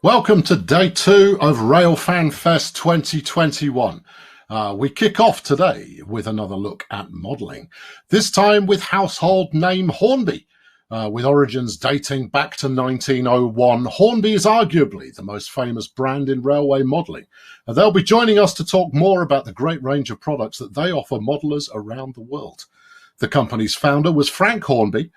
Welcome to day 2 of Railfan Fest 2021. We kick off today with another look at modelling, this time with household name Hornby. With origins dating back to 1901, Hornby is arguably the most famous brand in railway modelling. They'll be joining us to talk more about the great range of products that they offer modellers around the world. The company's founder was Frank Hornby.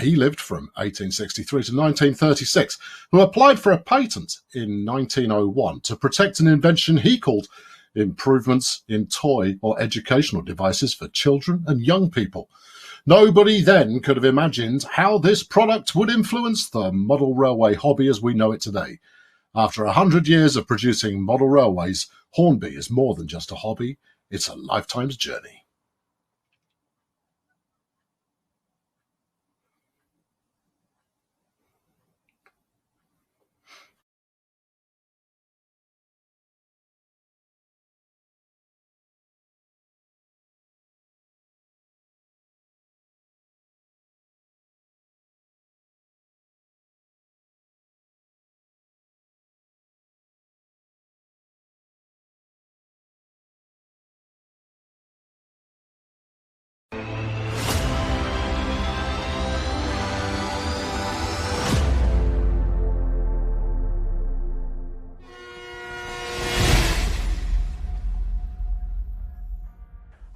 He lived from 1863 to 1936, who applied for a patent in 1901 to protect an invention he called improvements in toy or educational devices for children and young people. Nobody then could have imagined how this product would influence the model railway hobby as we know it today. After 100 years of producing model railways, Hornby is more than just a hobby, it's a lifetime's journey.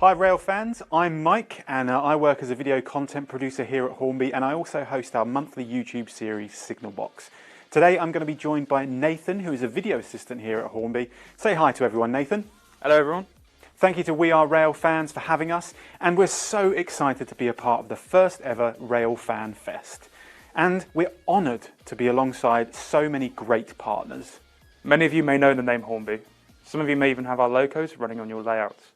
Hi Rail fans, I'm Mike and I work as a video content producer here at Hornby, and I also host our monthly YouTube series Signal Box. Today I'm going to be joined by Nathan, who is a video assistant here at Hornby. Say hi to everyone, Nathan. Hello everyone. Thank you to We Are Railfans for having us, and we're so excited to be a part of the first ever Railfan Fest. And we're honoured to be alongside so many great partners. Many of you may know the name Hornby. Some of you may even have our logos running on your layouts.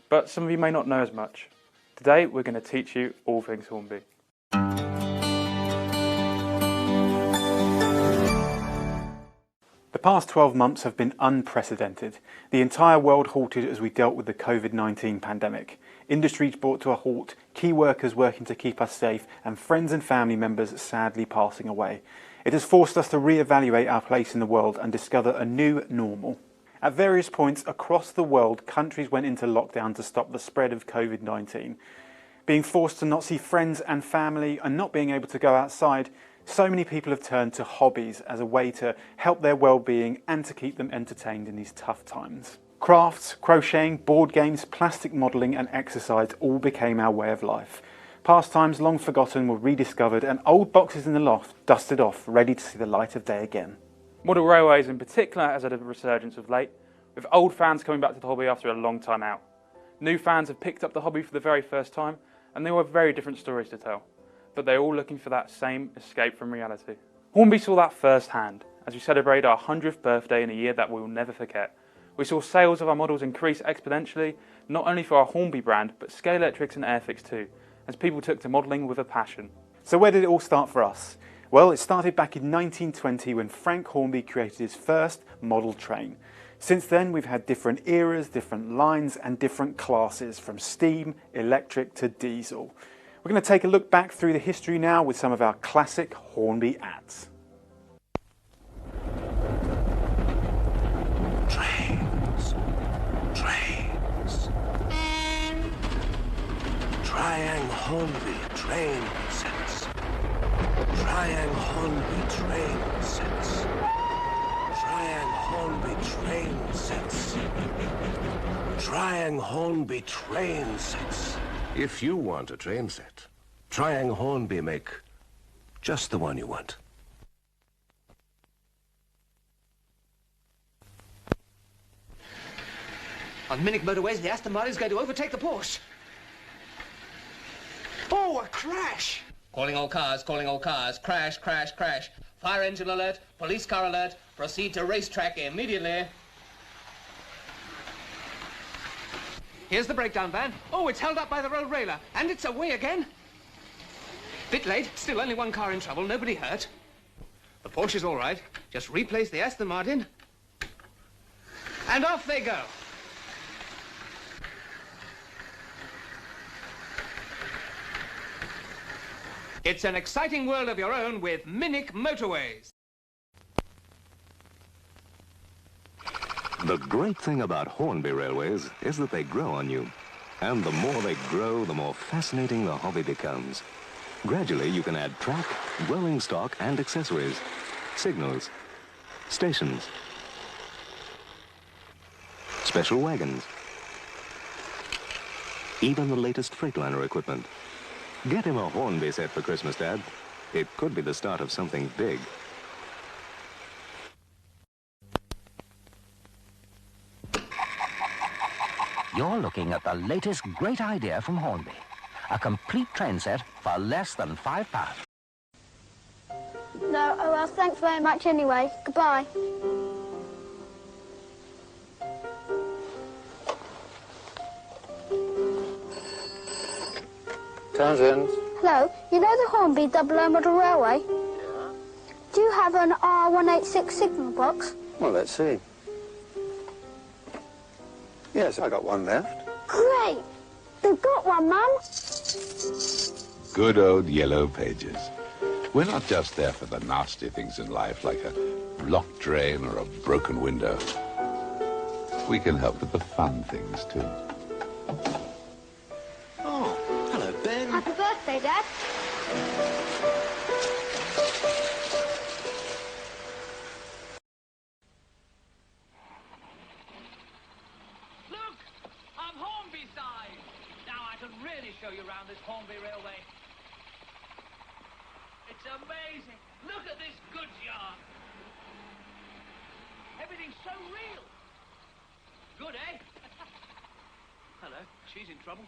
But some of you may not know as much. Today we're going to teach you all things Hornby. The past 12 months have been unprecedented. The entire world halted as we dealt with the COVID-19 pandemic. Industries brought to a halt, key workers working to keep us safe, and friends and family members sadly passing away. It has forced us to re-evaluate our place in the world and discover a new normal. At various points across the world, countries went into lockdown to stop the spread of COVID-19. Being forced to not see friends and family and not being able to go outside, so many people have turned to hobbies as a way to help their well-being and to keep them entertained in these tough times. Crafts, crocheting, board games, plastic modelling and exercise all became our way of life. Pastimes long forgotten were rediscovered and old boxes in the loft dusted off, ready to see the light of day again. Model railways in particular has had a resurgence of late, with old fans coming back to the hobby after a long time out. New fans have picked up the hobby for the very first time, and they all have very different stories to tell, but they're all looking for that same escape from reality. Hornby saw that firsthand as we celebrated our 100th birthday in a year that we will never forget. We saw sales of our models increase exponentially, not only for our Hornby brand, but Scale Electrics and Airfix too, as people took to modelling with a passion. So where did it all start for us? Well, it started back in 1920 when Frank Hornby created his first model train. Since then, we've had different eras, different lines and different classes, from steam, electric to diesel. We're going to take a look back through the history now with some of our classic Hornby ads. Trains. Trains. Trying Hornby train sets. Trying Hornby train sets. Trying Hornby train sets. Trying Hornby train sets. If you want a train set, Trying Hornby make just the one you want. On Munich motorways, the Aston Martin is going to overtake the Porsche. Oh, a crash! Calling all cars, crash, crash, crash. Fire engine alert, police car alert, proceed to racetrack immediately. Here's the breakdown van. Oh, it's held up by the road railer, and it's away again. Bit late, still only one car in trouble, nobody hurt. The Porsche's all right, just replace the Aston Martin. And off they go. It's an exciting world of your own with Munich motorways. The great thing about Hornby Railways is that they grow on you. And the more they grow, the more fascinating the hobby becomes. Gradually, you can add track, rolling stock, and accessories, signals, stations, special wagons, even the latest Freightliner equipment. Get him a Hornby set for Christmas, Dad. It could be the start of something big. You're looking at the latest great idea from Hornby. A complete train set for less than £5. No, oh well, thanks very much anyway. Goodbye. Townsend. Hello, you know the Hornby double-O model railway? Yeah. Do you have an R186 signal box? Well, let's see. Yes, I got one left. Great! They've got one, Mum. Good old yellow pages. We're not just there for the nasty things in life, like a blocked drain or a broken window. We can help with the fun things, too. Oh, hello, Ben. Happy birthday, Dad. Look! On Hornby side! Now I can really show you around this Hornby railway. It's amazing. Look at this goods yard. Everything's so real. Good, eh? Hello, she's in trouble.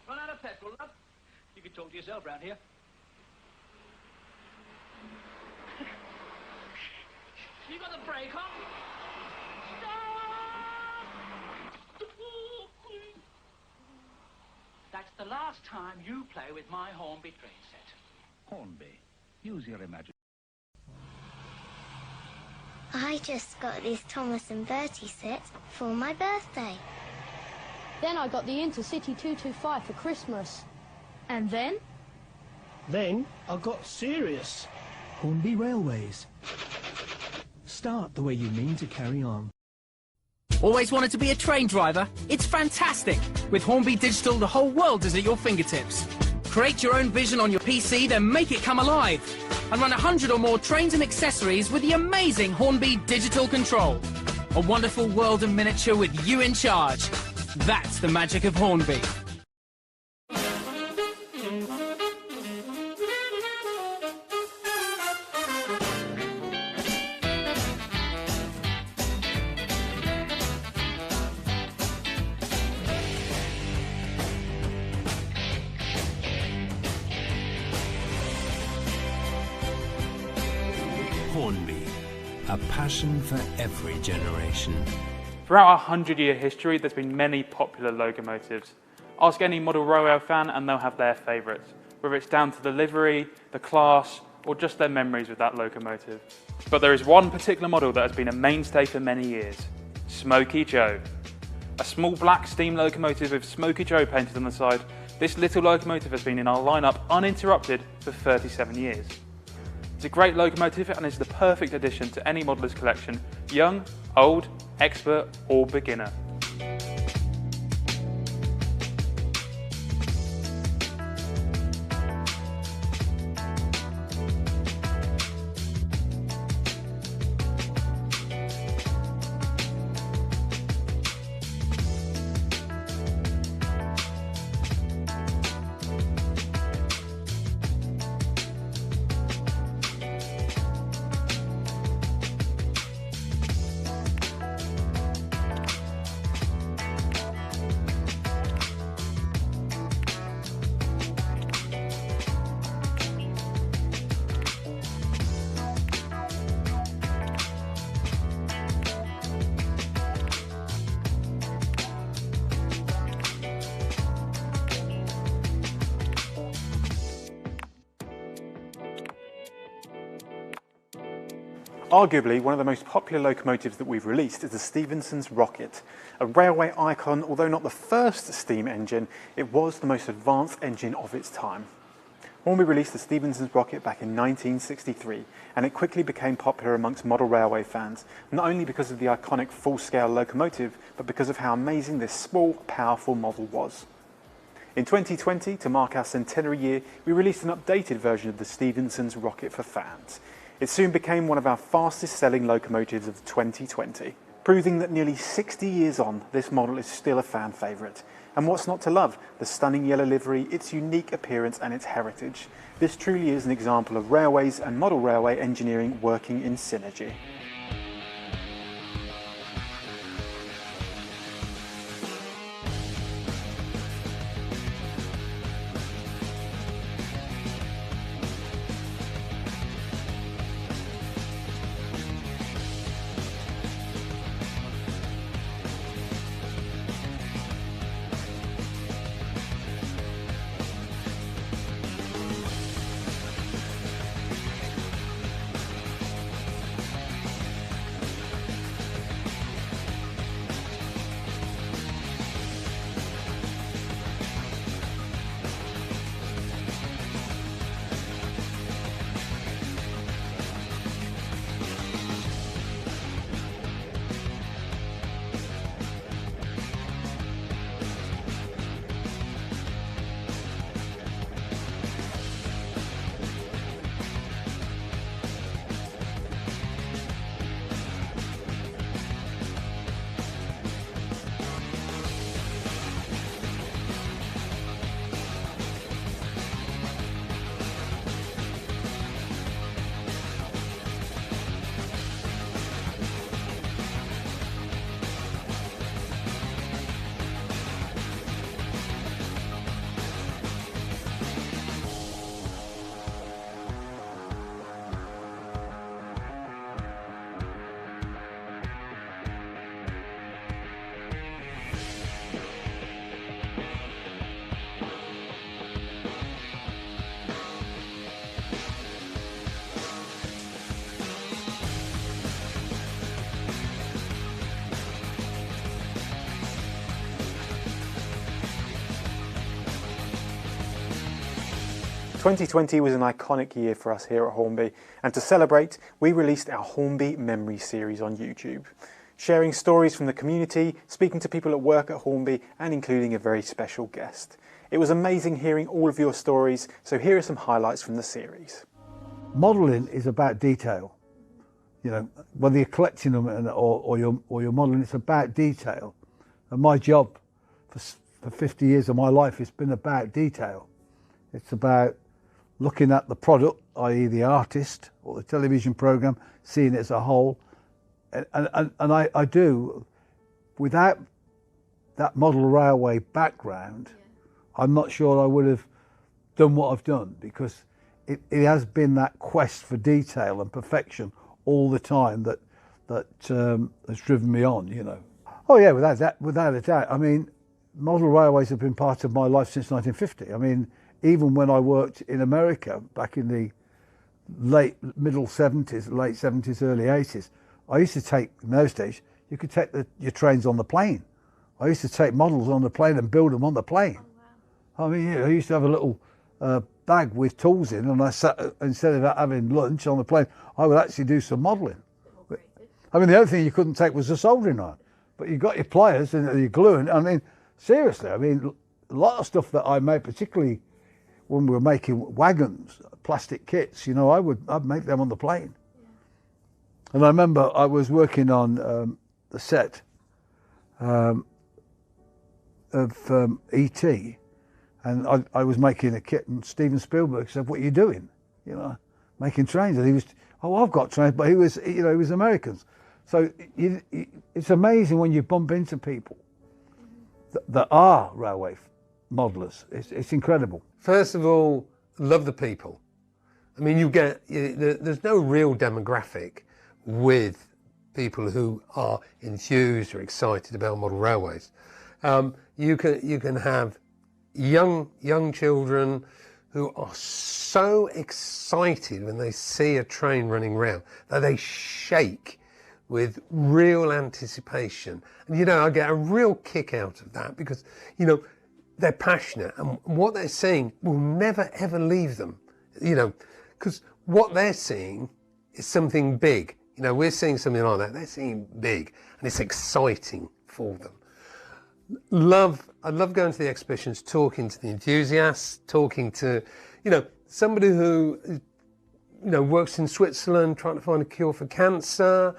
Run out of petrol, love? You can talk to yourself round here. You got the brake on? Stop! That's the last time you play with my Hornby train set. Hornby, use your imagination. I just got this Thomas and Bertie set for my birthday. Then I got the Intercity 225 for Christmas. And then? Then I got serious. Hornby Railways. Start the way you mean to carry on. Always wanted to be a train driver? It's fantastic! With Hornby Digital, the whole world is at your fingertips. Create your own vision on your PC, then make it come alive. And run 100 or more trains and accessories with the amazing Hornby Digital Control. A wonderful world in miniature with you in charge. That's the magic of Hornby. Hornby, a passion for every generation. Throughout our 100-year history, there's been many popular locomotives. Ask any model railway fan and they'll have their favourites, whether it's down to the livery, the class, or just their memories with that locomotive. But there is one particular model that has been a mainstay for many years, Smoky Joe. A small black steam locomotive with Smoky Joe painted on the side, this little locomotive has been in our lineup uninterrupted for 37 years. It's a great locomotive and is the perfect addition to any modeller's collection, young, old, expert or beginner. Arguably, one of the most popular locomotives that we've released is the Stephenson's Rocket. A railway icon, although not the first steam engine, it was the most advanced engine of its time. Hornby released the Stephenson's rocket back in 1963, and it quickly became popular amongst model railway fans, not only because of the iconic full-scale locomotive, but because of how amazing this small, powerful model was. In 2020, to mark our centenary year, we released an updated version of the Stephenson's rocket for fans. It soon became one of our fastest-selling locomotives of 2020, proving that nearly 60 years on, this model is still a fan favourite. And what's not to love? The stunning yellow livery, its unique appearance and its heritage. This truly is an example of railways and model railway engineering working in synergy. "2020 was an iconic year for us here at Hornby, and to celebrate, we released our Hornby Memory series on YouTube, sharing stories from the community, speaking to people at work at Hornby, and including a very special guest. It was amazing hearing all of your stories, so here are some highlights from the series. Modelling is about detail. You know, whether you're collecting them or you're modelling, it's about detail. And my job for 50 years of my life has been about detail. It's about looking at the product, i.e. the artist or the television programme, seeing it as a whole. And I do, without that model railway background, I'm not sure I would have done what I've done, because it has been that quest for detail and perfection all the time that has driven me on, you know. Oh yeah, without a doubt. I mean, model railways have been part of my life since 1950. I mean, even when I worked in America back in the middle 70s, late 70s, early 80s, I used to take, in those days, you could take your trains on the plane. I used to take models on the plane and build them on the plane. I mean, I used to have a little bag with tools in, and I sat, instead of having lunch on the plane, I would actually do some modelling. I mean, the only thing you couldn't take was the soldering iron, but you got your pliers and your glue, and I mean, seriously, I mean, a lot of stuff that I made, particularly when we were making wagons, plastic kits, you know, I'd make them on the plane. And I remember I was working on the set of E.T., and I was making a kit, and Steven Spielberg said, "What are you doing?" You know, making trains. And he was, "Oh, I've got trains," but he was Americans. So it's amazing when you bump into people that are railway modelers. It's incredible. First of all, love the people. I mean, there's no real demographic with people who are enthused or excited about model railways. You can have young children who are so excited when they see a train running round that they shake with real anticipation. And, you know, I get a real kick out of that because, you know, they're passionate, and what they're seeing will never ever leave them, because what they're seeing is something big. We're seeing something like that. They're seeing big, and it's exciting for them. I love going to the exhibitions, talking to the enthusiasts, talking to, somebody who, works in Switzerland trying to find a cure for cancer,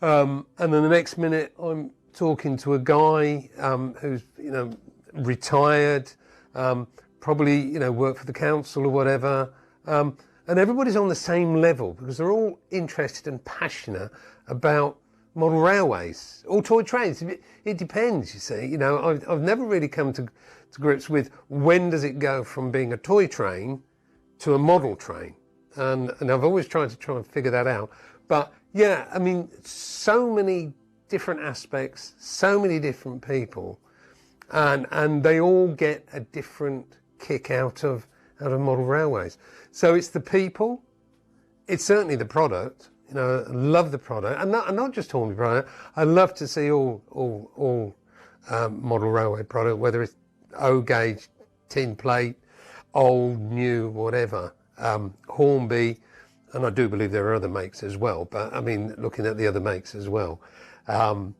and then the next minute I'm talking to a guy who's, retired, probably, worked for the council or whatever, and everybody's on the same level because they're all interested and passionate about model railways or toy trains. It depends, you see. I've never really come to grips with when does it go from being a toy train to a model train, and I've always tried to figure that out. But yeah, I mean, so many different aspects, so many different people, and they all get a different kick out of model railways. So it's the people, it's certainly the product. I love the product, and not just Hornby product. I love to see all model railway product, whether it's O gauge, tin plate, old, new, whatever. Hornby, and I do believe there are other makes as well. But I mean, looking at the other makes as well.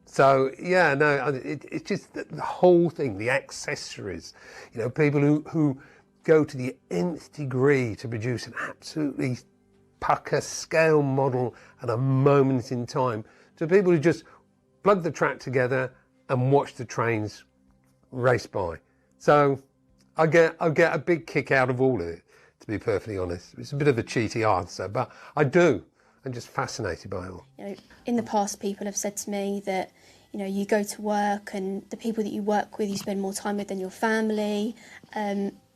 So yeah, no, it's just the whole thing, the accessories. People who go to the nth degree to produce an absolutely pucker scale model at a moment in time, to people who just plug the track together and watch the trains race by. So I get a big kick out of all of it, to be perfectly honest. It's a bit of a cheaty answer, but I do. I'm just fascinated by it all. In the past, people have said to me that you go to work and the people that you work with, you spend more time with than your family,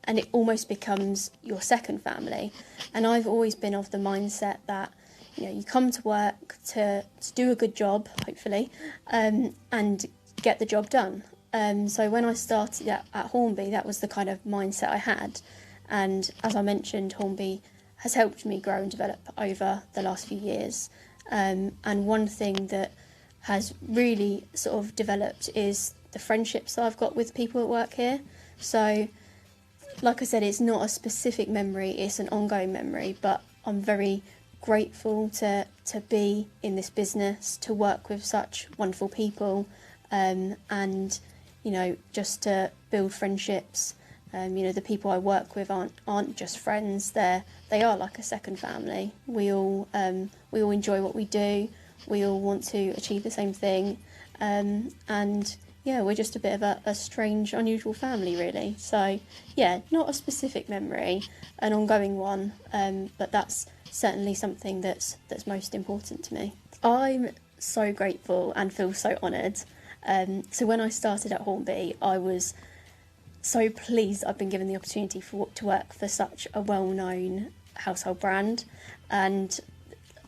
and it almost becomes your second family. And I've always been of the mindset that you come to work to do a good job, hopefully, and get the job done. So when I started at Hornby, that was the kind of mindset I had. And as I mentioned, Hornby has helped me grow and develop over the last few years. And one thing that has really sort of developed is the friendships that I've got with people that work here. So, like I said, it's not a specific memory, it's an ongoing memory, but I'm very grateful to be in this business, to work with such wonderful people, and, just to build friendships. The people I work with aren't just friends, they are like a second family. We all enjoy what we do, we all want to achieve the same thing, and yeah, we're just a bit of a strange, unusual family, really. So, yeah, not a specific memory, an ongoing one, but that's certainly something that's most important to me. I'm so grateful and feel so honoured. So when I started at Hornby, I was so pleased I've been given the opportunity to work for such a well-known household brand, and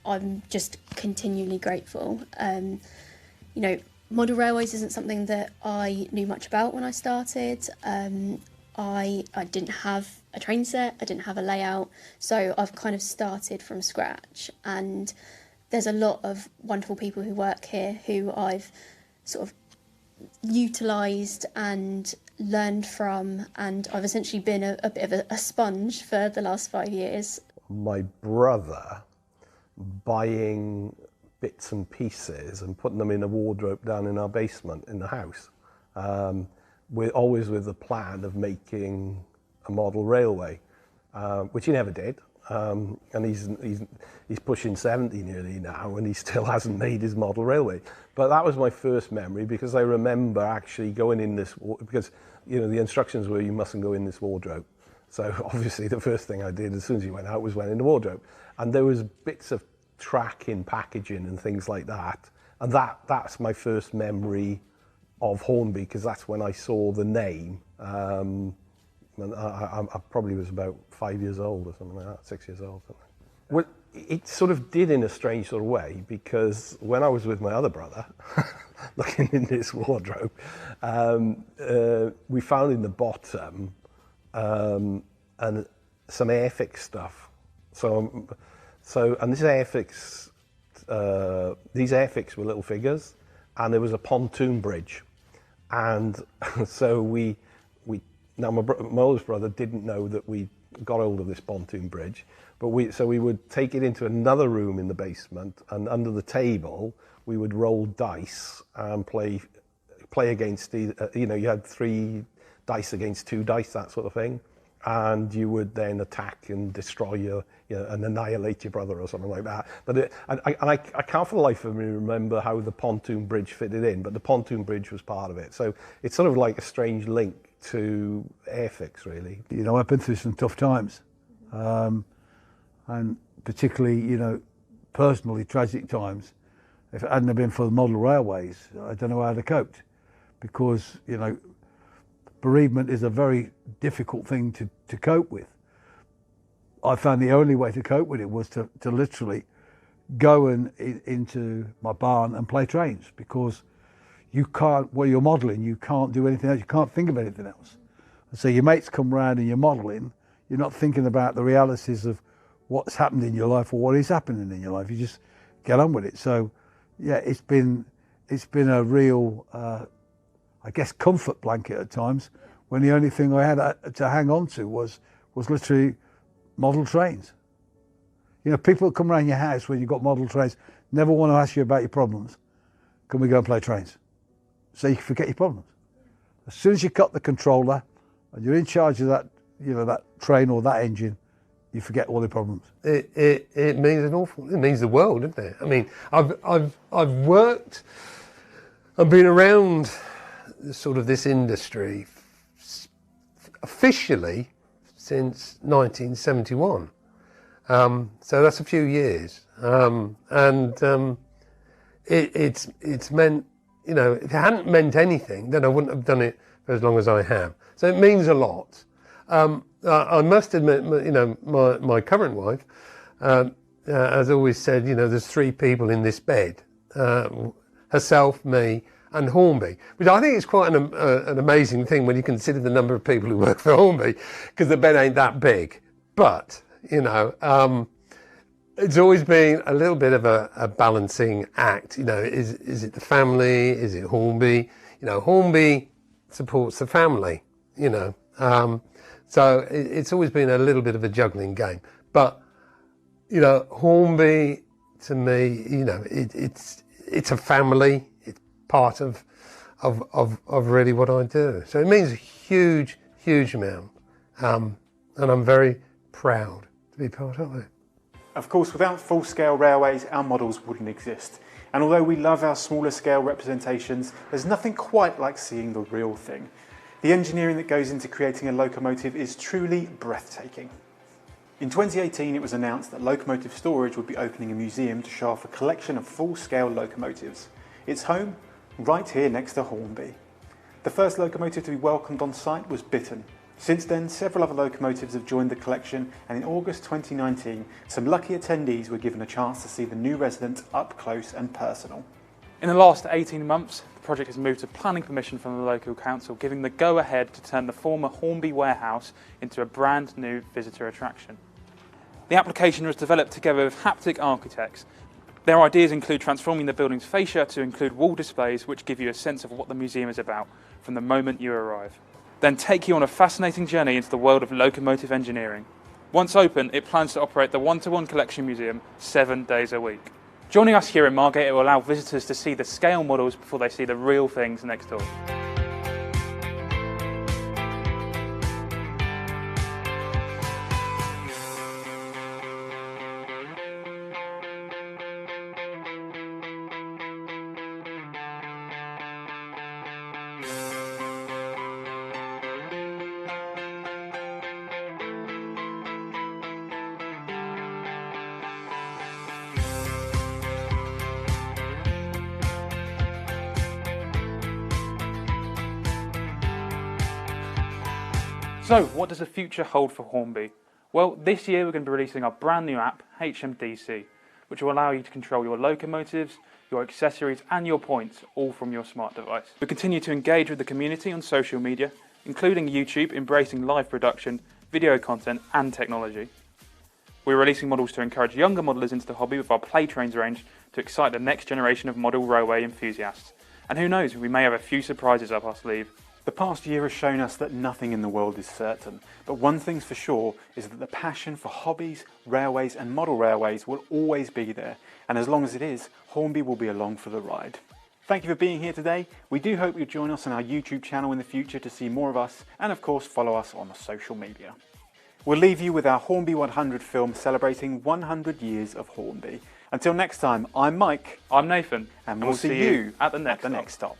I'm just continually grateful. Model railways isn't something that I knew much about when I started. I didn't have a train set, I didn't have a layout, so I've kind of started from scratch, and there's a lot of wonderful people who work here who I've sort of utilised and learned from, and I've essentially been a bit of a sponge for the last 5 years. My brother buying bits and pieces and putting them in a wardrobe down in our basement in the house, always with the plan of making a model railway, which he never did. And he's pushing 70 nearly now, and he still hasn't made his model railway. But that was my first memory, because I remember actually going in this, because the instructions were you mustn't go in this wardrobe. So obviously the first thing I did as soon as he went out was went in the wardrobe, and there was bits of track in packaging and things like that, and that's my first memory of Hornby, because that's when I saw the name. And I probably was about 5 years old or something like that, 6 years old. Well, it sort of did in a strange sort of way, because when I was with my other brother, looking in this wardrobe, we found in the bottom and some Airfix stuff. And this Airfix, these Airfix were little figures, and there was a pontoon bridge, and so we Now, my oldest brother didn't know that we got hold of this pontoon bridge, but we would take it into another room in the basement, and under the table we would roll dice and play against you had 3 dice against 2 dice, that sort of thing, and you would then attack and destroy and annihilate your brother or something like that. But I can't for the life of me remember how the pontoon bridge fitted in, but the pontoon bridge was part of it. So it's sort of like a strange link to Airfix, really. I've been through some tough times, and particularly, personally tragic times. If it hadn't have been for the model railways, I don't know how I'd have coped, because, bereavement is a very difficult thing to cope with. I found the only way to cope with it was to literally go into my barn and play trains, because you can't, while you're modelling, you can't do anything else, you can't think of anything else. And so your mates come round and you're modelling, you're not thinking about the realities of what's happened in your life or what is happening in your life, you just get on with it. So yeah, it's been a real, I guess, comfort blanket at times, when the only thing I had to hang on to was literally model trains. People that come around your house when you've got model trains never want to ask you about your problems. Can we go and play trains? So you can forget your problems. As soon as you cut the controller and you're in charge of that, that train or that engine, you forget all the problems. It means it means the world, doesn't it? I mean, I've worked, I've been around sort of this industry officially since 1971. So that's a few years, it's meant, if it hadn't meant anything, then I wouldn't have done it for as long as I have. So it means a lot. I must admit, my current wife has always said, there's 3 people in this bed, herself, me, and Hornby, which I think is quite an amazing thing when you consider the number of people who work for Hornby, because the bed ain't that big. But, it's always been a little bit of a balancing act. Is it the family? Is it Hornby? Hornby supports the family, so it's always been a little bit of a juggling game. But, Hornby, to me, it's a family. It's part of really what I do. So it means a huge, huge amount. And I'm very proud to be part of it. Of course, without full-scale railways, our models wouldn't exist. And although we love our smaller scale representations, there's nothing quite like seeing the real thing. The engineering that goes into creating a locomotive is truly breathtaking. In 2018, it was announced that Locomotive Storage would be opening a museum to show off a collection of full-scale locomotives. Its home, right here next to Hornby. The first locomotive to be welcomed on site was Bitton. Since then, several other locomotives have joined the collection, and in August 2019, some lucky attendees were given a chance to see the new resident up close and personal. In the last 18 months, the project has moved to planning permission from the local council, giving the go-ahead to turn the former Hornby warehouse into a brand new visitor attraction. The application was developed together with haptic architects. Their ideas include transforming the building's fascia to include wall displays which give you a sense of what the museum is about from the moment you arrive. Then take you on a fascinating journey into the world of locomotive engineering. Once open, it plans to operate the one-to-one collection museum 7 days a week. Joining us here in Margate, it will allow visitors to see the scale models before they see the real things next door. So, what does the future hold for Hornby? Well, this year we're going to be releasing our brand new app, HMDC, which will allow you to control your locomotives, your accessories and your points, all from your smart device. We continue to engage with the community on social media, including YouTube, embracing live production, video content and technology. We're releasing models to encourage younger modelers into the hobby with our Play Trains range to excite the next generation of model railway enthusiasts. And who knows, we may have a few surprises up our sleeve. The past year has shown us that nothing in the world is certain, but one thing's for sure is that the passion for hobbies, railways and model railways will always be there, and as long as it is, Hornby will be along for the ride. Thank you for being here today. We do hope you'll join us on our YouTube channel in the future to see more of us, and of course follow us on social media. We'll leave you with our Hornby 100 film celebrating 100 years of Hornby. Until next time, I'm Mike. I'm Nathan. And we'll see you at the next stop.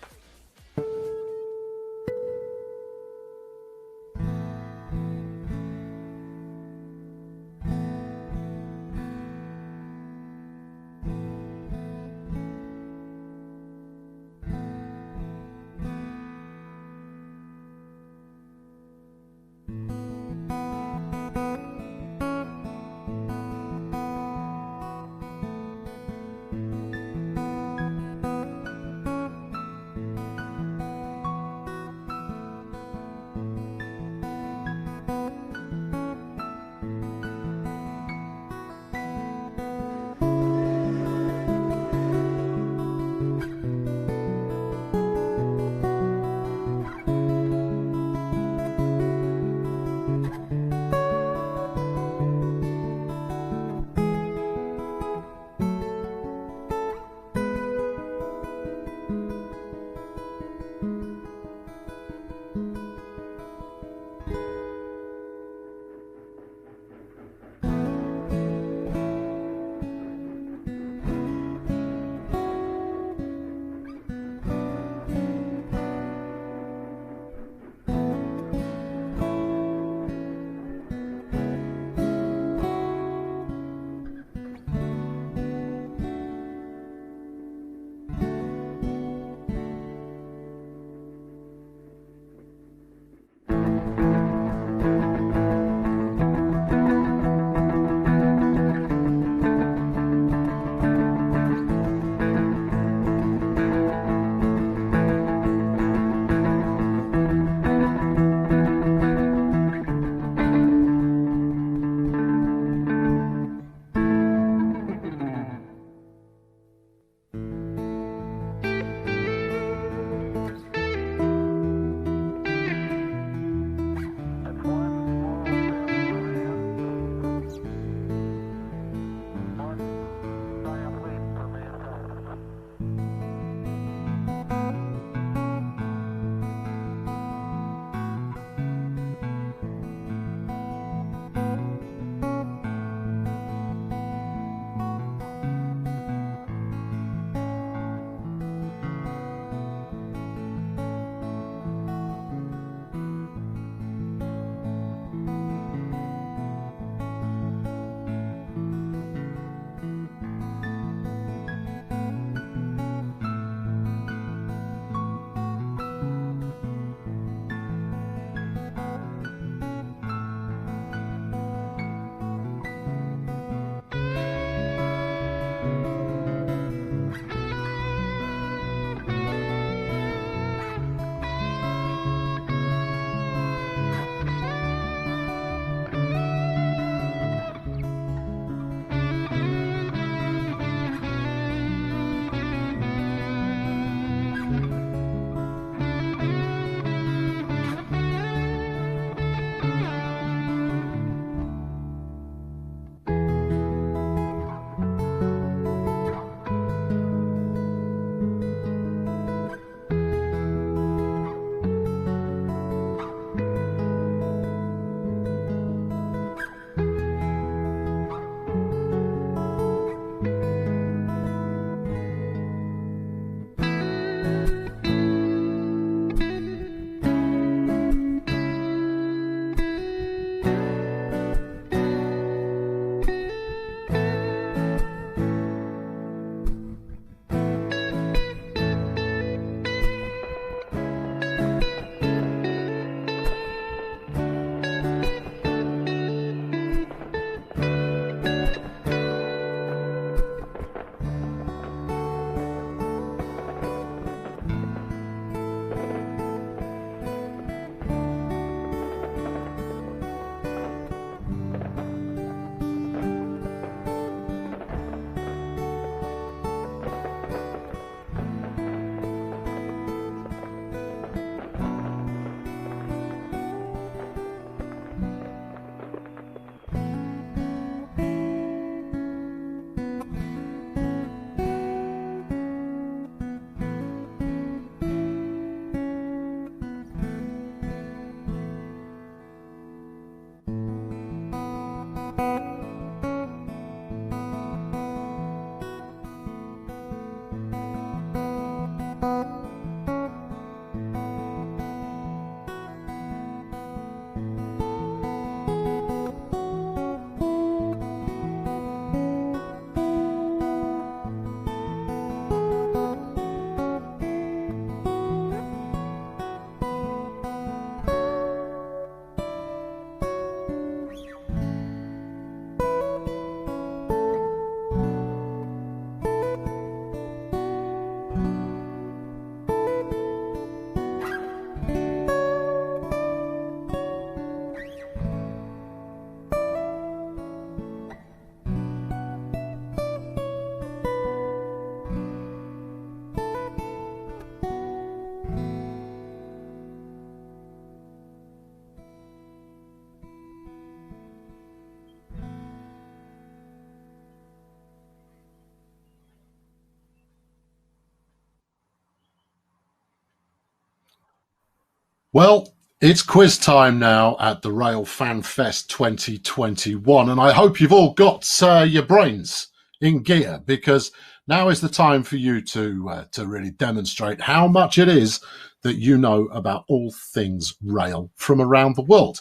Well, it's quiz time now at the Railfan Fest 2021, and I hope you've all got your brains in gear, because now is the time for you to really demonstrate how much it is that you know about all things rail from around the world.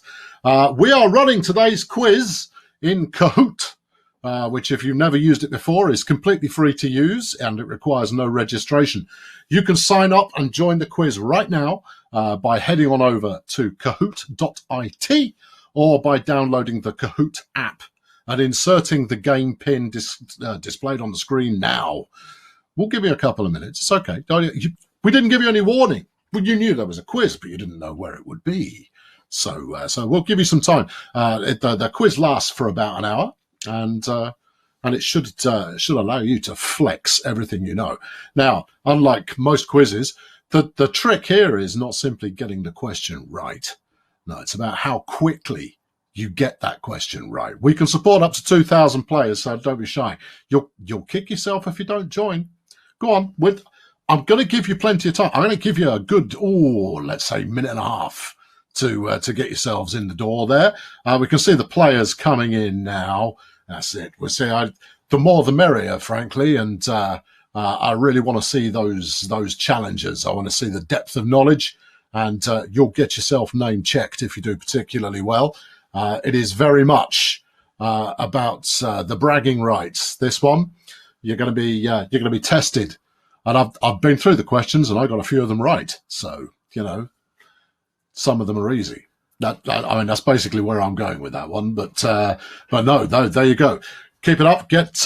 We are running today's quiz in Kahoot, which, if you've never used it before, is completely free to use and it requires no registration. You can sign up and join the quiz right now by heading on over to kahoot.it or by downloading the Kahoot app and inserting the game pin displayed on the screen now. We'll give you a couple of minutes. It's okay. We didn't give you any warning. You knew there was a quiz, but you didn't know where it would be. So we'll give you some time. The quiz lasts for about an hour, and it should allow you to flex everything you know. Now, unlike most quizzes, the trick here is not simply getting the question right. No, it's about how quickly you get that question right. We can support up to 2,000 players, so don't be shy. You'll kick yourself if you don't join. Go on. I'm going to give you plenty of time. I'm going to give you a good, let's say, minute and a half to get yourselves in the door there. We can see the players coming in now. That's it. We'll see. The more the merrier, frankly, and I really want to see those challenges. I want to see the depth of knowledge, and you'll get yourself name checked if you do particularly well. It is very much about the bragging rights. This one, you're going to be tested, and I've been through the questions and I got a few of them right. So some of them are easy. That's basically where I'm going with that one. But no, there you go. Keep it up. Get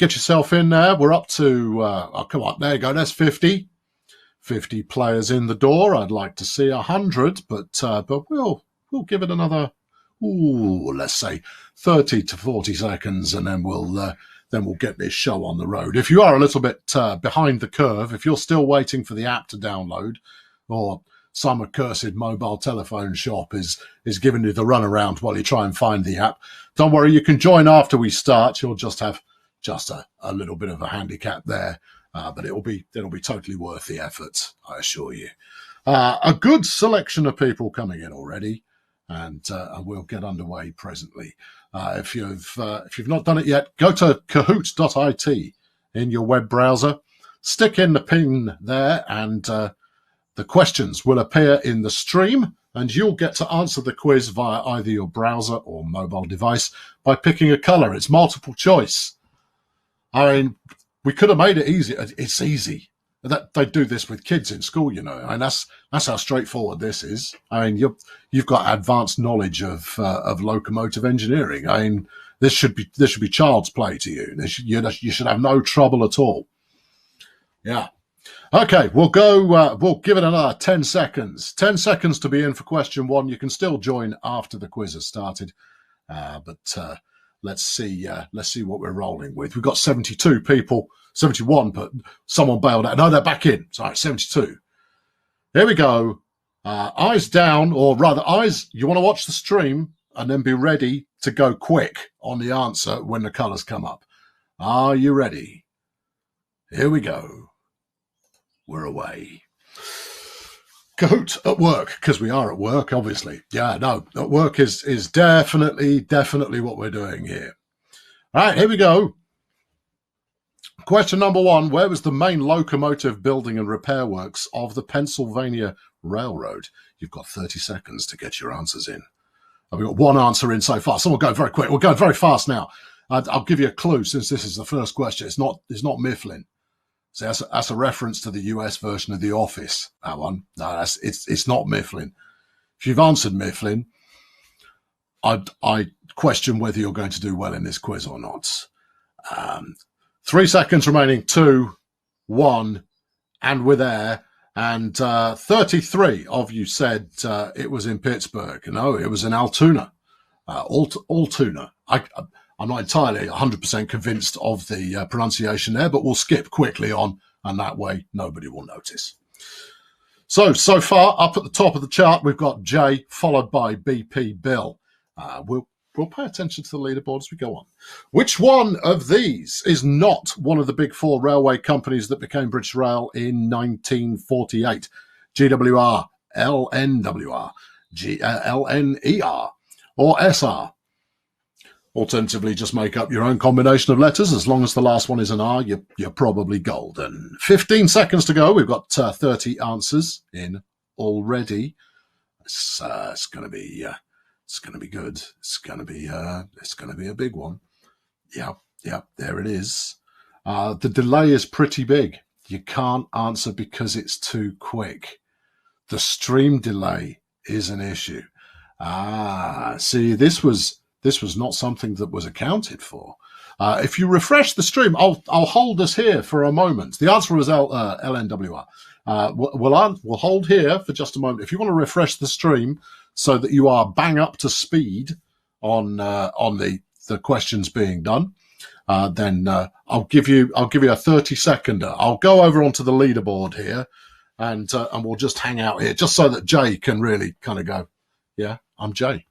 yourself in there. We're up to come on. There you go. There's 50 players in the door. I'd like to see 100, but we'll give it another. Let's say 30 to 40 seconds, and then we'll get this show on the road. If you are a little bit behind the curve, if you're still waiting for the app to download, or some accursed mobile telephone shop is giving you the runaround while you try and find the app, don't worry, you can join after we start. You'll just have a little bit of a handicap there, but it'll be totally worth the effort, I assure you. A good selection of people coming in already, and we'll get underway presently. If you've not done it yet, go to kahoot.it in your web browser, stick in the pin there, and the questions will appear in the stream, and you'll get to answer the quiz via either your browser or mobile device by picking a color. It's multiple choice. I mean, we could have made it easy. It's easy. That they do this with kids in school, and that's how straightforward this is. I mean, you've got advanced knowledge of locomotive engineering. I mean, this should be child's play to you. You should have no trouble at all. Yeah. Okay, we'll go. We'll give it another 10 seconds. 10 seconds to be in for question one. You can still join after the quiz has started, but let's see what we're rolling with. We've got 72 people. 71, but someone bailed out. No, they're back in. Sorry, 72. Here we go. Eyes down, or rather eyes, you want to watch the stream and then be ready to go quick on the answer when the colours come up. Are you ready? Here we go. We're away. Kahoot at work, because we are at work, obviously. Yeah, no, at work is definitely what we're doing here. All right, here we go. Question number one, where was the main locomotive building and repair works of the Pennsylvania Railroad? You've got 30 seconds to get your answers in. We've got one answer in so far, so we'll go very quick. We're going very fast now. I'll give you a clue since this is the first question. It's not Mifflin. So that's a reference to the US version of The Office, that one. No, it's not Mifflin. If you've answered Mifflin, I question whether you're going to do well in this quiz or not. 3 seconds remaining. 2, 1, and we're there. And 33 of you said it was in Pittsburgh. No, it was in Altoona. Altoona. I'm not entirely 100% convinced of the pronunciation there, but we'll skip quickly on, and that way nobody will notice. So far, up at the top of the chart, we've got Jay, followed by BP Bill. We'll pay attention to the leaderboard as we go on. Which one of these is not one of the big four railway companies that became British Rail in 1948? GWR, LNWR, LNER, or SR. Alternatively, just make up your own combination of letters. As long as the last one is an R, you're probably golden. 15 seconds to go. We've got 30 answers in already. It's going to be good. It's going to be a big one. Yep, there it is. The delay is pretty big. You can't answer because it's too quick. The stream delay is an issue. See, this was not something that was accounted for. If you refresh the stream, I'll hold us here for a moment. The answer was LNWR. We'll hold here for just a moment. If you want to refresh the stream so that you are bang up to speed on the questions being done, then I'll give you a 30-seconder. I'll go over onto the leaderboard here, and we'll just hang out here, just so that Jay can really kind of go, yeah, I'm Jay.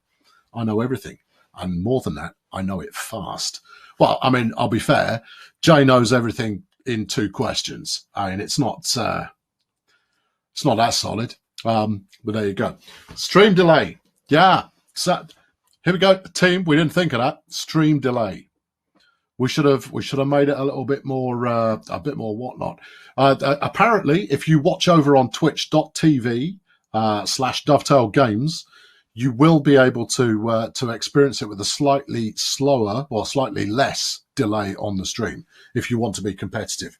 I know everything. And more than that, I know it fast. Well, I mean, I'll be fair. Jay knows everything in 2 questions. I mean, it's not that solid. But there you go. Stream delay. Yeah. So here we go, team. We didn't think of that. Stream delay. We should have made it a little bit more whatnot. Apparently, if you watch over on twitch.tv/Dovetail Games, you will be able to experience it with a slightly slower or slightly less delay on the stream if you want to be competitive.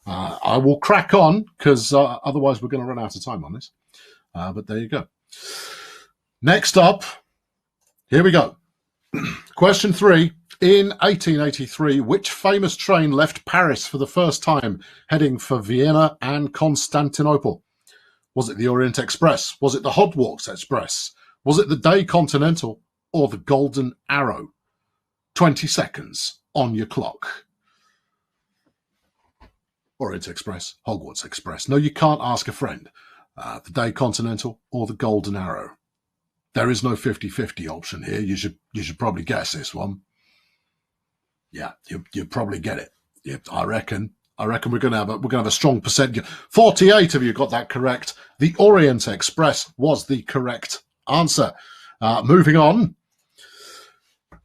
I will crack on because otherwise we're going to run out of time on this. But there you go. Next up, here we go. Question 3. In 1883, which famous train left Paris for the first time heading for Vienna and Constantinople? Was it the Orient Express? Was it the Hogwarts Express? Was it the Day Continental or the Golden Arrow? 20 seconds on your clock. Orient Express, Hogwarts Express. No, you can't ask a friend. The Day Continental or the Golden Arrow. There is no 50-50 option here. You should probably guess this one. Yeah, you probably get it. Yeah, I reckon we're gonna have a strong percentage. 48 of you got that correct. The Orient Express was the correct answer. Moving on,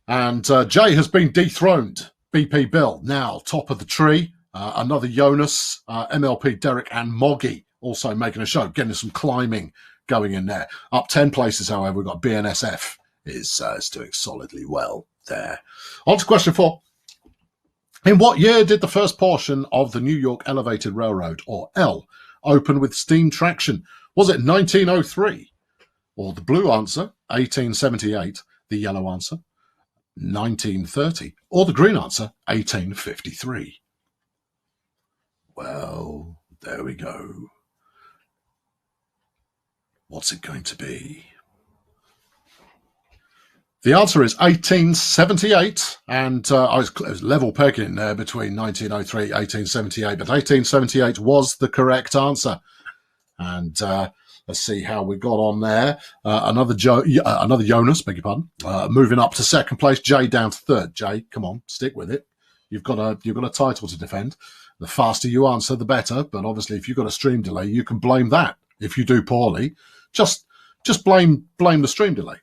and Jay has been dethroned. BP Bill now top of the tree. Another Jonas, MLP Derek, and Moggy also making a show, getting some climbing going in there. Up 10 places, however, we've got BNSF is doing solidly well there. On to question 4. In what year did the first portion of the New York Elevated Railroad, or L, open with steam traction? Was it 1903? Or the blue answer, 1878, the yellow answer, 1930, or the green answer, 1853? Well, there we go. What's it going to be? The answer is 1878, and I was level pegging in there between 1903 and 1878, but 1878 was the correct answer. And let's see how we got on there. Another Jonas, beg your pardon. Moving up to second place, Jay down to third. Jay, come on, stick with it. You've got a title to defend. The faster you answer, the better. But obviously, if you've got a stream delay, you can blame that. If you do poorly, just blame the stream delay.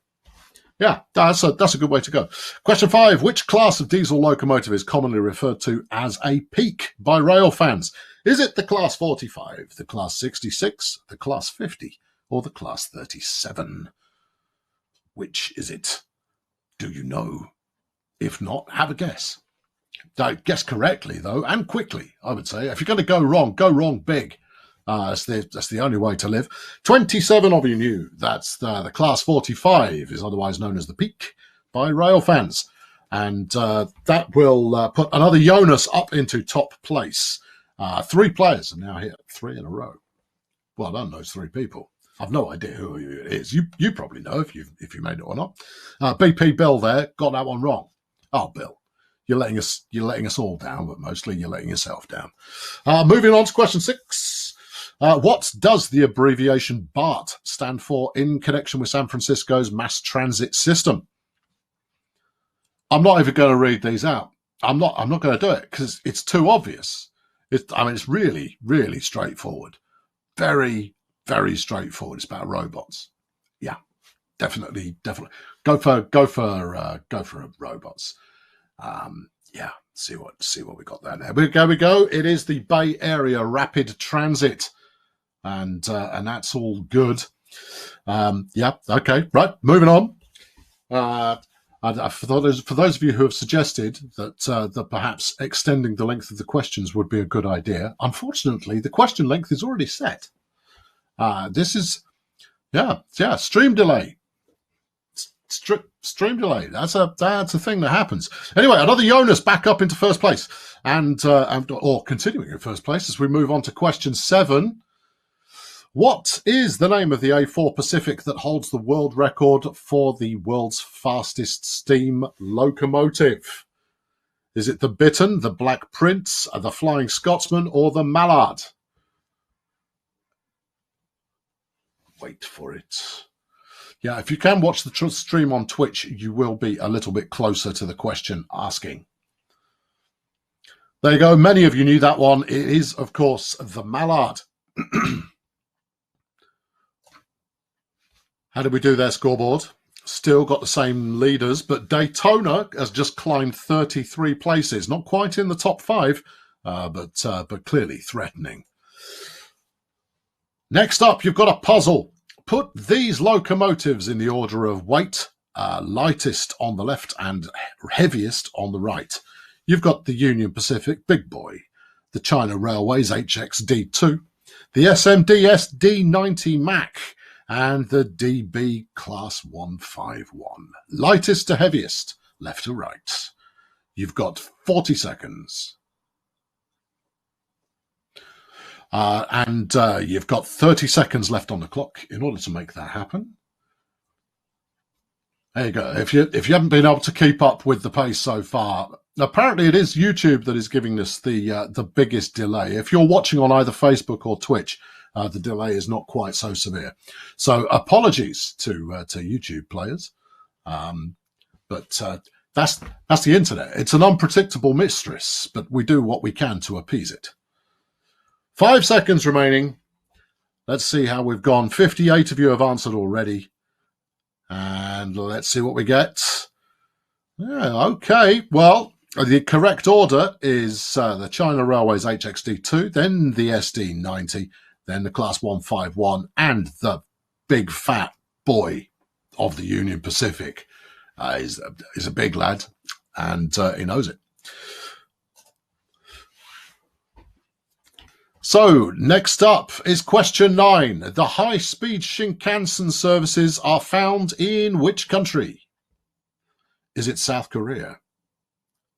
Yeah, that's a good way to go. Question 5. Which class of diesel locomotive is commonly referred to as a peak by rail fans? Is it the Class 45, the Class 66, the Class 50, or the Class 37? Which is it? Do you know? If not, have a guess. Guess correctly, though, and quickly, I would say. If you're going to go wrong big. That's the only way to live. 27 of you knew that's the Class 45 is otherwise known as the Peak by rail fans. And that will put another Jonas up into top place. 3 players are now here, 3 in a row. Well done, those 3 people. I've no idea who it is. You probably know if you made it or not. BP Bill there got that one wrong. Oh, Bill, you're letting us all down, but mostly you're letting yourself down. Moving on to question 6. What does the abbreviation BART stand for in connection with San Francisco's mass transit system? I'm not even going to read these out. I'm not going to do it because it's too obvious. It's really, really straightforward. Very, very straightforward. It's about robots. Yeah, definitely. Go for robots. Yeah, see what we got there. There we go. It is the Bay Area Rapid Transit, and that's all good. Yeah, okay, right. Moving on. For those of you who have suggested that perhaps extending the length of the questions would be a good idea, unfortunately, the question length is already set. This is, stream delay. Stream delay. That's a thing that happens. Anyway, another Jonas back up into first place, or continuing in first place as we move on to question 7. What is the name of the A4 Pacific that holds the world record for the world's fastest steam locomotive? Is it the Bittern, the Black Prince, the Flying Scotsman, or the Mallard? Wait for it. Yeah, if you can watch the stream on Twitch, you will be a little bit closer to the question asking. There you go. Many of you knew that one. It is, of course, the Mallard. How did we do there, scoreboard? Still got the same leaders, but Daytona has just climbed 33 places. Not quite in the top 5, but clearly threatening. Next up, you've got a puzzle. Put these locomotives in the order of weight, lightest on the left and heaviest on the right. You've got the Union Pacific Big Boy, the China Railways HXD2, the SMDS D90 Mac, and the DB Class 151. Lightest to heaviest, left to right. You've got 40 seconds. And you've got 30 seconds left on the clock in order to make that happen. There you go. If you haven't been able to keep up with the pace so far, apparently it is YouTube that is giving us the biggest delay. If you're watching on either Facebook or Twitch, the delay is not quite so severe. So apologies to YouTube players, but that's the internet. It's an unpredictable mistress, but we do what we can to appease it. 5 seconds remaining. Let's see how we've gone. 58 of you have answered already. And let's see what we get. Yeah, okay. Well, the correct order is the China Railways HXD2, then the SD90, then the Class 151, and the big fat boy of the Union Pacific. Is a big lad, and he knows it. So, next up is question 9. The high-speed Shinkansen services are found in which country? Is it South Korea?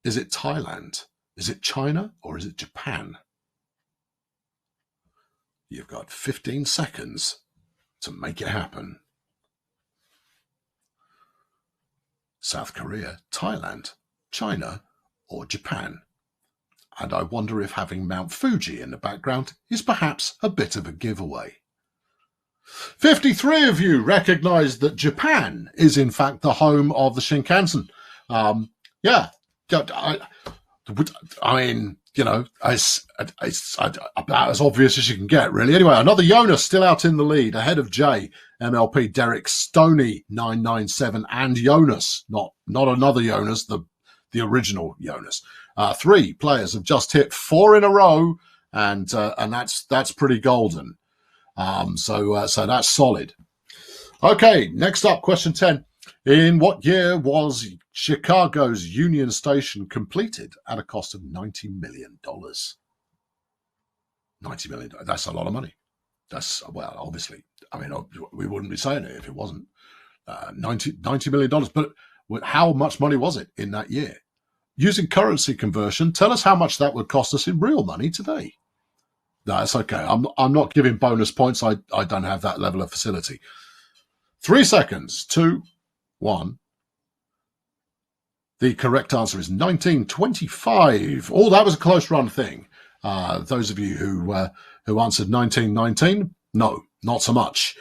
Is it Thailand? Is it China? Or is it Japan? You've got 15 seconds to make it happen. South Korea, Thailand, China, or Japan? And I wonder if having Mount Fuji in the background is perhaps a bit of a giveaway. 53 of you recognise that Japan is in fact the home of the Shinkansen. Yeah, I mean, you know, it's about as obvious as you can get, really. Anyway, another Jonas still out in the lead, ahead of Jay, MLP, Derek, Stoney, 997, and Jonas, not another Jonas, the original Jonas. 3 players have just hit 4 in a row, and that's pretty golden. So that's solid. Okay, next up, question 10. In what year was Chicago's Union Station completed at a cost of $90 million? $90 million. That's a lot of money. That's, well, obviously, I mean, we wouldn't be saying it if it wasn't. $90 million. But how much money was it in that year? Using currency conversion, tell us how much that would cost us in real money today. No, that's okay. I'm not giving bonus points. I don't have that level of facility. 3 seconds. 2, 1. The correct answer is 1925. Oh, that was a close run thing. Those of you who answered 1919, no, not so much.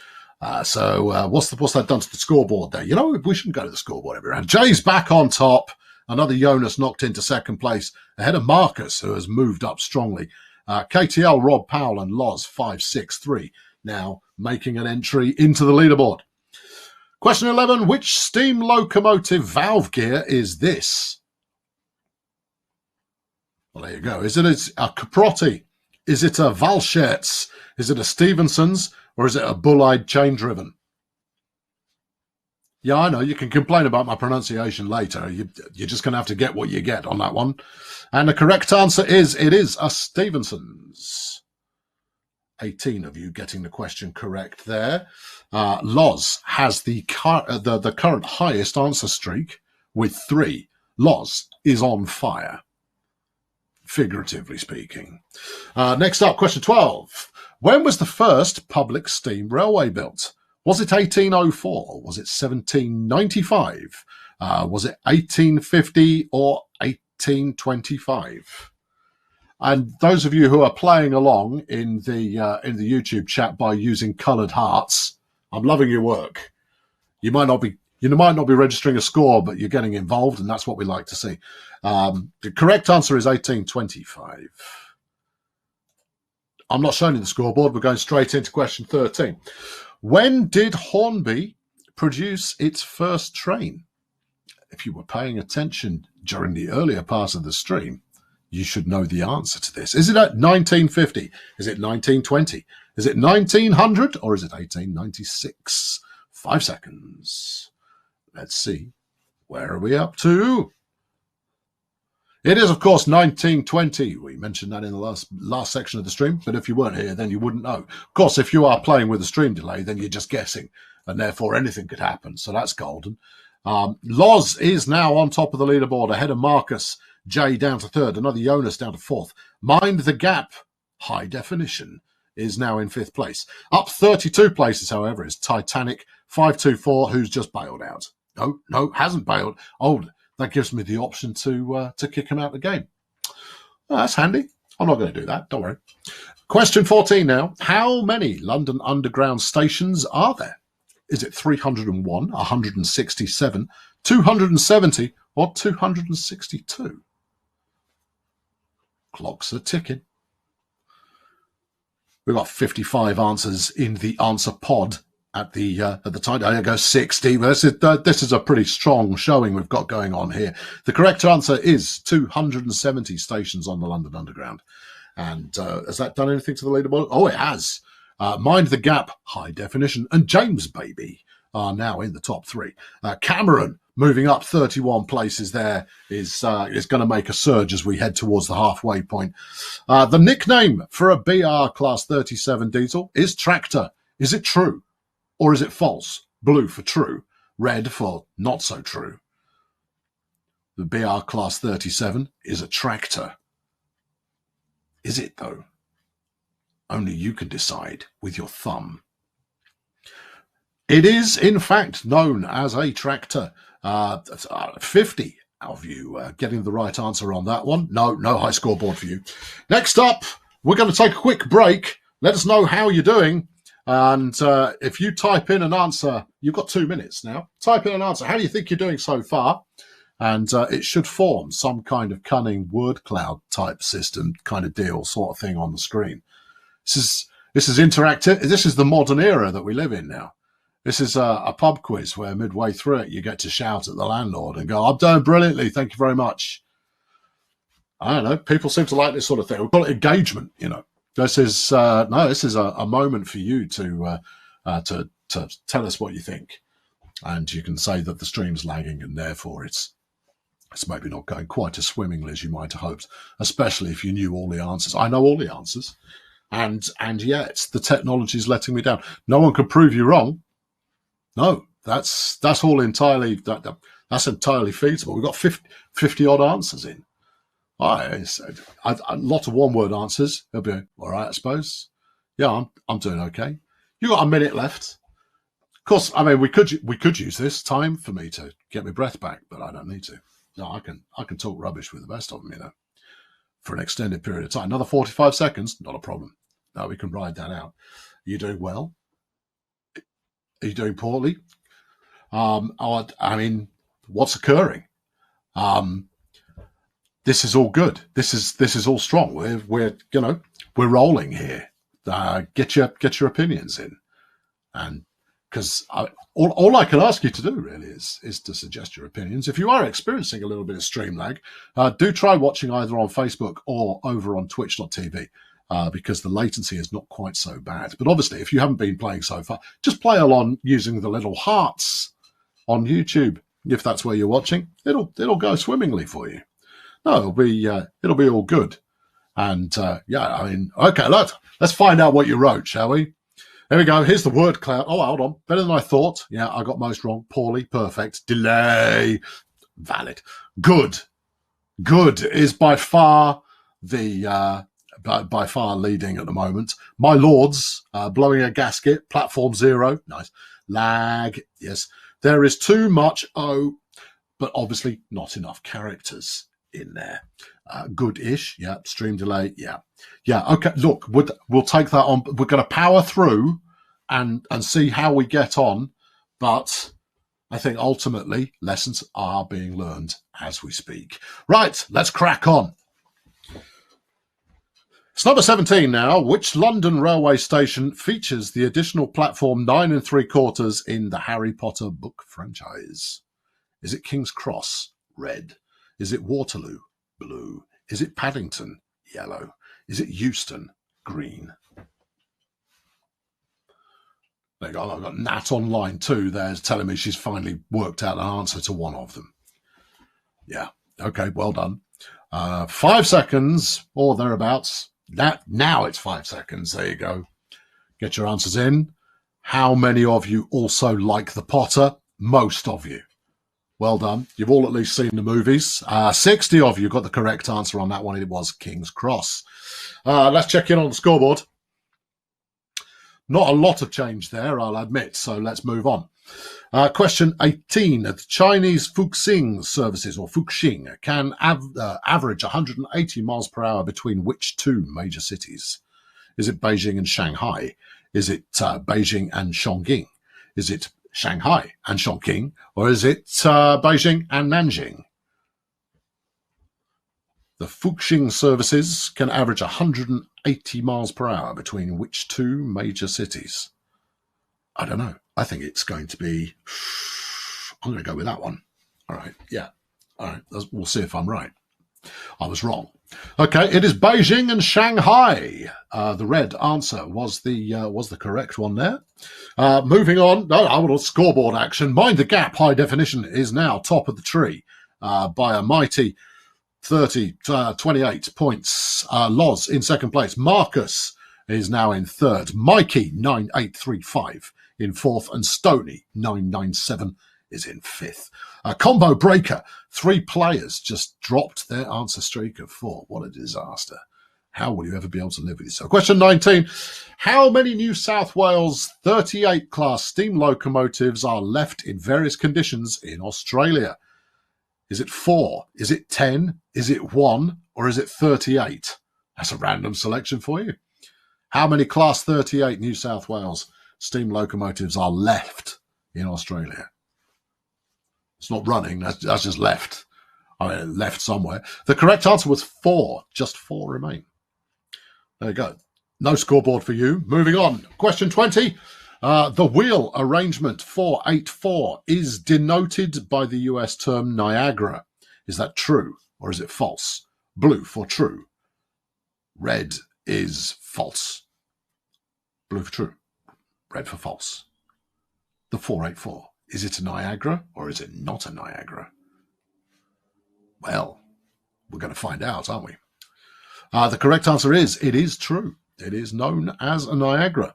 So what's that done to the scoreboard there? You know, we shouldn't go to the scoreboard every round. Jay's back on top. Another Jonas knocked into second place, ahead of Marcus, who has moved up strongly. KTL, Rob Powell, and Loz 563. now making an entry into the leaderboard. Question 11, which steam locomotive valve gear is this? Well, there you go. Is it a Caprotti? Is it a Valschertz? Is it a Stevenson's? Or is it a bull-eyed chain-driven? Yeah, I know. You can complain about my pronunciation later. You're just going to have to get what you get on that one. And the correct answer is, it is a Stevenson's. 18 of you getting the question correct there. Loz has the current highest answer streak with 3. Loz is on fire, figuratively speaking. Next up, question 12. When was the first public steam railway built? Was it 1804? Was it 1795? Was it 1850 or 1825? And those of you who are playing along in the YouTube chat by using coloured hearts, I'm loving your work. You might not be registering a score, but you're getting involved, and that's what we like to see. The correct answer is 1825. I'm not showing you the scoreboard. We're going straight into question 13. When did Hornby produce its first train? If you were paying attention during the earlier part of the stream, you should know the answer to this. Is it at 1950? Is it 1920? Is it 1900? Or is it 1896? 5 seconds. Let's see. Where are we up to? It is, of course, 1920. We mentioned that in the last section of the stream, but if you weren't here, then you wouldn't know. Of course, if you are playing with a stream delay, then you're just guessing, and therefore anything could happen, so that's golden. Loz is now on top of the leaderboard, ahead of Marcus. Jay down to 3rd, another Jonas down to 4th. Mind the Gap, high definition, is now in 5th place. Up 32 places, however, is Titanic 524, who's just bailed out. No, hasn't bailed. Oh, that gives me the option to kick him out of the game. Well, that's handy. I'm not going to do that. Don't worry. Question 14 now. How many London Underground stations are there? Is it 301, 167, 270, or 262? Clocks are ticking. We've got 55 answers in the answer pod at the time. I go 60. This is a pretty strong showing we've got going on here. The correct answer is 270 stations on the London Underground. And has that done anything to the leaderboard? Oh, it has. Mind the Gap, high definition, and James Baby are now in the top 3. Cameron, moving up 31 places there, is going to make a surge as we head towards the halfway point. The nickname for a BR Class 37 diesel is Tractor. Is it true or is it false? Blue for true, red for not so true. The BR Class 37 is a tractor. Is it, though? Only you can decide with your thumb. It is, in fact, known as a tractor. 50 of you getting the right answer on that one. No high scoreboard for you. Next up, we're going to take a quick break. Let us know how you're doing. And if you type in an answer, you've got 2 minutes now. Type in an answer. How do you think you're doing so far? And it should form some kind of cunning word cloud type system kind of deal sort of thing on the screen. This is interactive. This is the modern era that we live in now. This is a pub quiz where midway through it, you get to shout at the landlord and go, I'm doing brilliantly, thank you very much. I don't know. People seem to like this sort of thing. We call it engagement, you know. This is a moment for you to tell us what you think. And you can say that the stream's lagging and therefore it's maybe not going quite as swimmingly as you might have hoped, especially if you knew all the answers. I know all the answers. And yet the technology is letting me down. No one can prove you wrong. No, that's all entirely that's entirely feasible. We've got 50 odd answers in. A lot of one-word answers. They'll be all right, I suppose. Yeah, I'm doing okay. You got a minute left. Of course, I mean we could use this time for me to get my breath back, but I don't need to. No, I can talk rubbish with the best of them, you know, for an extended period of time. Another 45 seconds, not a problem. No, we can ride that out. Are you doing well? Are you doing poorly? I mean, what's occurring? This is all good. This is all strong. We're rolling here. get your opinions in, and because all I can ask you to do really is to suggest your opinions. If you are experiencing a little bit of stream lag, do try watching either on Facebook or over on twitch.tv. Because the latency is not quite so bad. But obviously, if you haven't been playing so far, just play along using the little hearts on YouTube. If that's where you're watching, it'll go swimmingly for you. No, it'll be all good. And yeah, I mean, okay, let's find out what you wrote, shall we? There we go. Here's the word cloud. Oh, hold on. Better than I thought. Yeah, I got most wrong. Poorly. Perfect. Delay. Valid. Good. Good is by far the by far leading at the moment. My lords, blowing a gasket, platform 0. Nice. Lag. Yes. There is too much O, but obviously not enough characters in there. Good-ish. Yeah. Stream delay. Yeah. Yeah. Okay. Look, we'll take that on. We're going to power through and see how we get on. But I think ultimately lessons are being learned as we speak. Right. Let's crack on. It's number 17 now. Which London railway station features the additional platform 9 3/4 in the Harry Potter book franchise? Is it King's Cross? Red. Is it Waterloo? Blue. Is it Paddington? Yellow. Is it Euston? Green. There you go. I've got Nat online too there telling me she's finally worked out an answer to one of them. Yeah. Okay, well done. 5 seconds or thereabouts. Now it's 5 seconds. There you go. Get your answers in. How many of you also like the Potter? Most of you. Well done. You've all at least seen the movies. 60 of you got the correct answer on that one. It was King's Cross. Let's check in on the scoreboard. Not a lot of change there, I'll admit, so let's move on. Question 18. The Chinese Fuxing services, or Fuxing, can average 180 miles per hour between which two major cities? Is it Beijing and Shanghai? Is it Beijing and Chongqing? Is it Shanghai and Chongqing? Or is it Beijing and Nanjing? The Fuxing services can average 180 miles per hour between which two major cities? I don't know. I think it's going to be... I'm going to go with that one. All right. Yeah. All right. We'll see if I'm right. I was wrong. Okay. It is Beijing and Shanghai. The red answer was the correct one there. Moving on. No, I want scoreboard action. Mind the Gap High Definition is now top of the tree by a mighty 28 points. Loz in second place. Marcus is now in third. Mikey 9835 in fourth, and Stoney 997 is in fifth. Combo Breaker, 3 players just dropped their answer streak of 4. What a disaster. How will you ever be able to live with yourself? Question 19. How many New South Wales 38 class steam locomotives are left in various conditions in Australia? Is it 4? Is it 10? Is it 1? Or is it 38? That's a random selection for you. How many class 38 New South Wales steam locomotives are left in Australia? It's not running, that's just left. I mean, left somewhere. The correct answer was 4. Just 4 remain. There you go. No scoreboard for you. Moving on. Question 20. The wheel arrangement 484 is denoted by the US term Niagara. Is that true or is it false? Blue for true. Red is false. Blue for true. Red for false. The 484. Is it a Niagara or is it not a Niagara? Well, we're going to find out, aren't we? The correct answer is, it is true. It is known as a Niagara.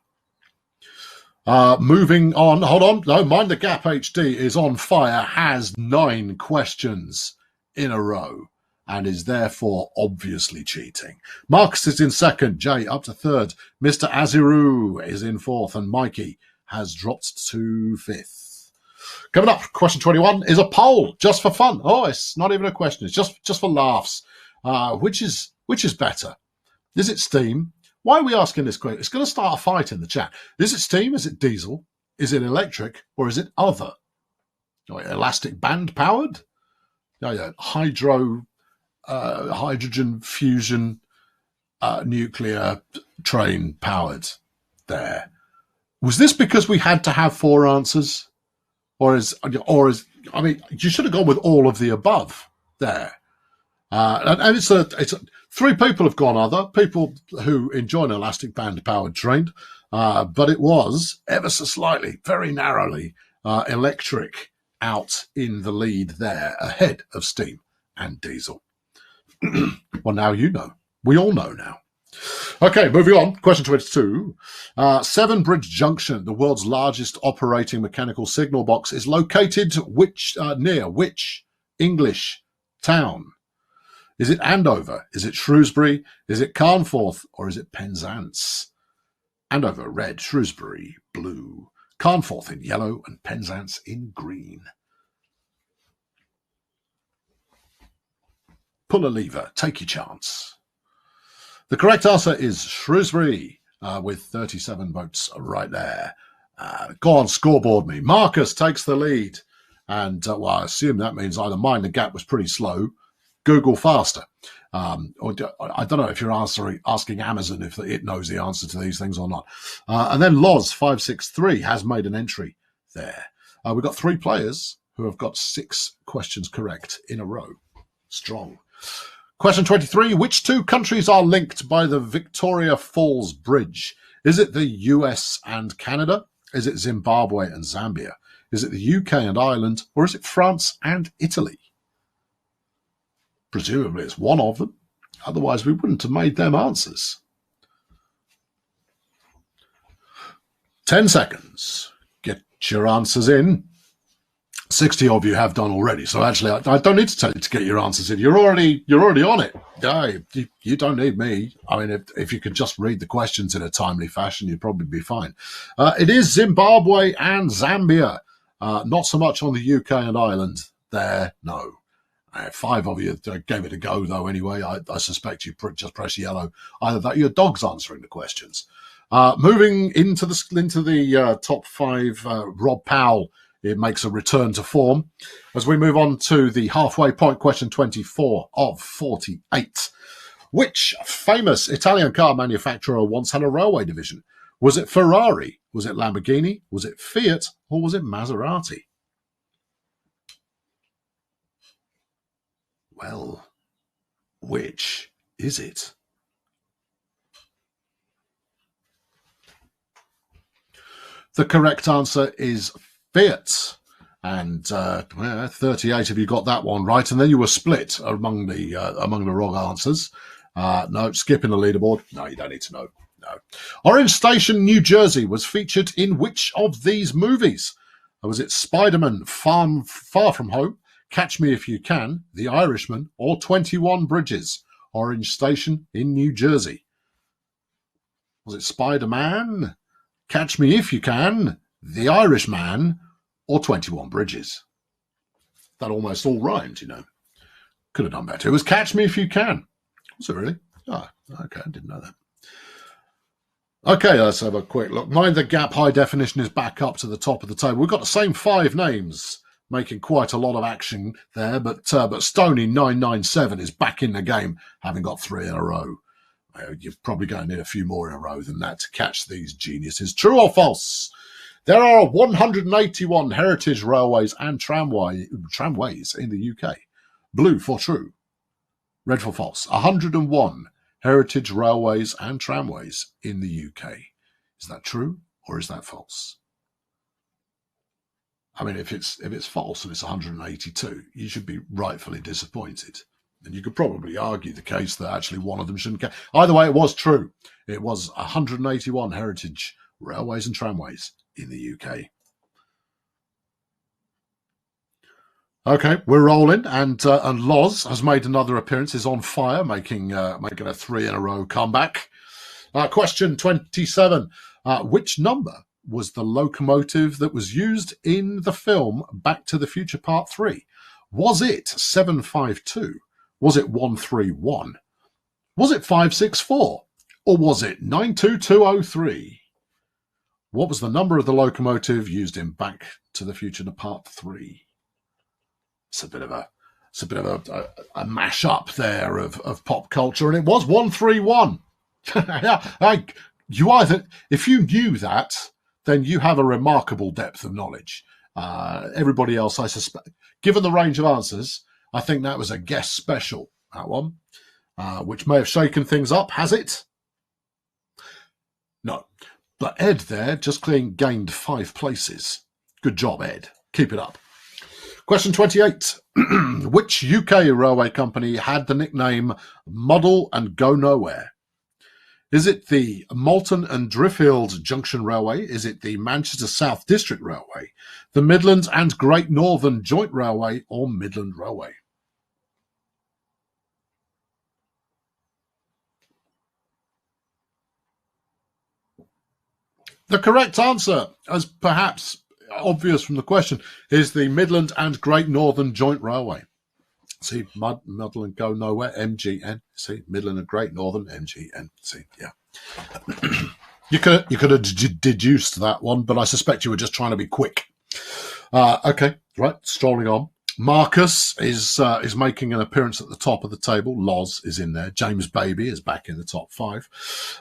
Moving on. Hold on. No, Mind the Gap HD is on fire, has 9 questions in a row, and is therefore obviously cheating. Marcus is in second, Jay up to third, Mr. Aziru is in fourth, and Mikey has dropped to fifth. Coming up, question 21 is a poll, just for fun. Oh, it's not even a question, it's just for laughs. Which is better? Is it steam? Why are we asking this question? It's going to start a fight in the chat. Is it steam? Is it diesel? Is it electric? Or is it other? Elastic band powered? Hydrogen fusion, nuclear train powered there. Was this because we had to have 4 answers? Or is, I mean, you should have gone with all of the above there. And it's 3 people have gone other, people who enjoy an elastic band powered train, but it was ever so slightly, very narrowly, electric out in the lead there, ahead of steam and diesel. Well, now you know. We all know now. Okay, moving on. Question 22. Seven Bridge Junction, the world's largest operating mechanical signal box, is located near which English town? Is it Andover? Is it Shrewsbury? Is it Carnforth? Or is it Penzance? Andover, red. Shrewsbury, blue. Carnforth in yellow and Penzance in green. Pull a lever. Take your chance. The correct answer is Shrewsbury, with 37 votes right there. Go on, scoreboard me. Marcus takes the lead. And, well, I assume that means either Mind the Gap was pretty slow, Google faster. Or I don't know if you're asking Amazon if it knows the answer to these things or not. And then Loz563 has made an entry there. We've got 3 players who have got 6 questions correct in a row. Strong. Question 23. Which 2 countries are linked by the Victoria Falls Bridge? Is it the US and Canada? Is it Zimbabwe and Zambia? Is it the UK and Ireland? Or is it France and Italy? Presumably it's one of them. Otherwise we wouldn't have made them answers. 10 seconds. Get your answers in. 60 of you have done already, so actually I don't need to tell you to get your answers in. You're already on it. You don't need me. I mean, if you could just read the questions in a timely fashion, you'd probably be fine. It is Zimbabwe and Zambia. Not so much on the UK and Ireland there, no. 5 of you gave it a go, though, anyway. I suspect you just press yellow. Either that or your dog's answering the questions. Moving into the top 5, Rob Powell. It makes a return to form as we move on to the halfway point, question 24 of 48. Which famous Italian car manufacturer once had a railway division? Was it Ferrari? Was it Lamborghini? Was it Fiat? Or was it Maserati? Well, which is it? The correct answer is Fiat, and 38 of you got that one right, and then you were split among the wrong answers. No, skipping the leaderboard. No, you don't need to know. No. Orange Station, New Jersey, was featured in which of these movies? Was it Spider-Man, Far From Home, Catch Me If You Can, The Irishman, or 21 Bridges? Orange Station in New Jersey. Was it Spider-Man, Catch Me If You Can, The Irishman, or 21 Bridges? That almost all rhymed, you know. Could have done better. It was Catch Me If You Can. Was it really? Oh, okay, I didn't know that. Okay, let's have a quick look. Mind the Gap High Definition is back up to the top of the table. We've got the same 5 names, making quite a lot of action there, but Stony 997 is back in the game, having got 3 in a row. You're probably going to need a few more in a row than that to catch these geniuses. True or false? There are 181 heritage railways and tramways in the UK. Blue for true. Red for false. 101 heritage railways and tramways in the UK. Is that true or is that false? I mean, if it's false and it's 182, you should be rightfully disappointed. And you could probably argue the case that actually one of them shouldn't count. Either way, it was true. It was 181 heritage railways and tramways in the UK. Okay, we're rolling, and Loz has made another appearance, is on fire, making a 3 in a row comeback. Question 27. Which number was the locomotive that was used in the film Back to the Future Part 3? Was it 752? Was it 131? Was it 564? Or was it 92203? What was the number of the locomotive used in Back to the Future Part 3? It's a bit of a mash-up there of pop culture, and it was 131. Yeah, you either, if you knew that, then you have a remarkable depth of knowledge. Everybody else, I suspect, given the range of answers, I think that was a guest special, that one, which may have shaken things up. Has it? No. But Ed there just gained 5 places. Good job, Ed. Keep it up. Question 28. Which UK railway company had the nickname Muddle and Go Nowhere? Is it the Malton and Driffield Junction Railway? Is it the Manchester South District Railway, the Midland and Great Northern Joint Railway, or Midland Railway? The correct answer, as perhaps obvious from the question, is the Midland and Great Northern Joint Railway. See, Muddle and Go Nowhere, MGN. See, Midland and Great Northern, MGN. See, yeah. You could have deduced that one, but I suspect you were just trying to be quick. Okay, right, strolling on. Marcus is making an appearance at the top of the table. Loz is in there. James Baby is back in the top 5.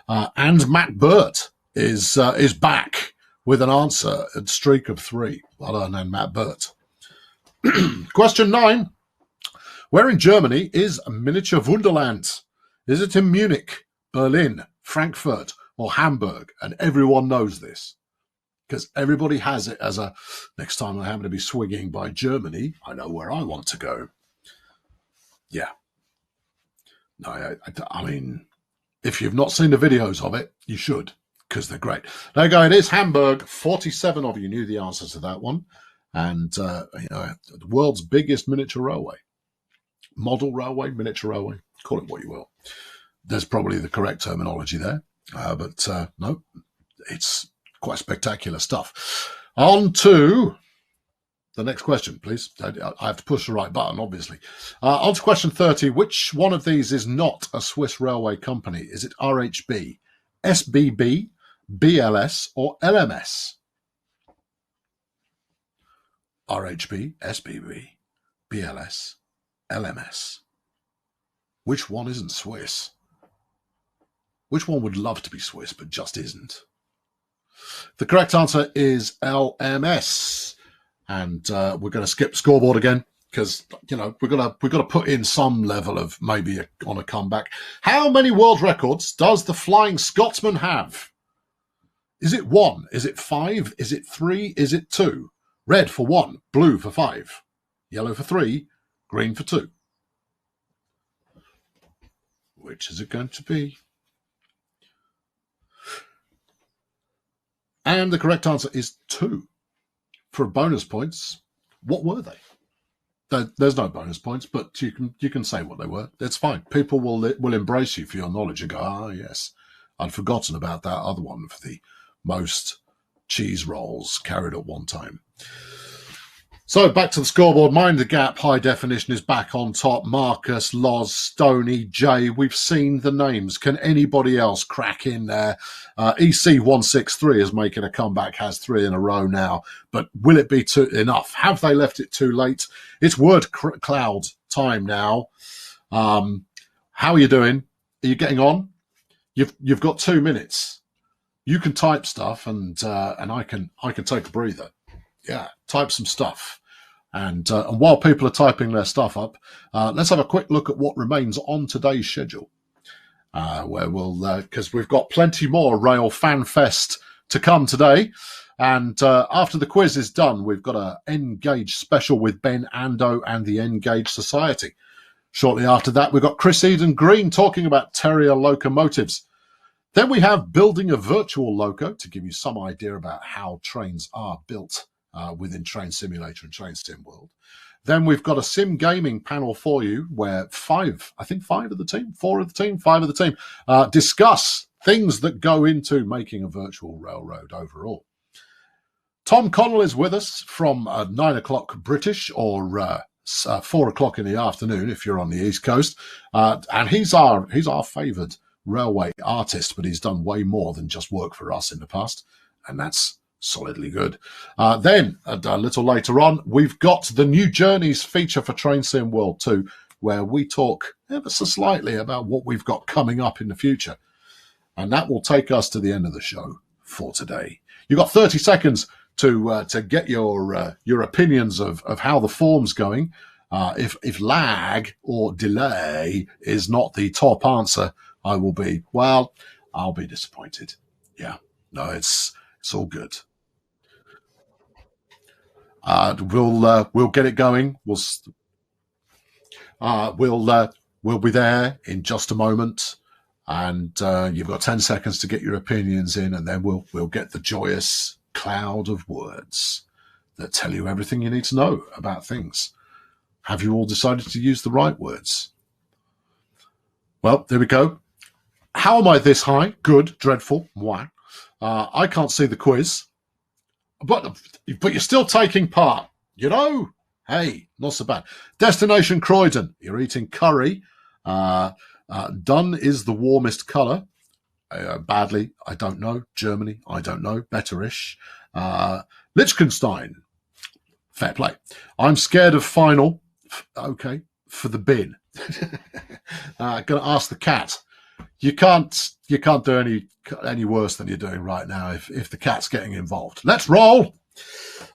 And Matt Burt is back with an answer, a streak of 3. Well done, and Matt Burt. Question 9. Where in Germany is Miniature Wunderland? Is it in Munich, Berlin, Frankfurt, or Hamburg? And everyone knows this because everybody has it as a, next time I happen to be swinging by Germany, I know where I want to go. Yeah. No, I mean, if you've not seen the videos of it, you should, because they're great. There you go. It is Hamburg. 47 of you knew the answer to that one. And, the world's biggest miniature railway. Model railway, miniature railway, call it what you will. There's probably the correct terminology there. But no, it's quite spectacular stuff. On to the next question, please. I have to push the right button, obviously. On to question 30. Which one of these is not a Swiss railway company? Is it RHB, SBB, BLS, or LMS? RHB, SBB, BLS, LMS. Which one isn't Swiss? Which one would love to be Swiss but just isn't? The correct answer is LMS. And we're going to skip scoreboard again because, we've got to put in some level of maybe on a comeback. How many world records does the Flying Scotsman have? Is it 1? Is it 5? Is it 3? Is it 2? Red for 1, blue for 5, yellow for 3, green for 2. Which is it going to be? And the correct answer is 2. For bonus points, what were they? There's no bonus points, but you can say what they were. It's fine. People will embrace you for your knowledge and go, yes, I'd forgotten about that other one for the most cheese rolls carried at one time. So back to the scoreboard. Mind the Gap High Definition is back on top. Marcus, Loz, Stoney, Jay. We've seen the names. Can anybody else crack in there? EC163 is making a comeback, has 3 in a row now. But will it be enough? Have they left it too late? It's word cloud time now. How are you doing? Are you getting on? You've got 2 minutes. You can type stuff, and I can take a breather. Yeah, type some stuff. And while people are typing their stuff up, let's have a quick look at what remains on today's schedule, where because we've got plenty more Railfan Fest to come today. And after the quiz is done, we've got a Engage special with Ben Ando and the Engage Society. Shortly after that, we've got Chris Eden Green talking about Terrier Locomotives. Then we have Building a Virtual Loco to give you some idea about how trains are built within Train Simulator and Train Sim World. Then we've got a sim gaming panel for you where 5 of the team discuss things that go into making a virtual railroad overall. Tom Connell is with us from 9 o'clock British or 4 o'clock in the afternoon if you're on the East Coast. And he's our favoured railway artist, but he's done way more than just work for us in the past. And that's solidly good. Then, a little later on, we've got the New Journeys feature for Train Sim World 2, where we talk ever so slightly about what we've got coming up in the future. And that will take us to the end of the show for today. You've got 30 seconds to get your opinions of how the form's going. If lag or delay is not the top answer, I'll be disappointed. Yeah, no, it's all good. We'll get it going. We'll be there in just a moment, and you've got 10 seconds to get your opinions in, and then we'll get the joyous cloud of words that tell you everything you need to know about things. Have you all decided to use the right words? Well, there we go. How am I this high? Good, dreadful, moi. I can't see the quiz, but you're still taking part. You know, hey, not so bad. Destination Croydon, you're eating curry. Dun is the warmest colour. Badly, I don't know. Germany, I don't know. Betterish. Liechtenstein, fair play. I'm scared of final. Okay, for the bin. Going to ask the cat. You can't do any worse than you're doing right now if the cat's getting involved. Let's roll.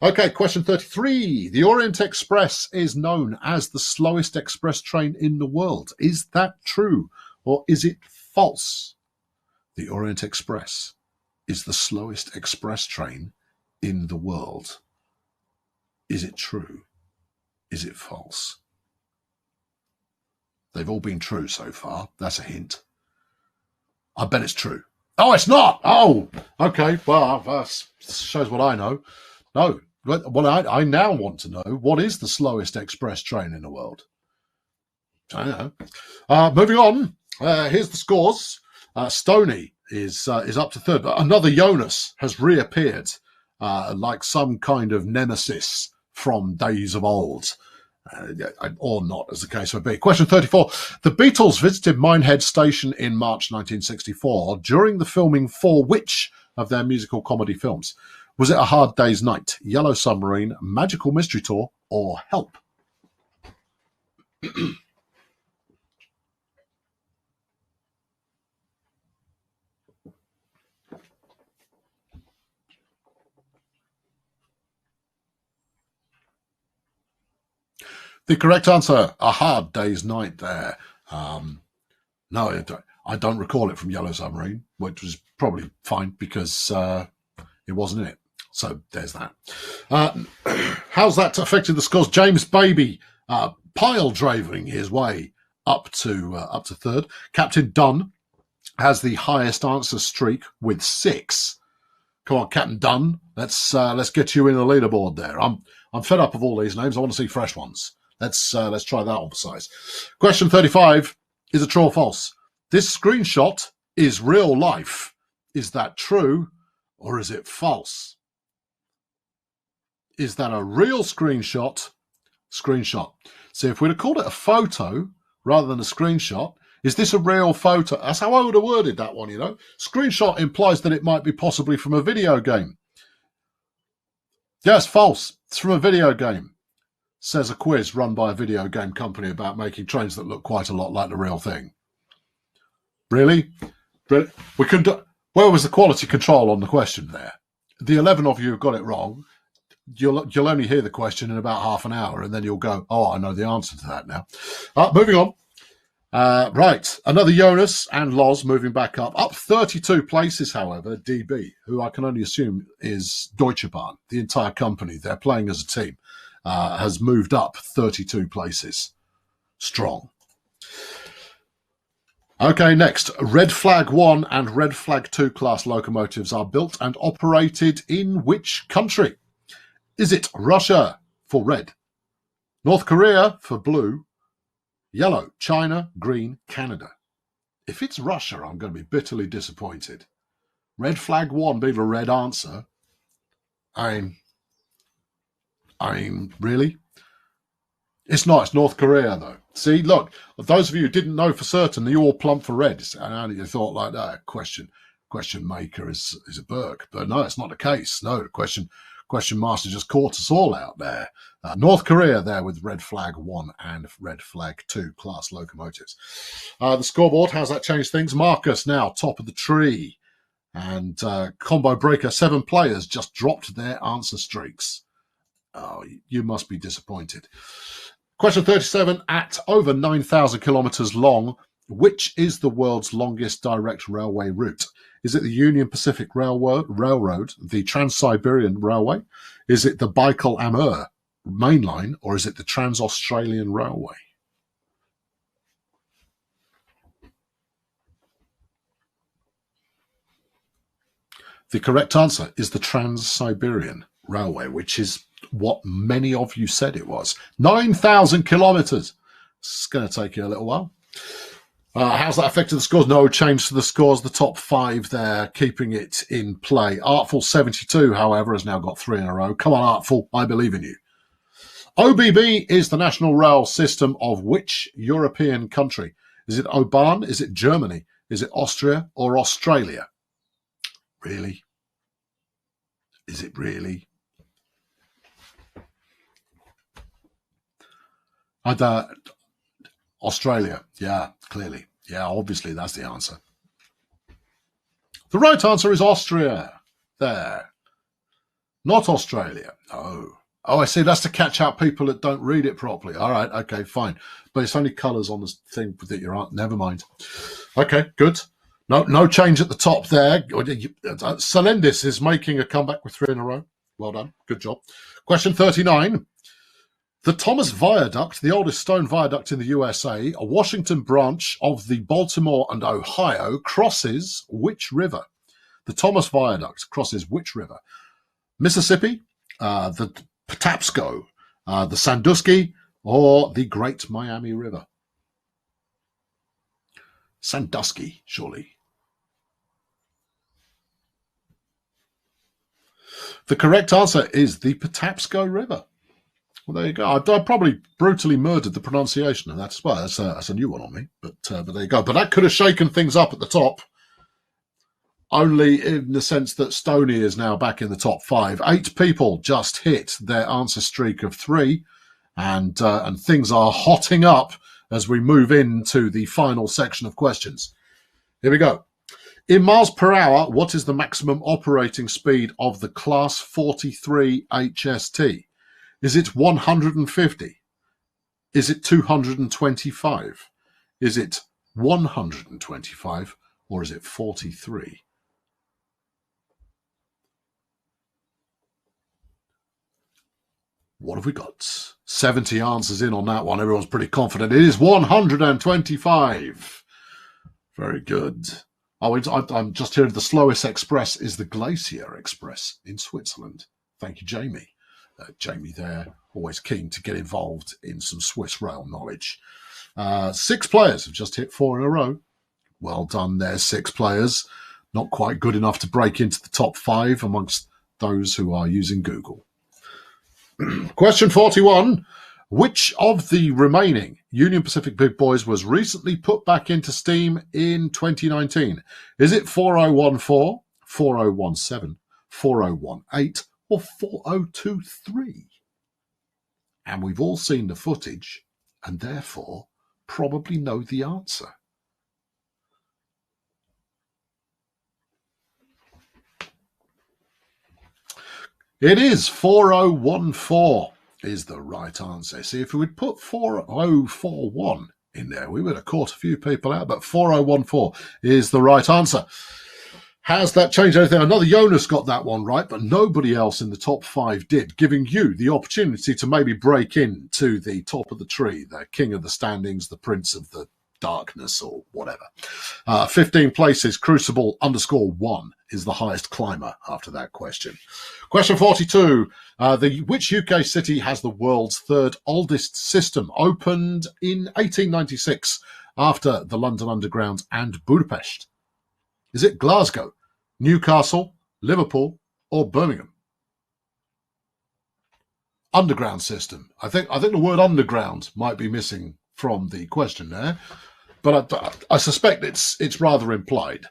Okay, question 33. The Orient Express is known as the slowest express train in the world. Is that true or is it false? The Orient Express is the slowest express train in the world. Is it true? Is it false? They've all been true so far. That's a hint. I bet it's true. Oh, it's not. Oh, okay. Well, that shows what I know. No. Well, I now want to know, what is the slowest express train in the world? I know. Moving on. Here's the scores. Stoney is up to third, but another Jonas has reappeared, like some kind of nemesis from days of old. Or not, as the case may be. Question 34. The Beatles visited Minehead Station in March 1964 during the filming for which of their musical comedy films? Was it A Hard Day's Night, Yellow Submarine, Magical Mystery Tour, or Help? The correct answer, A Hard Day's Night there. No, I don't recall it from Yellow Submarine, which was probably fine because it wasn't in it. So there's that. How's that affected the scores? James Baby pile driving his way up to third. Captain Dunn has the highest answer streak with 6. Come on, Captain Dunn. Let's get you in the leaderboard there. I'm fed up of all these names. I want to see fresh ones. Let's try that on for size. Question 35 is it true or false? This screenshot is real life. Is that true or is it false? Is that a real screenshot? Screenshot. See, if we'd have called it a photo rather than a screenshot, is this a real photo? That's how I would have worded that one, you know. Screenshot implies that it might be possibly from a video game. Yes, false. It's from a video game. Says a quiz run by a video game company about making trains that look quite a lot like the real thing. Really? We couldn't do... Where was the quality control on the question there? The 11 of you who got it wrong, you'll only hear the question in about half an hour, and then you'll go, oh, I know the answer to that now. Moving on. Right, another Jonas and Loz moving back up 32 places, however. DB, who I can only assume is Deutsche Bahn, the entire company, they're playing as a team, has moved up 32 places. Strong. Okay, next. Red Flag 1 and Red Flag 2 class locomotives are built and operated in which country? Is it Russia for red, North Korea for blue, yellow, China, green, Canada? If it's Russia, I'm going to be bitterly disappointed. Red Flag 1 being the red answer. I mean, really? It's not. It's North Korea, though. See, look, those of you who didn't know for certain, you all plump for red. And you thought like that. Question maker is a Burke. But no, it's not the case. No, question Question Master just caught us all out there. North Korea there with red flag 1 and red flag 2 class locomotives. The scoreboard, how's that changed things? Marcus now top of the tree. And Combo Breaker, 7 players just dropped their answer streaks. Oh, you must be disappointed. Question 37, at over 9,000 kilometres long, which is the world's longest direct railway route? Is it the Union Pacific Railroad, the Trans-Siberian Railway? Is it the Baikal-Amur main line, or is it the Trans-Australian Railway? The correct answer is the Trans-Siberian Railway, which is what many of you said it was. 9,000 kilometres. It's going to take you a little while. How's that affected the scores? No change to the scores. The top 5 there, keeping it in play. Artful 72, however, has now got 3 in a row. Come on, Artful, I believe in you. OBB is the national rail system of which European country? Is it Oban? Is it Germany? Is it Austria or Australia? Really? Is it really? Australia. Yeah, clearly. Yeah, obviously that's the answer. The right answer is Austria. There. Not Australia. Oh. Oh, I see. That's to catch out people that don't read it properly. All right. Okay, fine. But it's only colours on the thing that you're on. Never mind. Okay, good. No change at the top there. Selendis is making a comeback with 3 in a row. Well done. Good job. Question 39. The Thomas Viaduct, the oldest stone viaduct in the USA, a Washington branch of the Baltimore and Ohio, crosses which river? The Thomas Viaduct crosses which river? Mississippi, the Patapsco, the Sandusky, or the Great Miami River? Sandusky, surely. The correct answer is the Patapsco River. Well, there you go. I probably brutally murdered the pronunciation of that as well. That's a new one on me, but there you go. But that could have shaken things up at the top, only in the sense that Stoney is now back in the top 5. 8 people just hit their answer streak of 3, and things are hotting up as we move into the final section of questions. Here we go. In miles per hour, what is the maximum operating speed of the Class 43 HST? Is it 150? Is it 225? Is it 125? Or is it 43? What have we got? 70 answers in on that one. Everyone's pretty confident. It is 125. Very good. Oh, I'm just hearing the slowest express is the Glacier Express in Switzerland. Thank you, Jamie. Jamie there, always keen to get involved in some Swiss rail knowledge. 6 players have just hit 4 in a row. Well done there, 6 players. Not quite good enough to break into the top 5 amongst those who are using Google. Question 41. Which of the remaining Union Pacific Big Boys was recently put back into steam in 2019? Is it 4014, 4017, 4018, or 4023? And we've all seen the footage and therefore probably know the answer. It is 4014 is the right answer. See, if we would put 4041 in there, we would have caught a few people out, but 4014 is the right answer. Has that changed anything? Another Jonas got that one right, but nobody else in the top 5 did, giving you the opportunity to maybe break into the top of the tree, the king of the standings, the prince of the darkness, or whatever. 15 places, Crucible _1 is the highest climber after that question. Question 42. Which UK city has the world's 3rd oldest system? Opened in 1896 after the London Underground and Budapest. Is it Glasgow, Newcastle, Liverpool, or Birmingham? Underground system. I think the word underground might be missing from the question there, but I suspect it's rather implied.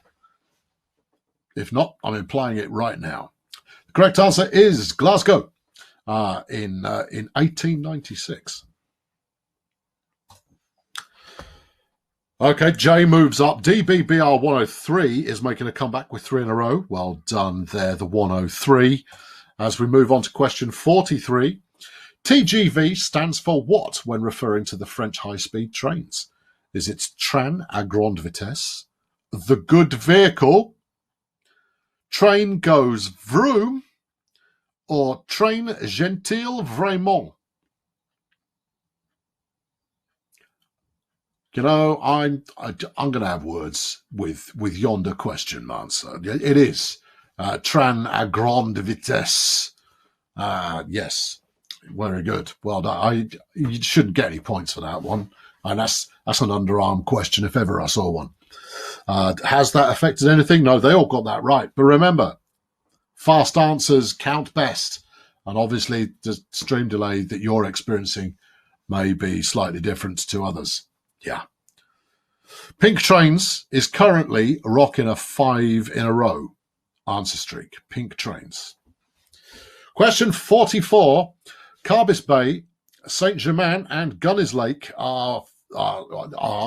If not, I'm implying it right now. The correct answer is Glasgow in 1896. Okay, Jay moves up. DBBR 103 is making a comeback with 3 in a row. Well done there, the 103. As we move on to question 43, TGV stands for what when referring to the French high-speed trains? Is it train à grande vitesse, the good vehicle, train goes vroom, or train gentil vraiment? You know, I'm going to have words with yonder question answer. It is train à grande vitesse. Yes, very good. Well done. You shouldn't get any points for that one. And that's an underarm question if ever I saw one. Has that affected anything? No, they all got that right. But remember, fast answers count best. And obviously, the stream delay that you're experiencing may be slightly different to others. Yeah. Pink Trains is currently rocking a 5 in a row answer streak. Pink Trains. Question 44. Carbis Bay, Saint-Germain and Gunners Lake are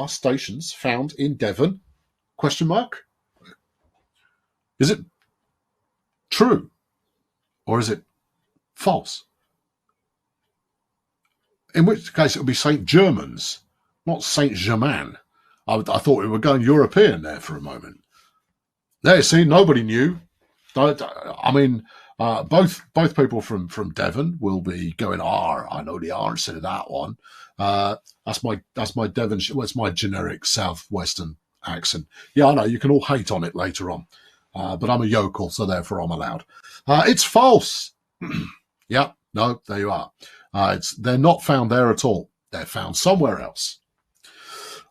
stations found in Devon? Question mark? Is it true or is it false? In which case it would be St. Germans, not Saint-Germain. I thought we were going European there for a moment. There, you see, nobody knew. I mean, both people from Devon will be going R. I know the R instead of that one. That's my Devon. Well, it's my generic southwestern accent. Yeah, I know you can all hate on it later on, but I'm a yokel, so therefore I'm allowed. It's false. Yeah, no, there you are. They're not found there at all. They're found somewhere else.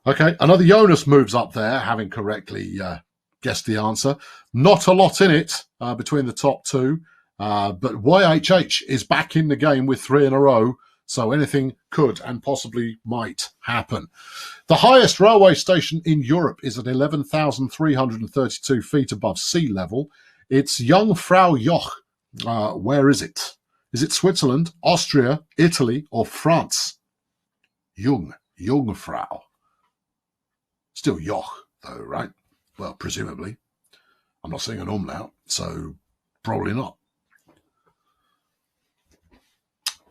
Okay, another Jonas moves up there, having correctly guessed the answer. Not a lot in it between the top two, but YHH is back in the game with 3 in a row, so anything could and possibly might happen. The highest railway station in Europe is at 11,332 feet above sea level. It's Jungfrau Joch. Where is it? Is it Switzerland, Austria, Italy, or France? Jungfrau. Still Joch, though, right? Well, presumably. I'm not seeing an umlaut, so probably not.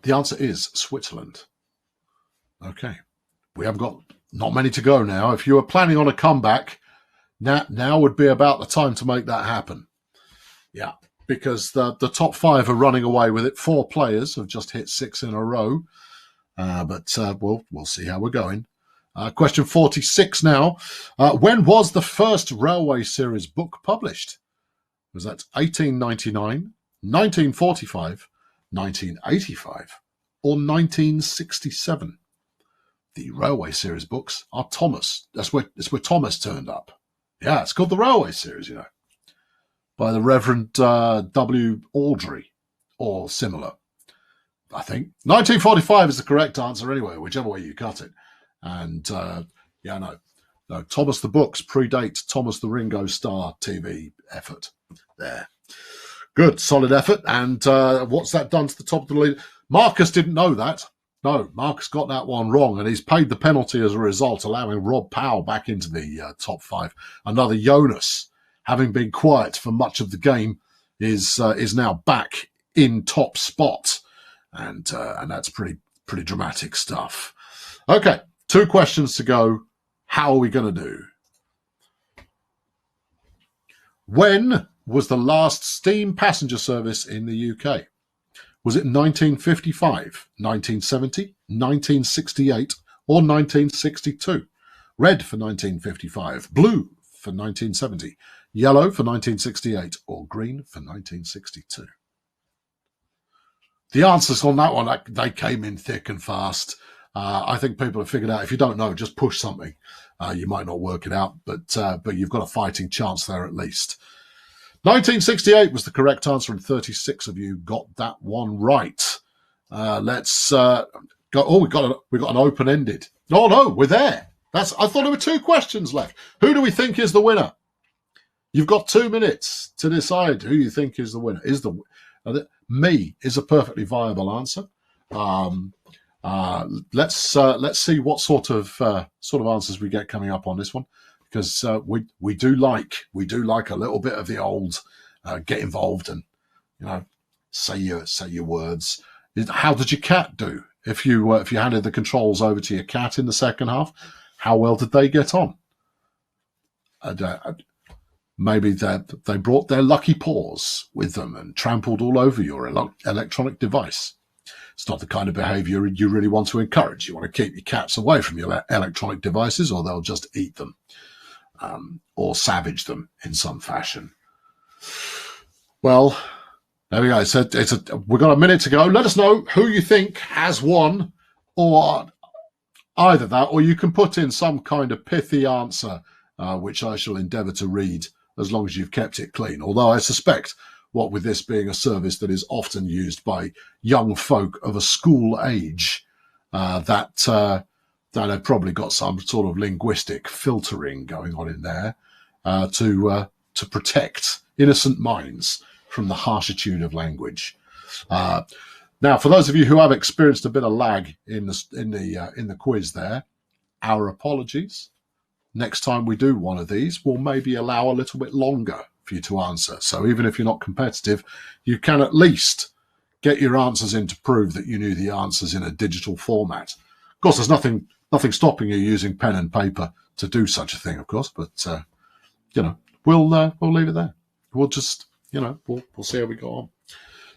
The answer is Switzerland. Okay. We have got not many to go now. If you were planning on a comeback, now would be about the time to make that happen. Yeah, because the top 5 are running away with it. 4 players have just hit 6 in a row. But we'll see how we're going. Question 46 now. When was the first Railway Series book published? Was that 1899, 1945, 1985, or 1967? The Railway Series books are Thomas. That's where Thomas turned up. Yeah, it's called the Railway Series, you know, by the Reverend W. Aldry, or similar. I think 1945 is the correct answer anyway, whichever way you cut it. And no, Thomas the books predate Thomas the Ringo Starr TV effort. There, good, solid effort. And what's that done to the top of the lead? Marcus didn't know that. No, Marcus got that one wrong, and he's paid the penalty as a result, allowing Rob Powell back into the top 5. Another Jonas, having been quiet for much of the game, is now back in top spot. And that's pretty dramatic stuff. Okay, 2 questions to go. How are we going to do? When was the last steam passenger service in the UK? Was it 1955, 1970, 1968, or 1962? Red for 1955, blue for 1970, yellow for 1968, or green for 1962? The answers on that one, they came in thick and fast. I think people have figured out, if you don't know, just push something. You might not work it out, but you've got a fighting chance there at least. 1968 was the correct answer, and 36 of you got that one right. Let's go. Oh, we got an open-ended. Oh no, we're there. I thought there were 2 questions left. Who do we think is the winner? You've got 2 minutes to decide who you think is the winner. Me is a perfectly viable answer. Let's see what sort of answers we get coming up on this one, because we do like a little bit of the old get involved and say your words. How did your cat do? If you handed the controls over to your cat in the second half, how well did they get on? Maybe they brought their lucky paws with them and trampled all over your electronic device. It's not the kind of behaviour you really want to encourage. You want to keep your cats away from your electronic devices, or they'll just eat them or savage them in some fashion. Well, there we go. We've got a minute to go. Let us know who you think has won, or either that, or you can put in some kind of pithy answer, which I shall endeavour to read, as long as you've kept it clean. Although I suspect, what with this being a service that is often used by young folk of a school age, that have probably got some sort of linguistic filtering going on in there to protect innocent minds from the harshitude of language. Now, for those of you who have experienced a bit of lag in the quiz there, our apologies. Next time we do one of these, we'll maybe allow a little bit longer for you to answer. So even if you're not competitive, you can at least get your answers in to prove that you knew the answers in a digital format. Of course, there's nothing stopping you using pen and paper to do such a thing, of course, but we'll leave it there. We'll just, we'll see how we go on.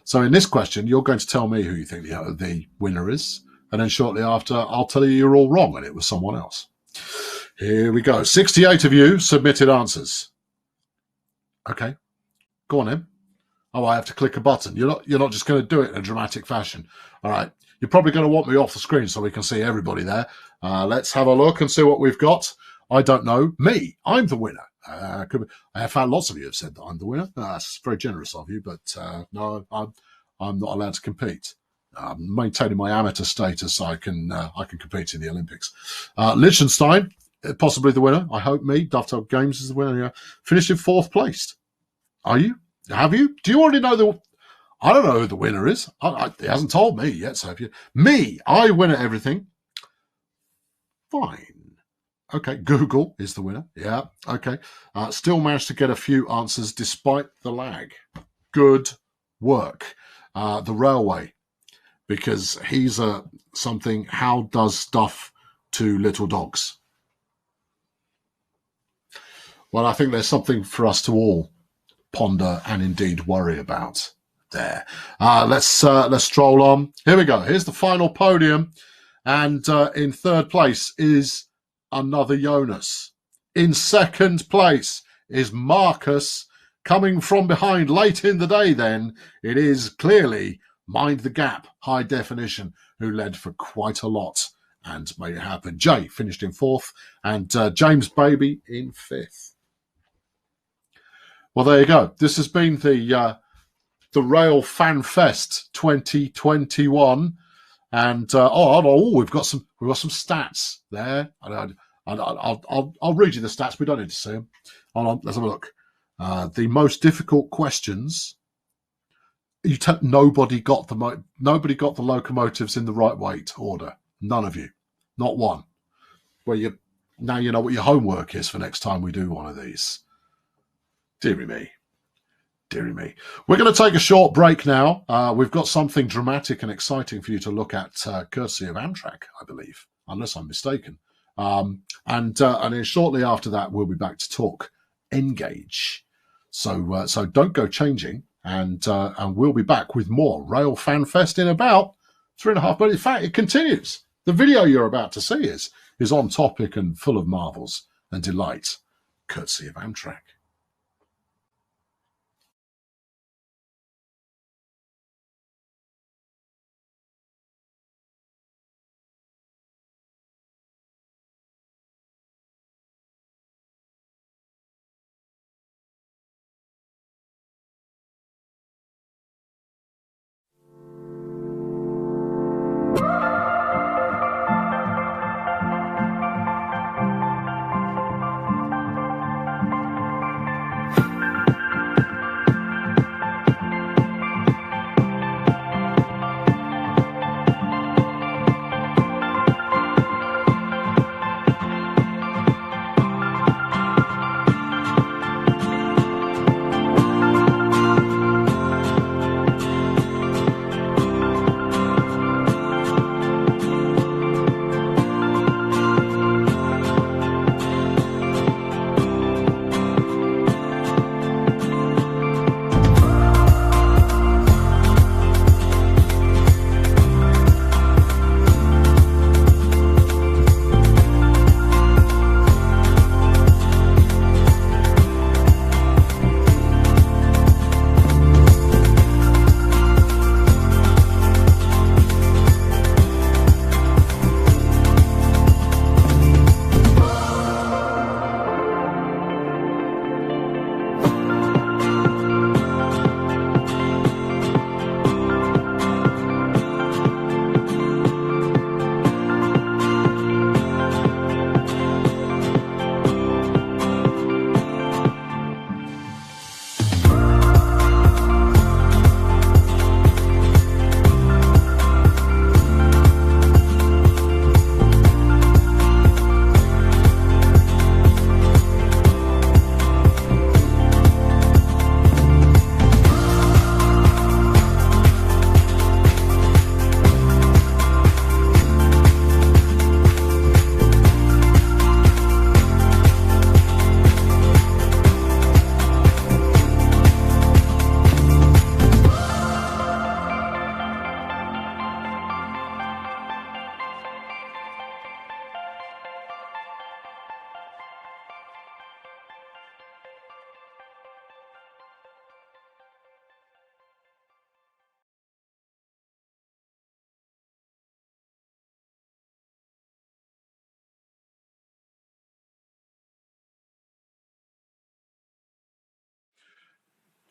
So in this question, you're going to tell me who you think the winner is, and then shortly after, I'll tell you you're all wrong and it was someone else. Here we go. 68 of you submitted answers. Okay, go on then. Oh, I have to click a button. You're not just going to do it in a dramatic fashion. All right, you're probably going to want me off the screen so we can see everybody there. Let's have a look and see what we've got. I don't know. Me, I'm the winner. I have found lots of you have said that I'm the winner. That's very generous of you, but no, I'm not allowed to compete. I'm maintaining my amateur status so I can compete in the Olympics. Liechtenstein, possibly the winner. I hope me. Dovetail Games is the winner. Yeah. Finished in 4th place. Are you? Have you? Do you already know I don't know who the winner is. He hasn't told me yet. So me, I win at everything. Fine. Okay, Google is the winner. Yeah, okay. Still managed to get a few answers despite the lag. Good work. The railway, because he's something, how does stuff to little dogs? Well, I think there's something for us to all ponder and indeed worry about there. Let's stroll on. Here we go. Here's the final podium. And in 3rd place is another Jonas. In 2nd place is Marcus. Coming from behind late in the day then, it is clearly Mind the Gap, High Definition, who led for quite a lot and made it happen. Jay finished in 4th and James Baby in 5th. Well, there you go. This has been the Railfan Fest 2021. And we've got some stats there. I'll read you the stats. We don't need to see them. Hold on, let's have a look. The most difficult questions. Nobody got the locomotives in the right weight order. None of you, not one. Well, now you know what your homework is for next time we do one of these. Dearie me. Dearie me. We're going to take a short break now. We've got something dramatic and exciting for you to look at, courtesy of Amtrak, I believe, unless I'm mistaken. And then shortly after that, we'll be back to talk Engage. So don't go changing, and we'll be back with more Railfan Fest in about 3.5 minutes. In fact, it continues. The video you're about to see is on topic and full of marvels and delight, courtesy of Amtrak.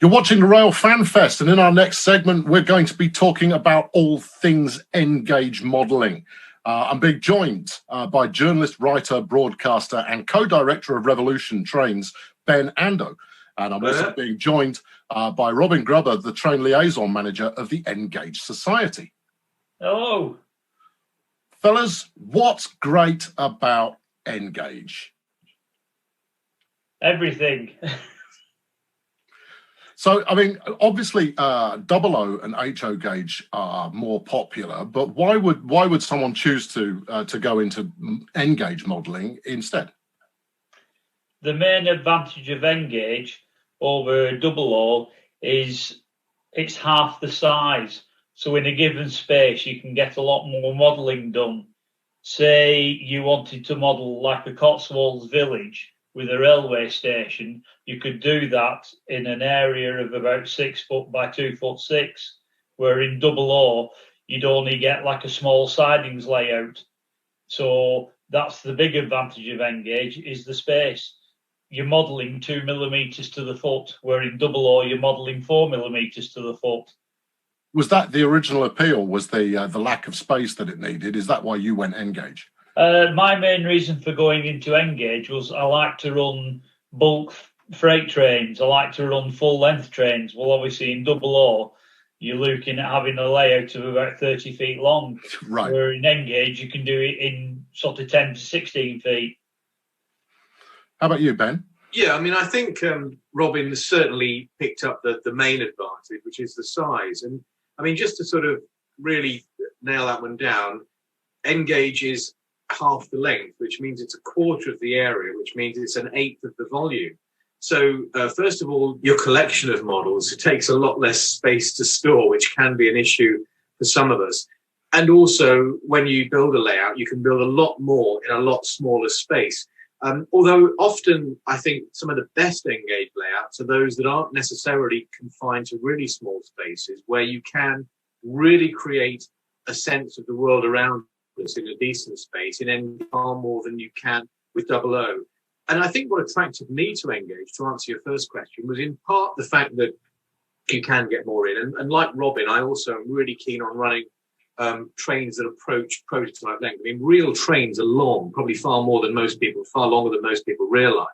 You're watching the Railfan Fest, and in our next segment, we're going to be talking about all things N-gauge modelling. I'm being joined by journalist, writer, broadcaster, and co-director of Revolution Trains, Ben Ando. And I'm also being joined by Robin Grubber, the train liaison manager of the N-gauge Society. Hello. Fellas, what's great about N-gauge? Everything. So, I mean, obviously, 00 and HO gauge are more popular, but why would someone choose to go into N-gauge modelling instead? The main advantage of N-gauge over 00 is it's half the size. So in a given space, you can get a lot more modelling done. Say you wanted to model like a Cotswolds village with a railway station, you could do that in an area of about 6 foot by 2 foot 6, where in 00 you'd only get like a small sidings layout. So that's the big advantage of N-gauge, is the space. You're modelling 2 millimetres to the foot, where in 00 you're modelling 4 millimetres to the foot. Was that the original appeal? Was the lack of space that it needed? Is that why you went N-gauge? My main reason for going into N-gauge was I like to run bulk freight trains. I like to run full length trains. Well, obviously in 00 you're looking at having a layout of about 30 feet long. Right. Where in N-gauge you can do it in sort of 10 to 16 feet. How about you, Ben? Yeah, I mean, I think Robin has certainly picked up the main advantage, which is the size. And I mean, just to sort of really nail that one down, N-gauge is half the length, which means it's a quarter of the area, which means it's an eighth of the volume. So first of all, your collection of models, it takes a lot less space to store, which can be an issue for some of us. And also, when you build a layout, you can build a lot more in a lot smaller space. Although often I think some of the best N-gauge layouts are those that aren't necessarily confined to really small spaces, where you can really create a sense of the world around us in a decent space in far more than you can with 00. And I think what attracted me to N-gauge, to answer your first question, was in part the fact that you can get more in. And like Robin, I also am really keen on running trains that approach prototype length. I mean, real trains are long, probably far more than most people, far longer than most people realise.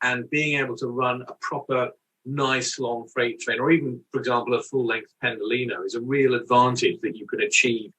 And being able to run a proper, nice, long freight train, or even, for example, a full-length Pendolino, is a real advantage that you can achieve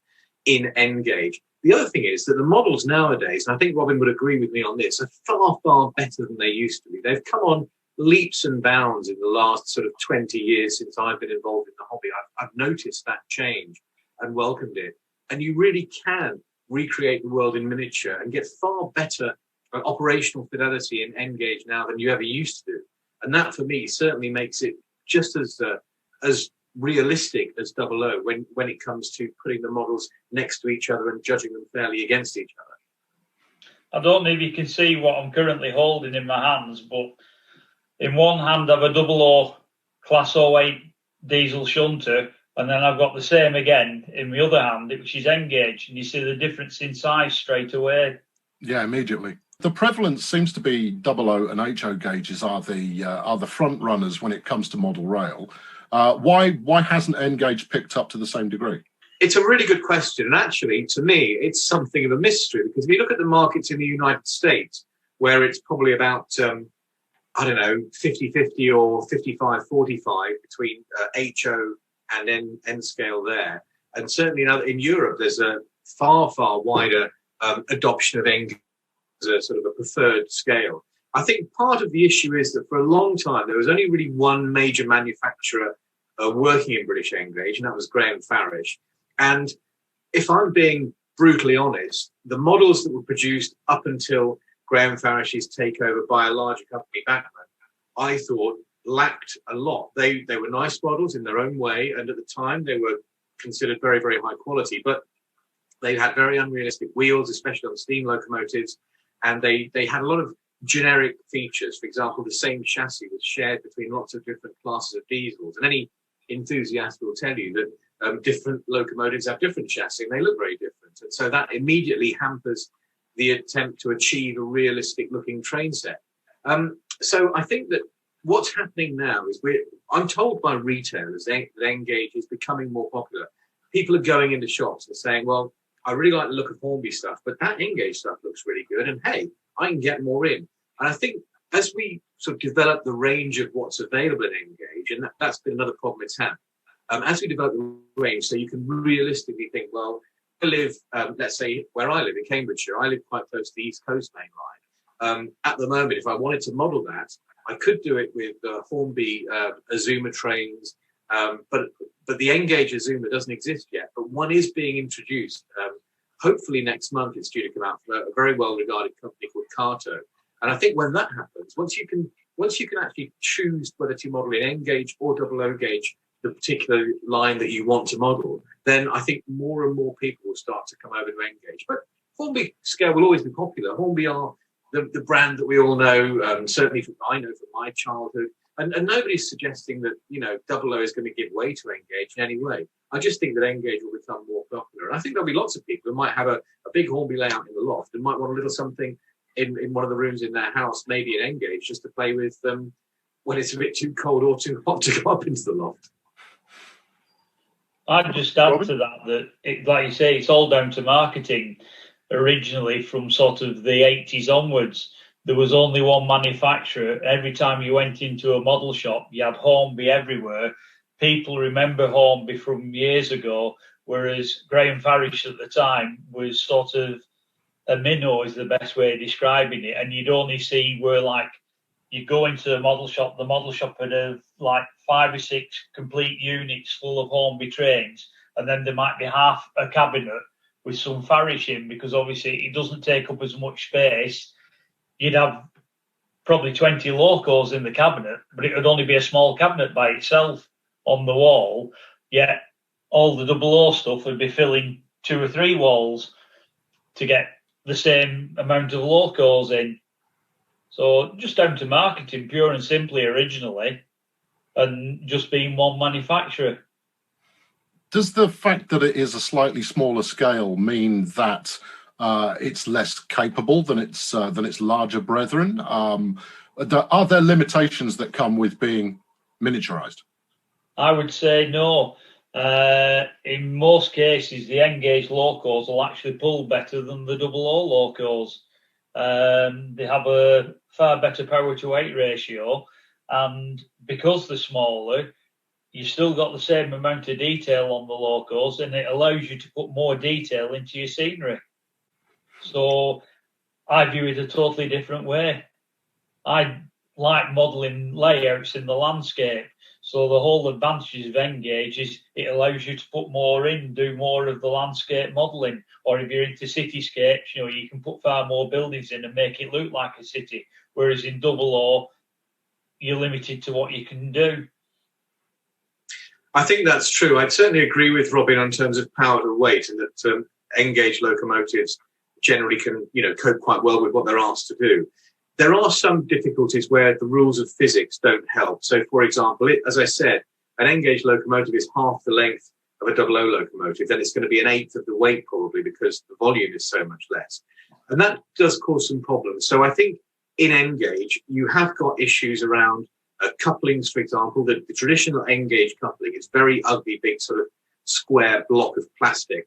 in N-gauge. The other thing is that the models nowadays, and I think Robin would agree with me on this, are far, far better than they used to be. They've come on leaps and bounds in the last sort of 20 years since I've been involved in the hobby. I've noticed that change and welcomed it. And you really can recreate the world in miniature and get far better operational fidelity in N-gauge now than you ever used to do. And that, for me, certainly makes it just as realistic as 00 when it comes to putting the models next to each other and judging them fairly against each other. I don't know if you can see what I'm currently holding in my hands, but in one hand I've a 00 Class 08 diesel shunter, and then I've got the same again in the other hand, which is N-gauge, and you see the difference in size straight away. Yeah, immediately. The prevalence seems to be 00 and HO gauges are the front runners when it comes to model rail. Why hasn't N-gauge picked up to the same degree? It's a really good question. And actually, to me, it's something of a mystery, because if you look at the markets in the United States, where it's probably about, 50-50 or 55-45 between HO and N scale there. And certainly in Europe, there's a far, far wider adoption of N as a sort of a preferred scale. I think part of the issue is that for a long time, there was only really one major manufacturer working in British N-gauge, and that was Graham Farish. And if I'm being brutally honest, the models that were produced up until Graham Farish's takeover by a larger company, Bachmann, I thought lacked a lot. They were nice models in their own way, and at the time they were considered very, very high quality, but they had very unrealistic wheels, especially on steam locomotives, and they had a lot of generic features. For example, the same chassis was shared between lots of different classes of diesels, and any enthusiast will tell you that different locomotives have different chassis and they look very different, and so that immediately hampers the attempt to achieve a realistic looking train set. So I think that what's happening now is I'm told by retailers that Engage is becoming more popular. People are going into shops and saying, well, I really like the look of Hornby stuff, but that Engage stuff looks really good, and hey, I can get more in. And I think as we sort of develop the range of what's available in Engage, and that's been another problem it's had, as we develop the range, so you can realistically think, well, I live, let's say where I live in Cambridgeshire, I live quite close to the East Coast main line. At the moment, if I wanted to model that, I could do it with Hornby Azuma trains, but the Engage Azuma doesn't exist yet. But one is being introduced. Hopefully next month it's due to come out from a very well-regarded company called Carto. And I think when that happens, once you can actually choose whether to model in Engage or double O gauge, the particular line that you want to model, then I think more and more people will start to come over to Engage. But Hornby scale will always be popular. Hornby are the brand that we all know, certainly I know from my childhood. And nobody's suggesting that, double O is going to give way to Engage in any way. I just think that Engage will become more popular. And I think there'll be lots of people who might have a big Hornby layout in the loft and might want a little something in one of the rooms in their house, maybe an Engage, just to play with when it's a bit too cold or too hot to go up into the loft. I'd just add to that, like you say, it's all down to marketing. Originally, from sort of the 80s onwards, there was only one manufacturer. Every time you went into a model shop, you had Hornby everywhere. People remember Hornby from years ago, whereas Graham Farish at the time was sort of a minnow, is the best way of describing it. And you'd only see where, like, you go into the model shop would have like 5 or 6 complete units full of Hornby trains, and then there might be half a cabinet with some Farish in, because obviously it doesn't take up as much space. You'd have probably 20 locos in the cabinet, but it would only be a small cabinet by itself on the wall, yet all the double O stuff would be filling 2 or 3 walls to get the same amount of locos in. So just down to marketing, pure and simply originally, and just being one manufacturer. Does the fact that it is a slightly smaller scale mean that it's less capable than its larger brethren? Are there limitations that come with being miniaturized? I would say no. In most cases, the Engage locos will actually pull better than the double O locos. They have a far better power to weight ratio, and because they're smaller, you've still got the same amount of detail on the locos, and it allows you to put more detail into your scenery. So I view it a totally different way. I like modelling layouts in the landscape. So the whole advantage of Engage is it allows you to put more in, do more of the landscape modelling. Or if you're into cityscapes, you can put far more buildings in and make it look like a city. Whereas in double O, you're limited to what you can do. I think that's true. I'd certainly agree with Robin in terms of power to weight, and that Engage locomotives generally can, cope quite well with what they're asked to do. There are some difficulties where the rules of physics don't help. So, for example, as I said, an Engage locomotive is half the length of a double O locomotive, then it's going to be 1/8 of the weight probably, because the volume is so much less. And that does cause some problems. So I think in Engage, you have got issues around couplings, for example. The traditional Engage coupling is very ugly, big sort of square block of plastic.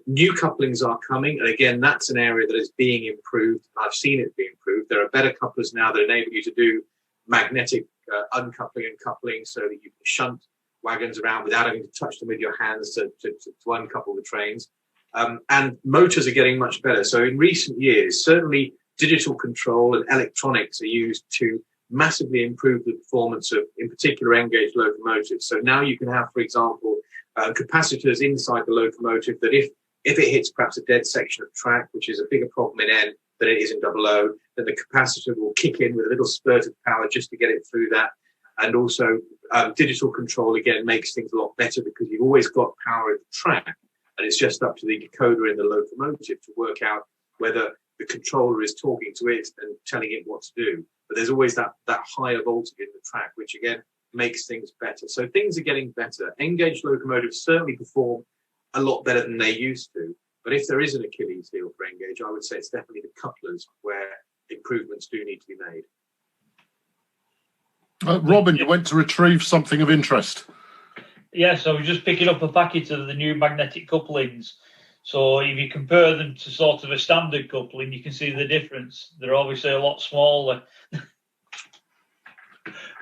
New couplings are coming, and again, that's an area that is being improved. I've seen it be improved. There are better couplers now that enable you to do magnetic uncoupling and coupling, so that you can shunt wagons around without having to touch them with your hands to uncouple the trains. And motors are getting much better. So in recent years, certainly digital control and electronics are used to massively improve the performance of, in particular, Engage locomotives. So now you can have, for example, capacitors inside the locomotive that if it hits perhaps a dead section of track, which is a bigger problem in N than it is in double O, then the capacitor will kick in with a little spurt of power just to get it through that. And also digital control, again, makes things a lot better because you've always got power at the track, and it's just up to the decoder in the locomotive to work out whether the controller is talking to it and telling it what to do. But there's always that higher voltage in the track, which again makes things better. So things are getting better. Engage locomotives certainly perform a lot better than they used to. But if there is an Achilles heel for Engage, I would say it's definitely the couplers where improvements do need to be made. Robin, you went to retrieve something of interest. Yes, I was just picking up a packet of the new magnetic couplings. So if you compare them to sort of a standard coupling, you can see the difference. They're obviously a lot smaller.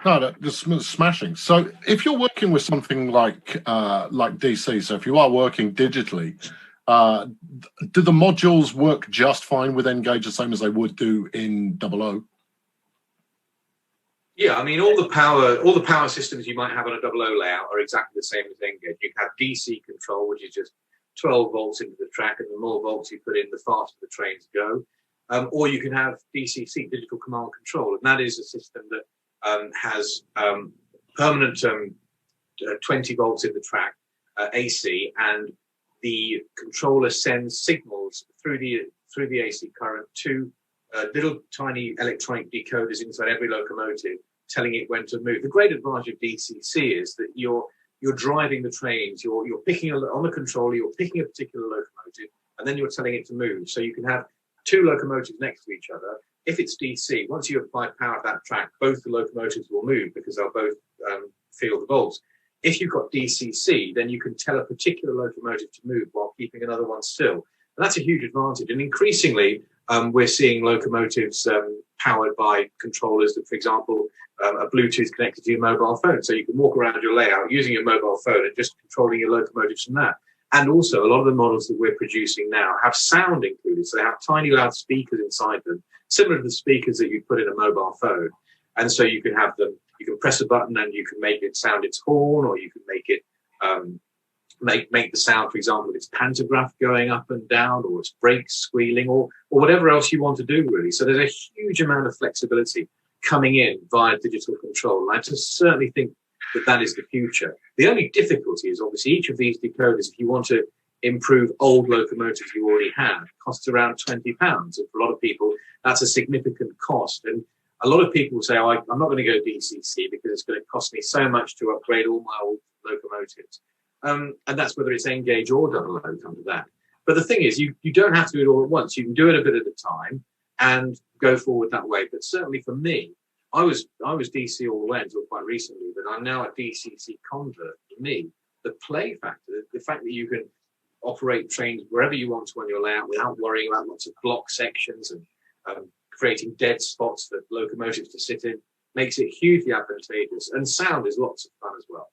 No, just smashing. So if you're working with something like DC, so if you are working digitally, do the modules work just fine with Engage, the same as they would do in 00? Yeah, I mean, all the power systems you might have on a 00 layout are exactly the same as Engage. You have DC control, which is just 12 volts into the track, and the more volts you put in, the faster the trains go. Or you can have DCC, digital command control, and that is a system that has permanent 20 volts in the track, AC, and the controller sends signals through the AC current to little tiny electronic decoders inside every locomotive, telling it when to move. The great advantage of DCC is that you're driving the trains, you're picking on the controller, you're picking a particular locomotive, and then you're telling it to move. So you can have two locomotives next to each other. If it's DC, once you apply power to that track, both the locomotives will move because they'll both feel the volts. If you've got DCC, then you can tell a particular locomotive to move while keeping another one still. And that's a huge advantage. And increasingly, we're seeing locomotives powered by controllers that, for example, a Bluetooth connected to your mobile phone. So you can walk around your layout using your mobile phone and just controlling your locomotives from that. And also, a lot of the models that we're producing now have sound included. So they have tiny loud speakers inside them, similar to the speakers that you put in a mobile phone. And so you can have them, you can press a button and you can make it sound its horn, or you can make it make the sound, for example, of its pantograph going up and down, or its brakes squealing, or whatever else you want to do, really. So there's a huge amount of flexibility coming in via digital control. And I just certainly think that is the future. The only difficulty is obviously each of these decoders, if you want to improve old locomotives you already have, costs around £20. And for a lot of people, that's a significant cost. And a lot of people say, oh, I'm not going to go DCC because it's going to cost me so much to upgrade all my old locomotives. And that's whether it's Engage or 00 come to that. But the thing is, you don't have to do it all at once. You can do it a bit at a time and go forward that way. But certainly for me, I was DC all the way until quite recently, but I'm now a DCC convert. For me, the play factor, the fact that you can operate trains wherever you want to on your layout without worrying about lots of block sections and creating dead spots for locomotives to sit in, makes it hugely advantageous. And sound is lots of fun as well.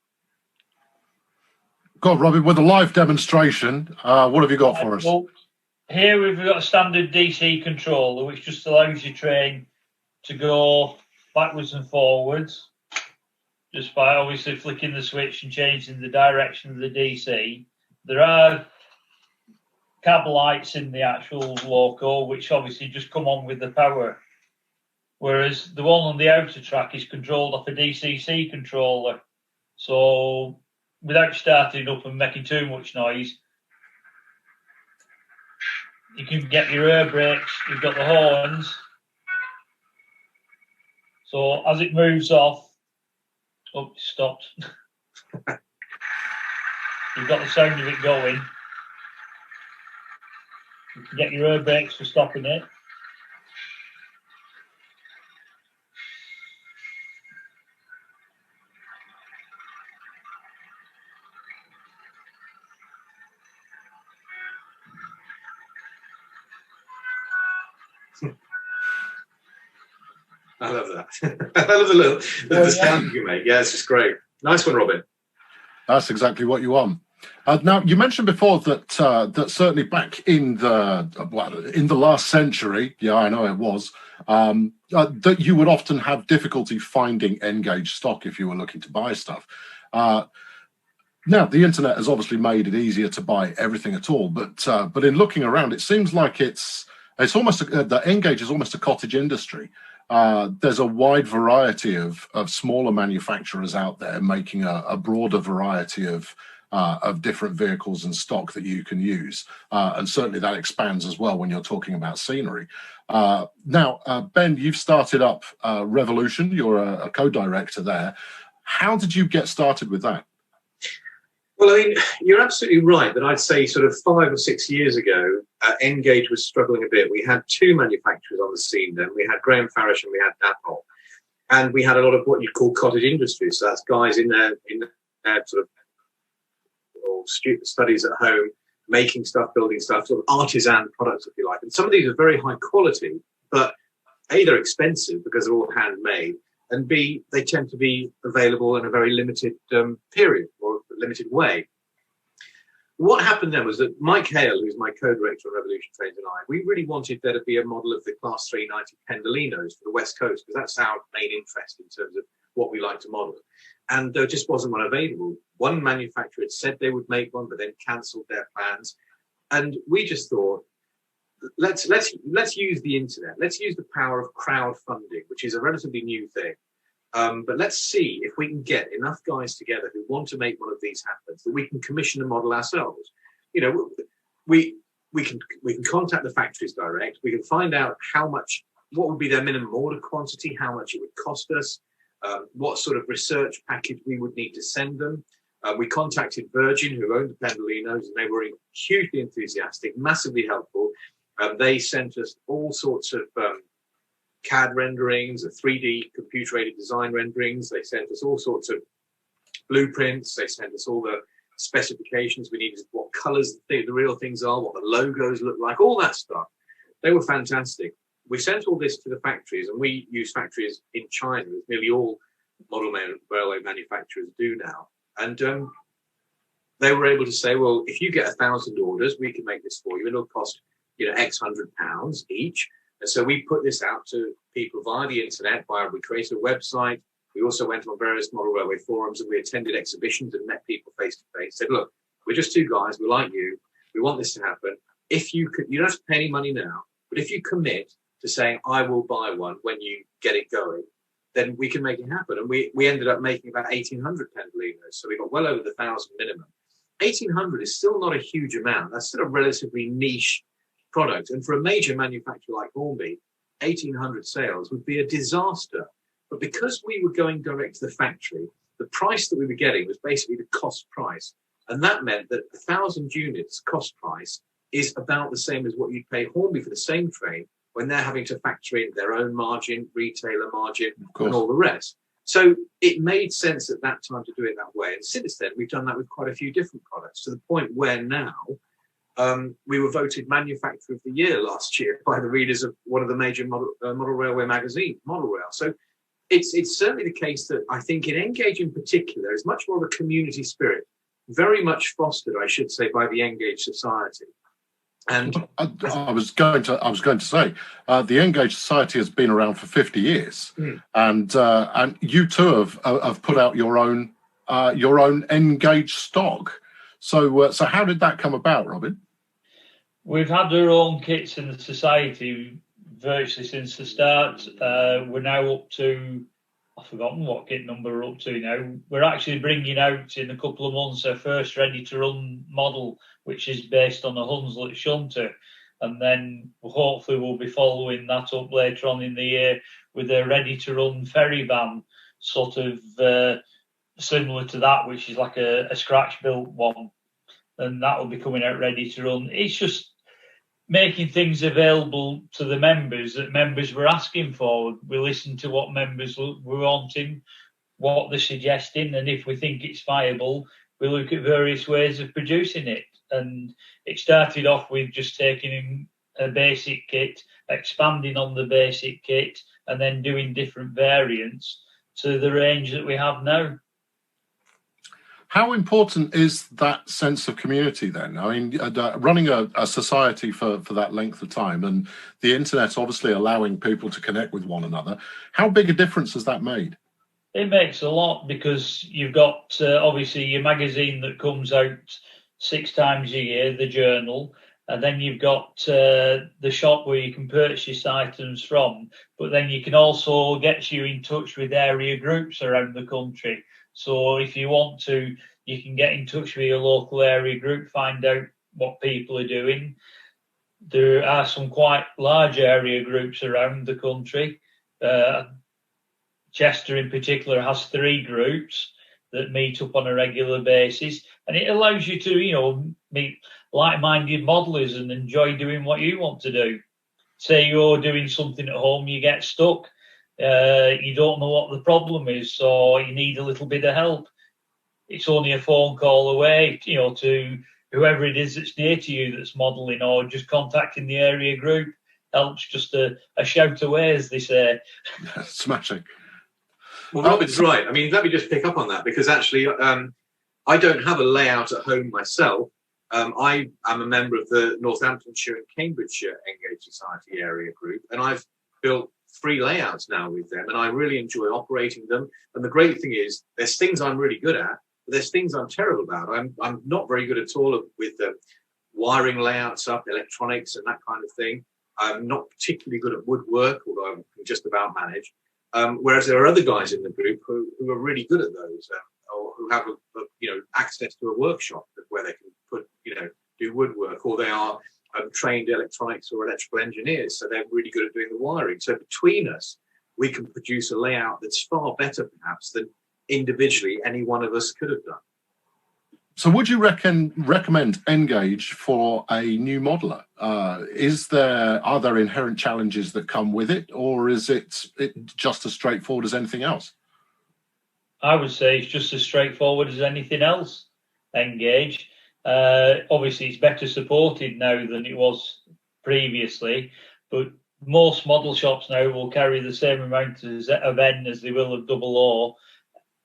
God, Robin, with a live demonstration, what have you got for us? Well, here we've got a standard DC controller, which just allows your train to go backwards and forwards, just by obviously flicking the switch and changing the direction of the DC. There are cab lights in the actual loco, which obviously just come on with the power, whereas the one on the outer track is controlled off a DCC controller. So without starting up and making too much noise, you can get your air brakes, you've got the horns. So as it moves off, oh, it stopped. You've got the sound of it going. You can get your air brakes for stopping it. I love that. I love the sound you make. Yeah, it's just great. Nice one, Robin. That's exactly what you want. Now, you mentioned before that that certainly back in the last century, yeah, I know it was, that you would often have difficulty finding Engage stock if you were looking to buy stuff. Now, the internet has obviously made it easier to buy everything at all, but in looking around, it seems like it's almost the Engage is almost a cottage industry. There's a wide variety of smaller manufacturers out there making a broader variety of different vehicles and stock that you can use. And certainly that expands as well when you're talking about scenery. Now, Ben, you've started up Revolution. You're a co-director there. How did you get started with that? Well, I mean, you're absolutely right that I'd say sort of 5 or 6 years ago, Engage was struggling a bit. We had two manufacturers on the scene then. We had Graham Farish and we had Dapol. And we had a lot of what you'd call cottage industries. So that's guys in their sort of or student studies at home, making stuff, building stuff, sort of artisan products, if you like. And some of these are very high quality, but A, they're expensive because they're all handmade, and B, they tend to be available in a very limited period or limited way. What happened then was that Mike Hale, who's my co-director on Revolution Trains, and I, we really wanted there to be a model of the Class 390 Pendolinos for the West Coast, because that's our main interest in terms of what we like to model. And there just wasn't one available. One manufacturer had said they would make one, but then cancelled their plans. And we just thought, let's use the internet. Let's use the power of crowdfunding, which is a relatively new thing. But let's see if we can get enough guys together who want to make one of these happen, so that we can commission a model ourselves. You know, we can contact the factories direct. We can find out what would be their minimum order quantity, how much it would cost us, what sort of research package we would need to send them. We contacted Virgin, who owned the Pendolinos, and they were hugely enthusiastic, massively helpful. They sent us all sorts of CAD renderings, 3D computer-aided design renderings. They sent us all sorts of blueprints. They sent us all the specifications we needed, what colours the real things are, what the logos look like, all that stuff. They were fantastic. We sent all this to the factories, and we use factories in China, as nearly all model railway manufacturers do now. And they were able to say, well, if you get 1,000 orders, we can make this for you. It'll cost, X £100 each. And so we put this out to people via the internet, we created a website. We also went on various model railway forums, and we attended exhibitions and met people face to face. Said, look, we're just two guys. We're like you. We want this to happen. If you could, you don't have to pay any money now, but if you commit to saying, I will buy one when you get it going, then we can make it happen. And we ended up making about 1,800 Pendolinos. So we got well over the 1,000 minimum. 1,800 is still not a huge amount. That's still a relatively niche product. And for a major manufacturer like Hornby, 1,800 sales would be a disaster. But because we were going direct to the factory, the price that we were getting was basically the cost price. And that meant that 1,000 units cost price is about the same as what you'd pay Hornby for the same train, when they're having to factor in their own margin, retailer margin, and all the rest. So it made sense at that time to do it that way. And since then, we've done that with quite a few different products, to the point where now we were voted Manufacturer of the Year last year by the readers of one of the major model railway magazines, Model Rail. So it's certainly the case that I think in Engage in particular is much more of a community spirit, very much fostered, I should say, by the Engage Society. And I was going to say the Engage Society has been around for 50 years, and you too have put out your own Engage stock. So how did that come about, Robin? We've had our own kits in the society virtually since the start. We're now up to, I've forgotten what kit number we're up to now. We're actually bringing out in a couple of months our first ready-to-run model, which is based on a Hunslet shunter. And then hopefully we'll be following that up later on in the year with a ready-to-run ferry van, sort of similar to that, which is like a scratch-built one. And that will be coming out ready to run. It's just making things available to the members that members were asking for. We listen to what members were wanting, what they're suggesting, and if we think it's viable, we look at various ways of producing it. And it started off with just taking in a basic kit, expanding on the basic kit, and then doing different variants to the range that we have now. How important is that sense of community then? I mean, running a society for that length of time, and the internet obviously allowing people to connect with one another, how big a difference has that made? It makes a lot, because you've got obviously your magazine that comes out 6 times a year, the journal, and then you've got the shop where you can purchase items from, but then you can also get you in touch with area groups around the country. So if you want to, you can get in touch with your local area group, find out what people are doing. There are some quite large area groups around the country. Chester in particular has 3 groups that meet up on a regular basis, and it allows you to, meet like-minded modelers and enjoy doing what you want to do. Say you're doing something at home, you get stuck, you don't know what the problem is, or you need a little bit of help. It's only a phone call away, to whoever it is that's near to you that's modelling, or just contacting the area group helps just a shout away, as they say. Smashing. Well, Robin's right. I mean, let me just pick up on that, because actually I don't have a layout at home myself. I am a member of the Northamptonshire and Cambridgeshire Engage Society area group, and I've built 3 layouts now with them, and I really enjoy operating them. And the great thing is, there's things I'm really good at, but there's things I'm terrible about. I'm not very good at all with wiring layouts up, electronics and that kind of thing. I'm not particularly good at woodwork, although I can just about manage. Whereas there are other guys in the group who are really good at those, or who have access to a workshop where they can do woodwork, or they are trained electronics or electrical engineers, so they're really good at doing the wiring. So between us, we can produce a layout that's far better, perhaps, than individually any one of us could have done. So would you recommend Engage for a new modeler? Are there inherent challenges that come with it, or is it just as straightforward as anything else? I would say it's just as straightforward as anything else, Engage. Obviously, it's better supported now than it was previously, but most model shops now will carry the same amount of N as they will of double O.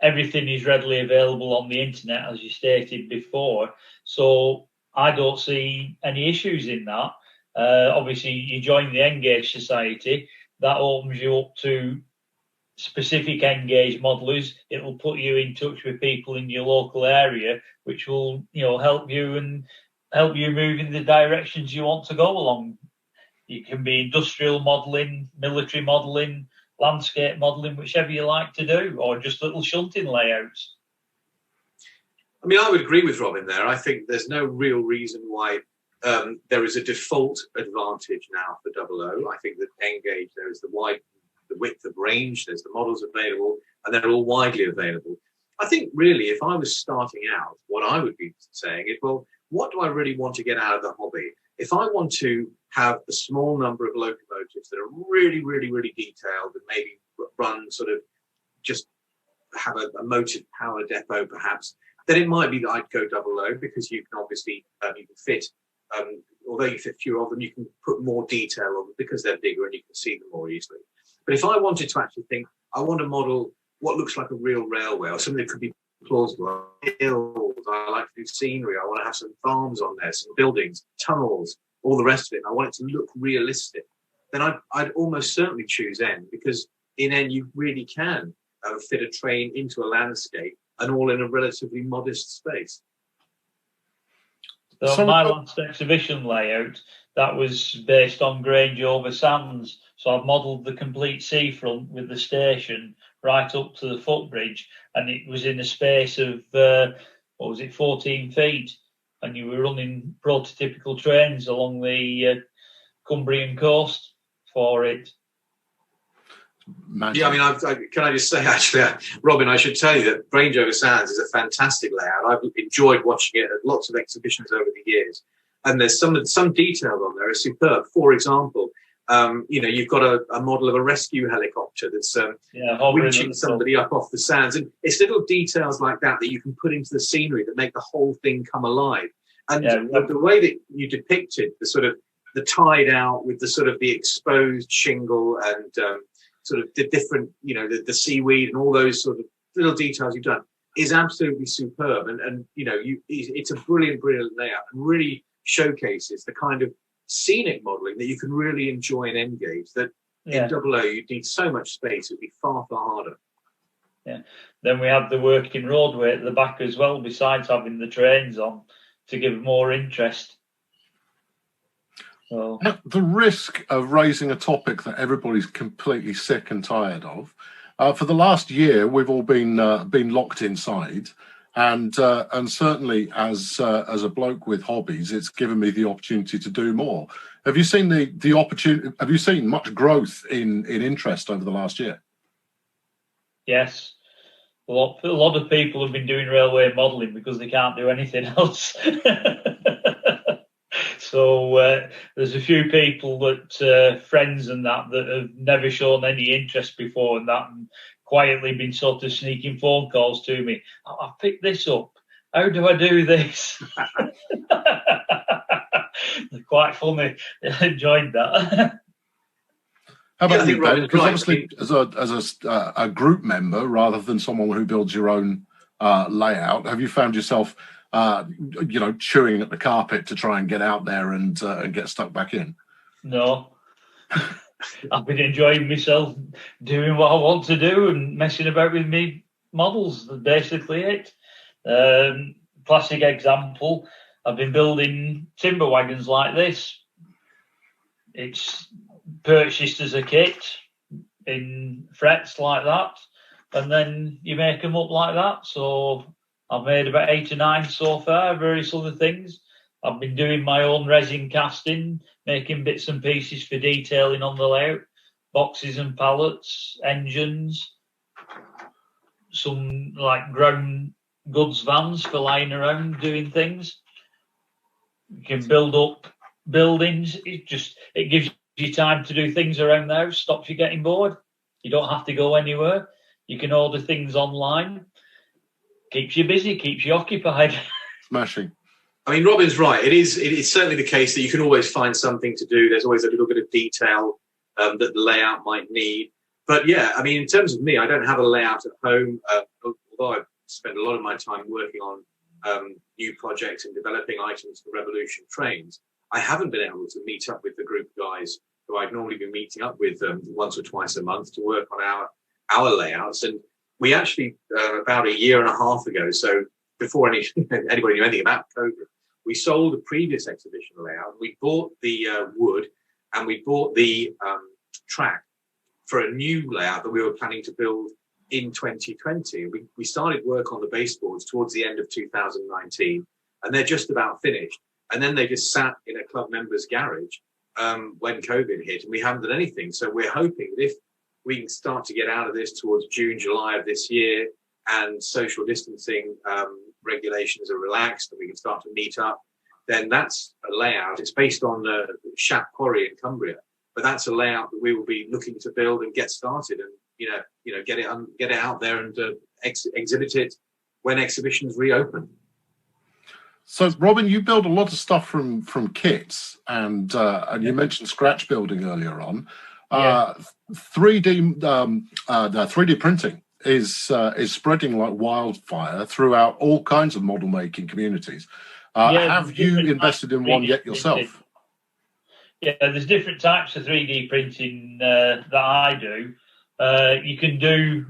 Everything is readily available on the internet, as you stated before, so I don't see any issues in that. Obviously, you join the Engage Society, that opens you up to specific Engage modelers. It will put you in touch with people in your local area, which will help you move in the directions you want to go along. You can be industrial modelling, military modelling, landscape modelling, whichever you like to do, or just little shunting layouts. I mean, I would agree with Robin there. I think there's no real reason why there is a default advantage now for double O. I think that Engage, there is the width of range, there's the models available, and they're all widely available. I think really, if I was starting out, what I would be saying is, well, what do I really want to get out of the hobby? If I want to have a small number of locomotives that are really, really, really detailed and maybe run sort of just have a motive power depot perhaps, then it might be that I'd go double O, because you can obviously, you can fit, although you fit fewer of them, you can put more detail on them because they're bigger and you can see them more easily. But if I wanted to actually think, I want to model what looks like a real railway, or something that could be plausible, hills, I like to do scenery, I want to have some farms on there, some buildings, tunnels, all the rest of it, I want it to look realistic, then I'd almost certainly choose N, because in N you really can fit a train into a landscape, and all in a relatively modest space. So my last exhibition layout, that was based on Grange over Sands. So I've modelled the complete seafront with the station right up to the footbridge, and it was in a space of 14 feet, and you were running prototypical trains along the Cumbrian coast for it. Yeah, I mean, can I just say, actually, Robin, I should tell you that Grange over Sands is a fantastic layout. I've enjoyed watching it at lots of exhibitions over the years, and there's some detail on there are superb. For example, you've got a model of a rescue helicopter that's winching somebody up off the sands, and it's little details like that that you can put into the scenery that make the whole thing come alive. And the way that you depicted the sort of the tide out with the sort of the exposed shingle and sort of the different, the seaweed and all those sort of little details you've done is absolutely superb. And it's a brilliant layout, and really showcases the kind of scenic modelling that you can really enjoy in Engage, that in double O you'd need so much space, it'd be far, far harder. Yeah. Then we have the working roadway at the back as well, besides having the trains on, to give more interest. Well, at the risk of raising a topic that everybody's completely sick and tired of, for the last year we've all been locked inside, and certainly as a bloke with hobbies, it's given me the opportunity to do more. Have you seen the opportunity? Have you seen much growth in interest over the last year? Yes, a lot of people have been doing railway modelling because they can't do anything else. So So there's a few people that friends and that have never shown any interest before, and that, and quietly been sort of sneaking phone calls to me. I've picked this up. How do I do this? They're quite funny. I enjoyed that. How about you, Ben? Robin's Because right. obviously, as a group member rather than someone who builds your own layout, have you found yourself, chewing at the carpet to try and get out there and get stuck back in? No. I've been enjoying myself doing what I want to do and messing about with me models. That's basically it. Classic example, I've been building timber wagons like this. It's purchased as a kit in frets like that, and then you make them up like that. So I've made about 8 or 9 so far, various other things. I've been doing my own resin casting, making bits and pieces for detailing on the layout, boxes and pallets, engines, some like ground goods vans for lying around doing things. You can build up buildings. It gives you time to do things around the house, stops you getting bored. You don't have to go anywhere. You can order things online. Keeps you busy, keeps you occupied. Smashing. I mean, Robin's right. It is certainly the case that you can always find something to do. There's always a little bit of detail that the layout might need. But yeah, I mean, in terms of me, I don't have a layout at home, although I spend a lot of my time working on new projects and developing items for Revolution trains. I haven't been able to meet up with the group of guys who I'd normally be meeting up with once or twice a month to work on our layouts. And we actually, about a year and a half ago, so before anybody knew anything about COVID, we sold a previous exhibition layout. We bought the wood and we bought the track for a new layout that we were planning to build in 2020. We started work on the baseboards towards the end of 2019, and they're just about finished. And then they just sat in a club member's garage when COVID hit, and we haven't done anything. So we're hoping that if we can start to get out of this towards June, July of this year, and social distancing regulations are relaxed and we can start to meet up, then that's a layout. It's based on Shap Quarry in Cumbria, but that's a layout that we will be looking to build and get started, and get it out there and exhibit it when exhibitions reopen. So, Robin, you build a lot of stuff from kits, and you mentioned scratch building earlier on. 3D printing is spreading like wildfire throughout all kinds of model making communities. Have you invested in one yet yourself? Yeah, there's different types of 3D printing that I do. You can do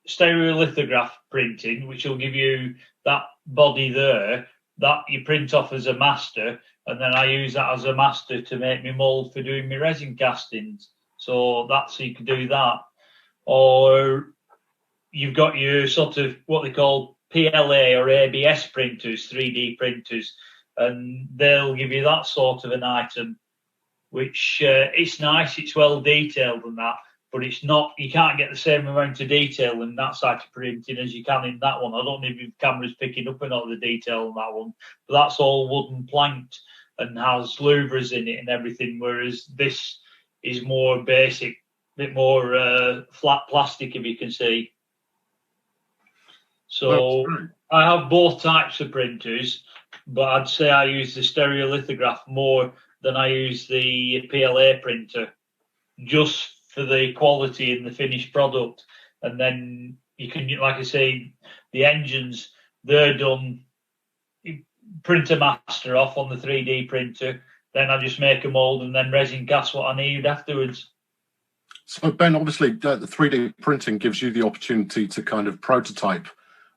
stereolithograph printing, which will give you that body there that you print off as a master, and then I use that as a master to make me mould for doing my resin castings. So you can do that. Or you've got your sort of what they call PLA or ABS printers, 3D printers, and they'll give you that sort of an item, which it's nice, it's well detailed and that, but it's not, you can't get the same amount of detail in that side of printing as you can in that one. I don't know if your camera's picking up or not the detail on that one, but that's all wooden planked and has louvres in it and everything, whereas this is more basic, a bit more flat plastic, if you can see. So I have both types of printers, but I'd say I use the stereolithograph more than I use the PLA printer, just for the quality in the finished product. And then you can, like I say, the engines, they're done, print a master off on the 3D printer, then I just make a mould and then resin cast what I need afterwards. So, Ben, obviously the 3D printing gives you the opportunity to kind of prototype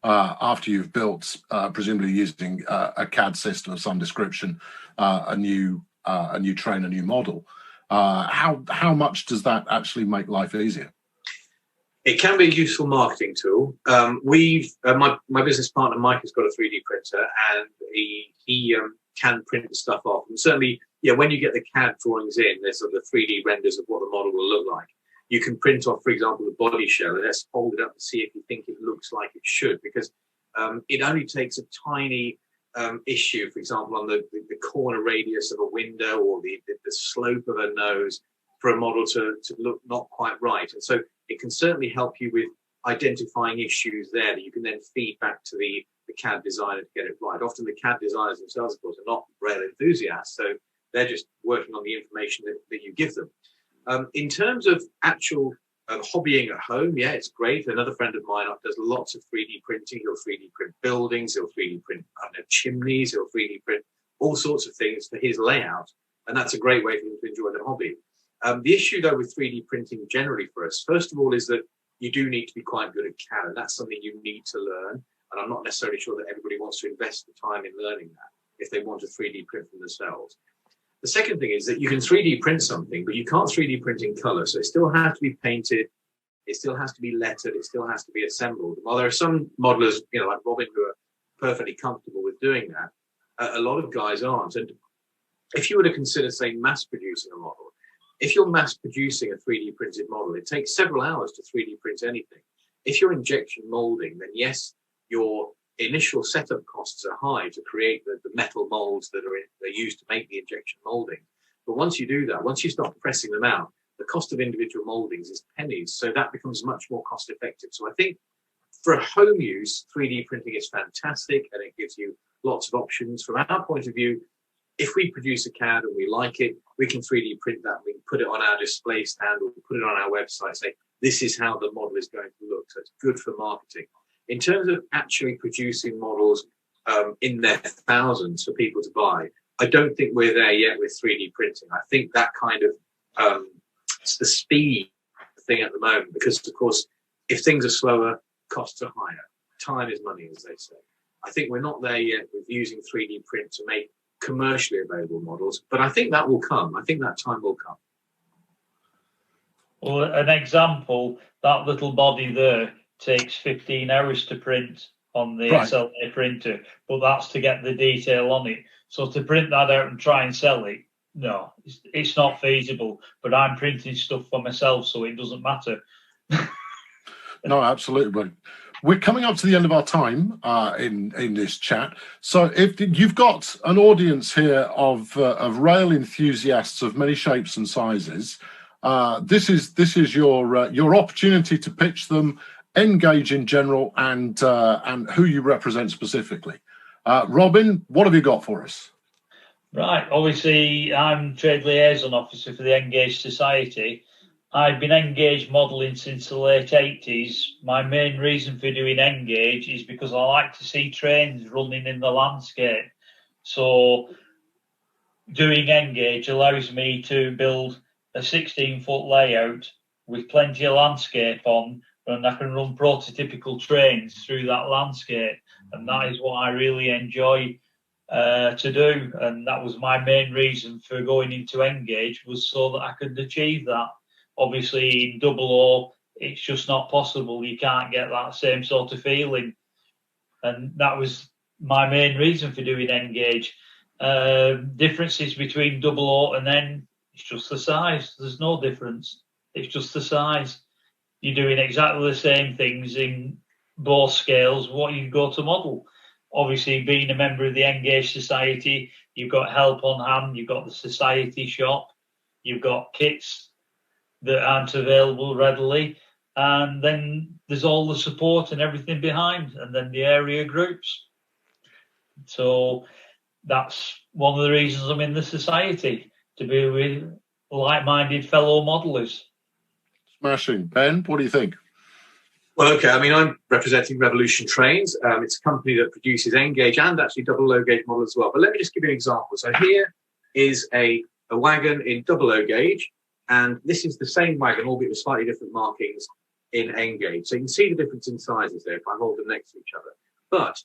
after you've built, presumably using a CAD system of some description, a new train, a new model. How much does that actually make life easier? It can be a useful marketing tool. My business partner Mike has got a 3D printer, and he can print the stuff off. And certainly, when you get the CAD drawings in, there's sort of 3D renders of what the model will look like. You can print off, for example, the body shell and let's hold it up and see if you think it looks like it should, because it only takes a tiny issue, for example, on the the corner radius of a window or the slope of a nose for a model to look not quite right. And so it can certainly help you with identifying issues there that you can then feed back to the CAD designer to get it right. Often the CAD designers themselves, of course, are not rail enthusiasts, so they're just working on the information that you give them. In terms of actual hobbying at home, yeah, it's great. Another friend of mine does lots of 3D printing. He'll 3D print buildings, he'll 3D print chimneys, he'll 3D print all sorts of things for his layout, and that's a great way for him to enjoy the hobby. The issue, though, with 3D printing generally for us, first of all, is that you do need to be quite good at CAD, and that's something you need to learn. And I'm not necessarily sure that everybody wants to invest the time in learning that if they want to 3D print for themselves. The second thing is that you can 3D print something, but you can't 3D print in color. So it still has to be painted, it still has to be lettered, it still has to be assembled. While there are some modelers, like Robin, who are perfectly comfortable with doing that, a lot of guys aren't. And if you were to consider, say, mass producing a model, if you're mass producing a 3D printed model, it takes several hours to 3D print anything. If you're injection molding, then yes, your initial setup costs are high to create the metal molds that are used to make the injection molding. But once you do that, once you start pressing them out, the cost of individual moldings is pennies. So that becomes much more cost effective. So I think for home use, 3D printing is fantastic and it gives you lots of options. From our point of view, if we produce a CAD and we like it, we can 3D print that. We can put it on our display stand or put it on our website, say, this is how the model is going to look. So it's good for marketing. In terms of actually producing models in their thousands for people to buy, I don't think we're there yet with 3D printing. I think that kind of it's the speed thing at the moment, because, of course, if things are slower, costs are higher. Time is money, as they say. I think we're not there yet with using 3D print to make commercially available models, but I think that will come. I think that time will come. Well, an example, that little body there takes 15 hours to print on the SLA printer, but that's to get the detail on it. So to print that out and try and sell it, no, it's not feasible. But I'm printing stuff for myself, so it doesn't matter. No, absolutely. We're coming up to the end of our time in this chat. So if you've got an audience here of rail enthusiasts of many shapes and sizes, this is your opportunity to pitch them, engage in general, and who you represent specifically. Robin, what have you got for us? Right, obviously I'm Trade Liaison Officer for the Engaged Society. I've been engaged modelling since the late 80s. My main reason for doing engage is because I like to see trains running in the landscape. So doing engage allows me to build a 16-foot layout with plenty of landscape on, and I can run prototypical trains through that landscape. And that is what I really enjoy to do. And that was my main reason for going into engage, was so that I could achieve that. Obviously, in double O, it's just not possible. You can't get that same sort of feeling. And that was my main reason for doing engage. Differences between double O and N, it's just the size. There's no difference. It's just the size. You're doing exactly the same things in both scales, what you go to model. Obviously, being a member of the Engaged Society, you've got help on hand, you've got the society shop, you've got kits that aren't available readily, and then there's all the support and everything behind, and then the area groups. So that's one of the reasons I'm in the society, to be with like-minded fellow modelers. Smashing. Ben, what do you think? Well, okay, I mean, I'm representing Revolution Trains. It's a company that produces Engage and actually double O gauge models as well. But let me just give you an example. So here is a wagon in double O gauge, and this is the same wagon, albeit with slightly different markings in Engage. So you can see the difference in sizes there if I hold them next to each other. But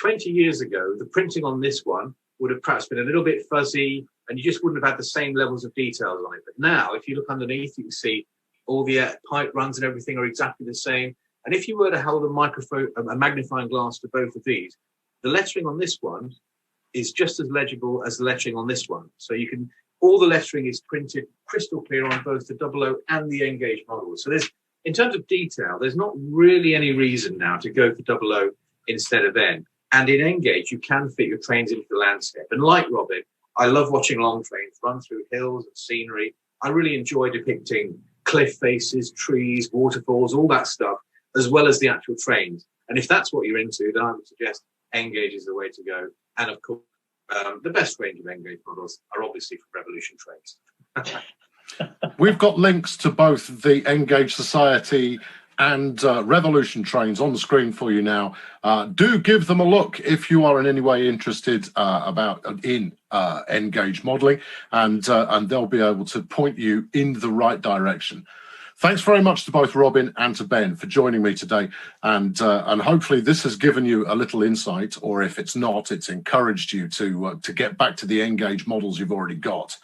20 years ago, the printing on this one would have perhaps been a little bit fuzzy, and you just wouldn't have had the same levels of details on it. But now, if you look underneath, you can see all the pipe runs and everything are exactly the same. And if you were to hold a magnifying glass to both of these, the lettering on this one is just as legible as the lettering on this one. So you can, all the lettering is printed crystal clear on both the double O and the Engage models. So there's, in terms of detail, there's not really any reason now to go for double O instead of N. And in Engage, you can fit your trains into the landscape. And like Robin, I love watching long trains run through hills and scenery. I really enjoy depicting cliff faces, trees, waterfalls, all that stuff, as well as the actual trains. And if that's what you're into, then I would suggest N-Gage is the way to go. And of course, the best range of N-Gage models are obviously from Revolution trains. We've got links to both the N-Gage Society and Revolution trains on the screen for you now. Do give them a look if you are in any way interested in N-Gage modelling, and they'll be able to point you in the right direction. Thanks very much to both Robin and to Ben for joining me today, and hopefully this has given you a little insight, or if it's not, it's encouraged you to get back to the N-Gage models you've already got,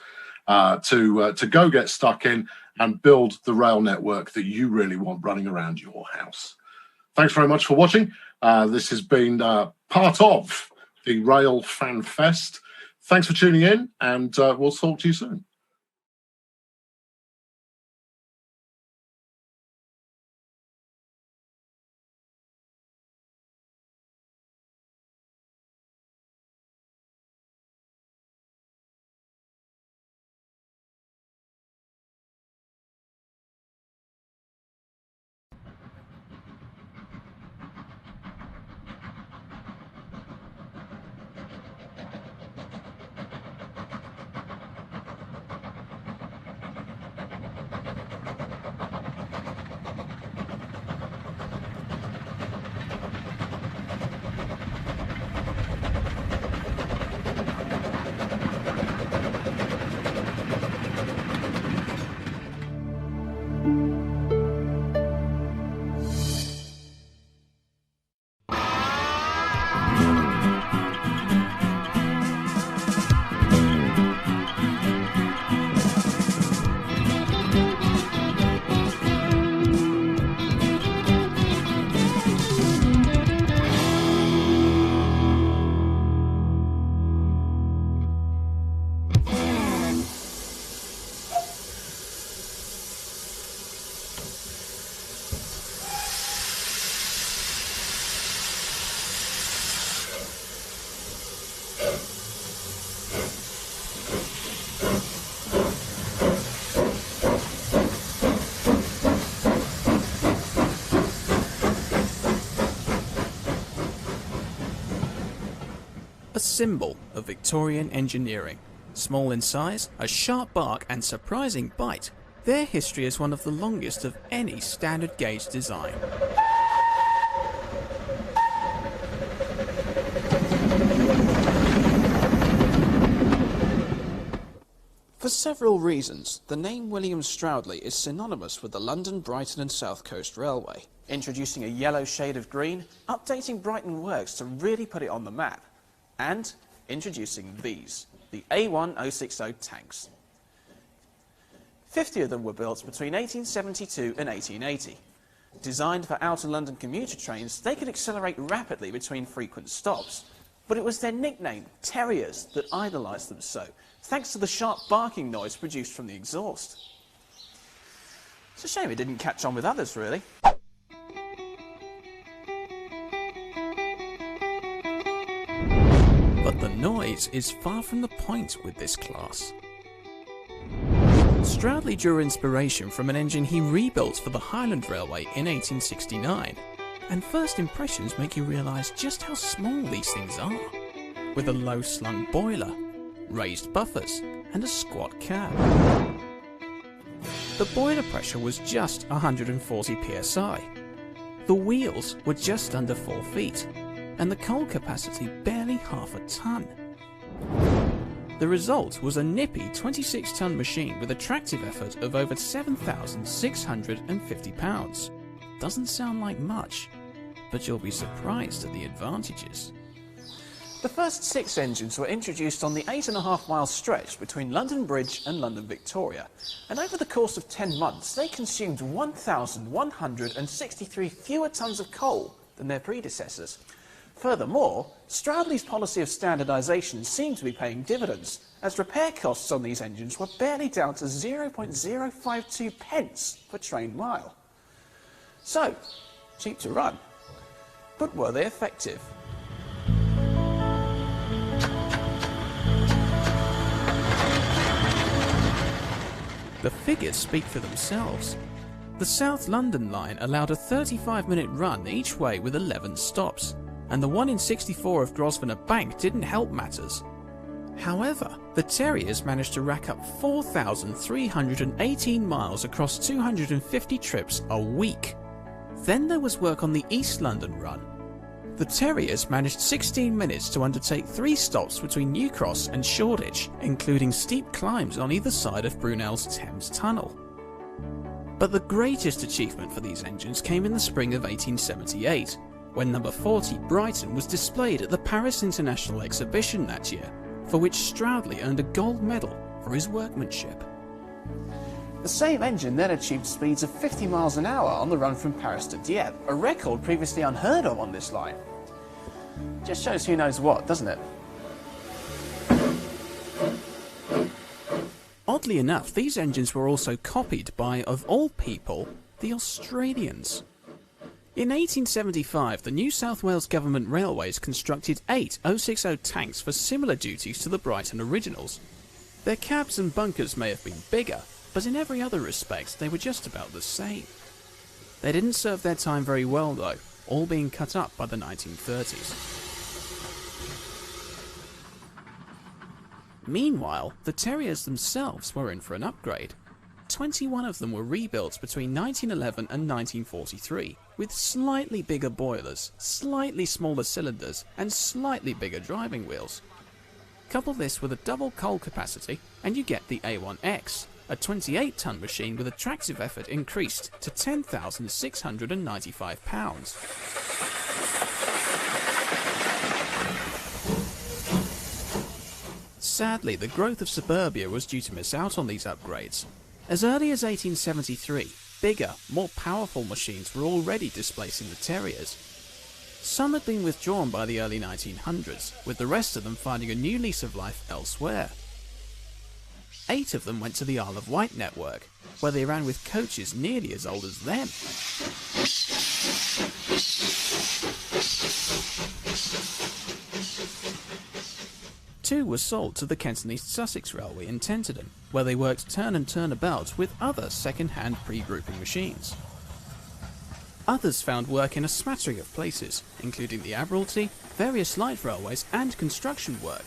to go get stuck in and build the rail network that you really want running around your house. Thanks very much for watching. This has been part of the Railfan Fest. Thanks for tuning in, and we'll talk to you soon. A symbol of Victorian engineering. Small in size, a sharp bark and surprising bite, their history is one of the longest of any standard gauge design. For several reasons, the name William Stroudley is synonymous with the London, Brighton and South Coast Railway, introducing a yellow shade of green, updating Brighton Works to really put it on the map, and introducing these, the A1060 tanks. 50 of them were built between 1872 and 1880. Designed for outer London commuter trains, they could accelerate rapidly between frequent stops. But it was their nickname, Terriers, that idolised them so, thanks to the sharp barking noise produced from the exhaust. It's a shame it didn't catch on with others, really. But the noise is far from the point with this class. Stroudley drew inspiration from an engine he rebuilt for the Highland Railway in 1869, and first impressions make you realise just how small these things are, with a low-slung boiler, raised buffers, and a squat cab. The boiler pressure was just 140 psi. The wheels were just under 4 feet, and the coal capacity barely half a tonne. The result was a nippy 26-tonne machine with a tractive effort of over 7,650 pounds. Doesn't sound like much, but you'll be surprised at the advantages. The first 6 engines were introduced on the 8.5-mile stretch between London Bridge and London Victoria, and over the course of 10 months they consumed 1,163 fewer tonnes of coal than their predecessors. Furthermore, Stroudley's policy of standardisation seemed to be paying dividends, as repair costs on these engines were barely down to 0.052 pence per train mile. So, cheap to run. But were they effective? The figures speak for themselves. The South London line allowed a 35-minute run each way with 11 stops, and the 1 in 64 of Grosvenor Bank didn't help matters. However, the Terriers managed to rack up 4,318 miles across 250 trips a week. Then there was work on the East London run. The Terriers managed 16 minutes to undertake 3 stops between New Cross and Shoreditch, including steep climbs on either side of Brunel's Thames Tunnel. But the greatest achievement for these engines came in the spring of 1878, when number 40 Brighton was displayed at the Paris International Exhibition that year, for which Stroudley earned a gold medal for his workmanship. The same engine then achieved speeds of 50 miles an hour on the run from Paris to Dieppe, a record previously unheard of on this line. Just shows who knows what, doesn't it? Oddly enough, these engines were also copied by, of all people, the Australians. In 1875, the New South Wales Government Railways constructed 8 060 tanks for similar duties to the Brighton originals. Their cabs and bunkers may have been bigger, but in every other respect they were just about the same. They didn't serve their time very well though, all being cut up by the 1930s. Meanwhile, the Terriers themselves were in for an upgrade. 21 of them were rebuilt between 1911 and 1943, with slightly bigger boilers, slightly smaller cylinders, and slightly bigger driving wheels. Couple this with a double coal capacity, and you get the A1X, a 28-ton machine with a tractive effort increased to 10,695 pounds. Sadly, the growth of suburbia was due to miss out on these upgrades. As early as 1873, bigger, more powerful machines were already displacing the Terriers. Some had been withdrawn by the early 1900s, with the rest of them finding a new lease of life elsewhere. 8 of them went to the Isle of Wight network, where they ran with coaches nearly as old as them. 2 were sold to the Kent and East Sussex Railway in Tenterden, where they worked turn and turn about with other second-hand pre-grouping machines. Others found work in a smattering of places, including the Admiralty, various light railways and construction work.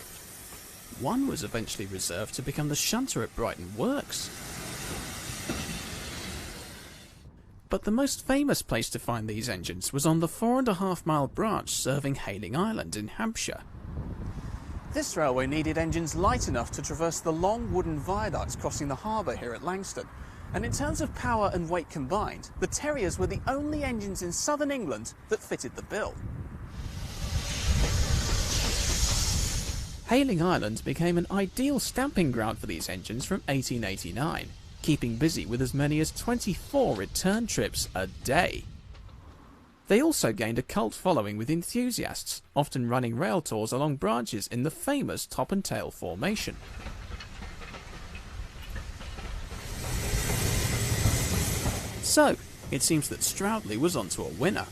One was eventually reserved to become the shunter at Brighton Works. But the most famous place to find these engines was on the 4.5-mile branch serving Hayling Island in Hampshire. This railway needed engines light enough to traverse the long wooden viaducts crossing the harbour here at Langston. And in terms of power and weight combined, the Terriers were the only engines in southern England that fitted the bill. Hayling Island became an ideal stamping ground for these engines from 1889, keeping busy with as many as 24 return trips a day. They also gained a cult following with enthusiasts, often running rail tours along branches in the famous top and tail formation. So, it seems that Stroudley was onto a winner.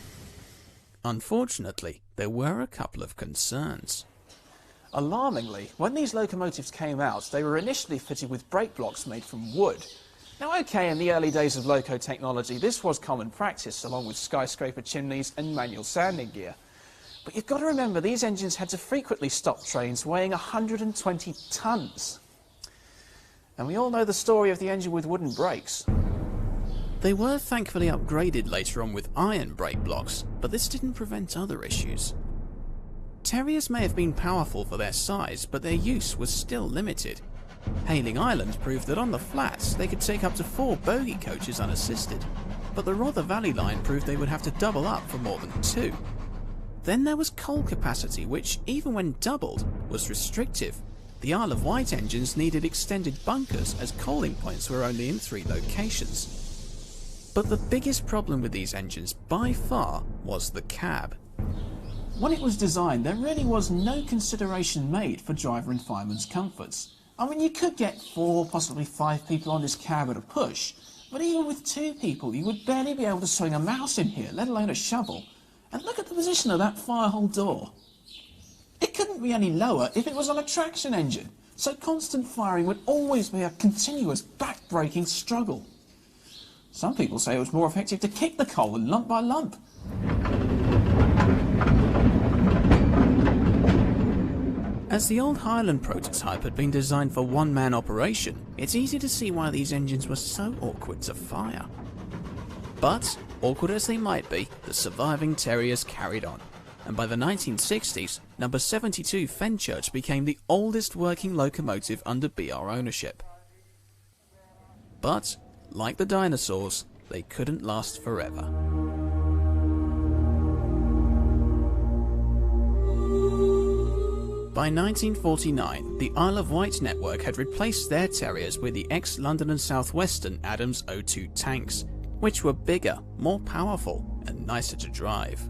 Unfortunately, there were a couple of concerns. Alarmingly, when these locomotives came out, they were initially fitted with brake blocks made from wood. Now okay, in the early days of loco technology, this was common practice, along with skyscraper chimneys and manual sanding gear. But you've got to remember, these engines had to frequently stop trains weighing 120 tons. And we all know the story of the engine with wooden brakes. They were thankfully upgraded later on with iron brake blocks, but this didn't prevent other issues. Terriers may have been powerful for their size, but their use was still limited. Hayling Island proved that on the flats they could take up to 4 bogie coaches unassisted, but the Rother Valley line proved they would have to double up for more than 2. Then there was coal capacity, which, even when doubled, was restrictive. The Isle of Wight engines needed extended bunkers, as coaling points were only in 3 locations. But the biggest problem with these engines, by far, was the cab. When it was designed, there really was no consideration made for driver and fireman's comforts. I mean, you could get 4, possibly 5 people on this cab at a push, but even with 2 people, you would barely be able to swing a mouse in here, let alone a shovel. And look at the position of that firehole door. It couldn't be any lower if it was on a traction engine, so constant firing would always be a continuous back-breaking struggle. Some people say it was more effective to kick the coal lump by lump. As the old Highland prototype had been designed for one-man operation, it's easy to see why these engines were so awkward to fire. But, awkward as they might be, the surviving Terriers carried on, and by the 1960s, number 72 Fenchurch became the oldest working locomotive under BR ownership. But, like the dinosaurs, they couldn't last forever. By 1949, the Isle of Wight network had replaced their Terriers with the ex-London and South Western Adams O2 tanks, which were bigger, more powerful, and nicer to drive.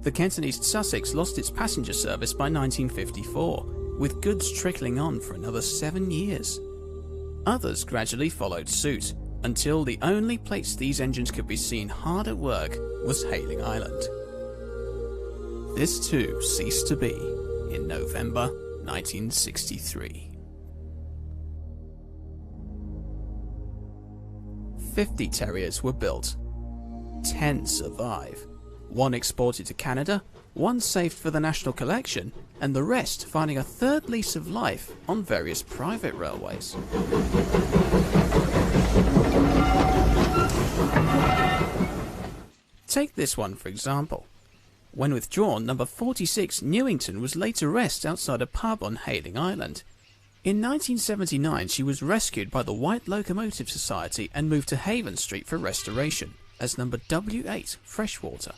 The Kent and East Sussex lost its passenger service by 1954, with goods trickling on for another 7 years. Others gradually followed suit, until the only place these engines could be seen hard at work was Hayling Island. This too ceased to be in November 1963. 50 Terriers were built. 10 survive. 1 exported to Canada, 1 saved for the National Collection, and the rest finding a third lease of life on various private railways. Take this one for example. When withdrawn, number 46 Newington was laid to rest outside a pub on Hayling Island. In 1979 she was rescued by the White Locomotive Society and moved to Haven Street for restoration as number W8 Freshwater.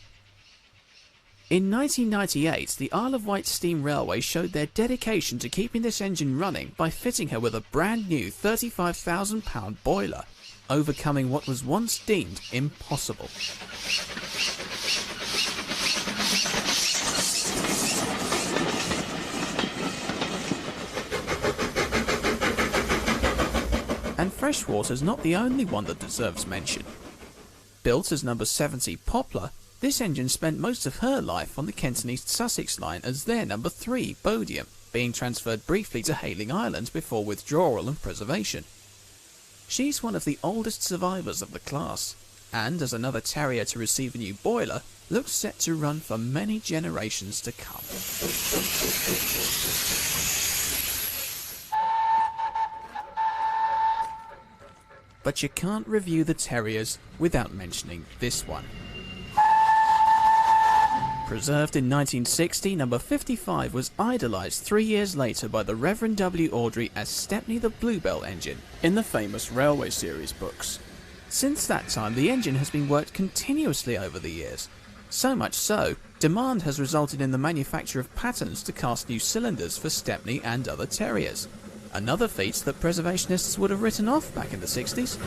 In 1998 the Isle of Wight Steam Railway showed their dedication to keeping this engine running by fitting her with a brand new £35,000 boiler, overcoming what was once deemed impossible. And Freshwater's not the only one that deserves mention. Built as number 70 Poplar, this engine spent most of her life on the Kent and East Sussex line as their number 3 Bodiam, being transferred briefly to Hayling Island before withdrawal and preservation. She's one of the oldest survivors of the class, and as another Terrier to receive a new boiler, looks set to run for many generations to come. But you can't review the Terriers without mentioning this one. Preserved in 1960, number 55 was idolised 3 years later by the Reverend W. Awdry as Stepney the Bluebell engine in the famous Railway Series books. Since that time the engine has been worked continuously over the years. So much so, demand has resulted in the manufacture of patterns to cast new cylinders for Stepney and other Terriers. Another feat that preservationists would have written off back in the 60s.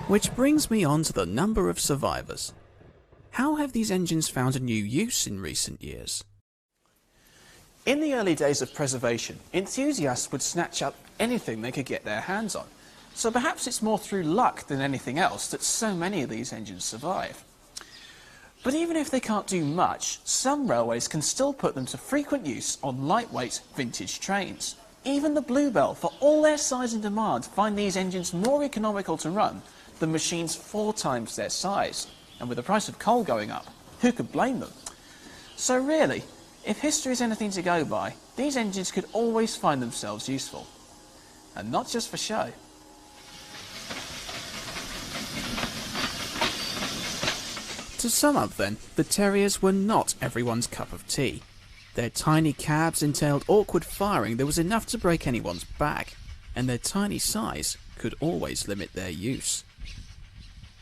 Which brings me on to the number of survivors. How have these engines found a new use in recent years? In the early days of preservation, enthusiasts would snatch up anything they could get their hands on. So perhaps it's more through luck than anything else that so many of these engines survive. But even if they can't do much, some railways can still put them to frequent use on lightweight vintage trains. Even the Bluebell, for all their size and demand, find these engines more economical to run than machines 4 times their size. And with the price of coal going up, who could blame them? So really, if history is anything to go by, these engines could always find themselves useful. And not just for show. To sum up then, the Terriers were not everyone's cup of tea. Their tiny cabs entailed awkward firing that was enough to break anyone's back, and their tiny size could always limit their use.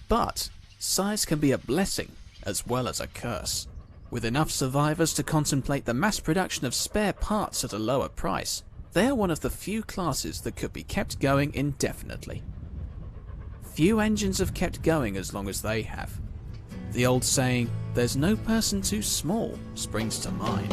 But size can be a blessing as well as a curse. With enough survivors to contemplate the mass production of spare parts at a lower price, they are one of the few classes that could be kept going indefinitely. Few engines have kept going as long as they have. The old saying, "There's no person too small," springs to mind.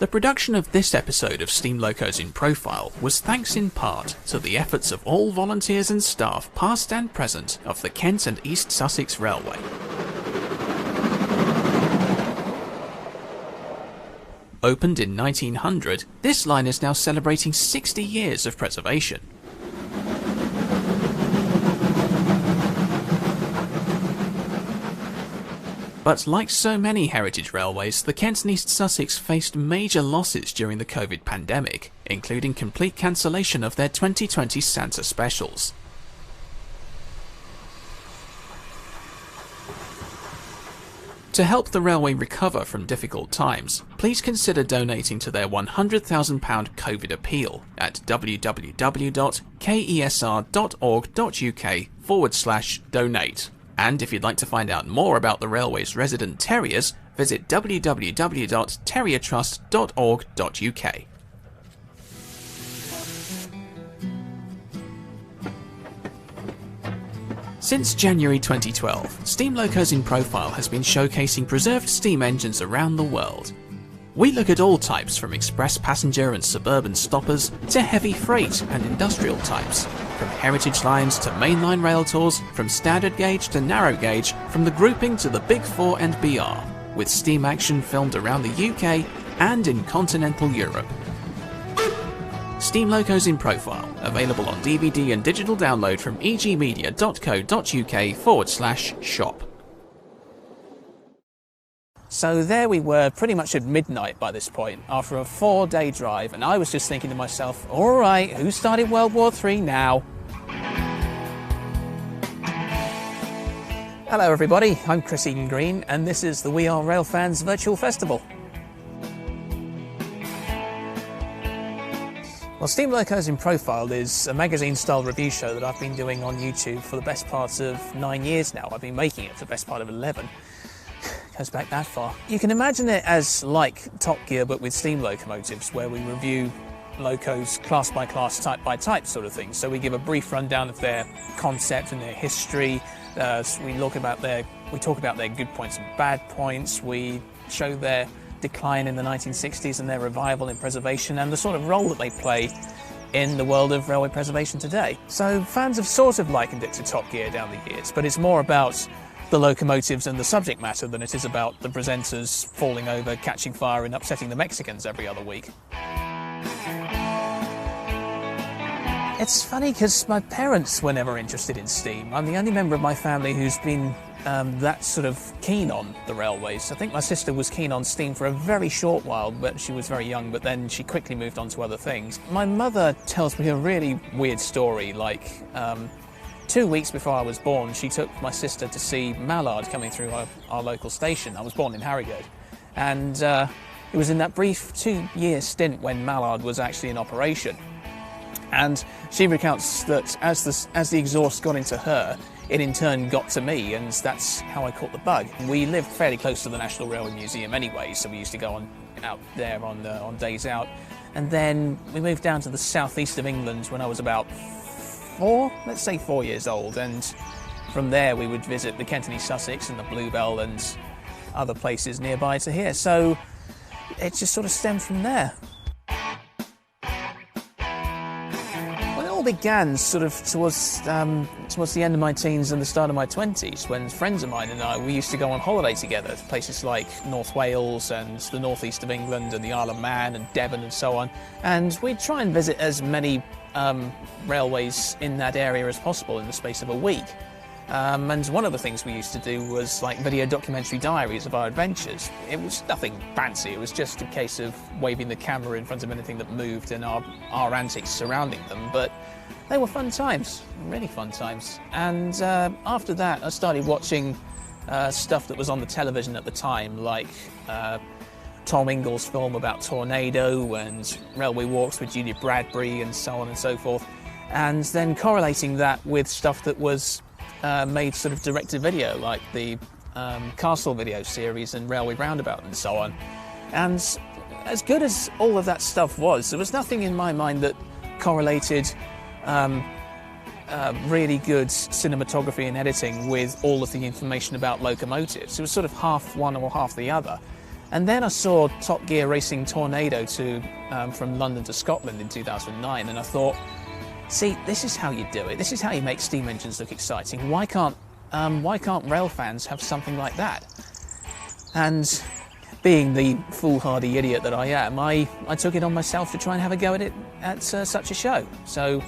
The production of this episode of Steam Locos in Profile was thanks in part to the efforts of all volunteers and staff past and present of the Kent and East Sussex Railway. Opened in 1900, this line is now celebrating 60 years of preservation. But like so many heritage railways, the Kent and East Sussex faced major losses during the COVID pandemic, including complete cancellation of their 2020 Santa specials. To help the railway recover from difficult times, please consider donating to their £100,000 COVID appeal at www.kesr.org.uk/donate. And if you'd like to find out more about the railway's resident terriers, visit www.terriertrust.org.uk. Since January 2012, Steam Locos in Profile has been showcasing preserved steam engines around the world. We look at all types from express passenger and suburban stoppers to heavy freight and industrial types, from heritage lines to mainline rail tours, from standard gauge to narrow gauge, from the grouping to the Big Four and BR, with steam action filmed around the UK and in continental Europe. Steam Locos in Profile, available on DVD and digital download from egmedia.co.uk/shop. So there we were, pretty much at midnight by this point, after a 4-day drive, and I was just thinking to myself, alright, who started World War III now? Hello everybody, I'm Chris Eden Green, and this is the We Are Railfans Virtual Festival. Well, Steam Locos in Profile is a magazine-style review show that I've been doing on YouTube for the best part of 9 years now. I've been making it for the best part of 11. Goes back that far. You can imagine it as like Top Gear but with steam locomotives, where we review locos class by class, type by type sort of thing. So we give a brief rundown of their concept and their history. We talk about their good points and bad points. We show their decline in the 1960s and their revival in preservation and the sort of role that they play in the world of railway preservation today. So fans have sort of likened it to Top Gear down the years, but it's more about the locomotives and the subject matter than it is about the presenters falling over, catching fire and upsetting the Mexicans every other week. It's funny because my parents were never interested in steam. I'm the only member of my family who's been that sort of keen on the railways. I think my sister was keen on steam for a very short while, but she was very young, but then she quickly moved on to other things. My mother tells me a really weird story, like 2 weeks before I was born, she took my sister to see Mallard coming through our local station. I was born in Harrogate. And it was in that brief 2-year stint when Mallard was actually in operation. And she recounts that as the exhaust got into her, it in turn got to me, and that's how I caught the bug. We lived fairly close to the National Railway Museum anyway, so we used to go out there on days out. And then we moved down to the southeast of England when I was about 4 years old, and from there we would visit the Kent and East Sussex and the Bluebell and other places nearby to here. So it just sort of stemmed from there. Well, it all began sort of towards the end of my teens and the start of my 20s, when friends of mine and I, we used to go on holiday together to places like North Wales and the northeast of England and the Isle of Man and Devon and so on, and we'd try and visit as many railways in that area as possible in the space of a week. And one of the things we used to do was like video documentary diaries of our adventures. It was nothing fancy, it was just a case of waving the camera in front of anything that moved and our antics surrounding them, but they were fun times, really fun times. And after that I started watching stuff that was on the television at the time, like Tom Ingall's film about Tornado and Railway Walks with Julia Bradbury and so on and so forth, and then correlating that with stuff that was made sort of direct-to-video, like the Castle video series and Railway Roundabout and so on. And as good as all of that stuff was, there was nothing in my mind that correlated really good cinematography and editing with all of the information about locomotives. It was sort of half one or half the other. And then I saw Top Gear racing Tornado from London to Scotland in 2009, and I thought, see, this is how you do it. This is how you make steam engines look exciting. Why can't Railfans have something like that? And being the foolhardy idiot that I am, I took it on myself to try and have a go at it at such a show. So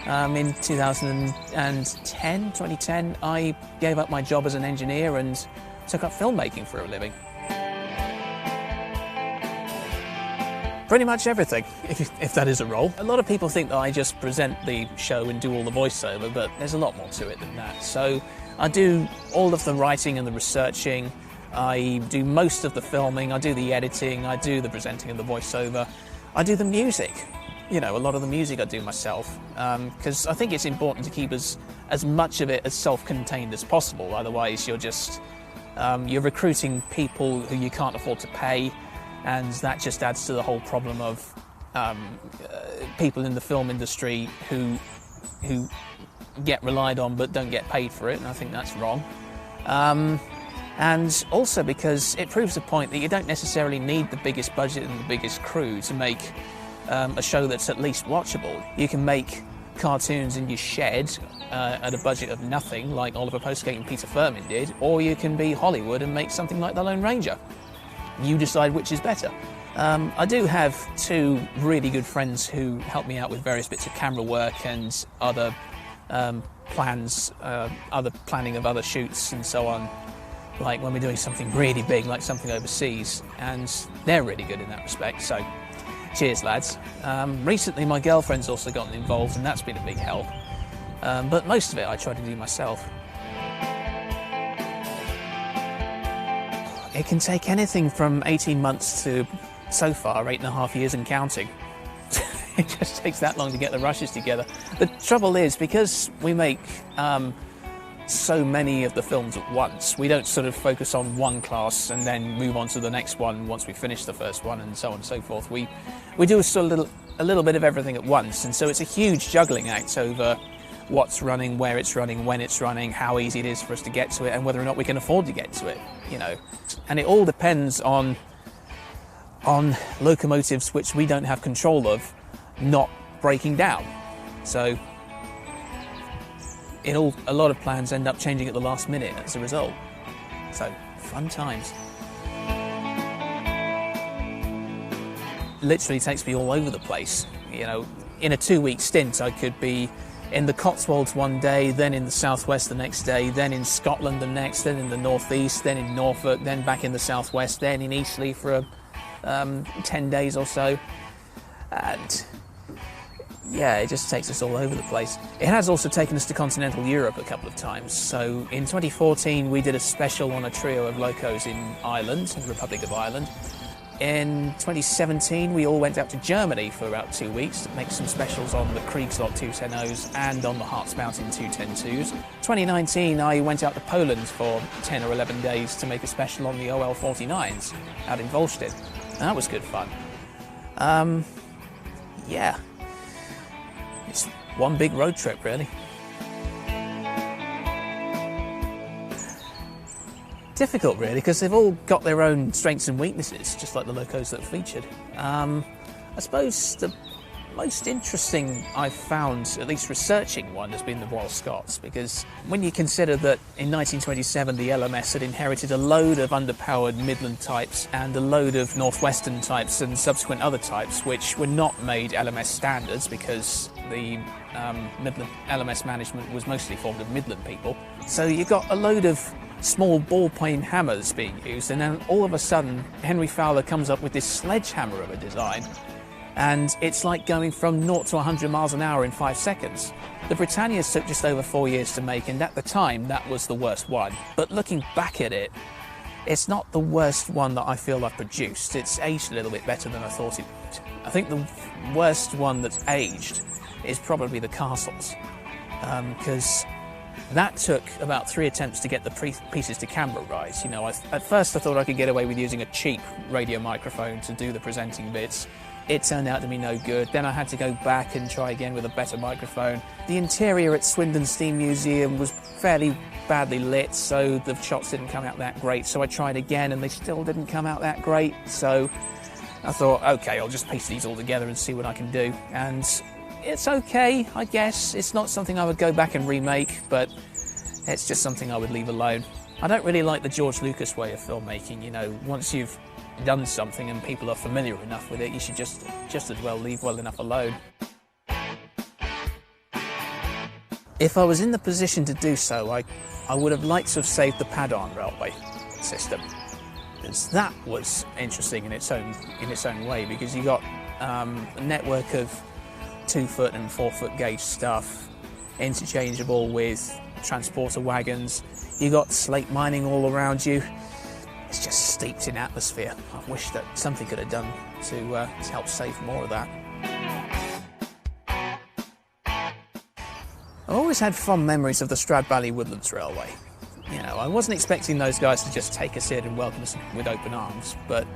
in 2010, I gave up my job as an engineer and took up filmmaking for a living. Pretty much everything, if that is a role. A lot of people think that I just present the show and do all the voiceover, but there's a lot more to it than that. So I do all of the writing and the researching, I do most of the filming, I do the editing, I do the presenting and the voiceover, I do the music. You know, a lot of the music I do myself, because I think it's important to keep as much of it as self-contained as possible. Otherwise you're just, you're recruiting people who you can't afford to pay, and that just adds to the whole problem of people in the film industry who get relied on but don't get paid for it, and I think that's wrong. And also because it proves the point that you don't necessarily need the biggest budget and the biggest crew to make a show that's at least watchable. You can make cartoons in your shed at a budget of nothing, like Oliver Postgate and Peter Furman did, or you can be Hollywood and make something like The Lone Ranger. You decide which is better. I do have two really good friends who help me out with various bits of camera work and other plans, other planning of other shoots and so on, like when we're doing something really big, like something overseas, and they're really good in that respect, so cheers lads. Recently my girlfriend's also gotten involved, and that's been a big help, but most of it I try to do myself. It can take anything from 18 months to, so far, 8.5 years and counting. It just takes that long to get the rushes together. The trouble is, because we make so many of the films at once, we don't sort of focus on one class and then move on to the next one once we finish the first one, and so on and so forth. We do a little bit of everything at once, and so it's a huge juggling act over what's running, where it's running, when it's running, how easy it is for us to get to it, and whether or not we can afford to get to it, you know. And it all depends on locomotives which we don't have control of not breaking down. So a lot of plans end up changing at the last minute as a result. So fun times. Literally takes me all over the place. You know, in a 2-week stint I could be in the Cotswolds one day, then in the southwest the next day, then in Scotland the next, then in the northeast, then in Norfolk, then back in the southwest, then in Eastleigh for 10 days or so. And yeah, it just takes us all over the place. It has also taken us to continental Europe a couple of times. So in 2014 we did a special on a trio of locos in Ireland, the Republic of Ireland. In 2017 we all went out to Germany for about 2 weeks to make some specials on the Kriegslok 210s and on the Harz Mountain 210-2s. 2019 I went out to Poland for 10 or 11 days to make a special on the OL 49s out in Wolsztyn. And that was good fun. Yeah, it's one big road trip really. Difficult really, because they've all got their own strengths and weaknesses, just like the locos that are featured. I suppose the most interesting I've found, at least researching one, has been the Royal Scots, because when you consider that in 1927 the LMS had inherited a load of underpowered Midland types and a load of Northwestern types and subsequent other types which were not made LMS standards because the Midland LMS management was mostly formed of Midland people. So you got a load of small ball-peen hammers being used, and then all of a sudden Henry Fowler comes up with this sledgehammer of a design, and it's like going from 0 to 100 miles an hour in 5 seconds. The Britannias took just over 4 years to make, and at the time that was the worst one. But looking back at it, it's not the worst one that I feel I've produced. It's aged a little bit better than I thought it would. I think the worst one that's aged is probably the Castles, because that took about 3 attempts to get the pieces to camera right. You know, at first I thought I could get away with using a cheap radio microphone to do the presenting bits, it turned out to be no good. Then I had to go back and try again with a better microphone. The interior at Swindon Steam Museum was fairly badly lit, so the shots didn't come out that great. So I tried again and they still didn't come out that great. So I thought, okay, I'll just piece these all together and see what I can do. And it's okay, I guess. It's not something I would go back and remake, but it's just something I would leave alone. I don't really like the George Lucas way of filmmaking, you know, once you've done something and people are familiar enough with it, you should just as well leave well enough alone. If I was in the position to do so, I would have liked to have saved the Padang railway system, because that was interesting in its own way, because you got a network of 2-foot and 4-foot gauge stuff, interchangeable with transporter wagons. You got slate mining all around you. It's just steeped in atmosphere. I wish that something could have done to help save more of that. I've always had fond memories of the Stradbally Woodlands Railway. You know, I wasn't expecting those guys to just take us in and welcome us with open arms, but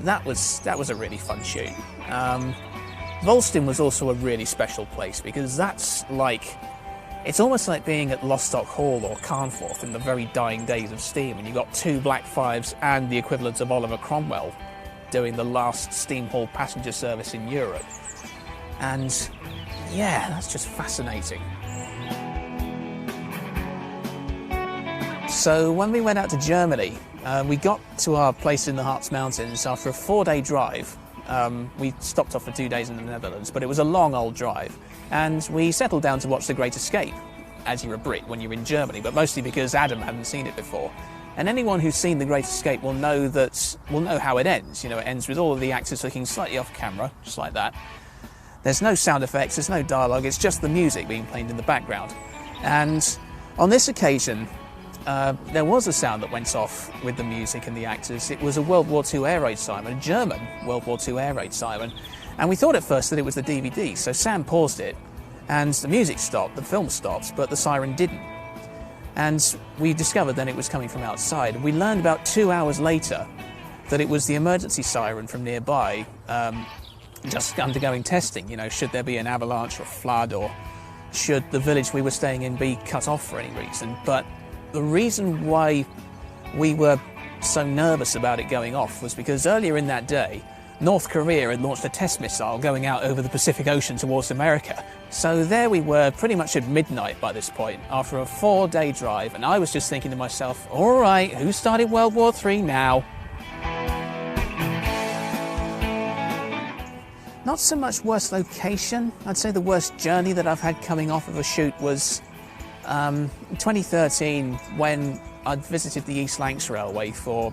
that was a really fun shoot. Volston was also a really special place, because that's like, it's almost like being at Lostock Hall or Carnforth in the very dying days of steam, and you've got 2 Black Fives and the equivalent of Oliver Cromwell doing the last steam haul passenger service in Europe. And yeah, that's just fascinating. So when we went out to Germany, we got to our place in the Harz Mountains after a 4-day drive. We stopped off for 2 days in the Netherlands, but it was a long old drive. And we settled down to watch The Great Escape, as you're a Brit when you're in Germany, but mostly because Adam hadn't seen it before. And anyone who's seen The Great Escape will know how it ends. You know, it ends with all of the actors looking slightly off camera, just like that. There's no sound effects, there's no dialogue, it's just the music being played in the background. And on this occasion, there was a sound that went off with the music and the actors. It was a World War II air raid siren, a German World War II air raid siren. And we thought at first that it was the DVD, so Sam paused it, and the music stopped, the film stopped, but the siren didn't. And we discovered then it was coming from outside. We learned about 2 hours later that it was the emergency siren from nearby, just undergoing testing, you know, should there be an avalanche or flood, or should the village we were staying in be cut off for any reason. But the reason why we were so nervous about it going off was because earlier in that day, North Korea had launched a test missile going out over the Pacific Ocean towards America. So there we were, pretty much at midnight by this point, after a 4-day drive, and I was just thinking to myself, all right, who started World War III now? Not so much worst location. I'd say the worst journey that I've had coming off of a shoot was 2013, when I'd visited the East Lancs Railway for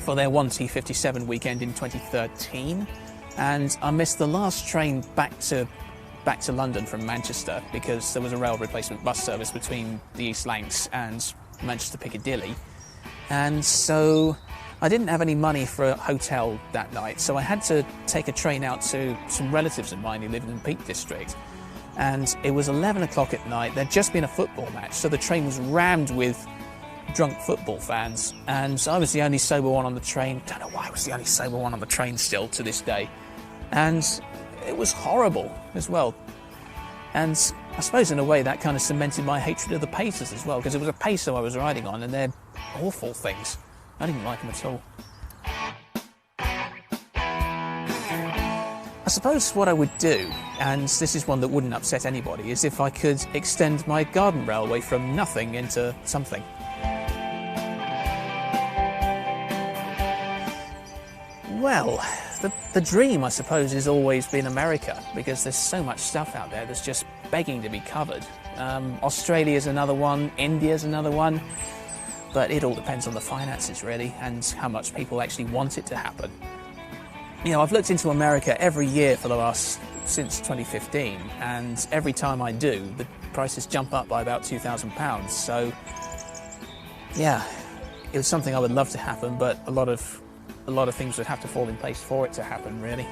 their 1T57 weekend in 2013, and I missed the last train back to London from Manchester because there was a rail replacement bus service between the East Lancs and Manchester Piccadilly, and so I didn't have any money for a hotel that night, so I had to take a train out to some relatives of mine who lived in the Peak District. And it was 11 o'clock at night. There'd just been a football match, so the train was rammed with drunk football fans, and I was the only sober one on the train. Don't know why I was the only sober one on the train still to this day. And it was horrible as well. And I suppose in a way that kind of cemented my hatred of the pacers as well, because it was a pacer I was riding on, and they're awful things. I didn't like them at all. I suppose what I would do, and this is one that wouldn't upset anybody, is if I could extend my garden railway from nothing into something. Well, the dream, I suppose, has always been America, because there's so much stuff out there that's just begging to be covered. Australia's another one, India's another one, but it all depends on the finances, really, and how much people actually want it to happen. You know, I've looked into America every year for the last, since 2015, and every time I do, the prices jump up by about £2,000. So, yeah, it was something I would love to happen, but a lot of things would have to fall in place for it to happen, really.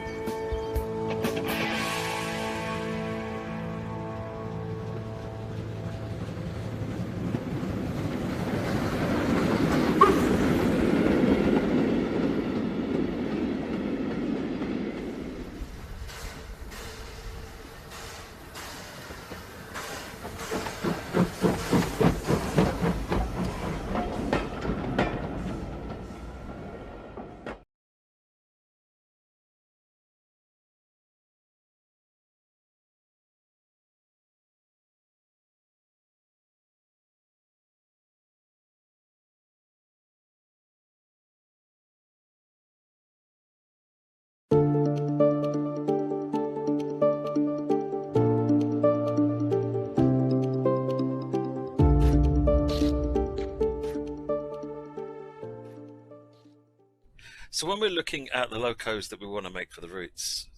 So when we're looking at the locos that we want to make for the routes,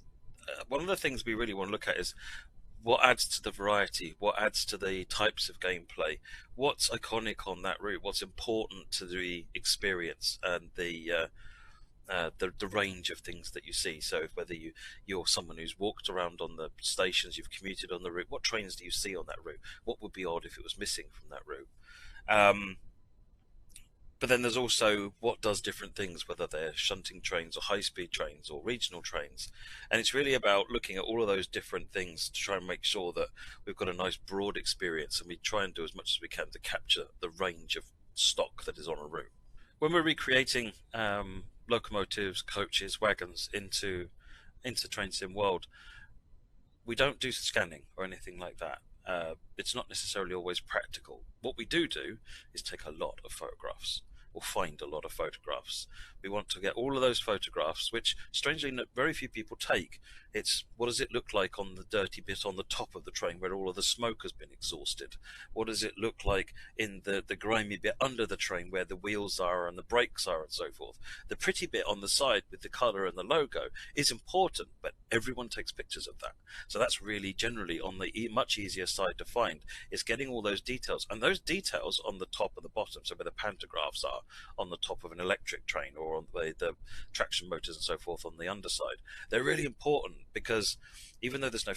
one of the things we really want to look at is what adds to the variety, what adds to the types of gameplay, what's iconic on that route, what's important to the experience and the range of things that you see. So whether you're someone who's walked around on the stations, you've commuted on the route, what trains do you see on that route? What would be odd if it was missing from that route? But then there's also what does different things, whether they're shunting trains or high-speed trains or regional trains. And it's really about looking at all of those different things to try and make sure that we've got a nice broad experience, and we try and do as much as we can to capture the range of stock that is on a route. When we're recreating locomotives, coaches, wagons into Train Sim World, we don't do scanning or anything like that. It's not necessarily always practical. What we do is take a lot of photographs, or find a lot of photographs. We want to get all of those photographs, which strangely very few people take. It's what does it look like on the dirty bit on the top of the train where all of the smoke has been exhausted? What does it look like in the grimy bit under the train where the wheels are and the brakes are and so forth? The pretty bit on the side with the colour and the logo is important, but everyone takes pictures of that. So that's really generally on the much easier side to find, is getting all those details. And those details on the top and the bottom, so where the pantographs are on the top of an electric train, or on the traction motors and so forth on the underside, they're really important, because even though there's no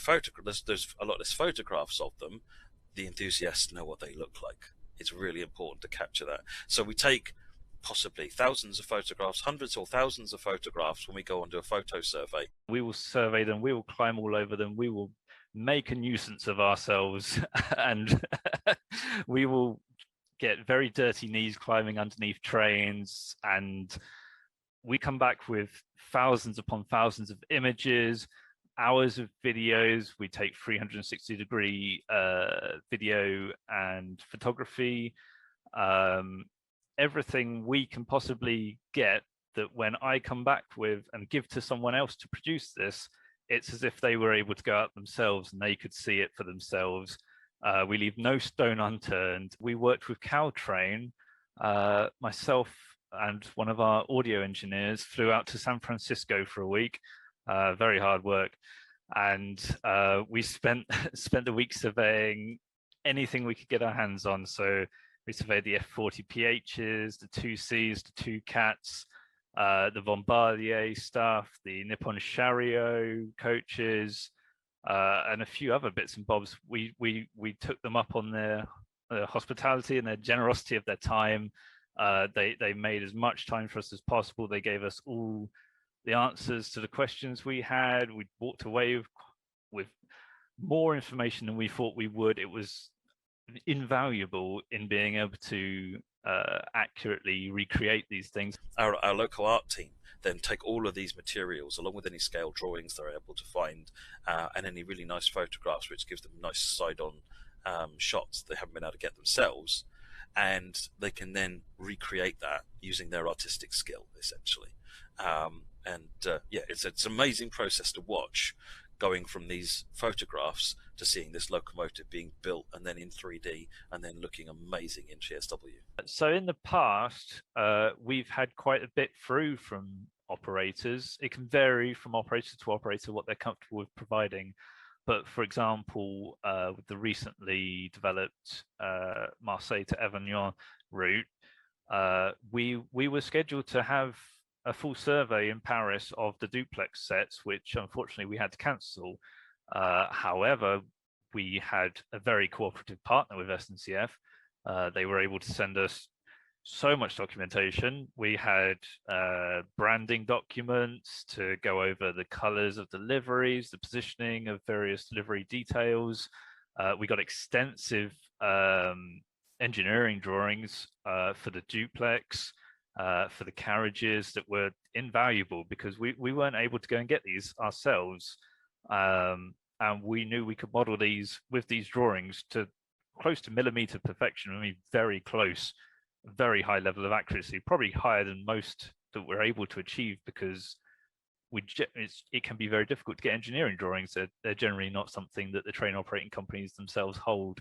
there's a lot less photographs of them, the enthusiasts know what they look like. It's really important to capture that. So we take possibly thousands of photographs, hundreds or thousands of photographs when we go and do a photo survey. We will survey them, we will climb all over them, we will make a nuisance of ourselves, and we will get very dirty knees climbing underneath trains, and we come back with thousands upon thousands of images, hours of videos. We take 360-degree video and photography, everything we can possibly get, that when I come back with and give to someone else to produce this, it's as if they were able to go out themselves and they could see it for themselves. We leave no stone unturned. We worked with Caltrain. Myself and one of our audio engineers flew out to San Francisco for a week. Very hard work. And we spent the week surveying anything we could get our hands on. So we surveyed the F40 PHs, the 2Cs, the 2 Cats, the Bombardier stuff, the Nippon Chariot coaches, and a few other bits and bobs. We took them up on their hospitality and their generosity of their time. They made as much time for us as possible. They gave us all the answers to the questions we had. We walked away with more information than we thought we would. It was invaluable in being able to accurately recreate these things. Our local art team then take all of these materials, along with any scale drawings they're able to find, and any really nice photographs, which gives them nice side-on shots they haven't been able to get themselves, and they can then recreate that using their artistic skill, essentially. Yeah, it's an amazing process to watch, going from these photographs to seeing this locomotive being built, and then in 3D, and then looking amazing in GSW. So in the past, we've had quite a bit through from operators. It can vary from operator to operator what they're comfortable with providing. But for example, with the recently developed Marseille to Avignon route, we were scheduled to have a full survey in Paris of the duplex sets, which unfortunately we had to cancel. However, we had a very cooperative partner with SNCF. They were able to send us so much documentation. We had branding documents to go over the colors of the liveries, the positioning of various livery details. We got extensive engineering drawings for the duplex, for the carriages, that were invaluable, because we weren't able to go and get these ourselves. And we knew we could model these with these drawings to close to millimeter perfection. I mean, very close, very high level of accuracy, probably higher than most that we're able to achieve, because it can be very difficult to get engineering drawings. They're generally not something that the train operating companies themselves hold.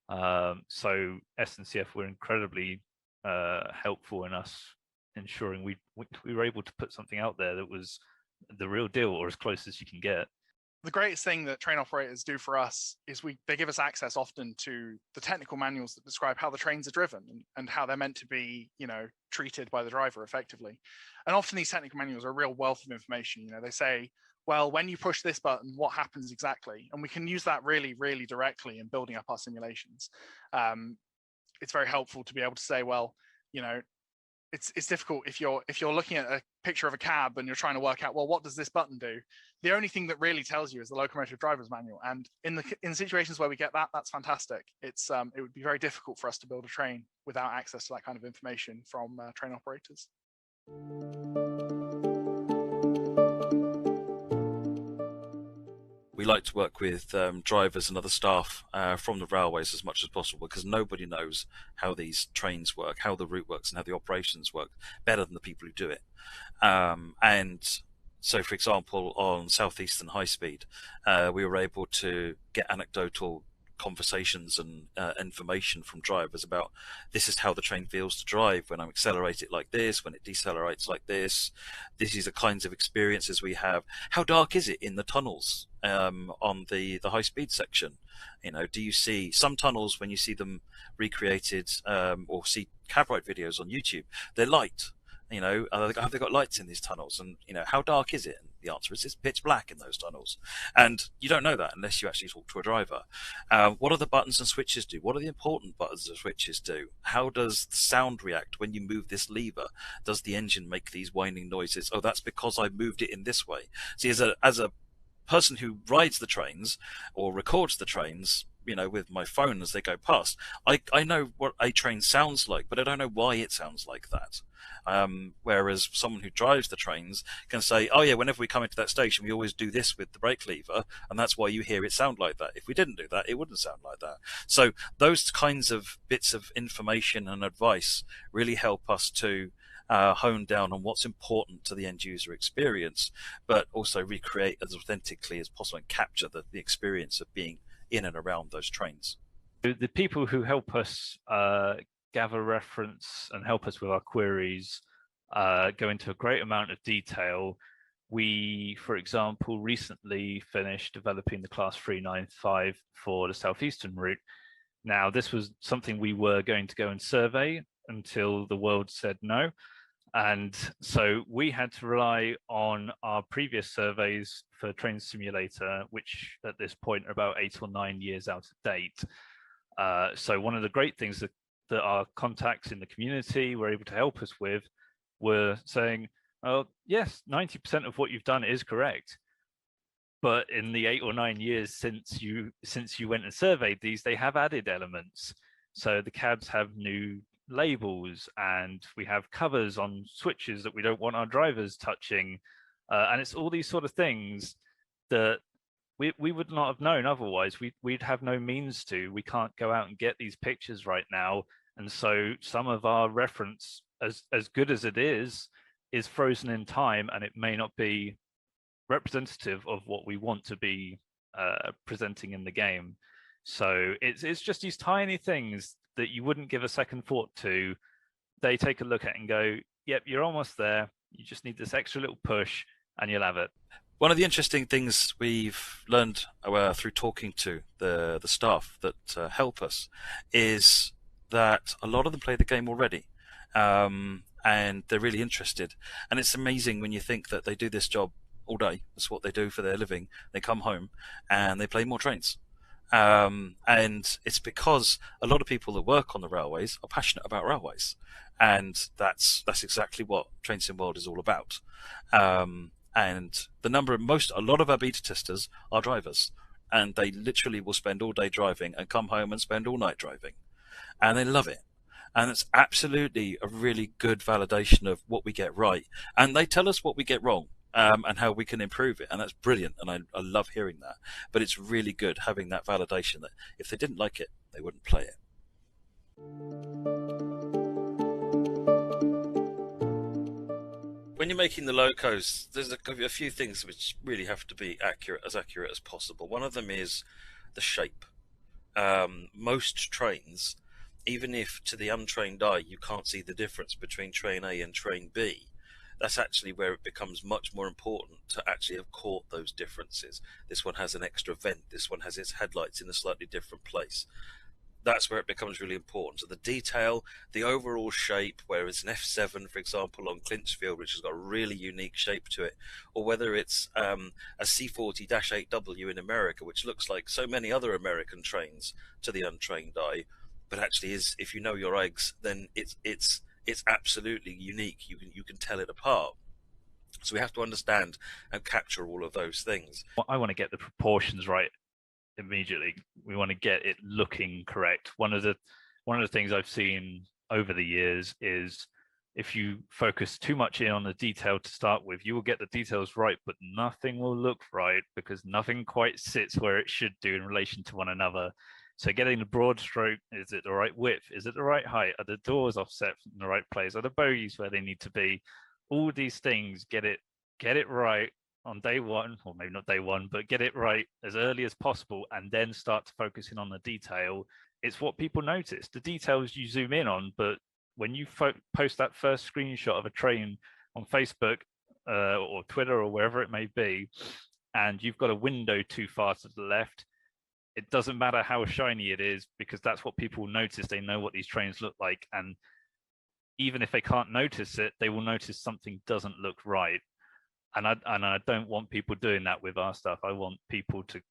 So SNCF were incredibly helpful in us ensuring we were able to put something out there that was the real deal, or as close as you can get. The greatest thing that train operators do for us is they give us access often to the technical manuals that describe how the trains are driven and how they're meant to be, treated by the driver effectively. And often these technical manuals are a real wealth of information. They say, well, when you push this button, what happens exactly? And we can use that really, really directly in building up our simulations. It's very helpful to be able to say, well, it's difficult if you're looking at a picture of a cab and you're trying to work out, well, what does this button do? The only thing that really tells you is the locomotive driver's manual. And in situations where we get that, that's fantastic. It would be very difficult for us to build a train without access to that kind of information from train operators. We like to work with drivers and other staff from the railways as much as possible, because nobody knows how these trains work, how the route works, and how the operations work better than the people who do it. And so, for example, on Southeastern High Speed, we were able to get anecdotal conversations and information from drivers about, this is how the train feels to drive when I accelerate it like this, when it decelerates like this. This is the kinds of experiences we have. How dark is it in the tunnels on the high speed section? Do you see some tunnels, when you see them recreated or see cab ride videos on YouTube, they're light. Have they got lights in these tunnels? And, how dark is it? And the answer is it's pitch black in those tunnels. And you don't know that unless you actually talk to a driver. What do the buttons and switches do? What are the important buttons and switches do? How does the sound react when you move this lever? Does the engine make these whining noises? Oh, that's because I moved it in this way. See, as a person who rides the trains or records the trains, with my phone as they go past, I know what a train sounds like, but I don't know why it sounds like that. Whereas someone who drives the trains can say, oh yeah, whenever we come into that station, we always do this with the brake lever, and that's why you hear it sound like that. If we didn't do that, it wouldn't sound like that. So those kinds of bits of information and advice really help us to hone down on what's important to the end user experience, but also recreate as authentically as possible and capture the experience of being in and around those trains. The people who help us gather reference and help us with our queries go into a great amount of detail. We, for example, recently finished developing the Class 395 for the Southeastern route. Now, this was something we were going to go and survey until the world said no. And so we had to rely on our previous surveys for Train Simulator, which at this point are about 8 or 9 years out of date. So one of the great things that our contacts in the community were able to help us with were saying, oh, yes, 90% of what you've done is correct. But in the 8 or 9 years since you went and surveyed these, they have added elements. So the cabs have new labels, and we have covers on switches that we don't want our drivers touching, and it's all these sort of things that we would not have known otherwise. We'd have no means to. We can't go out and get these pictures right now, and so some of our reference, as good as it is frozen in time, and it may not be representative of what we want to be presenting in the game. So it's just these tiny things that you wouldn't give a second thought to. They take a look at it and go, yep, you're almost there. You just need this extra little push and you'll have it. One of the interesting things we've learned through talking to the staff that help us is that a lot of them play the game already, and they're really interested. And it's amazing when you think that they do this job all day. That's what they do for their living. They come home and they play more trains. And it's because a lot of people that work on the railways are passionate about railways, and that's exactly what Train Sim World is all about. And a lot of our beta testers are drivers, and they literally will spend all day driving and come home and spend all night driving, and they love it. And it's absolutely a really good validation of what we get right, and they tell us what we get wrong. And how we can improve it, and that's brilliant, and I love hearing that. But it's really good having that validation that if they didn't like it, they wouldn't play it. When you're making the locos, there's a few things which really have to be accurate as possible. One of them is the shape. Most trains even if to the untrained eye you can't see the difference between train A and train B, that's actually where it becomes much more important to actually have caught those differences. This one has an extra vent, this one has its headlights in a slightly different place. That's where it becomes really important. So the detail, the overall shape, whether it's an F7, for example, on Clinchfield, which has got a really unique shape to it, or whether it's a C40-8W in America, which looks like so many other American trains to the untrained eye, but actually is, if you know your eggs, then it's absolutely unique. You can tell it apart. So we have to understand and capture all of those things. I want to get the proportions right immediately. We want to get it looking correct. One of the things I've seen over the years is if you focus too much in on the detail to start with, you will get the details right, but nothing will look right because nothing quite sits where it should do in relation to one another. So getting the broad stroke, is it the right width? Is it the right height? Are the doors offset in the right place? Are the bogies where they need to be? All these things, get it right on day one, or maybe not day one, but get it right as early as possible and then start to focus in on the detail. It's what people notice. The details you zoom in on, but when you post that first screenshot of a train on Facebook or Twitter or wherever it may be, and you've got a window too far to the left, it doesn't matter how shiny it is because that's what people notice. They know what these trains look like. And even if they can't notice it, they will notice something doesn't look right. And I don't want people doing that with our stuff. I want people to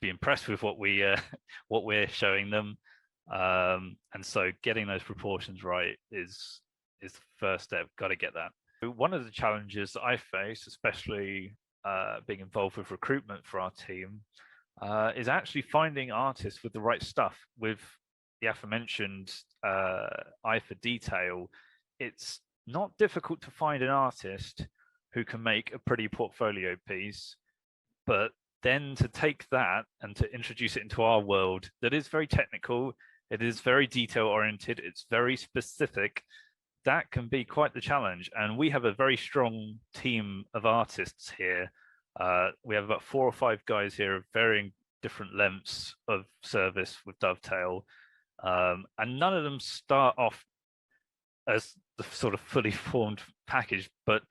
be impressed with what we're showing them. And so getting those proportions right is the first step. Got to get that. One of the challenges that I face, especially being involved with recruitment for our team, is actually finding artists with the right stuff. With the aforementioned eye for detail, it's not difficult to find an artist who can make a pretty portfolio piece, but then to take that and to introduce it into our world that is very technical, it is very detail oriented, it's very specific, that can be quite the challenge. And we have a very strong team of artists here. We have about 4 or 5 guys here of varying different lengths of service with Dovetail, and none of them start off as the sort of fully formed package, but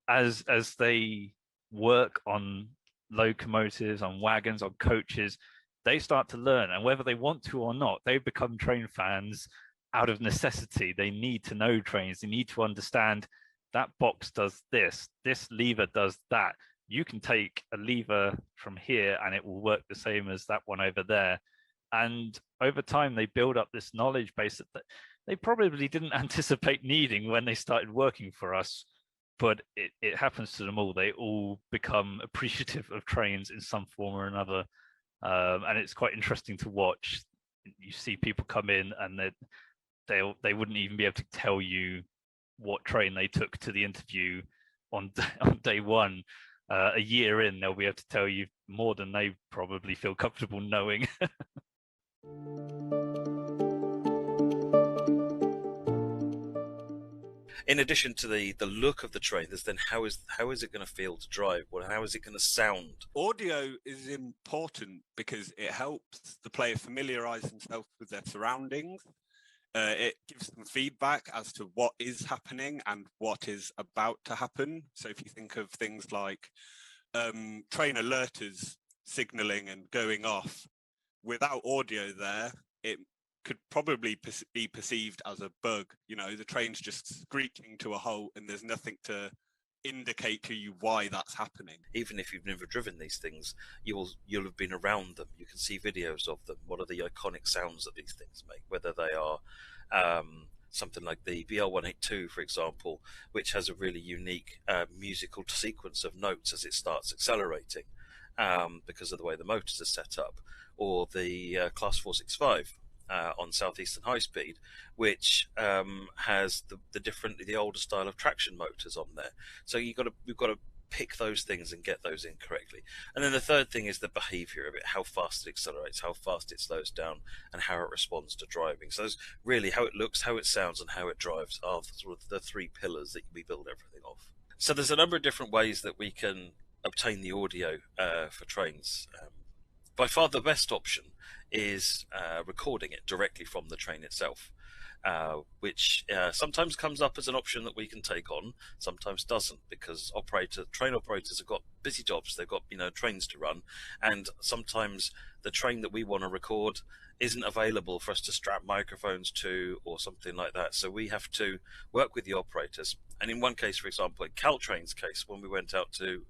as they work on locomotives, on wagons, on coaches, they start to learn, and whether they want to or not, they become train fans out of necessity. They need to know trains. They need to understand that box does this lever does that. You can take a lever from here and it will work the same as that one over there. And over time, they build up this knowledge base that they probably didn't anticipate needing when they started working for us. But it happens to them all. They all become appreciative of trains in some form or another. And it's quite interesting to watch. You see people come in and they wouldn't even be able to tell you what train they took to the interview on day one. A year in, they'll be able to tell you more than they probably feel comfortable knowing. In addition to the look of the train, there's then how is it going to feel to drive? Well, how is it going to sound? Audio is important because it helps the player familiarise themselves with their surroundings. It gives them feedback as to what is happening and what is about to happen. So if you think of things like train alerters signalling and going off, without audio there, it could probably be perceived as a bug. You know, the train's just screeching to a halt and there's nothing to indicate to you why that's happening. Even if you've never driven these things, you'll have been around them. You can see videos of them. What are the iconic sounds that these things make? Whether they are something like the BL182, for example, which has a really unique musical sequence of notes as it starts accelerating because of the way the motors are set up, or the Class 465 on Southeastern High Speed, which has the older style of traction motors on there. So we've got to pick those things and get those in correctly. And then the third thing is the behavior of it, how fast it accelerates, how fast it slows down, and how it responds to driving. So it's really how it looks, how it sounds, and how it drives are sort of the 3 pillars that we build everything off. So there's a number of different ways that we can obtain the audio for trains. by far the best option is recording it directly from the train itself. Which sometimes comes up as an option that we can take on, sometimes doesn't, because train operators have got busy jobs. They've got trains to run, and sometimes the train that we want to record isn't available for us to strap microphones to or something like that. So we have to work with the operators. And in one case, for example, in Caltrain's case, when we went out to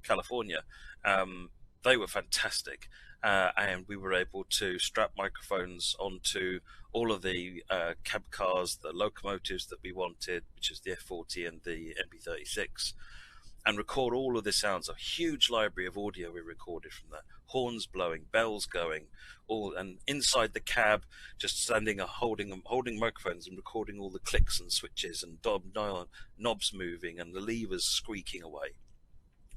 California, they were fantastic. And we were able to strap microphones onto all of the cab cars, the locomotives that we wanted, which is the F40 and the MB36, and record all of the sounds. A huge library of audio we recorded from that. Horns blowing, bells going, and inside the cab, just standing holding microphones and recording all the clicks and switches and knobs moving and the levers squeaking away.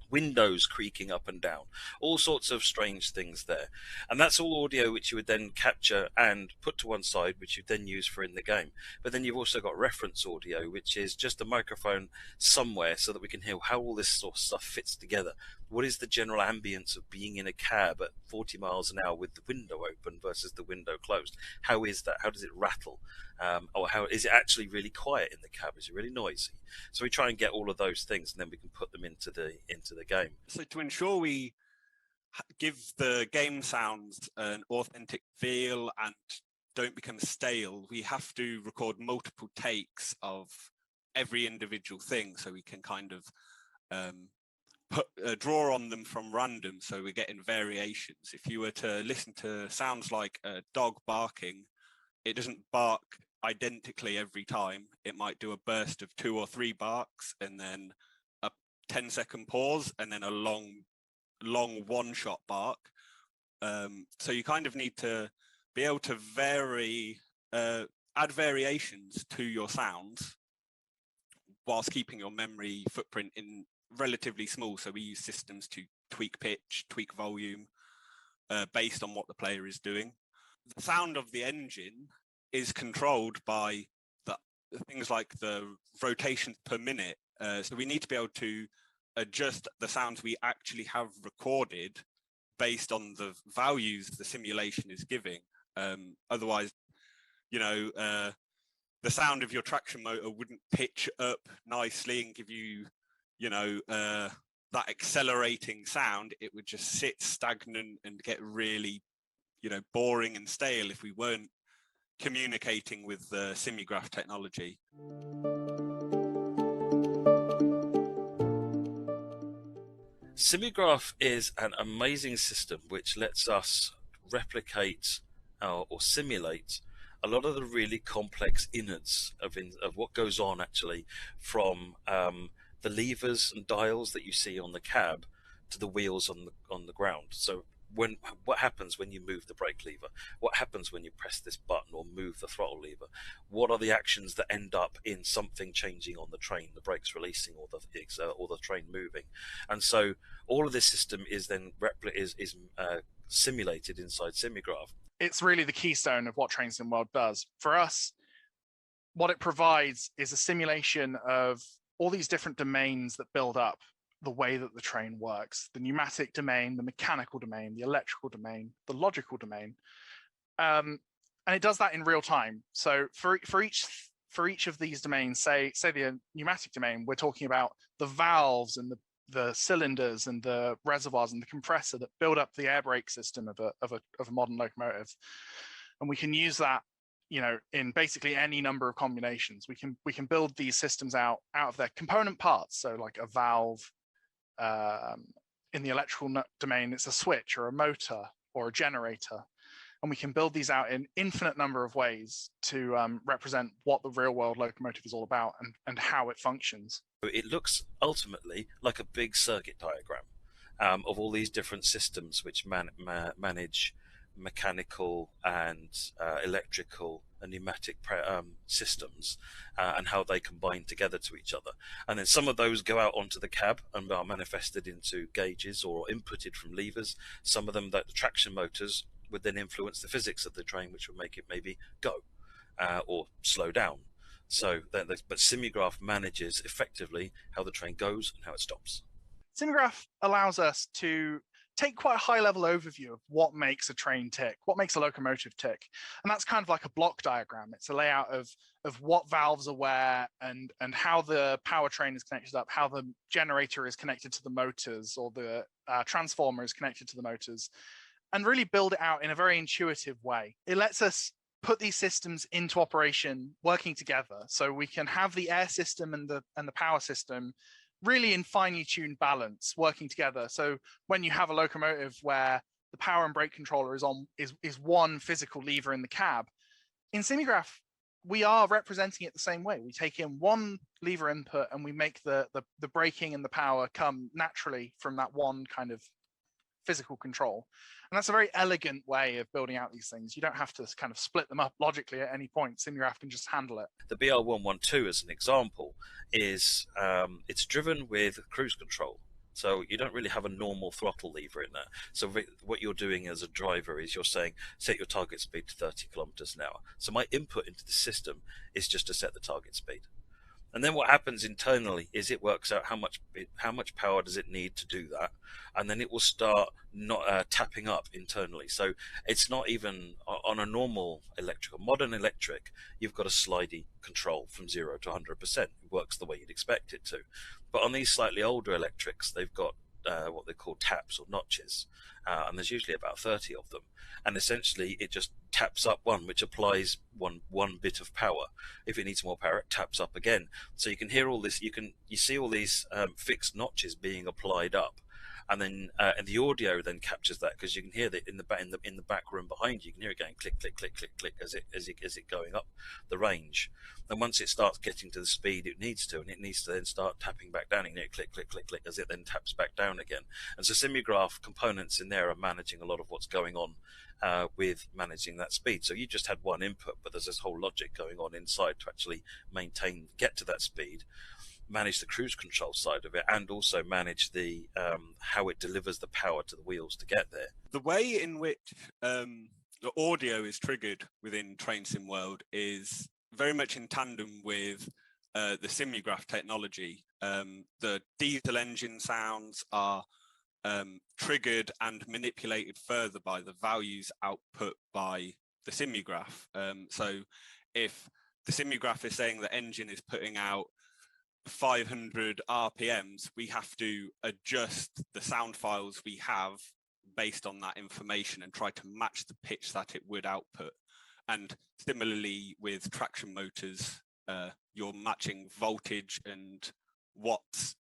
Windows creaking up and down, all sorts of strange things there. And that's all audio which you would then capture and put to one side, which you then use for in the game. But then you've also got reference audio, which is just a microphone somewhere so that we can hear how all this sort of stuff fits together. What is the general ambience of being in a cab at 40 miles an hour with the window open versus the window closed? How is that? How does it rattle? Or how is it actually really quiet in the cab? Is it really noisy? So we try and get all of those things, and then we can put them into the game. So to ensure we give the game sounds an authentic feel and don't become stale, we have to record multiple takes of every individual thing, so we can kind of draw on them from random, so we're getting variations. If you were to listen to sounds like a dog barking, it doesn't bark identically every time. It might do a burst of 2 or 3 barks and then a 10-second pause and then a long one-shot bark. So you kind of need to be able to add variations to your sounds whilst keeping your memory footprint in relatively small. So we use systems to tweak pitch, tweak volume, based on what the player is doing. The sound of the engine is controlled by the things like the rotations per minute. So we need to be able to adjust the sounds we actually have recorded based on the values the simulation is giving. Otherwise, the sound of your traction motor wouldn't pitch up nicely and give you, that accelerating sound. It would just sit stagnant and get really, boring and stale if we weren't communicating with the Simulgraph technology. Simulgraph is an amazing system which lets us replicate or simulate a lot of the really complex innards of what goes on actually, from the levers and dials that you see on the cab to the wheels on the ground. So what happens when you move the brake lever? What happens when you press this button or move the throttle lever? What are the actions that end up in something changing on the train, the brakes releasing or the train moving? And so all of this system is then simulated inside Simulgraph. It's really the keystone of what Train Sim World does. For us, what it provides is a simulation of all these different domains that build up the way that the train works: the pneumatic domain, the mechanical domain, the electrical domain, the logical domain, and it does that in real time. So for each of these domains, say the pneumatic domain, we're talking about the valves and the cylinders and the reservoirs and the compressor that build up the air brake system of a modern locomotive, and we can use that in basically any number of combinations. We can build these systems out of their component parts. So like a valve. In the electrical domain, it's a switch or a motor or a generator, and we can build these out in infinite number of ways to represent what the real world locomotive is all about and how it functions. It looks ultimately like a big circuit diagram of all these different systems which manage mechanical and electrical and pneumatic systems and how they combine together to each other. And then some of those go out onto the cab and are manifested into gauges or inputted from levers. Some of them, that the traction motors, would then influence the physics of the train, which would make it maybe go or slow down. So, but Simulgraph manages effectively how the train goes and how it stops. Simulgraph allows us to take quite a high level overview of what makes a train tick, what makes a locomotive tick. And that's kind of like a block diagram. It's a layout of what valves are where and how the powertrain is connected up, how the generator is connected to the motors, or the transformer is connected to the motors, and really build it out in a very intuitive way. It lets us put these systems into operation working together, so we can have the air system and the power system really in finely tuned balance working together. So when you have a locomotive where the power and brake controller is one physical lever in the cab, in Simulgraph we are representing it the same way. We take in one lever input and we make the braking and the power come naturally from that one kind of physical control. And that's a very elegant way of building out these things. You don't have to kind of split them up logically at any point. Simulgraph can just handle it. The BR112, as an example, is it's driven with cruise control. So you don't really have a normal throttle lever in there. So what you're doing as a driver is you're saying, set your target speed to 30 kilometers an hour. So my input into the system is just to set the target speed. And then what happens internally is it works out how much power does it need to do that, and then it will start tapping up internally. So it's not even on a normal modern electric, you've got a slidey control from 0 to 100%. It works the way you'd expect it to. But on these slightly older electrics, they've got what they call taps or notches, and there's usually about 30 of them. And essentially it just taps up one, which applies one bit of power. If it needs more power, it taps up again. So you can hear all this, you see all these fixed notches being applied up. And then and the audio then captures that, because you can hear that in the back room behind you. You can hear it going click click click click click as it going up the range. And once it starts getting to the speed it needs to, and it needs to then start tapping back down, and click click click click as it then taps back down again. And so Simulgraph components in there are managing a lot of what's going on with managing that speed. So you just had one input, but there's this whole logic going on inside to actually get to that speed, manage the cruise control side of it, and also manage the how it delivers the power to the wheels to get there. The way in which the audio is triggered within Train Sim World is very much in tandem with the Simulgraph technology. The diesel engine sounds are triggered and manipulated further by the values output by the Simulgraph. So if the Simulgraph is saying the engine is putting out 500 RPMs, we have to adjust the sound files we have based on that information and try to match the pitch that it would output. And similarly with traction motors, you're matching voltage and watts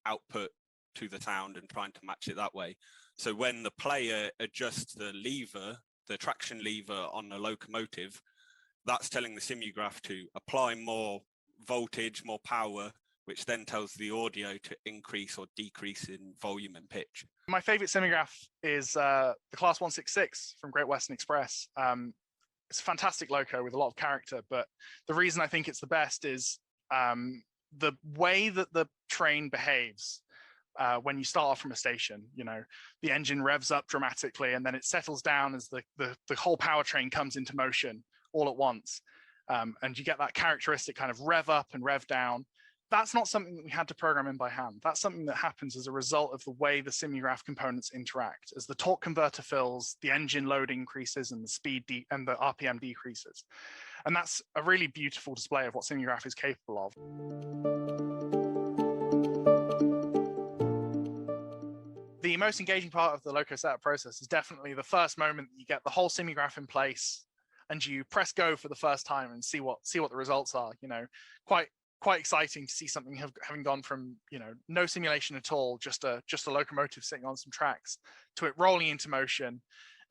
output to the sound and trying to match it that way. So when the player adjusts the lever, the traction lever on a locomotive, that's telling the Simulgraph to apply more voltage, more power, which then tells the audio to increase or decrease in volume and pitch. My favorite Simulgraph is the Class 166 from Great Western Express. It's a fantastic loco with a lot of character, but the reason I think it's the best is the way that the train behaves. When you start off from a station, the engine revs up dramatically and then it settles down as the whole powertrain comes into motion all at once. And you get that characteristic kind of rev up and rev down. That's not something that we had to program in by hand. That's something that happens as a result of the way the Simulgraph components interact. As the torque converter fills, the engine load increases and the speed and the RPM decreases. And that's a really beautiful display of what Simulgraph is capable of. The most engaging part of the loco setup process is definitely the first moment that you get the whole Simulgraph in place and you press go for the first time and see what the results are. Quite exciting to see something having gone from no simulation at all, just a locomotive sitting on some tracks, to it rolling into motion.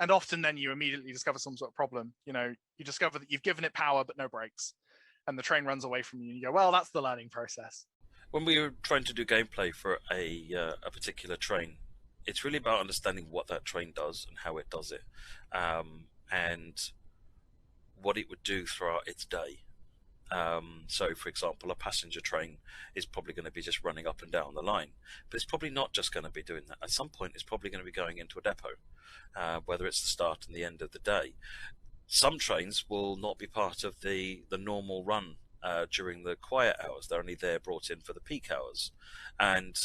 And often then you immediately discover some sort of problem. You discover that you've given it power but no brakes, and the train runs away from you. And you go, well, that's the learning process. When we were trying to do gameplay for a particular train, it's really about understanding what that train does and how it does it, and what it would do throughout its day. So, for example, a passenger train is probably going to be just running up and down the line, but it's probably not just going to be doing that. At some point, it's probably going to be going into a depot, whether it's the start and the end of the day. Some trains will not be part of the normal run during the quiet hours. They're only there brought in for the peak hours. And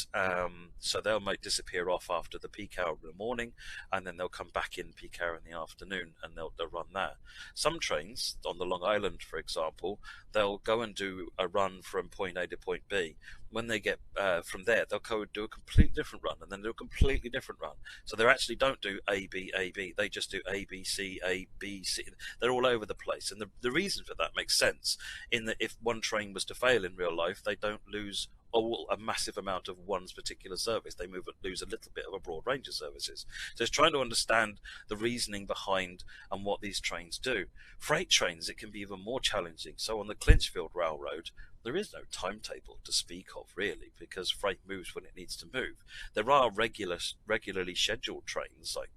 so they'll disappear off after the peak hour in the morning, and then they'll come back in peak hour in the afternoon, and they'll run that. Some trains on the Long Island, for example, they'll go and do a run from point A to point B. When they get from there, they'll go do a completely different run, and then do a completely different run. So they actually don't do A, B, A, B. They just do A, B, C, A, B, C. They're all over the place. And the reason for that makes sense in that if one train was to fail in real life, they don't lose a massive amount of one's particular service. They lose a little bit of a broad range of services. So it's trying to understand the reasoning behind and what these trains do. Freight trains, it can be even more challenging. So on the Clinchfield Railroad, there is no timetable to speak of, really, because freight moves when it needs to move. There are regularly scheduled trains, like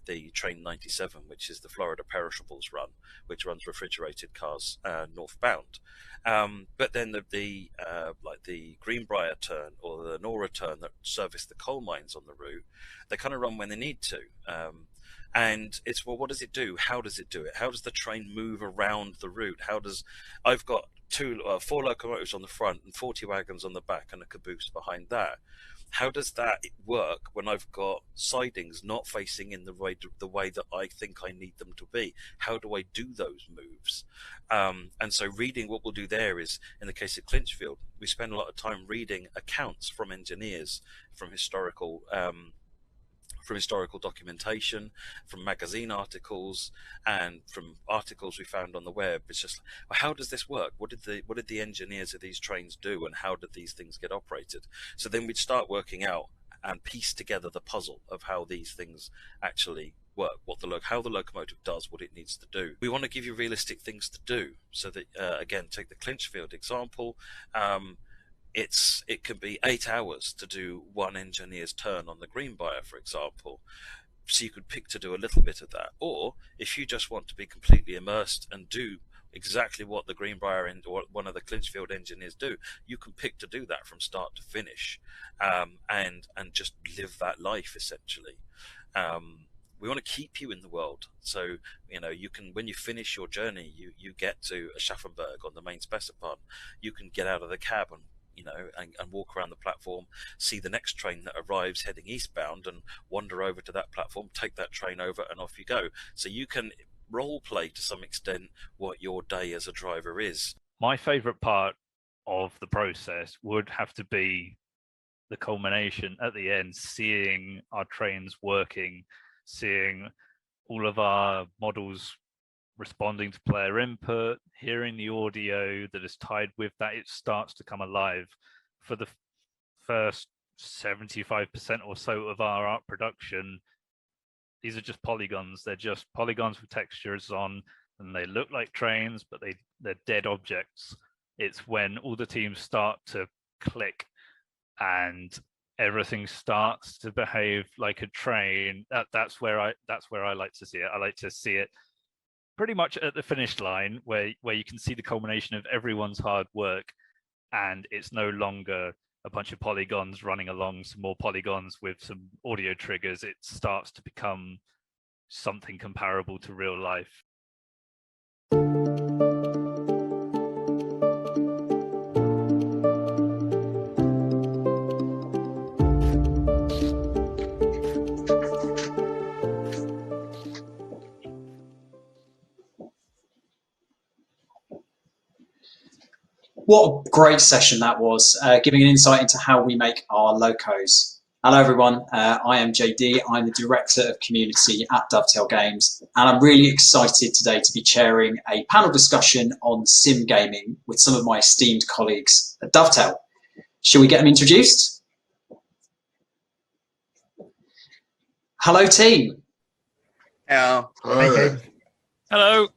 the Train 97, which is the Florida Perishables run, which runs refrigerated cars northbound. But then like the Greenbrier turn or the Nora turn that service the coal mines on the route, they kind of run when they need to. And it's, well, what does it do? How does it do it? How does the train move around the route? I've got 4 locomotives on the front and 40 wagons on the back and a caboose behind that. How does that work when I've got sidings not facing in the way that I think I need them to be? How do I do those moves? And so reading, what we'll do there is, in the case of Clinchfield, we spend a lot of time reading accounts from engineers, from historical documentation, from magazine articles, and from articles we found on the web. It's just, well, how does this work? What did the engineers of these trains do, and how did these things get operated? So then we'd start working out and piece together the puzzle of how these things actually work, how the locomotive does what it needs to do. We want to give you realistic things to do, so that again, take the Clinchfield example. It can be 8 hours to do one engineer's turn on the Greenbrier, for example. So you could pick to do a little bit of that. Or if you just want to be completely immersed and do exactly what the Greenbrier or one of the Clinchfield engineers do, you can pick to do that from start to finish, and just live that life, essentially. We want to keep you in the world, so you can, when you finish your journey, you get to Aschaffenburg on the main Spessartbahn, you can get out of the cab and walk around the platform, see the next train that arrives heading eastbound, and wander over to that platform, take that train over, and off you go. So you can role play to some extent what your day as a driver is. My favourite part of the process would have to be the culmination at the end, seeing our trains working, seeing all of our models responding to player input, hearing the audio that is tied with that. It starts to come alive. For the first 75% or so of our art production, these are just polygons. They're just polygons with textures on, and they look like trains, but they're dead objects. It's when all the teams start to click and everything starts to behave like a train. That's where I like to see it. I like to see it pretty much at the finish line, where you can see the culmination of everyone's hard work, and it's no longer a bunch of polygons running along some more polygons with some audio triggers. It starts to become something comparable to real life. What a great session that was, giving an insight into how we make our locos. Hello everyone, I am JD, I'm the Director of Community at Dovetail Games, and I'm really excited today to be chairing a panel discussion on sim gaming with some of my esteemed colleagues at Dovetail. Shall we get them introduced? Hello team. Hello. Hello.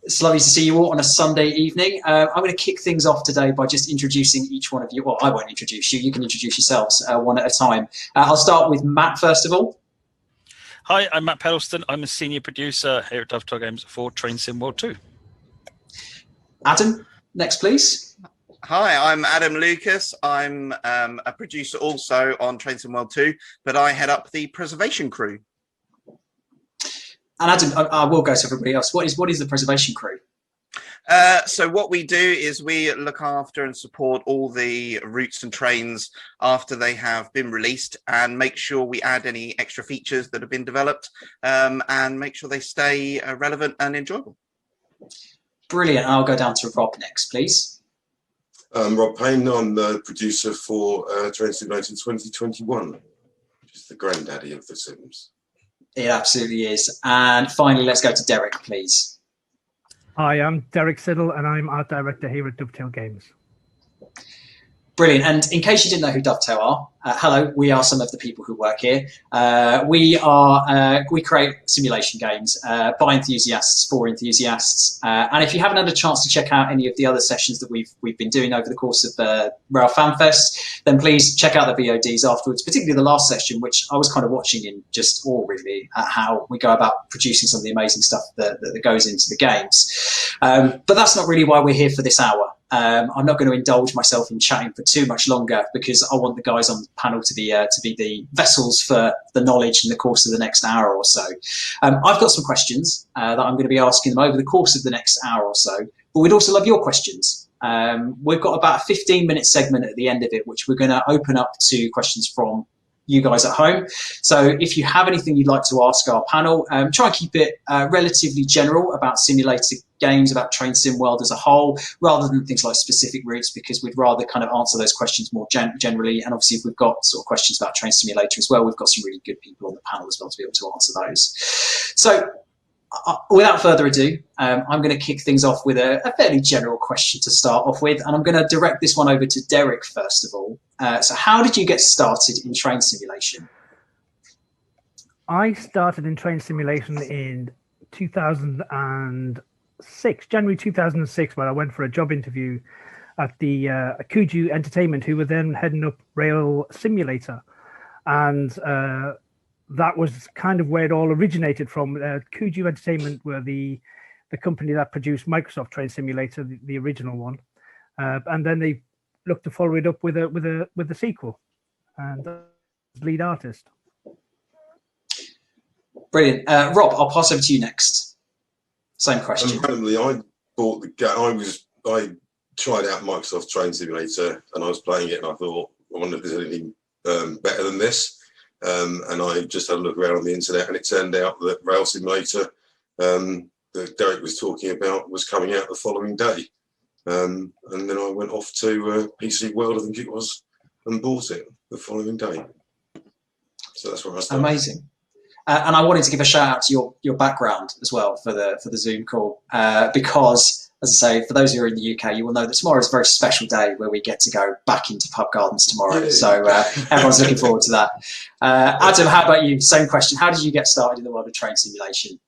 It's lovely to see you all on a Sunday evening. I'm going to kick things off today by just introducing each one of you. Well, I won't introduce you. You can introduce yourselves one at a time. I'll start with Matt, first of all. Hi, I'm Matt Pedalston. I'm a senior producer here at Dovetail Games for Train Sim World 2. Adam, next, please. Hi, I'm Adam Lucas. I'm a producer also on Train Sim World 2, but I head up the preservation crew. And Adam, I will go to everybody else. What is the preservation crew? So what we do is we look after and support all the routes and trains after they have been released, and make sure we add any extra features that have been developed, and make sure they stay relevant and enjoyable. Brilliant. I'll go down to Rob next, please. Rob Payne, I'm the producer for Train Simulator 2021, which is the granddaddy of The Sims. It absolutely is. And finally, let's go to Derek, please. Hi, I'm Derek Siddle, and I'm art director here at Dovetail Games. Brilliant. And in case you didn't know who Dovetail are, hello, we are some of the people who work here. We create simulation games by enthusiasts for enthusiasts. And if you haven't had a chance to check out any of the other sessions that we've been doing over the course of the Railfan Fest, then please check out the VODs afterwards, particularly the last session, which I was kind of watching in just awe, really, at how we go about producing some of the amazing stuff that goes into the games. But that's not really why we're here for this hour. I'm not going to indulge myself in chatting for too much longer, because I want the guys on the panel to be the vessels for the knowledge in the course of the next hour or so. I've got some questions that I'm going to be asking them over the course of the next hour or so, but we'd also love your questions. We've got about a 15-minute segment at the end of it, which we're going to open up to questions from you guys at home. So if you have anything you'd like to ask our panel, try and keep it relatively general about simulator games, about Train Sim World as a whole, rather than things like specific routes, because we'd rather kind of answer those questions more generally. And obviously, if we've got sort of questions about Train Simulator as well, we've got some really good people on the panel as well to be able to answer those. So without further ado, I'm going to kick things off with a fairly general question to start off with, and I'm going to direct this one over to Derek first of all. So how did you get started in train simulation? I started in train simulation in 2006, January 2006, when I went for a job interview at the Kuju Entertainment, who were then heading up Rail Simulator. And that was kind of where it all originated from. Kuju Entertainment were the company that produced Microsoft Train Simulator, the original one. And then they looked to follow it up with a sequel, and lead artist. Brilliant. Rob, I'll pass over to you next. Same question. Randomly, I bought the game. I tried out Microsoft Train Simulator, and I was playing it, and I thought, I wonder if there's anything better than this. And I just had a look around on the internet, and it turned out that Rail Simulator that Derek was talking about was coming out the following day. And then I went off to PC World, I think it was, and bought it the following day. So that's where I started. Amazing. And I wanted to give a shout out to your background as well for the Zoom call, because, as I say, for those who are in the UK, you will know that tomorrow is a very special day where we get to go back into pub gardens tomorrow. Yeah. So everyone's looking forward to that. Adam, how about you? Same question. How did you get started in the world of train simulation?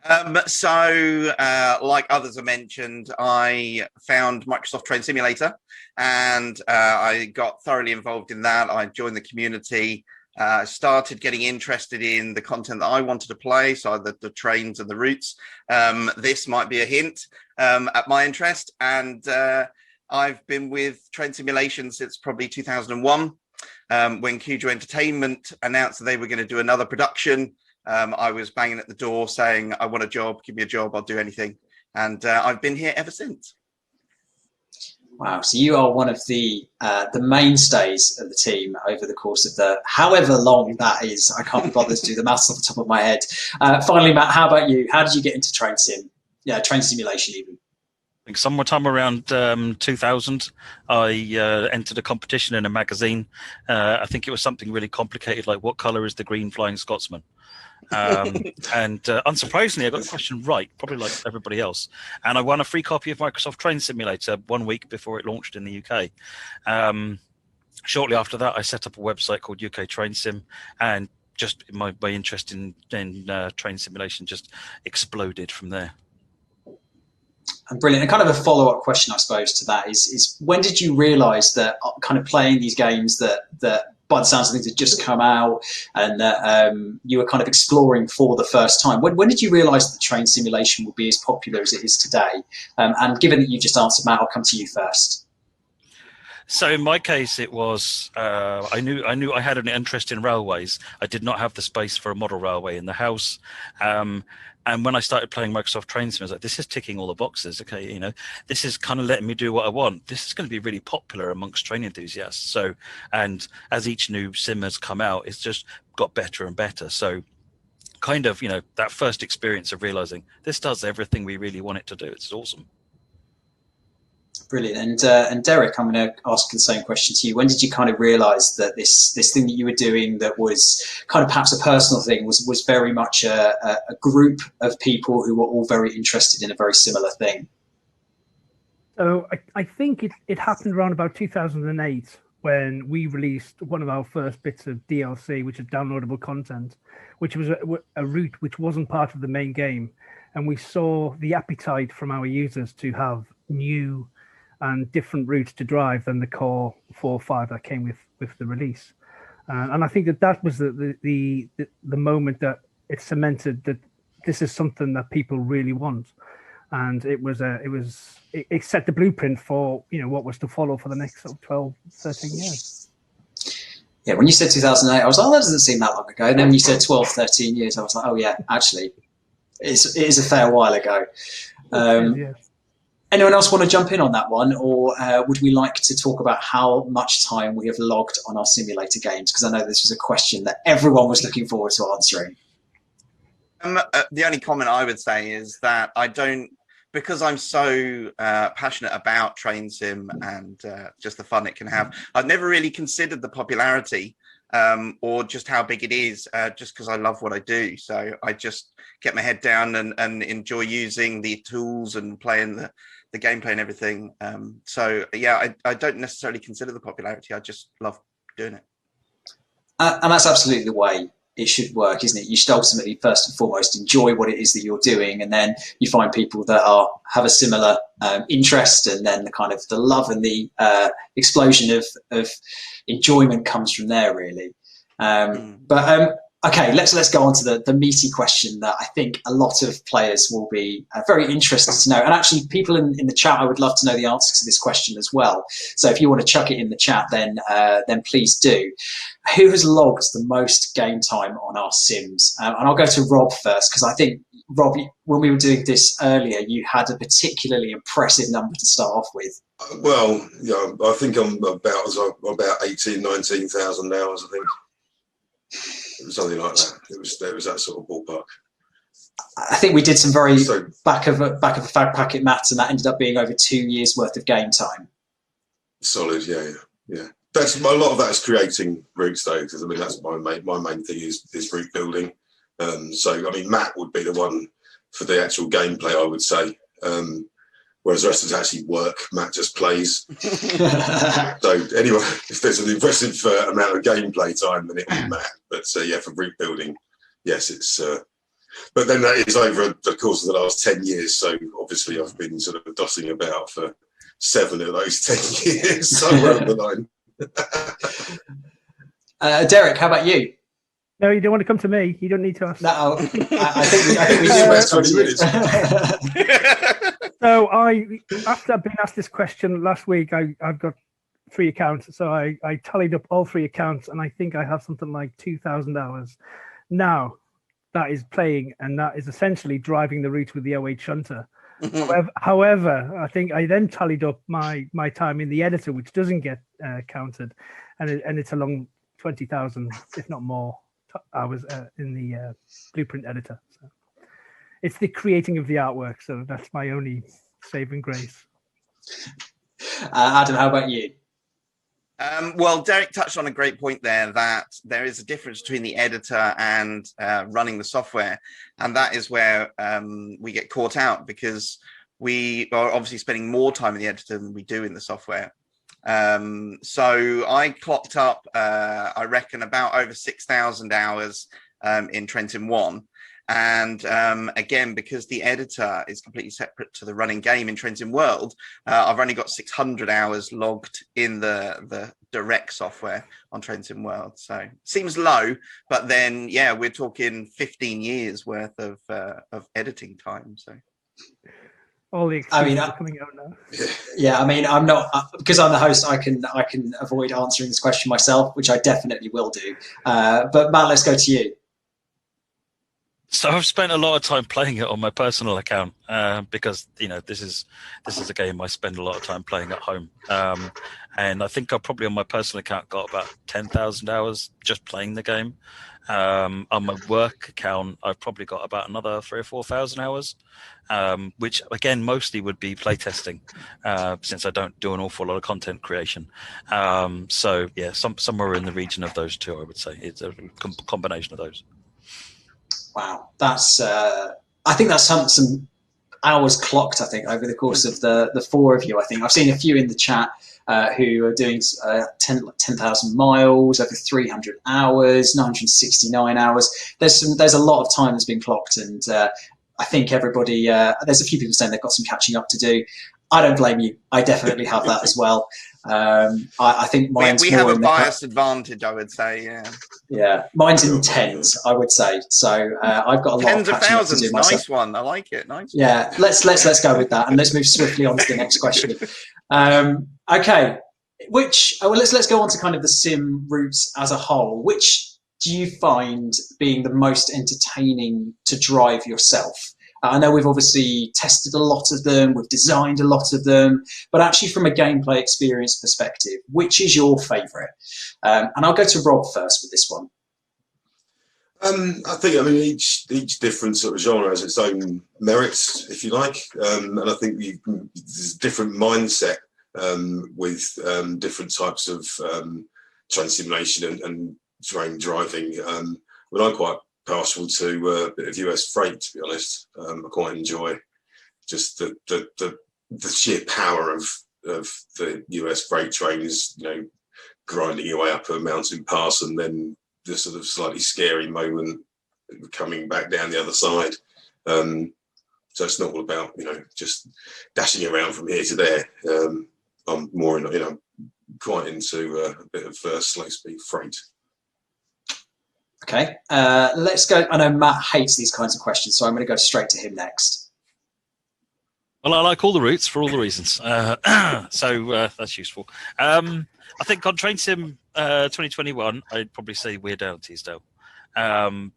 Like others have mentioned, I found Microsoft Train Simulator, and I got thoroughly involved in that. I joined the community, started getting interested in the content that I wanted to play, so the trains and the routes. This might be a hint at my interest, and I've been with Train Simulation since probably 2001, when Kuju Entertainment announced that they were going to do another production. I was banging at the door saying, I want a job, give me a job, I'll do anything. And I've been here ever since. Wow, so you are one of the mainstays of the team over the course of the, however long that is. I can't be bothered to do the maths off the top of my head. Finally, Matt, how about you? How did you get into train sim? Yeah, train simulation even. I think sometime around 2000, I entered a competition in a magazine. I think it was something really complicated, like what colour is the green Flying Scotsman? And unsurprisingly, I got the question right, probably like everybody else. And I won a free copy of Microsoft Train Simulator 1 week before it launched in the UK. Shortly after that, I set up a website called UK Train Sim, and just my interest in train simulation just exploded from there. And brilliant. And kind of a follow-up question, I suppose, to that is when did you realise that kind of playing these games that by the sounds of things had just come out, and that you were kind of exploring for the first time? When did you realise that train simulation would be as popular as it is today? And given that you just answered, Matt, I'll come to you first. So in my case, it was I knew I had an interest in railways. I did not have the space for a model railway in the house, and when I started playing Microsoft Train Sim, I was like, "This is ticking all the boxes." Okay, this is kind of letting me do what I want. This is going to be really popular amongst train enthusiasts. So, and as each new sim has come out, it's just got better and better. So, kind of that first experience of realizing this does everything we really want it to do. It's awesome. Brilliant. And Derek, I'm going to ask the same question to you. When did you kind of realise that this thing that you were doing that was kind of perhaps a personal thing was very much a group of people who were all very interested in a very similar thing? So I think it happened around about 2008 when we released one of our first bits of DLC, which is downloadable content, which was a route which wasn't part of the main game. And we saw the appetite from our users to have new and different routes to drive than the core 4 or 5 that came with the release. And I think that was the moment that it cemented that this is something that people really want. And it set the blueprint for what was to follow for the next sort of 12, 13 years. Yeah, when you said 2008, I was like, oh, that doesn't seem that long ago. And then when you said 12, 13 years, I was like, oh yeah, actually, it is a fair while ago. Yeah. Anyone else want to jump in on that one, or would we like to talk about how much time we have logged on our simulator games? Because I know this was a question that everyone was looking forward to answering. The only comment I would say is that because I'm so passionate about train sim and just the fun it can have, I've never really considered the popularity or just how big it is, just because I love what I do. So I just get my head down and enjoy using the tools and playing the gameplay and everything. So yeah, I don't necessarily consider the popularity. I just love doing it. And that's absolutely the way it should work, isn't it? You should ultimately, first and foremost, enjoy what it is that you're doing, and then you find people that have a similar interest, and then the love and the explosion of enjoyment comes from there, really. Okay, let's go on to the meaty question that I think a lot of players will be very interested to know. And actually, people in the chat, I would love to know the answer to this question as well. So if you want to chuck it in the chat, then please do. Who has logged the most game time on our sims? And I'll go to Rob first, because I think, Rob, when we were doing this earlier, you had a particularly impressive number to start off with. Well, yeah, I think I'm about 18, 19,000 hours, I think. It was something like that. It was that sort of ballpark. I think we did some very back of a fag packet maths, and that ended up being over 2 years worth of game time. Solid, yeah. That's a lot of that is creating routes, though, because I mean that's my main thing is route building. So I mean Matt would be the one for the actual gameplay, I would say. Whereas the rest is actually work. Matt just plays. So anyway, if there's an impressive amount of gameplay time, then it would be Matt. But yeah, for route building, yes, it's. But then that is over the course of the last 10 years. So obviously, I've been sort of dossing about for 7 of those 10 years, somewhere on the line. Derek, how about you? No, you don't want to come to me. You don't need to ask. No, I think we do about 20 minutes. So after I've been asked this question last week, I've got 3 accounts. So I tallied up all 3 accounts, and I think I have something like 2,000 hours. Now, that is playing, and that is essentially driving the route with the OH shunter. However, I think I then tallied up my time in the editor, which doesn't get counted, and it's along 20,000, if not more, hours in the Blueprint editor. So it's the creating of the artwork, so that's my only saving grace. Adam, how about you? Well, Derek touched on a great point there, that there is a difference between the editor and running the software. And that is where we get caught out, because we are obviously spending more time in the editor than we do in the software. So I clocked up, I reckon, about over 6,000 hours in Trenton 1. And again, because the editor is completely separate to the running game in Trenton World, I've only got 600 hours logged in the direct software on Trenton World. So seems low, but then yeah, we're talking 15 years worth of editing time. So All the excuses are coming out now. Yeah, I mean, I'm not because I'm the host. I can avoid answering this question myself, which I definitely will do. But Matt, let's go to you. So I've spent a lot of time playing it on my personal account because this is a game I spend a lot of time playing at home, and I think I probably on my personal account got about 10,000 hours just playing the game. On my work account, I've probably got about another 3,000 or 4,000 hours, which again mostly would be playtesting, since I don't do an awful lot of content creation. So yeah, somewhere in the region of those two, I would say it's a combination of those. Wow, that's I think that's some hours clocked. I think over the course of the four of you. I think I've seen a few in the chat who are doing 10,000 miles, over 300 hours, 969 hours. There's a lot of time that's been clocked, and I think everybody. There's a few people saying they've got some catching up to do. I don't blame you. I definitely have that as well. I think mine's we more have a in biased advantage, I would say. Yeah, mine's in the tens, I would say. So I've got a lot Tens of of catching up to thousands. do myself. Nice one. I like it. Nice. Yeah, let's go with that, and let's move swiftly on to the next question. Okay, let's go on to kind of the sim routes as a whole. Which do you find being the most entertaining to drive yourself? I know we've obviously tested a lot of them, we've designed a lot of them, but actually from a gameplay experience perspective, which is your favourite? And I'll go to Rob first with this one. I think, I mean, each different sort of genre has its own merits, if you like, and I think there's a different mindset with different types of train simulation and train driving. But I'm quite partial to a bit of US freight, to be honest. I quite enjoy just the sheer power of the US freight trains, grinding your way up a mountain pass, and then the sort of slightly scary moment coming back down the other side. So it's not all about just dashing around from here to there. I'm more quite into a bit of slow speed freight. Okay, let's go. I know Matt hates these kinds of questions, so I'm going to go straight to him next. Well, I like all the routes for all the reasons, so that's useful. I think on Train Sim 2021, I'd probably say we're down Teesdale,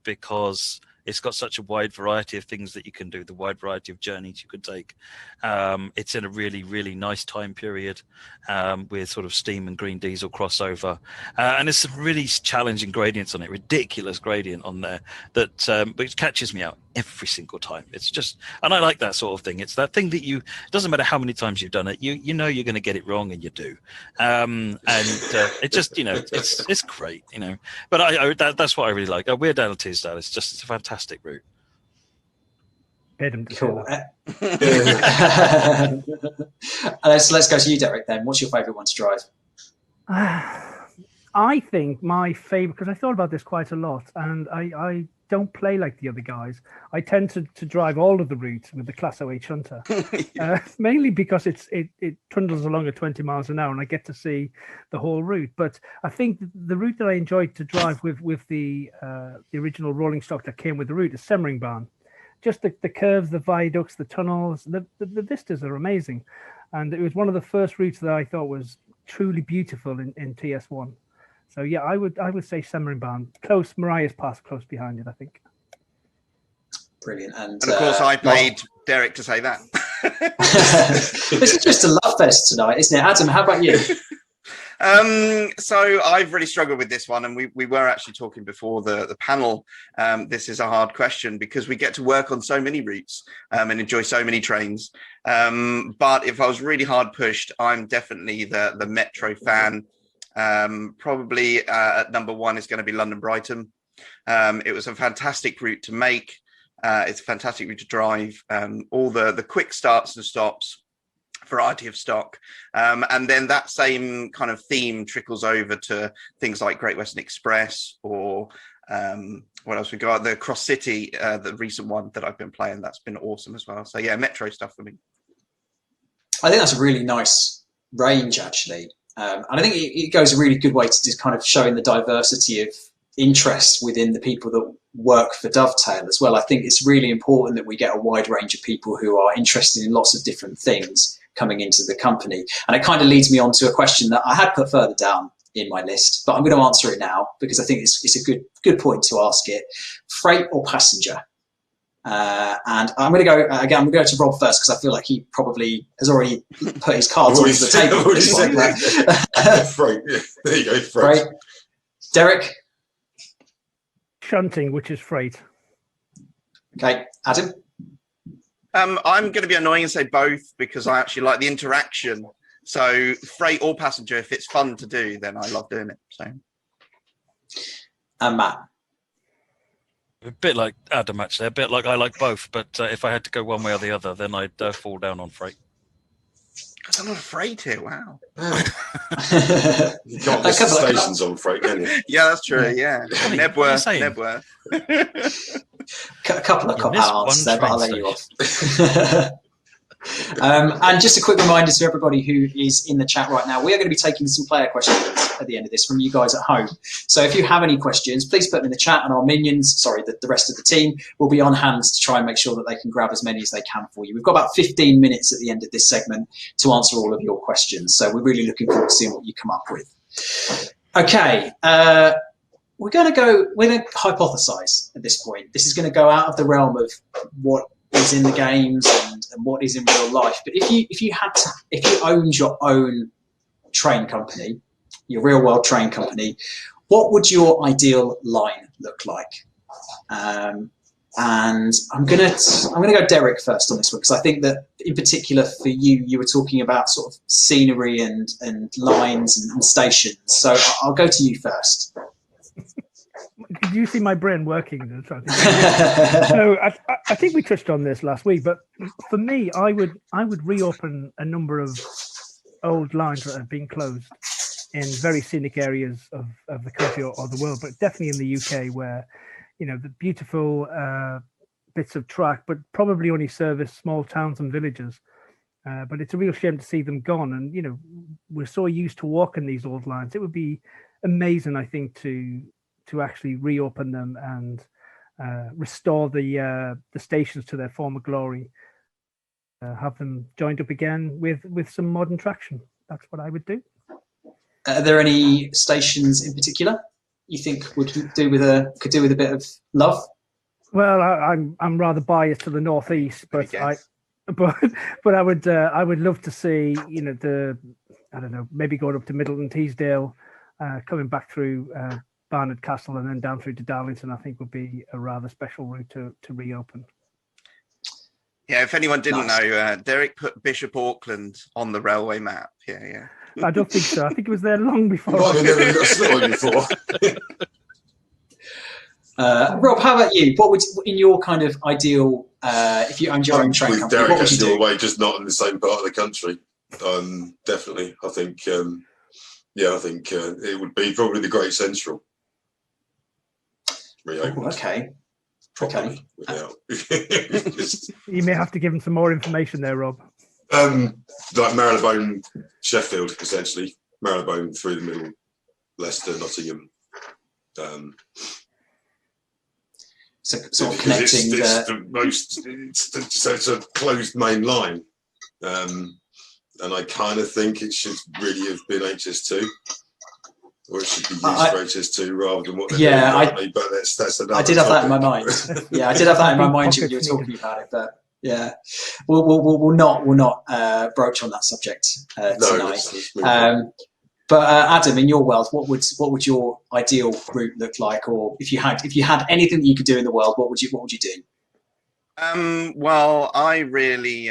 because it's got such a wide variety of things that you can do, the wide variety of journeys you can take. It's in a really, really nice time period with sort of steam and green diesel crossover. And there's some really challenging gradients on it, ridiculous gradient on there that which catches me out every single time. It's just, and I like that sort of thing. It's that thing that it doesn't matter how many times you've done it, you know you're going to get it wrong, and you do. And it just, it's great, But that's what I really like. We're down at Teesdale. It's a fantastic route. Cool. Let's go to you, Derek, then. What's your favourite one to drive? I think my favourite, because I thought about this quite a lot, and I don't play like the other guys. I tend to drive all of the routes with the Class OH Hunter, mainly because it trundles along at 20 miles an hour, and I get to see the whole route. But I think the route that I enjoyed to drive with the original rolling stock that came with the route is Semmeringbahn. Just the curves, the viaducts, the tunnels, the vistas are amazing. And it was one of the first routes that I thought was truly beautiful in TS1. So yeah, I would say Semmeringbahn. Close, Mariah's Pass close behind it, I think. Brilliant. And of course, I paid Derek to say that. This is just a love fest tonight, isn't it? Adam, how about you? So I've really struggled with this one, and we were actually talking before the panel. This is a hard question because we get to work on so many routes and enjoy so many trains. But if I was really hard pushed, I'm definitely the Metro fan. Probably at number one is going to be London Brighton. It was a fantastic route to make. It's a fantastic route to drive. All the quick starts and stops, variety of stock, and then that same kind of theme trickles over to things like Great Western Express or what else we got, the Cross City, the recent one that I've been playing. That's been awesome as well. So yeah, Metro stuff for me. I think that's a really nice range, actually. And I think it goes a really good way to just kind of showing the diversity of interest within the people that work for Dovetail as well. I think it's really important that we get a wide range of people who are interested in lots of different things coming into the company. And it kind of leads me on to a question that I had put further down in my list, but I'm going to answer it now because I think it's a good point to ask it. Freight or passenger? And I'm going to go again. I'm going to go to Rob first because I feel like he probably has already put his cards on the table. Freight. Yeah. There you go. Freight. Derek. Shunting, which is freight. Okay, Adam. I'm going to be annoying and say both because I actually like the interaction. So freight or passenger, if it's fun to do, then I love doing it. So. And Matt. A bit like Adam, actually. A bit like I like both, but if I had to go one way or the other, then I'd fall down on freight. Because I'm not afraid here. Wow. You can't miss the stations on freight, can you? Yeah, that's true. Yeah. Nebworth. A couple of cop-out answers there, but I'll let you off. And just a quick reminder to everybody who is in the chat right now, we are going to be taking some player questions at the end of this from you guys at home. So if you have any questions, please put them in the chat and our minions, the rest of the team, will be on hand to try and make sure that they can grab as many as they can for you. We've got about 15 minutes at the end of this segment to answer all of your questions. So we're really looking forward to seeing what you come up with. Okay. We're going to hypothesize at this point. This is going to go out of the realm of what is in the games and what is in real life. But if you owned your own train company, your real world train company, what would your ideal line look like? And I'm gonna go Derek first on this one because I think that in particular for you were talking about sort of scenery and lines and stations. So I'll go to you first. Did you see my brain working? So I think we touched on this last week, but for me, I would reopen a number of old lines that have been closed in very scenic areas of the country or the world, but definitely in the UK where, the beautiful bits of track, but probably only service small towns and villages. But it's a real shame to see them gone. And, we're so used to walking these old lines. It would be amazing, I think, to actually reopen them and restore the stations to their former glory, have them joined up again with some modern traction. That's what I would do. Are there any stations in particular you think could do with a bit of love? Well, I'm rather biased to the northeast, but I would love to see maybe going up to Middleton, Teesdale, coming back through Barnard Castle and then down through to Darlington, I think would be a rather special route to reopen. Yeah, if anyone didn't know, Derek put Bishop Auckland on the railway map. Yeah. I don't think so. I think it was there long before. Rob, how about you? What would, in your kind of ideal, if you owned your own train company, Derek, what would you do? way, just not in the same part of the country. Definitely, I think. It would be probably the Great Central. Ooh, okay. Probably, You may have to give him some more information there, Rob. Like Marylebone, Sheffield, essentially. Marylebone through the middle, Leicester, Nottingham. So sort of connecting it's a closed main line. And I kind of think it should really have been HS2. Or it should be used for HS2 rather than what they're doing currently, but that's another I did have that in my mind. Yeah, I did have that in my mind when you were talking about it, but yeah, we'll not broach on that subject tonight. But Adam, in your world, what would your ideal route look like, or if you had anything that you could do in the world, what would you do? Well, I really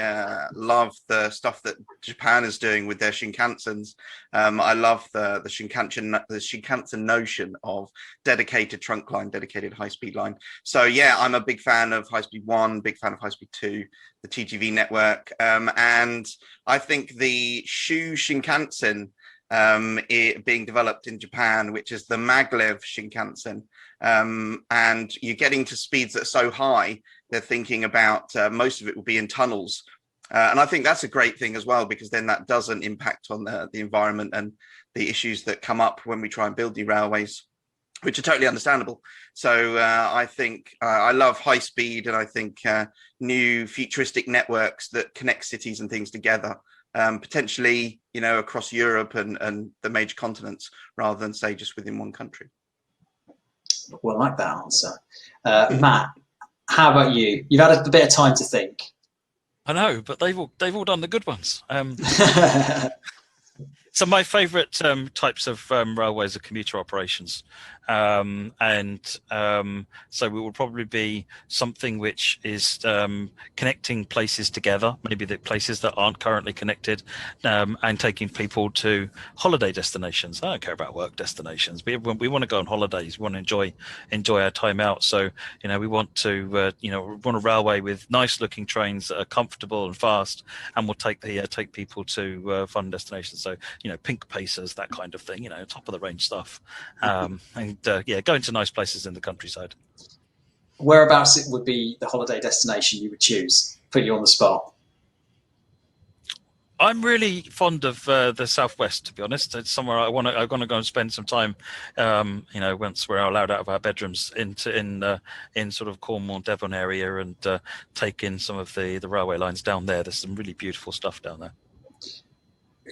love the stuff that Japan is doing with their Shinkansens. I love the Shinkansen notion of dedicated trunk line, dedicated high-speed line. So yeah, I'm a big fan of High Speed 1, big fan of High Speed 2, the TGV network, and I think the Shu Shinkansen being developed in Japan, which is the Maglev Shinkansen, and you're getting to speeds that are so high, they're thinking about most of it will be in tunnels. And I think that's a great thing as well, because then that doesn't impact on the environment and the issues that come up when we try and build the railways. which are totally understandable. So I think I love high speed, and I think new futuristic networks that connect cities and things together, potentially, across Europe and the major continents, rather than say just within one country. Well, I like that answer. Matt, how about you? You've had a bit of time to think. I know, but they've all done the good ones. So my favourite types of railways are commuter operations, so it will probably be something which is connecting places together, maybe the places that aren't currently connected, and taking people to holiday destinations. I don't care about work destinations. We want to go on holidays. We want to enjoy our time out. So we want to we want a railway with nice looking trains that are comfortable and fast, and will take people to fun destinations. So pink pacers, that kind of thing, top of the range stuff, and going to nice places in the countryside. Whereabouts it would be the holiday destination you would choose? Put you on the spot. I'm really fond of the southwest, to be honest. It's somewhere I want to go and spend some time. Once we're allowed out of our bedrooms, in sort of Cornwall, Devon area, and take in some of the railway lines down there. There's some really beautiful stuff down there.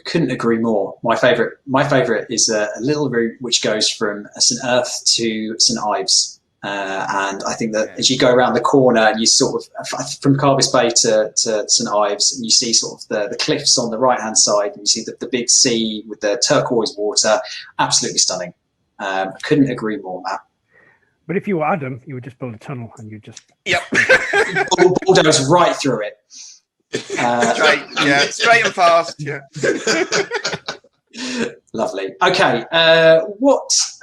Couldn't agree more. My favourite is a little route which goes from St Erth to St Ives, and I think that as you go around the corner, and you sort of from Carbis Bay to St Ives, and you see sort of the cliffs on the right hand side, and you see the big sea with the turquoise water. Absolutely stunning. Couldn't agree more, Matt. But if you were Adam, you would just build a tunnel and you just bulldoze right through it. Straight and fast. Yeah. Lovely. Okay. Let's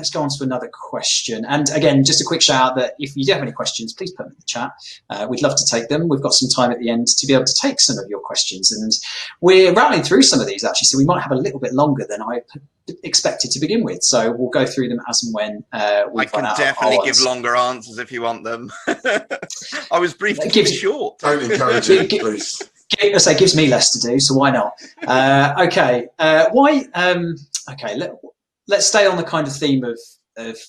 go on to another question. And again, just a quick shout out that if you do have any questions, please put them in the chat. We'd love to take them. We've got some time at the end to be able to take some of your questions, and we're rattling through some of these actually, so we might have a little bit longer than I expected to begin with. So we'll go through them as and when we I can definitely give longer answers if you want them. I was briefed to keep it short. Don't encourage it, please. It gives me less to do, so why not? Okay. Let's stay on the kind of theme of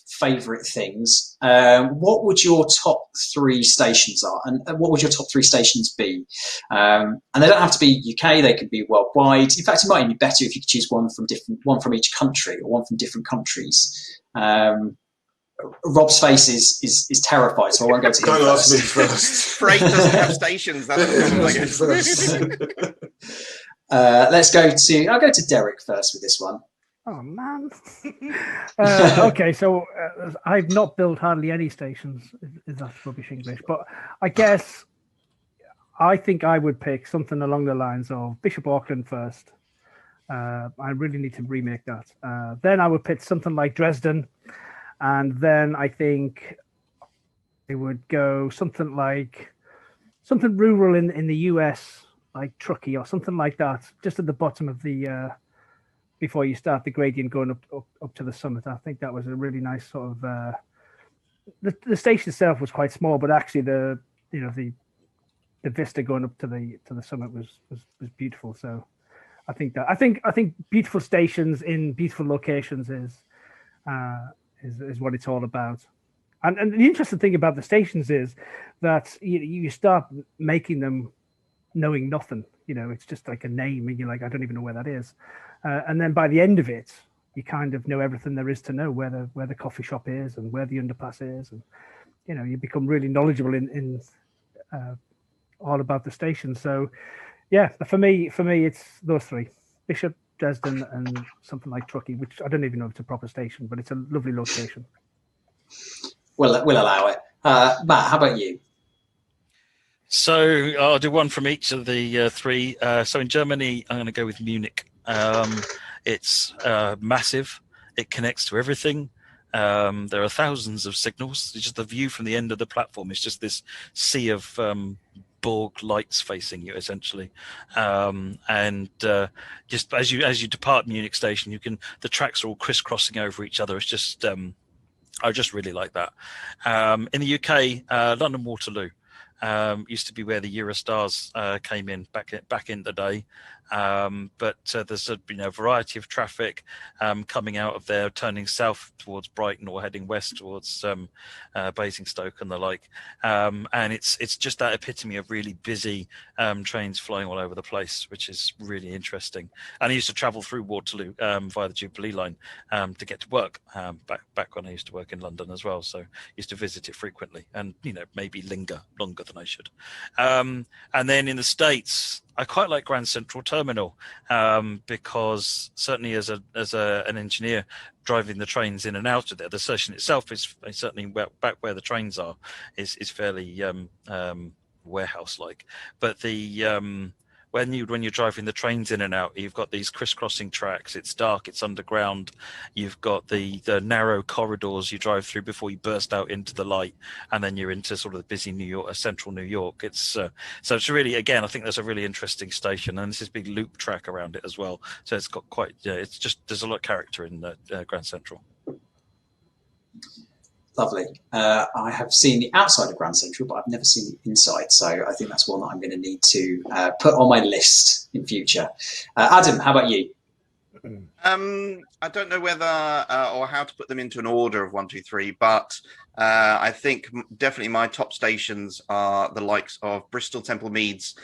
favourite things. What would your top 3 stations are, and what would your top 3 stations be? And they don't have to be UK; they could be worldwide. In fact, it might even be better if you could choose one from each country, or one from different countries. Rob's face is terrified, so I won't go to him Don't first. ask me first. Freight doesn't have stations. That's the problem, I guess. I'll go to Derek first with this one. Oh man. Okay, so I've not built hardly any stations. Is that rubbish English? But I guess I think I would pick something along the lines of Bishop Auckland first. I really need to remake that. Then I would pick something like Dresden. And then I think it would go something rural in the US, like Truckee or something like that, just at the bottom of the before you start the gradient going up to the summit. I think that was a really nice sort of the station itself was quite small, but actually the vista going up to the summit was beautiful. So I think beautiful stations in beautiful locations is what it's all about. And the interesting thing about the stations is that you start making them knowing nothing. It's just like a name, and you're like, I don't even know where that is. And then by the end of it, you kind of know everything there is to know, where the coffee shop is and where the underpass is, and you become really knowledgeable in all about the station. So yeah, for me it's those 3: Bishop, Dresden, and something like Truckee, which I don't even know if it's a proper station, but it's a lovely location. We'll allow it. Matt, how about you? So I'll do one from each of the 3. So in Germany, I'm going to go with Munich. It's massive. It connects to everything. There are thousands of signals. It's just the view from the end of the platform is just this sea of Borg lights facing you, essentially, and just as you depart Munich station, the tracks are all crisscrossing over each other. It's just I just really like that. In the UK, London Waterloo used to be where the Eurostars came in back in the day. But there's a variety of traffic coming out of there, turning south towards Brighton or heading west towards Basingstoke and the like. And it's just that epitome of really busy trains flying all over the place, which is really interesting. And I used to travel through Waterloo via the Jubilee line to get to work back when I used to work in London as well. So I used to visit it frequently and, maybe linger longer than I should. And then in the States, I quite like Grand Central Terminal because certainly as an engineer driving the trains in and out of there, the station itself is certainly back where the trains are is fairly warehouse-like. But the when you're driving the trains in and out, you've got these crisscrossing tracks. It's dark, it's underground. You've got the narrow corridors you drive through before you burst out into the light, and then you're into sort of the busy central New York. It's so it's really, again, I think that's a really interesting station, and this is big loop track around it as well. So it's got quite it's just, there's a lot of character in Grand Central. Lovely. I have seen the outside of Grand Central, but I've never seen the inside. So I think that's one that I'm going to need to put on my list in future. Adam, how about you? I don't know whether or how to put them into an order of 1, 2, 3, but I think definitely my top stations are the likes of Bristol, Temple Meads,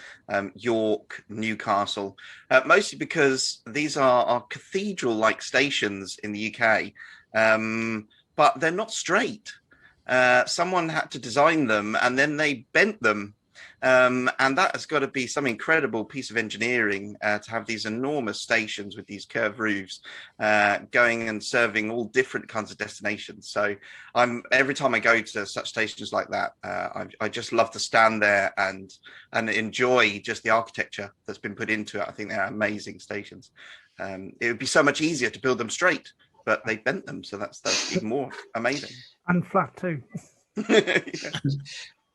York, Newcastle, mostly because these are cathedral-like stations in the UK. But they're not straight. Someone had to design them, and then they bent them. And that has got to be some incredible piece of engineering to have these enormous stations with these curved roofs going and serving all different kinds of destinations. So every time I go to such stations like that, I just love to stand there and enjoy just the architecture that's been put into it. I think they're amazing stations. It would be so much easier to build them straight, but they bent them, so that's even more amazing. And flat too.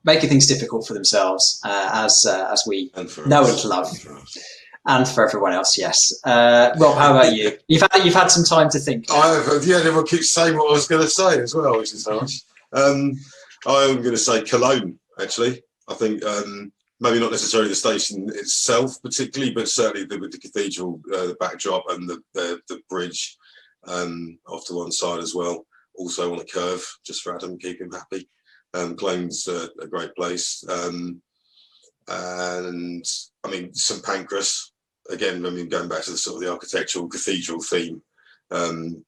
Making things difficult for themselves, as we know and love, and for everyone else. Yes. Rob, how about you? You've had some time to think. I have. Yeah, everyone keeps saying what I was going to say as well, which is nice. I am going to say Cologne. Actually, I think maybe not necessarily the station itself particularly, but certainly with the cathedral, the backdrop, and the bridge. Off to one side as well, also on a curve, just for Adam, keep him happy. Cologne's a great place, and I mean St Pancras again. I mean, going back to the sort of the architectural cathedral theme,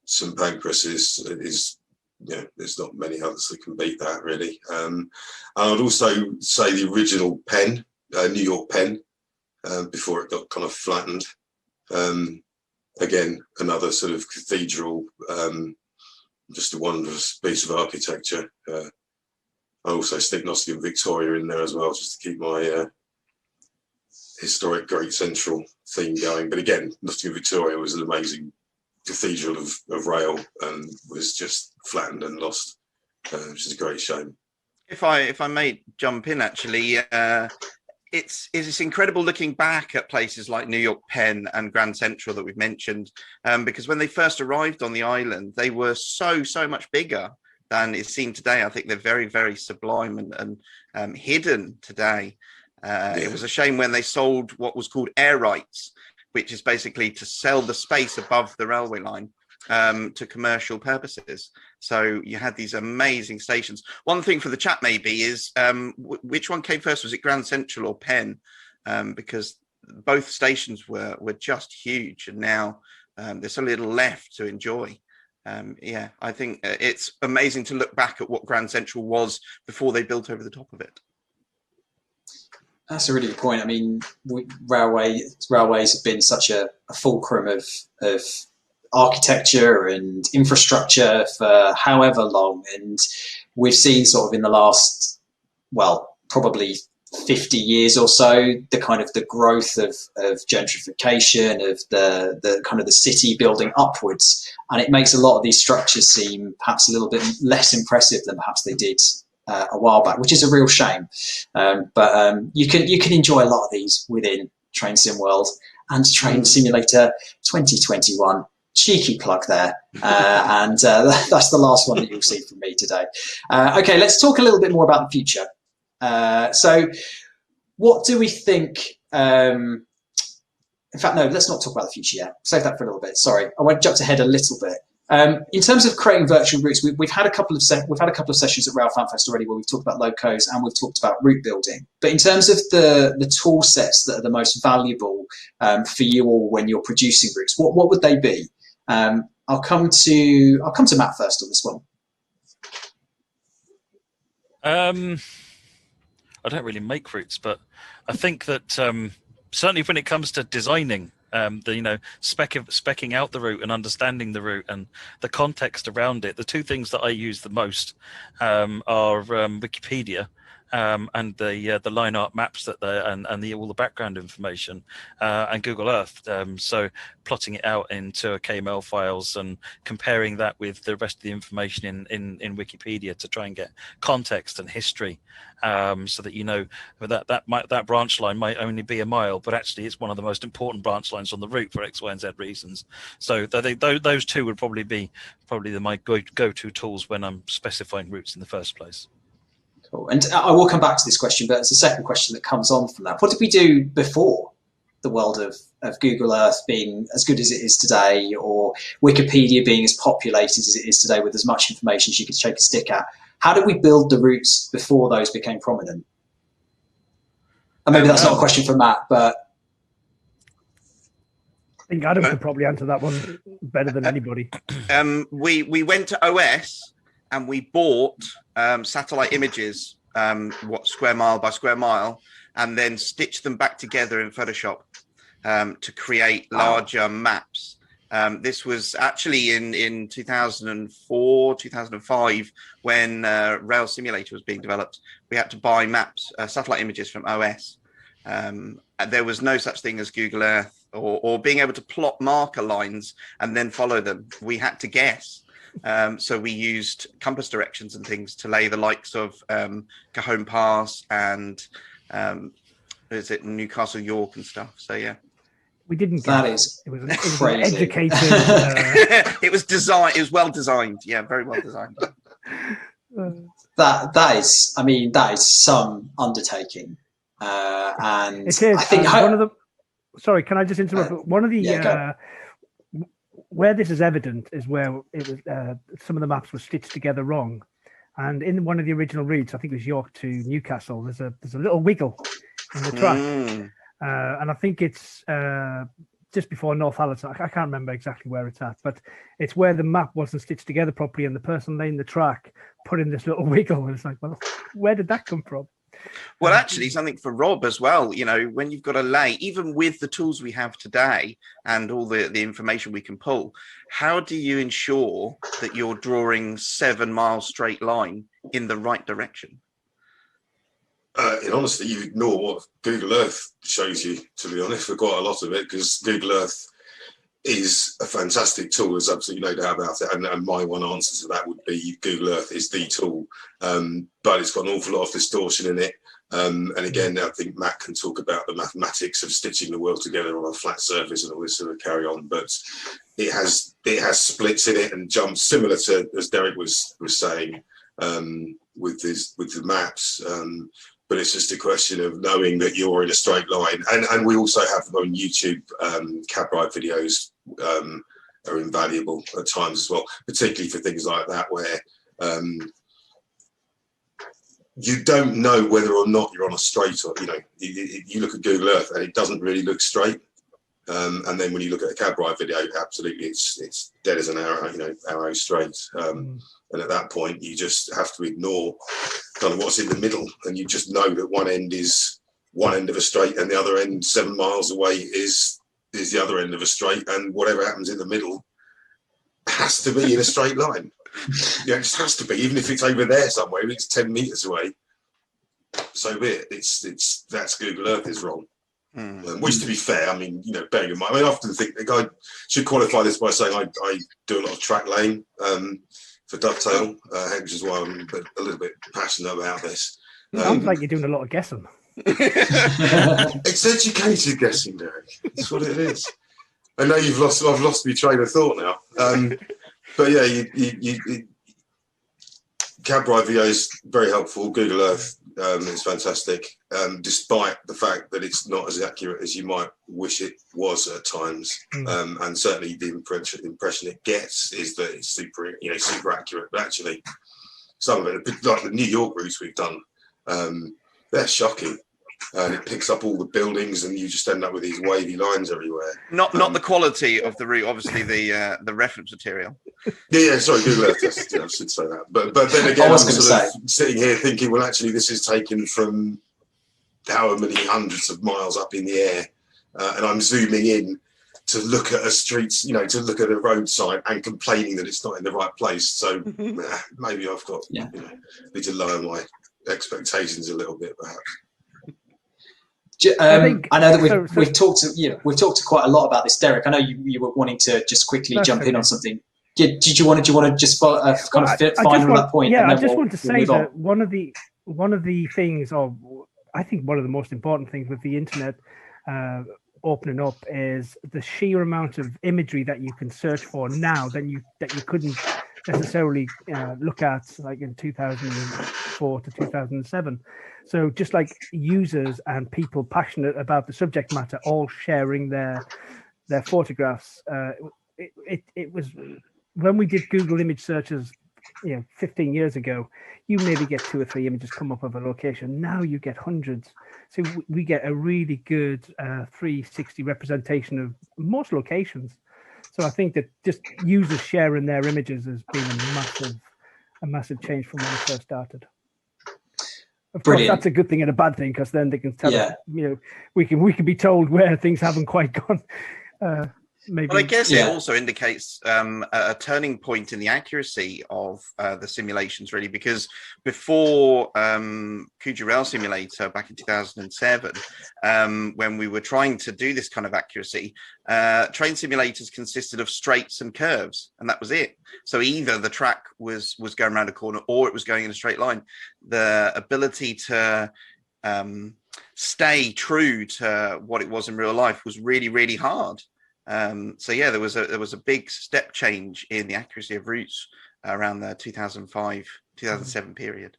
St Pancras is there's not many others that can beat that really. And I would also say the original Penn, New York Penn, before it got kind of flattened. Again, another sort of cathedral, just a wondrous piece of architecture. I also stick Nottingham Victoria in there as well, just to keep my historic Great Central theme going. But again, Nottingham Victoria was an amazing cathedral of rail and was just flattened and lost, which is a great shame. If I may jump in, actually, it's incredible looking back at places like New York Penn and Grand Central that we've mentioned, because when they first arrived on the island, they were so much bigger than is seen today. I think they're very, very sublime and hidden today. It was a shame when they sold what was called air rights, which is basically to sell the space above the railway line to commercial purposes. So you had these amazing stations. One thing for the chat maybe is which one came first? Was it Grand Central or Penn? Because both stations were just huge, and now there's so little left to enjoy. Yeah, I think it's amazing to look back at what Grand Central was before they built over the top of it. That's a really good point. I mean, railways have been such a fulcrum of architecture and infrastructure for however long, and we've seen sort of in the last, well, probably 50 years or so, the growth of gentrification, of the kind of the city building upwards, and it makes a lot of these structures seem perhaps a little bit less impressive than perhaps they did a while back, which is a real shame. But you can enjoy a lot of these within Train Sim World and Train Simulator 2021. Cheeky plug there, and that's the last one that you'll see from me today. Okay, let's talk a little bit more about the future. So what do we think in fact, no, let's not talk about the future yet. Save that for a little bit. Sorry, I went jumped ahead a little bit. In terms of creating virtual routes, we've had a couple of sessions at Railfan Fest already where we've talked about locos and we've talked about route building. But in terms of the tool sets that are the most valuable for you all when you're producing routes, what would they be? I'll come to Matt first on this one. I don't really make routes, but I think that certainly when it comes to designing, specking out the route and understanding the route and the context around it, the two things that I use the most are Wikipedia and the line art maps that all the background information and Google Earth. So plotting it out into KML files and comparing that with the rest of the information in Wikipedia to try and get context and history, so that you know that branch line might only be a mile, but actually it's one of the most important branch lines on the route for X, Y, and Z reasons. So those two would probably be my go-to tools when I'm specifying routes in the first place. Cool. And I will come back to this question, but it's a second question that comes on from that. What did we do before the world of Google Earth being as good as it is today, or Wikipedia being as populated as it is today with as much information as you could shake a stick at? How did we build the routes before those became prominent? And maybe that's not a question for Matt, but I think Adam could probably answer that one better than anybody. We went to OS and we bought satellite images, square mile by square mile, and then stitched them back together in Photoshop to create larger maps. This was actually in 2004, 2005, when Rail Simulator was being developed. We had to buy maps, satellite images from OS. There was no such thing as Google Earth or being able to plot marker lines and then follow them. We had to guess. So we used compass directions and things to lay the likes of Cajon Pass and Newcastle York and stuff. So yeah. We didn't. That is it was crazy. educated. It was designed. It was well designed. Yeah, very well designed. That is some undertaking. And it is. I think one of the. Sorry, can I just interrupt? One of the where this is evident is where it was some of the maps were stitched together wrong, and in one of the original routes, I think it was York to Newcastle. There's a little wiggle in the track. And I think it's just before North Allerton. I can't remember exactly where it's at, but it's where the map wasn't stitched together properly, and the person laying the track put in this little wiggle. And it's like, well, where did that come from? Well, actually, something for Rob as well. You know, when you've got to lay, even with the tools we have today and all the information we can pull, how do you ensure that you're drawing 7 mile straight line in the right direction? And honestly, you ignore what Google Earth shows you, to be honest, for quite a lot of it, because Google Earth is a fantastic tool. There's absolutely no doubt about it. And my one answer to that would be Google Earth is the tool, but it's got an awful lot of distortion in it. And again, I think Matt can talk about the mathematics of stitching the world together on a flat surface and all this sort of carry on. But it has splits in it and jumps, similar to, as Derek was saying, with the maps. But it's just a question of knowing that you're in a straight line. And we also have them on YouTube. Cab ride videos are invaluable at times as well, particularly for things like that where you don't know whether or not you're on a straight, or you look at Google Earth and it doesn't really look straight. And then when you look at a cab ride video, absolutely it's dead as an arrow, arrow straight. And at that point, you just have to ignore kind of what's in the middle, and you just know that one end is one end of a straight, and the other end 7 miles away is the other end of a straight, and whatever happens in the middle has to be in a straight line. Yeah, it just has to be, even if it's over there somewhere, if it's 10 meters away. So be it. That's Google Earth is wrong. Which, to be fair, bearing in mind, I often think the guy should qualify this by saying I do a lot of track laying for dovetail, which is why I'm a little bit passionate about this. Sounds like you're doing a lot of guessing. It's educated guessing, Derek. That's what it is. I know I've lost my train of thought now. But yeah, you cab ride videos very helpful. Google Earth It's fantastic, despite the fact that it's not as accurate as you might wish it was at times. And certainly the impression it gets is that it's super accurate. But actually, some of it, like the New York routes we've done, they're shocking. And it picks up all the buildings, and you just end up with these wavy lines everywhere. Not the quality of the route, obviously the reference material. Yeah, sorry, Google Earth. Yes, I should say that. But then again, I'm sort of sitting here thinking, well, actually, this is taken from however many hundreds of miles up in the air, and I'm zooming in to look at a street, to look at a roadside and complaining that it's not in the right place. So maybe I've got need to lower my expectations a little bit, perhaps. I know that we've talked quite a lot about this, Derek. I know you were wanting to just quickly jump in on something. Did you want to just kind of final that point? Yeah, I just want to say that one of the things, or I think one of the most important things with the internet opening up, is the sheer amount of imagery that you can search for now that you couldn't necessarily look at like in 2004 to 2007. So just like users and people passionate about the subject matter all sharing their photographs. It was when we did Google image searches 15 years ago, you maybe get 2 or 3 images come up of a location. Now you get hundreds. So we get a really good 360 representation of most locations. So I think that just users sharing their images has been a massive change from when it first started. Of course, that's a good thing and a bad thing, because then they can tell us, we can be told where things haven't quite gone. Maybe. Well, I guess it also indicates a turning point in the accuracy of the simulations, really, because before Coogee Rail Simulator back in 2007, when we were trying to do this kind of accuracy, train simulators consisted of straights and curves, and that was it. So either the track was going around a corner or it was going in a straight line. The ability to stay true to what it was in real life was really, really hard. So yeah, there was a big step change in the accuracy of routes around the 2005-2007 period.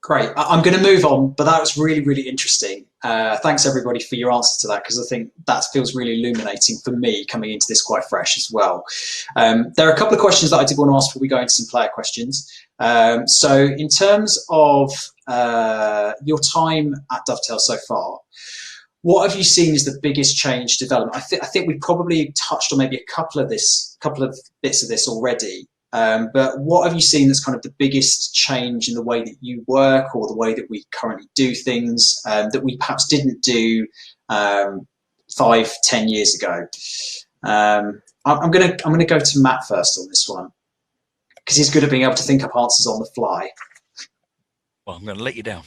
Great. I'm going to move on, but that was really, really interesting. Thanks everybody for your answer to that, because I think that feels really illuminating for me coming into this quite fresh as well. There are a couple of questions that I did want to ask before we go into some player questions. So in terms of your time at Dovetail so far, what have you seen as the biggest change development? I think we probably touched on maybe a couple of bits of this already. But what have you seen that's kind of the biggest change in the way that you work, or the way that we currently do things, that we perhaps didn't do 5-10 years ago? I'm gonna go to Matt first on this one, because he's good at being able to think up answers on the fly. Well, I'm going to let you down.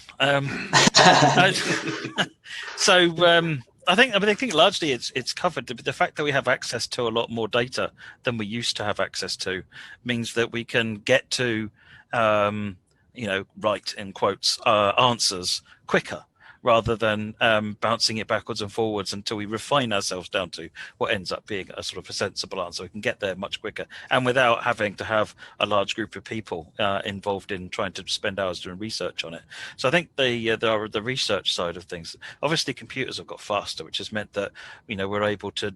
So I think largely it's covered. The fact that we have access to a lot more data than we used to have access to means that we can get to, right in quotes, answers quicker, rather than bouncing it backwards and forwards until we refine ourselves down to what ends up being a sort of a sensible answer. We can get there much quicker, and without having to have a large group of people involved in trying to spend hours doing research on it. So I think the research side of things, obviously computers have got faster, which has meant that we're able to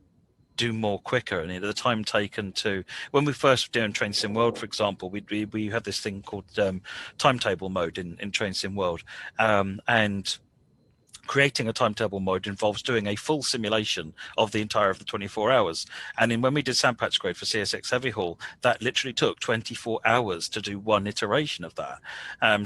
do more quicker, and the time taken to, when we first were doing Train Sim World, for example, we have this thing called timetable mode in Train Sim World, and creating a timetable mode involves doing a full simulation of the entire of the 24 hours. And when we did Sandpatch Grade for CSX Heavy Haul, that literally took 24 hours to do one iteration of that.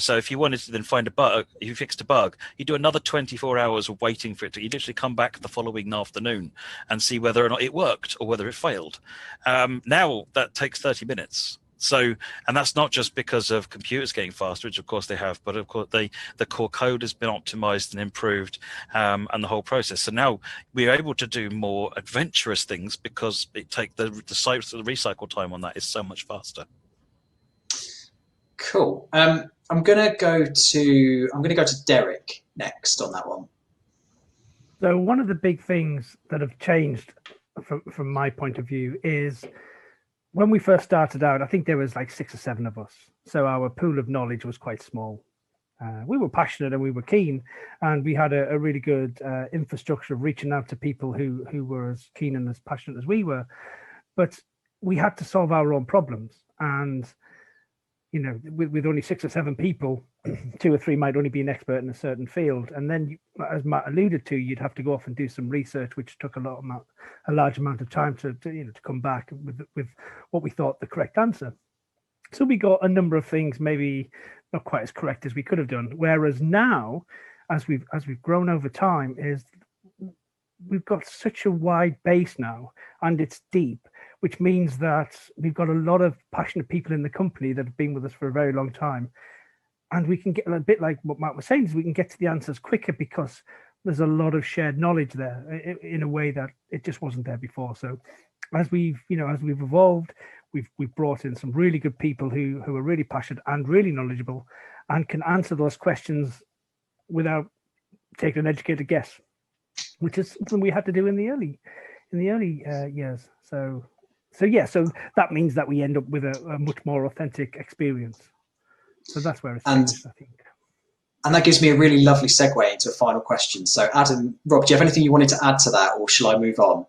So if you wanted to then find a bug, if you fixed a bug, you do another 24 hours of waiting for it to, you literally come back the following afternoon and see whether or not it worked or whether it failed. Now that takes 30 minutes. So, and that's not just because of computers getting faster, which of course they have, but of course the core code has been optimized and improved, and the whole process. So now we're able to do more adventurous things because it take the recycle time on that is so much faster. Cool. I'm gonna go to Derek next on that one. So one of the big things that have changed from my point of view is, when we first started out, I think there was like 6 or 7 of us. So our pool of knowledge was quite small. We were passionate and we were keen, and we had a really good infrastructure of reaching out to people who were as keen and as passionate as we were. But we had to solve our own problems, and with only 6 or 7 people, 2 or 3 might only be an expert in a certain field, and then as Matt alluded to, you'd have to go off and do some research, which took a large amount of time to come back with what we thought the correct answer. So we got a number of things maybe not quite as correct as we could have done. Whereas now, as we've grown over time, is we've got such a wide base now, and it's deep, which means that we've got a lot of passionate people in the company that have been with us for a very long time. And we can get a bit like what Matt was saying, is we can get to the answers quicker because there's a lot of shared knowledge there in a way that it just wasn't there before. So as we've evolved, we've brought in some really good people who are really passionate and really knowledgeable and can answer those questions without taking an educated guess, which is something we had to do in the early years. So that means that we end up with a much more authentic experience. So that's where it's finished, I think. And that gives me a really lovely segue into a final question. So Adam, Rob, do you have anything you wanted to add to that, or shall I move on?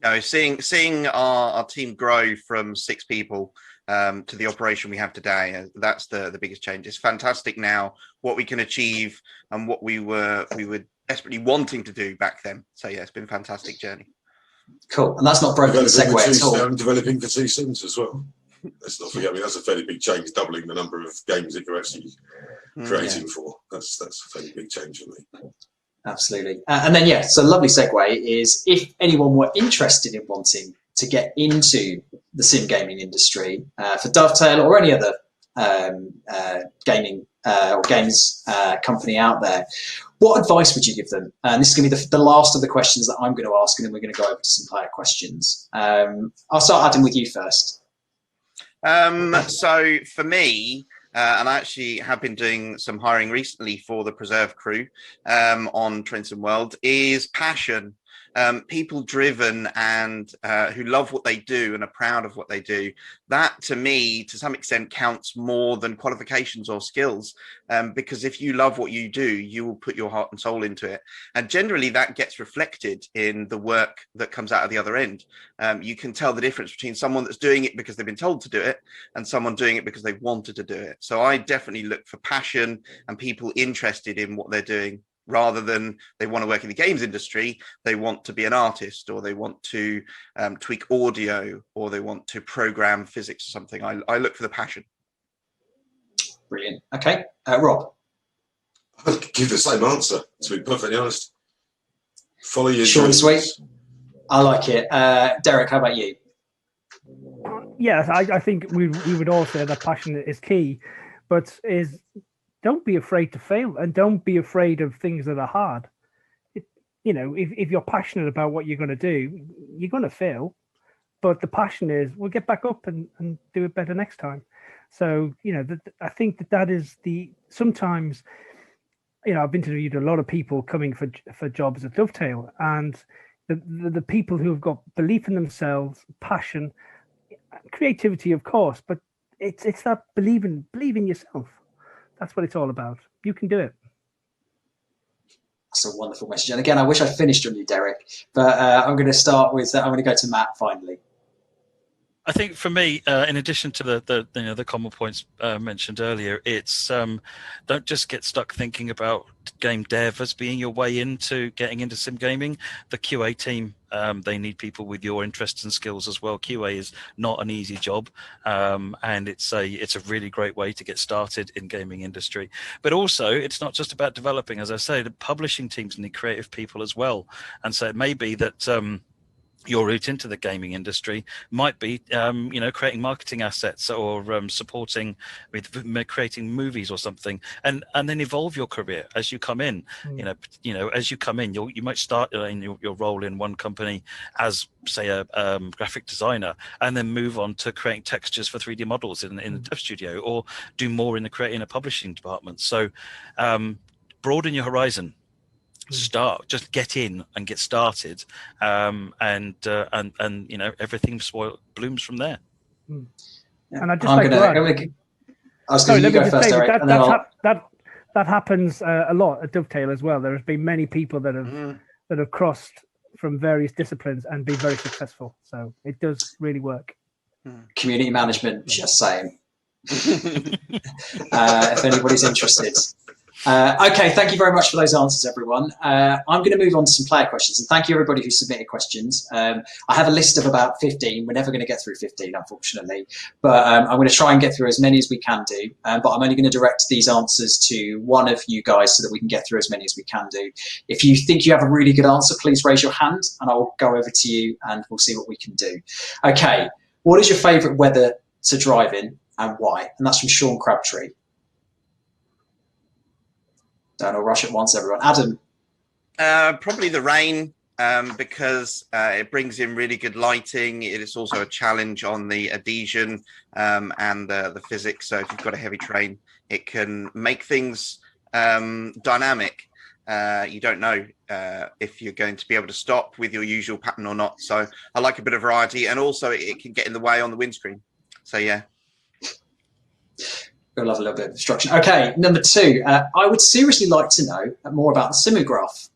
No, seeing our team grow from 6 people to the operation we have today, that's the biggest change. It's fantastic now what we can achieve and what we were desperately wanting to do back then. So yeah, it's been a fantastic journey. Cool, and that's not broken the segue at all. Developing for 2 Sims as well. Let's not forget. I mean, that's a fairly big change, doubling the number of games that you're actually creating for. That's a fairly big change for me. Absolutely. And then, so lovely segue is, if anyone were interested in wanting to get into the sim gaming industry for Dovetail or any other gaming or games company out there, what advice would you give them? And this is going to be the last of the questions that I'm going to ask, and then we're going to go over to some player questions. I'll start, Adam, with you first. So for me, and I actually have been doing some hiring recently for the Preserve crew on Trenton World, is passion. People driven and who love what they do and are proud of what they do. That, to me, to some extent, counts more than qualifications or skills. Because if you love what you do, you will put your heart and soul into it. And generally, that gets reflected in the work that comes out of the other end. You can tell the difference between someone that's doing it because they've been told to do it and someone doing it because they wanted to do it. So I definitely look for passion and people interested in what they're doing, rather than they want to work in the games industry, they want to be an artist, or they want to tweak audio, or they want to program physics or something. I look for the passion. Brilliant. Okay, Rob. I'd give the same answer, to be perfectly honest. Follow your short and dreams. sweet. I like it. Derek, how about you? Yes, I think we would all say that passion is key, but don't be afraid to fail, and don't be afraid of things that are hard. If you're passionate about what you're going to do, you're going to fail, but the passion is, we'll get back up and do it better next time. So, I think that is sometimes, I've interviewed a lot of people coming for jobs at Dovetail, and the people who have got belief in themselves, passion, creativity, of course, but it's that believe in yourself. That's what it's all about. You can do it. That's a wonderful message. And again, I wish I finished on you, Derek, but I'm going to start with, I'm going to go to Matt finally. I think for me, in addition to the common points mentioned earlier, it's don't just get stuck thinking about game dev as being your way into getting into sim gaming. The QA team, they need people with your interests and skills as well. QA is not an easy job, and it's a really great way to get started in gaming industry. But also, it's not just about developing. As I say, the publishing teams need creative people as well, and so it may be that your route into the gaming industry might be, creating marketing assets or supporting with creating movies or something, and then evolve your career as you come in. As you come in, you might start in your role in one company as, say, a graphic designer, and then move on to creating textures for 3D models in the dev studio, or do more in a publishing department. So broaden your horizon. Just get in and get started, and everything blooms from there. And I'd just like to add, I was going to go first, Eric, and then that happens a lot at Dovetail as well. There has been many people that have crossed from various disciplines and been very successful. So it does really work. Community management, just saying. If anybody's interested. Okay, thank you very much for those answers, everyone. I'm going to move on to some player questions, and thank you everybody who submitted questions. I have a list of about 15. We're never going to get through 15, unfortunately, but I'm going to try and get through as many as we can do. But I'm only going to direct these answers to one of you guys so that we can get through as many as we can do. If you think you have a really good answer, please raise your hand, and I'll go over to you, and we'll see what we can do. Okay, what is your favourite weather to drive in, and why? And that's from Sean Crabtree. Don't all rush at once, everyone. Adam? Probably the rain, because it brings in really good lighting. It is also a challenge on the adhesion and the physics. So if you've got a heavy train, it can make things dynamic. You don't know if you're going to be able to stop with your usual pattern or not. So I like a bit of variety, and also it can get in the way on the windscreen. So yeah. We'll have a little bit of instruction. Okay, number 2. I would seriously like to know more about the simograph.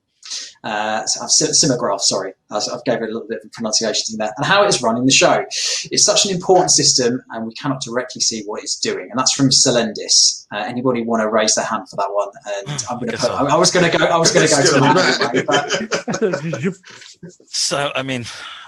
Simograph, sorry. I've gave it a little bit of pronunciation there. And how it is running the show. It's such an important system, and we cannot directly see what it's doing. And that's from Celendis. Anybody want to raise their hand for that one? And I'm going to put. I was going to go. I was going to go to Matt anyway, but... So, I mean,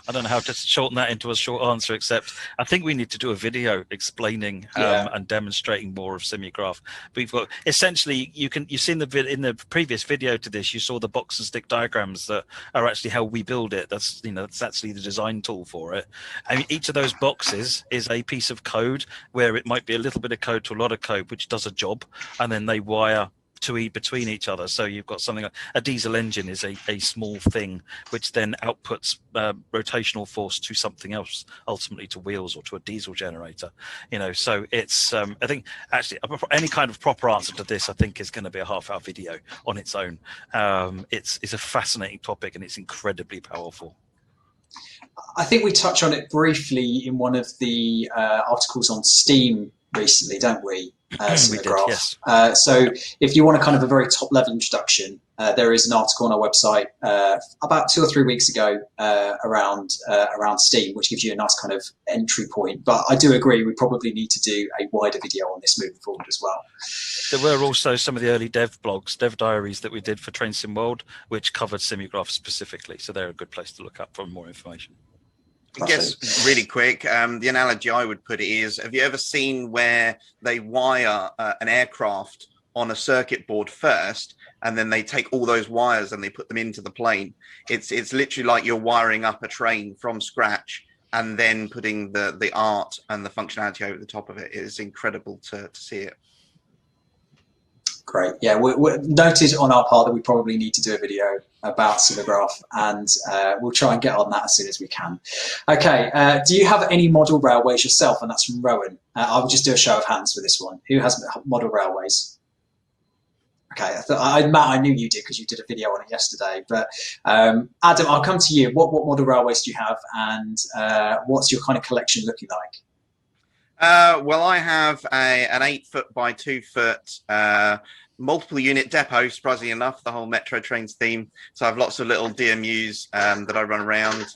I don't know how to shorten that into a short answer, except I think we need to do a video explaining and demonstrating more of simograph. We've got essentially, you've seen in the previous video to this, you saw the box and stick diagrams that are actually how we build it. That's that's actually the design tool for it. I mean, each of those boxes is a piece of code where it might be a little bit of code to a lot of code, which does a job, and then they wire between each other. So you've got something like a diesel engine is a small thing which then outputs rotational force to something else, ultimately to wheels or to a diesel generator. So it's I think actually any kind of proper answer to this I think is going to be a half-hour video on its own. It's a fascinating topic, and it's incredibly powerful. I think we touch on it briefly in one of the articles on Steam recently, don't we? We did, yes. So if you want a kind of a very top level introduction, there is an article on our website about 2 or 3 weeks ago around Steam, which gives you a nice kind of entry point. But I do agree we probably need to do a wider video on this moving forward as well. There were also some of the early dev blogs, dev diaries that we did for Train Sim World, which covered simograph specifically. So they're a good place to look up for more information. I guess really quick, the analogy I would put is, have you ever seen where they wire an aircraft on a circuit board first, and then they take all those wires and they put them into the plane? It's literally like you're wiring up a train from scratch and then putting the art and the functionality over the top of it. It is incredible to see it. Great. Yeah, we're noted on our part that we probably need to do a video about simograph, and we'll try and get on that as soon as we can. Okay, do you have any model railways yourself? And that's from Rowan. I will just do a show of hands for this one. Who has model railways? Okay, Matt, I knew you did because you did a video on it yesterday. But Adam, I'll come to you. What model railways do you have, and what's your kind of collection looking like? Well, I have an 8-foot by 2-foot multiple unit depot, surprisingly enough, the whole Metro Trains theme. So I have lots of little DMUs that I run around.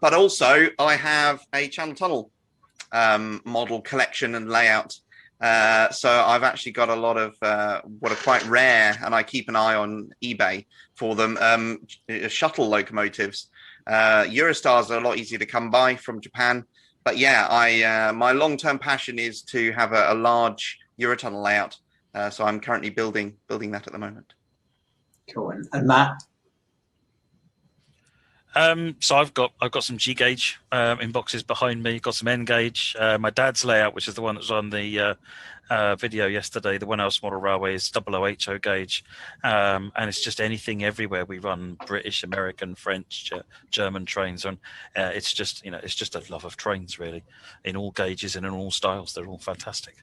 But also I have a Channel Tunnel model collection and layout. So I've actually got a lot of what are quite rare, and I keep an eye on eBay for them, shuttle locomotives. Eurostars are a lot easier to come by from Japan. But yeah, my long-term passion is to have a large Eurotunnel layout. So I'm currently building that at the moment. Cool. And Matt? So I've got some G gauge in boxes behind me. Got some N gauge. My dad's layout, which is the one that was on the video yesterday, the 1L model railway, is 00HO gauge, and it's just anything everywhere. We run British, American, French, German trains, and it's just it's just a love of trains really, in all gauges and in all styles. They're all fantastic.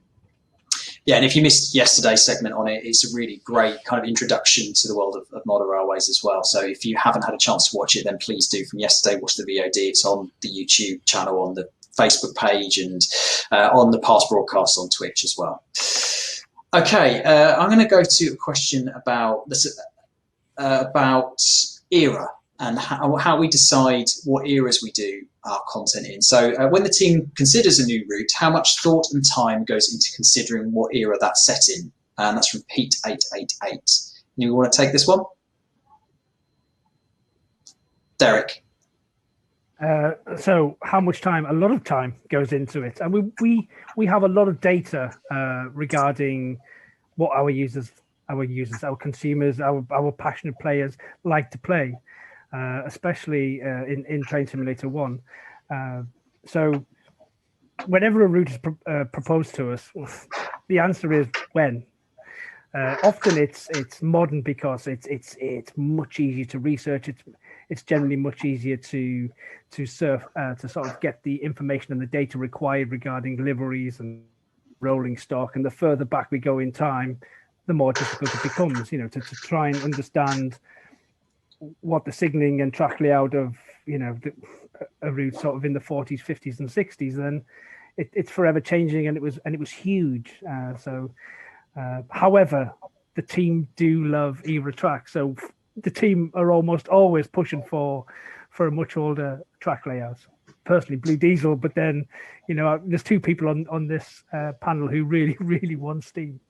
Yeah, and if you missed yesterday's segment on it, it's a really great kind of introduction to the world of model railways as well. So if you haven't had a chance to watch it, then please do. From yesterday, watch the VOD. It's on the YouTube channel on the Facebook page and on the past broadcasts on Twitch as well. Okay, I'm going to go to a question about this, about era and how we decide what eras we do our content in. So when the team considers a new route, how much thought and time goes into considering what era that's set in? And that's from Pete888. You want to take this one? Derek. So how much time? A lot of time goes into it, and we have a lot of data regarding what our users, our consumers, our passionate players like to play, especially in Train Simulator 1. So whenever a route is proposed to us, the answer is when. Often it's modern because it's much easier to research. It's generally much easier to surf to sort of get the information and the data required regarding liveries and rolling stock. And the further back we go in time, the more difficult it becomes. You know, to try and understand what the signalling and track layout of a route sort of in the 40s, 50s, and 60s. Then it's forever changing, and it was huge. However, the team do love era tracks, so the team are almost always pushing for a much older track layout. Personally, Blue Diesel, but then there's two people on this panel who really want Steam.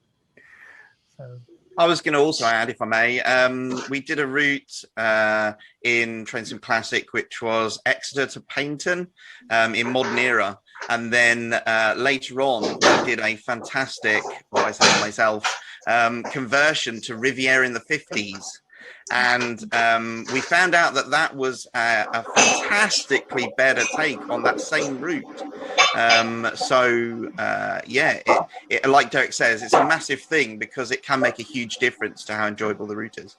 So I was going to also add, if I may, we did a route in Train Sim Classic, which was Exeter to Paignton in modern era. And then later on, we did a fantastic, what I say myself, conversion to Riviera in the 50s. And we found out that was a fantastically better take on that same route. Yeah, it, like Derek says, it's a massive thing because it can make a huge difference to how enjoyable the route is.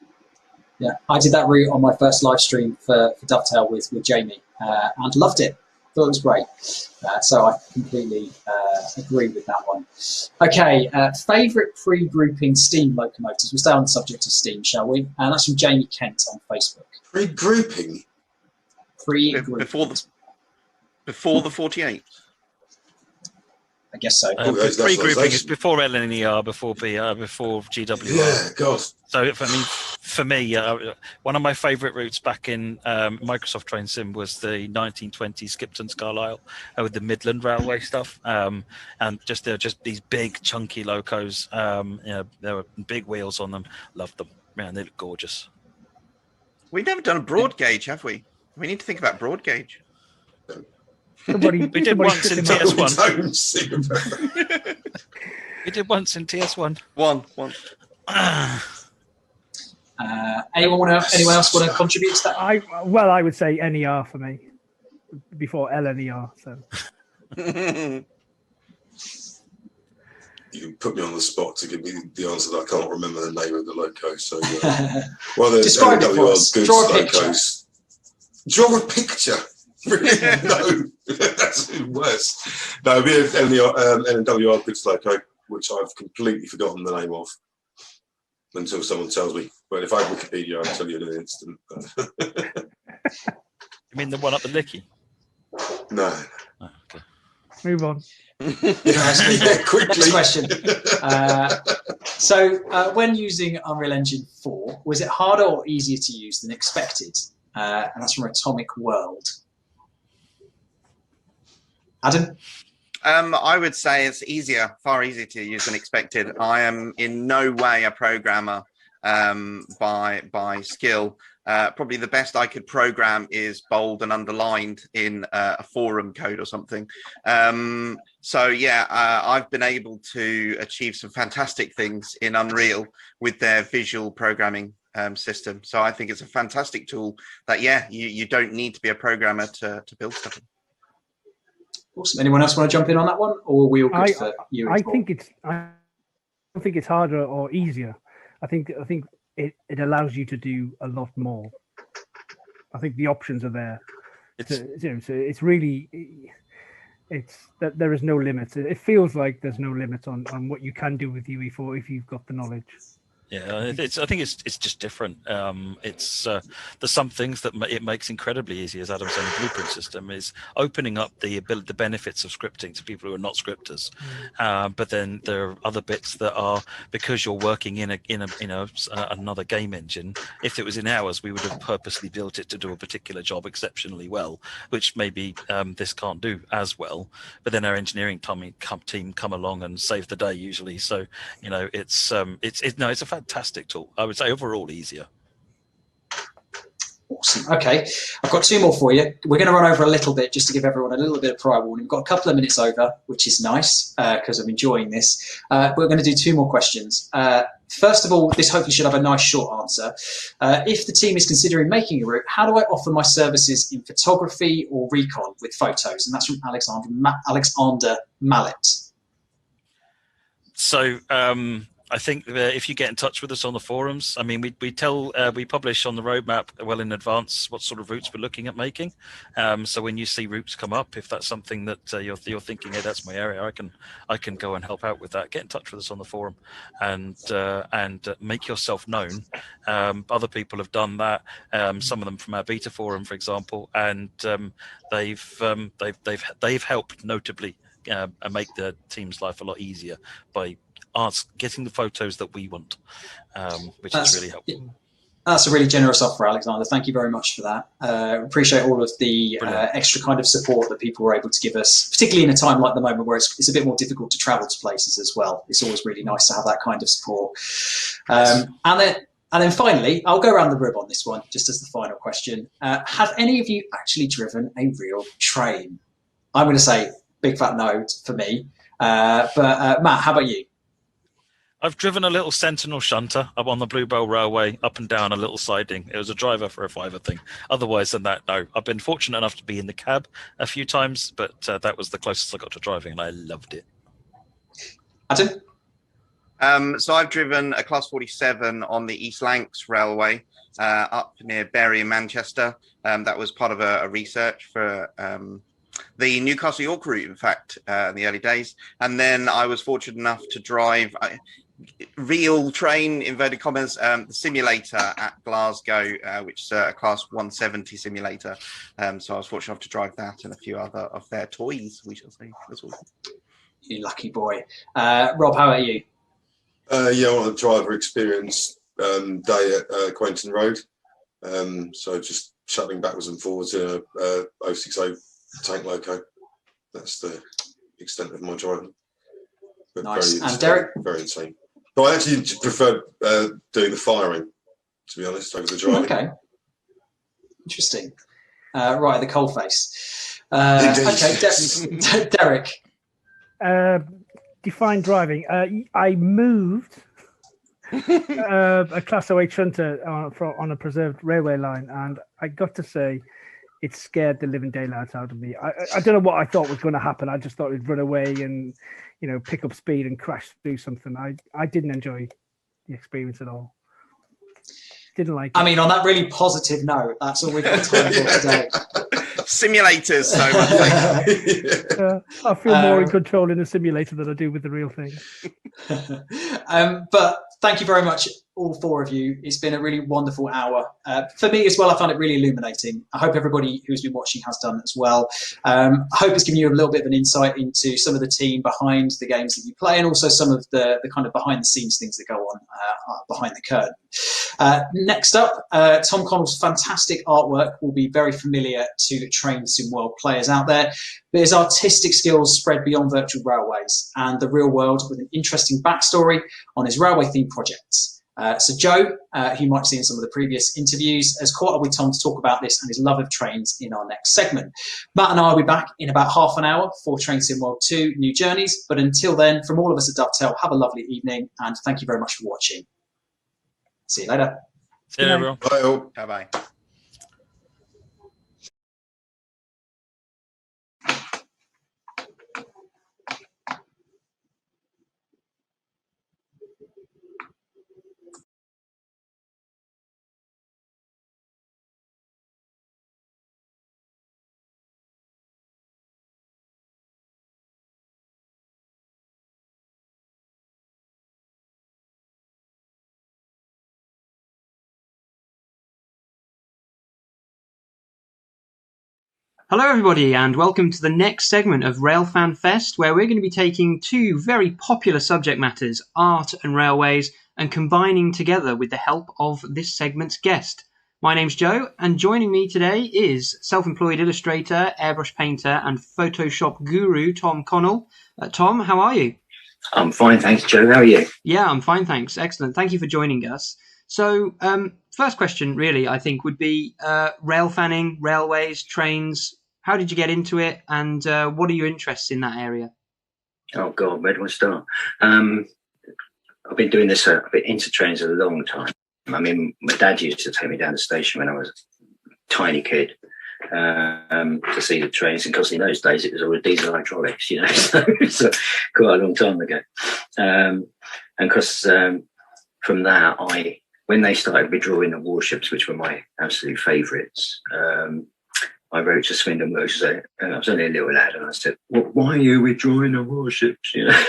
Yeah, I did that route on my first live stream for Dovetail with Jamie and loved it. Thought it was great. So I completely agree with that one. Okay, favourite pre-grouping Steam locomotives. We'll stay on the subject of Steam, shall we? And that's from Jamie Kent on Facebook. Pre-grouping? Before the 48. I guess so. Pre-grouping is before LNER, before BR, before GWR. Yeah, God. So for me, one of my favourite routes back in Microsoft Train Sim was the 1920 Skipton Carlisle with the Midland Railway stuff, and they're just these big chunky locos. There were big wheels on them. Loved them. Man, they look gorgeous. We've never done a broad gauge, have we? We need to think about broad gauge. We did once in TS1. We did once in TS1. One. Anyone else want to contribute to that? I would say NER for me before LNER. So you put me on the spot to give me the answer that I can't remember the name of the loco. So well, describe it for us. Draw a picture. Draw a picture. No, that's even worse. No, it'd be an NWR goods loco, which I've completely forgotten the name of until someone tells me. But if I had Wikipedia, I'd tell you in an instant. You mean the one up the Licky? No. Oh, okay. Move on. Yeah, quickly. Next question. So when using Unreal Engine 4, was it harder or easier to use than expected? And that's from Atomic World. Adam? I would say it's far easier to use than expected. I am in no way a programmer by skill. Probably the best I could program is bold and underlined in a forum code or something. So yeah, I've been able to achieve some fantastic things in Unreal with their visual programming system. So I think it's a fantastic tool that, you don't need to be a programmer to build stuff. Awesome. Anyone else want to jump in on that one, or are we all good for you? I don't think it's harder or easier. I think it allows you to do a lot more. I think the options are there. So it's really that there is no limit. It feels like there's no limit on what you can do with UE4 if you've got the knowledge. Yeah, I think it's just different. It's there's some things that it makes incredibly easy, as Adam said. The blueprint system is opening up the benefits of scripting to people who are not scripters. But then there are other bits that are, because you're working in another game engine. If it was in ours, we would have purposely built it to do a particular job exceptionally well, which maybe this can't do as well. But then our engineering team come along and save the day usually. So it's a fantastic tool. I would say overall easier. Awesome. Okay, I've got two more for you. We're going to run over a little bit just to give everyone a little bit of prior warning. We've got a couple of minutes over, which is nice because I'm enjoying this. But we're going to do two more questions. First of all, this hopefully should have a nice short answer. If the team is considering making a route, how do I offer my services in photography or recon with photos? And that's from Alexander Mallet. So I think if you get in touch with us on the forums, I mean, we publish on the roadmap well in advance what sort of routes we're looking at making. So when you see routes come up, if that's something that you're thinking, hey, that's my area, I can go and help out with that. Get in touch with us on the forum and make yourself known. Other people have done that. Some of them from our beta forum, for example, and they've helped notably and make the team's life a lot easier by getting the photos that we want, which is really helpful. That's a really generous offer, Alexander. Thank you very much for that. Appreciate all of the extra kind of support that people were able to give us, particularly in a time like the moment where it's a bit more difficult to travel to places as well. It's always really nice to have that kind of support. And then finally, I'll go around the rib on this one, just as the final question. Have any of you actually driven a real train? I'm going to say big fat no for me. But Matt, how about you? I've driven a little Sentinel shunter up on the Bluebell Railway, up and down a little siding. It was a driver for a fiver thing. Otherwise than that, no. I've been fortunate enough to be in the cab a few times, but that was the closest I got to driving, and I loved it. Adam? So I've driven a Class 47 on the East Lancs Railway up near Bury in Manchester. That was part of a research for the Newcastle York route, in fact, in the early days. And then I was fortunate enough to drive real train, inverted commas, the simulator at Glasgow, which is a Class 170 simulator. So I was fortunate enough to drive that and a few other of their toys, we shall say. That's all. You lucky boy. Rob, how about you? Yeah, I want a driver experience day at Quentin Road. So just shuttling backwards and forwards in a 060 tank loco. That's the extent of my driving. But nice. And Derek? Very insane. But I actually prefer doing the firing, to be honest, over the driving. Okay. Interesting. Right at the coalface. Okay, Derek. Define driving. I moved a Class 08 shunter on a preserved railway line, and I got to say, it scared the living daylights out of me. I don't know what I thought was going to happen. I just thought it'd run away and, pick up speed and crash through something. I didn't enjoy the experience at all. Didn't like it. I mean, on that really positive note, that's all we've got time for today. Simulators, so much later. I feel more in control in a simulator than I do with the real thing. But thank you very much, all four of you. It's been a really wonderful hour. For me as well, I found it really illuminating. I hope everybody who's been watching has done as well. I hope it's given you a little bit of an insight into some of the team behind the games that you play, and also some of the kind of behind the scenes things that go on behind the curtain. Next up, Tom Connell's fantastic artwork will be very familiar to Train Sim World players out there, but his artistic skills spread beyond virtual railways and the real world, with an interesting backstory on his railway themed projects. So Joe, who you might see in some of the previous interviews, has caught up with Tom to talk about this and his love of trains in our next segment. Matt and I will be back in about half an hour for Train Sim World 2 New Journeys, but until then, from all of us at Dovetail, have a lovely evening, and thank you very much for watching. See you later. See you, everyone. Bye bye. Hello everybody and welcome to the next segment of Railfan Fest, where we're going to be taking two very popular subject matters, art and railways, and combining together with the help of this segment's guest. My name's Joe, and joining me today is self-employed illustrator, airbrush painter and Photoshop guru Tom Connell. Tom, how are you? I'm fine, thanks, Joe. How are you? Yeah, I'm fine, thanks. Excellent. Thank you for joining us. So, first question really, I think, would be rail fanning, railways, trains. How did you get into it, and what are your interests in that area? Oh God, where do I start? I've been doing this. I've been into trains a long time. I mean, my dad used to take me down the station when I was a tiny kid to see the trains, and because in those days it was all diesel hydraulics, you know, so quite a long time ago. And because from that, when they started withdrawing the warships, which were my absolute favourites. I wrote to Swindon Works, and I was only a little lad, and I said, "Why are you withdrawing the warships?" You know,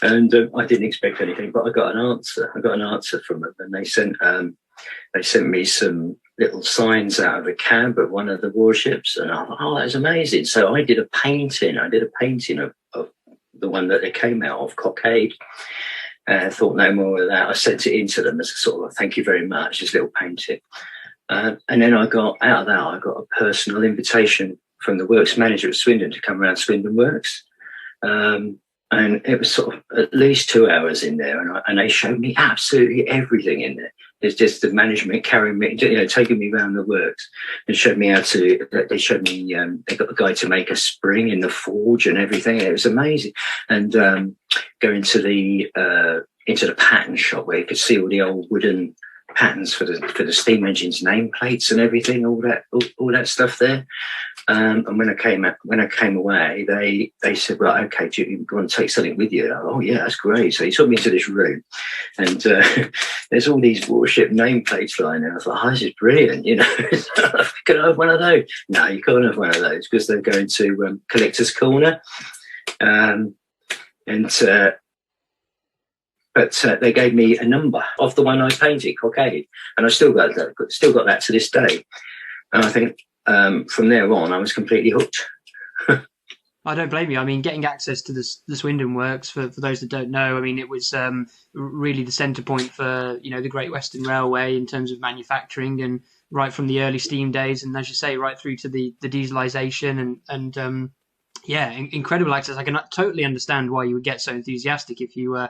and I didn't expect anything, but I got an answer. I got an answer from them, and they sent me some little signs out of a cab of one of the warships, and I thought, "Oh, that's amazing!" So I did a painting. I did a painting of the one that they came out of, Cockade. I thought no more of that. I sent it in to them as a sort of thank you very much, this little painting. And then I got a personal invitation from the works manager at Swindon to come around Swindon Works. And it was sort of at least 2 hours in there, and they showed me absolutely everything in there. It's just the management carrying me, you know, taking me around the works and showed me how to. They showed me. They got a guy to make a spring in the forge and everything. It was amazing. And going to the pattern shop where you could see all the old wooden patterns for the steam engines, nameplates and everything, all that stuff there. And when I came away, they said, "Right, okay, do you want to take something with you?" Like, "Oh yeah, that's great." So he took me into this room, and there's all these warship nameplates lying there. I thought, "Oh, this is brilliant," you know. Can I have one of those? No, you can't have one of those because they're going to collector's corner, But they gave me a number of the one I painted, Cockade, and I still got that to this day. And I think from there on, I was completely hooked. I don't blame you. I mean, getting access to the Swindon Works, for those that don't know, I mean, it was really the centre point for, you know, the Great Western Railway in terms of manufacturing, and right from the early steam days, and as you say, right through to the dieselisation and yeah, incredible access. I can totally understand why you would get so enthusiastic if you were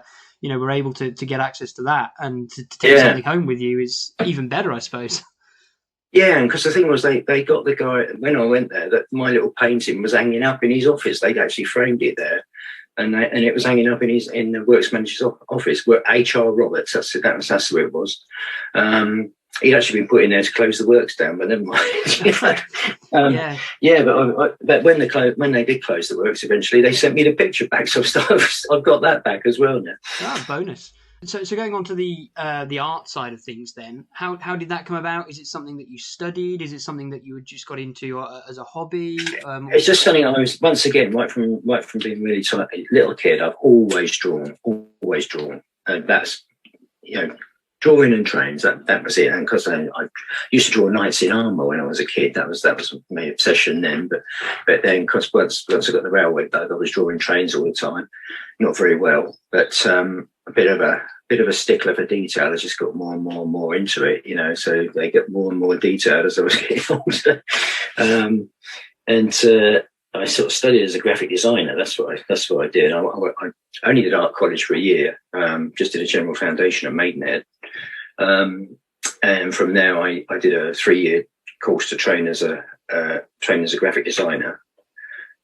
able to get access to that, and to take something home with you is even better, I suppose. Yeah, and because the thing was, they got the guy, when I went there, that my little painting was hanging up in his office. They'd actually framed it there, and it was hanging up in the works manager's office, where H.R. Roberts, that's who it was. He'd actually been put in there to close the works down, but never mind. But when they did close the works eventually, they sent me the picture back, so I've got that back as well now. Ah, bonus. So going on to the art side of things, then, how did that come about? Is it something that you studied? Is it something that you just got into as a hobby? It's just something I was, once again, right from being really little kid, I've always drawn, and that's, you know, drawing and trains. That was it. And because I used to draw knights in armour when I was a kid, that was my obsession then. But then, because once I got the railway bug, I was drawing trains all the time. Not very well, but a bit of a stickler for detail. I just got more and more into it, you know. So they get more and more detailed as I was getting older. I sort of studied as a graphic designer. That's what I did. I only did art college for a year. Just did a general foundation at Maidenhead. And from there, I did a 3-year course to train as a graphic designer.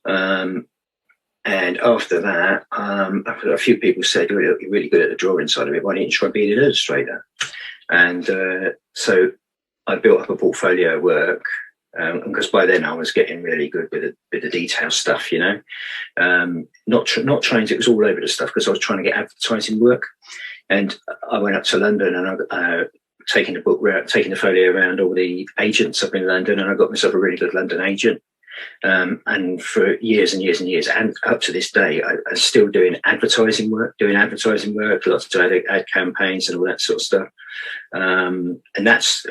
And after that, a few people said, "Oh, you're really good at the drawing side of it. Why don't you try being an illustrator?" And so I built up a portfolio of work. Because by then I was getting really good with the detail stuff, you know. Not trains, it was all over the stuff, because I was trying to get advertising work. And I went up to London, and I taking the folio around all the agents up in London, and I got myself a really good London agent. And for years and years and years, and up to this day, I'm still doing advertising work, lots of ad campaigns and all that sort of stuff. And that's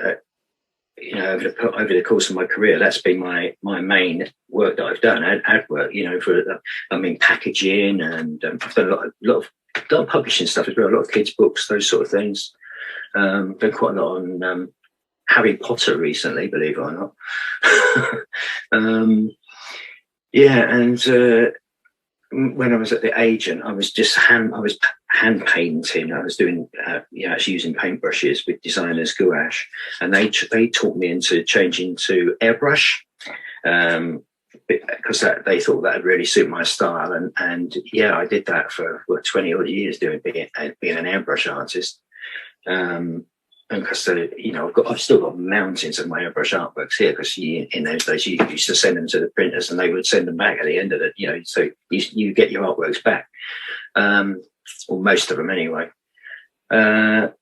you know, over the course of my career, that's been my main work that I've done. Ad work, you know, packaging, and I've done a lot of publishing stuff as well. A lot of kids' books, those sort of things. Done quite a lot on Harry Potter recently, believe it or not. Yeah, and when I was at the agent, I was hand painting. I was doing, actually using paintbrushes with designers gouache, and they taught me into changing to airbrush, because they thought that would really suit my style. And yeah, I did that for 20 odd years, being an airbrush artist. And because I've still got mountains of my airbrush artworks here, because in those days you used to send them to the printers and they would send them back at the end of it. So you get your artworks back, or most of them anyway. And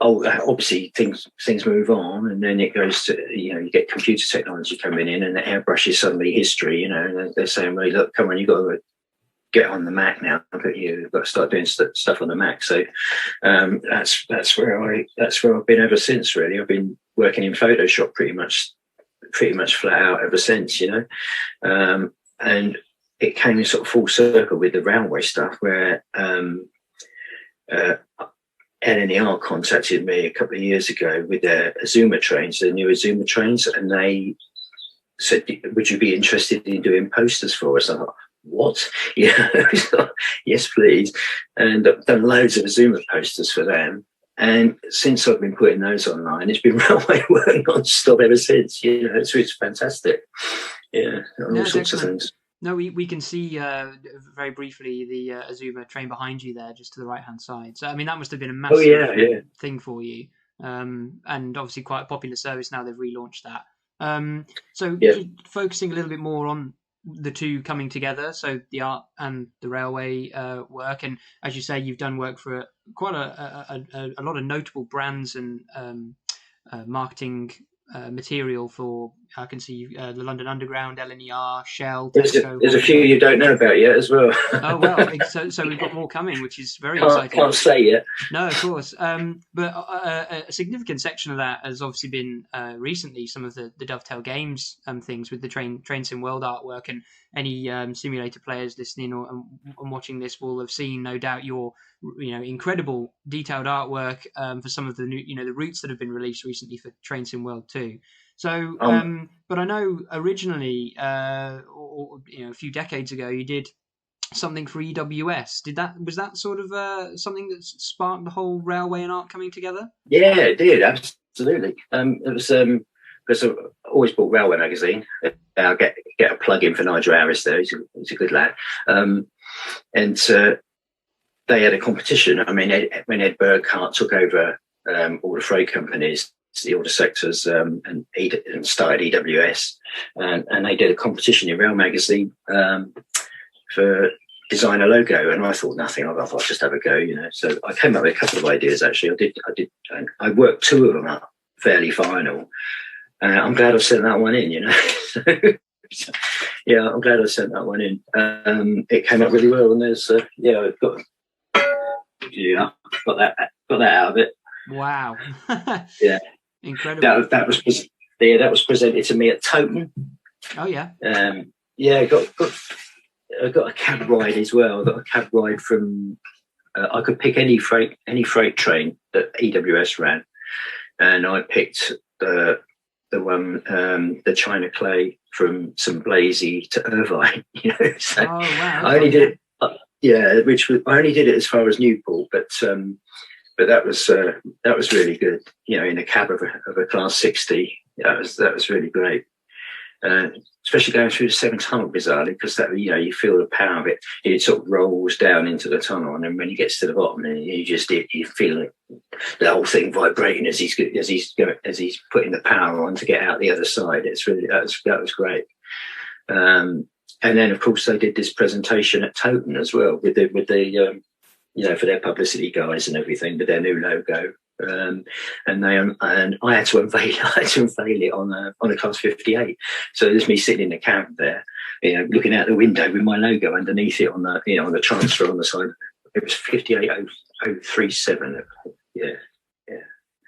obviously things move on, and then it goes to you get computer technology coming in, and the airbrush is suddenly history. And they're saying, well, look, come on, you got to get on the Mac now, but you've got to start doing stuff on the Mac. So that's where I've been ever since. Really, I've been working in Photoshop pretty much flat out ever since. And it came in sort of full circle with the railway stuff, where LNER contacted me a couple of years ago with their Azuma trains, their new Azuma trains, and they said, "Would you be interested in doing posters for us?" I thought, what? Yes, please. And I've done loads of Azuma posters for them. And since I've been putting those online, it's been railway work non-stop ever since. It's fantastic. Yeah, on all sorts of things. No, we can see very briefly the Azuma train behind you there, just to the right-hand side. So, I mean, that must have been a massive thing for you. And obviously quite a popular service now. They've relaunched that. Focusing a little bit more on the two coming together, so the art and the railway work, and as you say, you've done work for quite a lot of notable brands and marketing material for, I can see the London Underground, LNER, Shell, Tesco. There's a few you don't know about yet as well. Oh well, so we've got more coming, which is very exciting. Can't say yet. No, of course. But a significant section of that has obviously been recently some of the Dovetail Games things with the Train Sim World artwork, and any simulator players listening or watching this will have seen, no doubt, your incredible detailed artwork for some of the new, the routes that have been released recently for Train Sim World 2. So, but I know originally, a few decades ago, you did something for EWS. Was that sort of something that sparked the whole railway and art coming together? Yeah, it did, absolutely. It was because I've always bought Railway magazine. I'll get a plug in for Nigel Harris there. He's a good lad. And they had a competition. I mean, when Ed Burkhardt took over all the freight companies, the order sectors, and started EWS, and they did a competition in Rail magazine for design a logo, and I thought nothing of it. I thought I'd just have a go, So I came up with a couple of ideas actually. I worked two of them up fairly final. I'm glad I sent that one in, So, yeah, I'm glad I sent that one in. It came out really well, and there's I've got that out of it. Wow. Yeah. Incredible. That was presented to me at Toten. Oh yeah. I got a cab ride as well. I got a cab ride from. I could pick any freight train that EWS ran, and I picked the one, the China Clay from St Blasey to Irvine. So oh wow. I only did it. I only did it as far as Newport, but that was really good. In a cab of a Class 60, that was really great. Especially going through the Severn Tunnel, bizarrely, because that you feel the power of it. It sort of rolls down into the tunnel, and then when he gets to the bottom, you feel the whole thing vibrating as he's putting the power on to get out the other side. It's really that was great. And then of course they did this presentation at Toten as well with the for their publicity guys and everything, with their new logo. And I had to unveil it on a Class 58. So there's me sitting in the cab there, looking out the window with my logo underneath it on the transfer on the side. It was 58037. Yeah.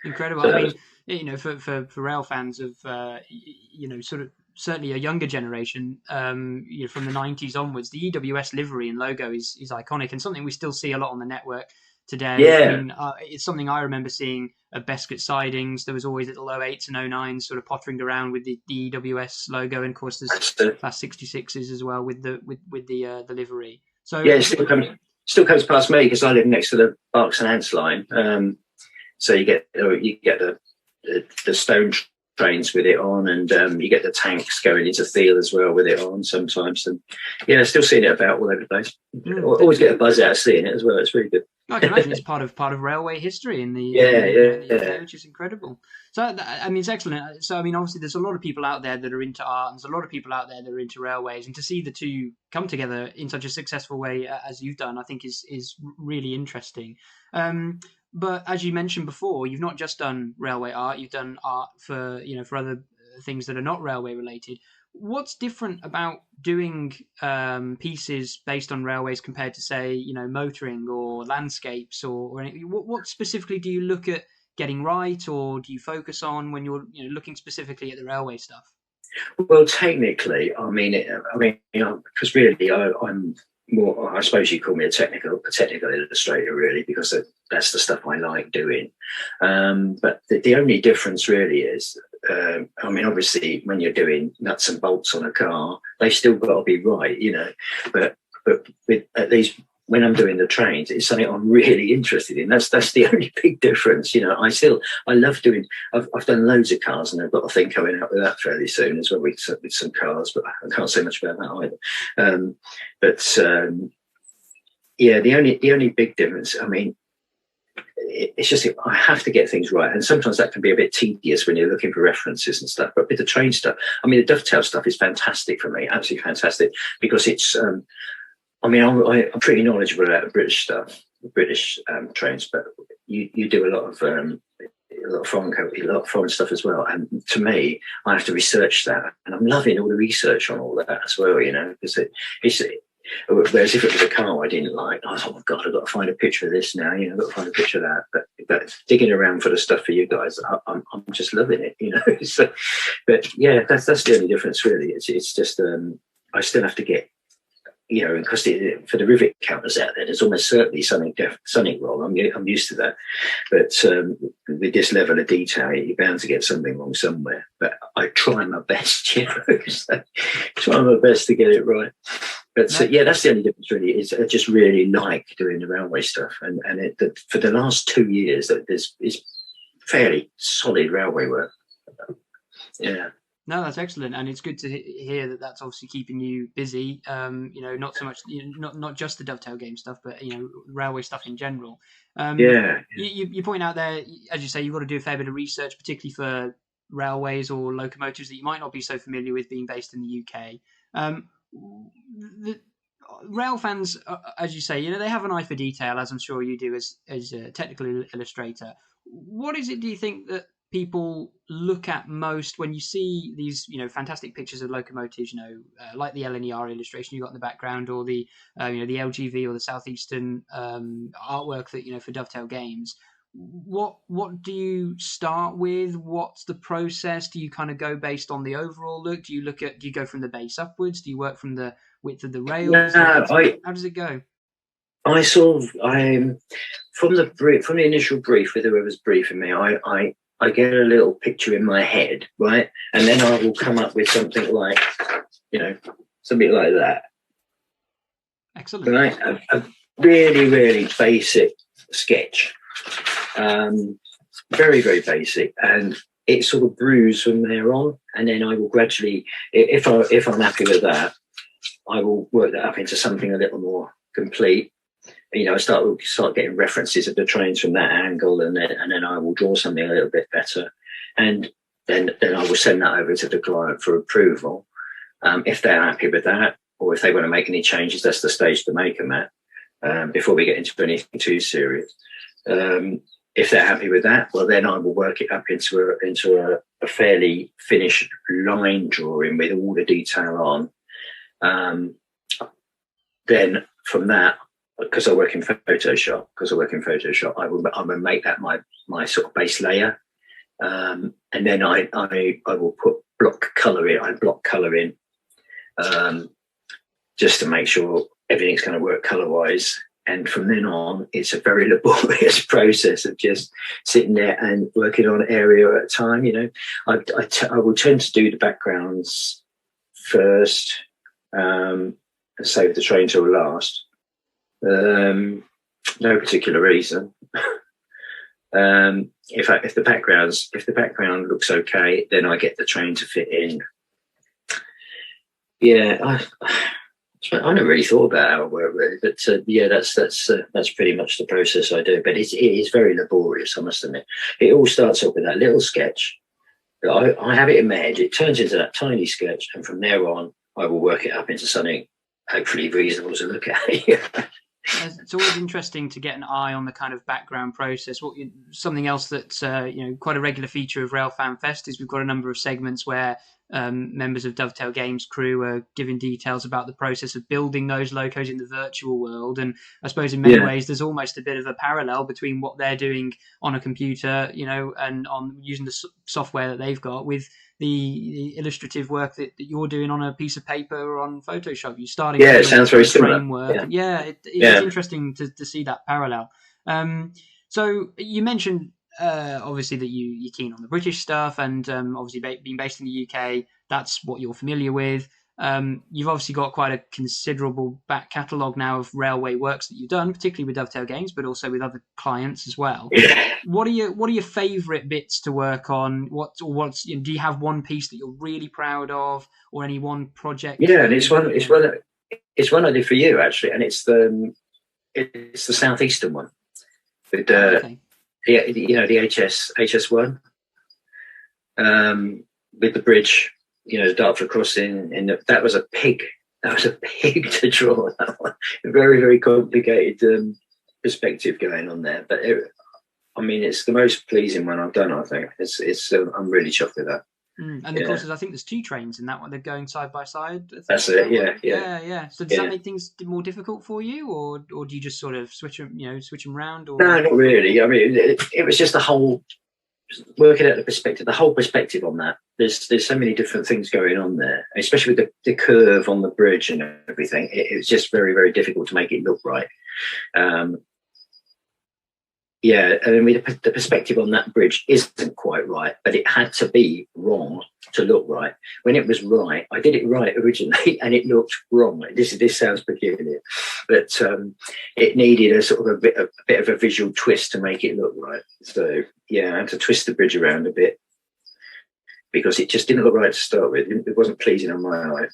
Incredible. So I mean, for rail fans of sort of certainly a younger generation, from the 90s onwards, the EWS livery and logo is iconic and something we still see a lot on the network today. Yeah. I mean, it's something I remember seeing at Bescott sidings. There was always little 08s and 09s sort of pottering around with the EWS logo, and of course there's Class 66s as well with the livery. So yeah, it still comes past me because I live next to the Berks and Ants line. So you get the stone trains with it on, and you get the tanks going into Thiel as well with it on sometimes. And yeah, still seeing it about all over the place. Always get a buzz out of seeing it as well. It's really good. I can imagine it's part of railway history in the UK, which is incredible. So I mean, it's excellent. So I mean, obviously, there's a lot of people out there that are into art, and there's a lot of people out there that are into railways, and to see the two come together in such a successful way as you've done, I think is really interesting. But as you mentioned before, you've not just done railway art; you've done art for other things that are not railway related. What's different about doing pieces based on railways compared to, say, motoring or landscapes or anything? What specifically do you look at getting right, or do you focus on when you're looking specifically at the railway stuff? Well, technically, because really, I'm more. I suppose you call me a technical illustrator, really, because that's the stuff I like doing. But the only difference really is, obviously, when you're doing nuts and bolts on a car, they've still got to be right, But with, at least when I'm doing the trains, it's something I'm really interested in. That's the only big difference, I love doing. I've done loads of cars, and I've got a thing coming out with that fairly soon as well with some cars, but I can't say much about that either. The only big difference, it's just I have to get things right, and sometimes that can be a bit tedious when you're looking for references and stuff. But with the train stuff, the dovetail stuff is fantastic for me, absolutely fantastic, because it's. I'm pretty knowledgeable about British stuff, British trains, but you do a lot of foreign stuff as well. And to me, I have to research that, and I'm loving all the research on all that as well. Because whereas if it was a car I didn't like, I thought, oh my God, I've got to find a picture of this now. I've got to find a picture of that. But digging around for the stuff for you guys, I'm just loving it. So, but yeah, that's the only difference really. It's just I still have to get. Because for the rivet counters out there's almost certainly something wrong. I'm used to that, but with this level of detail, you're bound to get something wrong somewhere. But I try my best, try my best to get it right. But that's the only difference really. Is I just really like doing the railway stuff, and for the last 2 years, there's fairly solid railway work. Yeah. No, that's excellent, and it's good to hear that that's obviously keeping you busy. Not so much, not just the dovetail game stuff, but railway stuff in general. You point out there, as you say, you've got to do a fair bit of research, particularly for railways or locomotives that you might not be so familiar with, being based in the UK. The rail fans, as you say, they have an eye for detail, as I'm sure you do as a technical illustrator. What is it, do you think, that people look at most when you see these, fantastic pictures of locomotives, like the LNER illustration you got in the background, or the LGV or the Southeastern artwork that for Dovetail Games? What do you start with? What's the process? Do you kind of go based on the overall look? Do you go from the base upwards? Do you work from the width of the rails? How does it go? I from the initial brief with whoever's briefing me, I get a little picture in my head, right? And then I will come up with something like, something like that. Excellent. Right? A really, really basic sketch. Very, very basic. And it sort of brews from there on. And then I will gradually, if I'm happy with that, I will work that up into something a little more complete. I start getting references of the trains from that angle, and then I will draw something a little bit better, and then I will send that over to the client for approval. If they're happy with that, or if they want to make any changes, that's the stage to make them at before we get into anything too serious. If they're happy with that, well, then I will work it up into a fairly finished line drawing with all the detail on. Then from that, because I work in Photoshop, I will make that my sort of base layer, And then I will put block colour in. I block colour in just to make sure everything's going to work colour-wise. And from then on, it's a very laborious process of just sitting there and working on an area at a time. You know, I will tend to do the backgrounds first and save the train till last. No particular reason. If the background looks okay, then I get the train to fit in. Yeah, I never really thought about how it worked, really, but yeah, that's pretty much the process I do. But it is very laborious, I must admit. It all starts off with that little sketch. I have it in my head. It turns into that tiny sketch, and from there on, I will work it up into something hopefully reasonable to look at. It's always interesting to get an eye on the kind of background process. Something else that's quite a regular feature of Railfan Fest is we've got a number of segments where members of Dovetail Games crew are giving details about the process of building those locos in the virtual world. And I suppose in many ways there's almost a bit of a parallel between what they're doing on a computer, and on using the software that they've got with the illustrative work that you're doing on a piece of paper or on Photoshop. You're starting. Yeah, it sounds very similar. Framework. It's interesting to see that parallel. So you mentioned obviously that you're keen on the British stuff, and obviously being based in the UK, that's what you're familiar with. You've obviously got quite a considerable back catalogue now of railway works that you've done, particularly with Dovetail Games, but also with other clients as well. What are your favourite bits to work on? Do you have one piece that you're really proud of, or any one project? Yeah, and it's one I did for you actually, and it's the southeastern one. With the HS1 with the bridge. The Dartford crossing, and that was a pig. That was a pig to draw. That one, a very, very complicated perspective going on there. But it's the most pleasing one I've done. I think I'm really chuffed with that. And of course, I think there's two trains in that one. They're going side by side. That's it. Yeah. So does that make things more difficult for you, or do you just sort of switch them around? Or... No, not really. I mean, it was just the whole. Working out the whole perspective on that. There's so many different things going on there, especially with the curve on the bridge and everything. It was just very, very difficult to make it look right. The perspective on that bridge isn't quite right, but it had to be wrong to look right. When it was right, I did it right originally, and it looked wrong. This sounds peculiar, but it needed a sort of a bit of a visual twist to make it look right. So yeah, I had to twist the bridge around a bit because it just didn't look right to start with. It wasn't pleasing on my eye,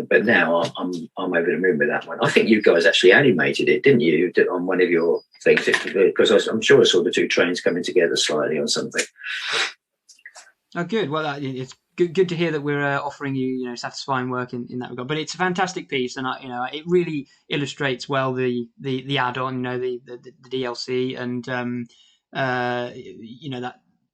but now I'm over the moon with that one. I think you guys actually animated it, didn't you, on one of your things? Because I'm sure I saw the two trains coming together slightly on something. Oh, good. Well, it's good to hear that we're offering you, satisfying work in that regard. But it's a fantastic piece, and it really illustrates well the add-on, the DLC, and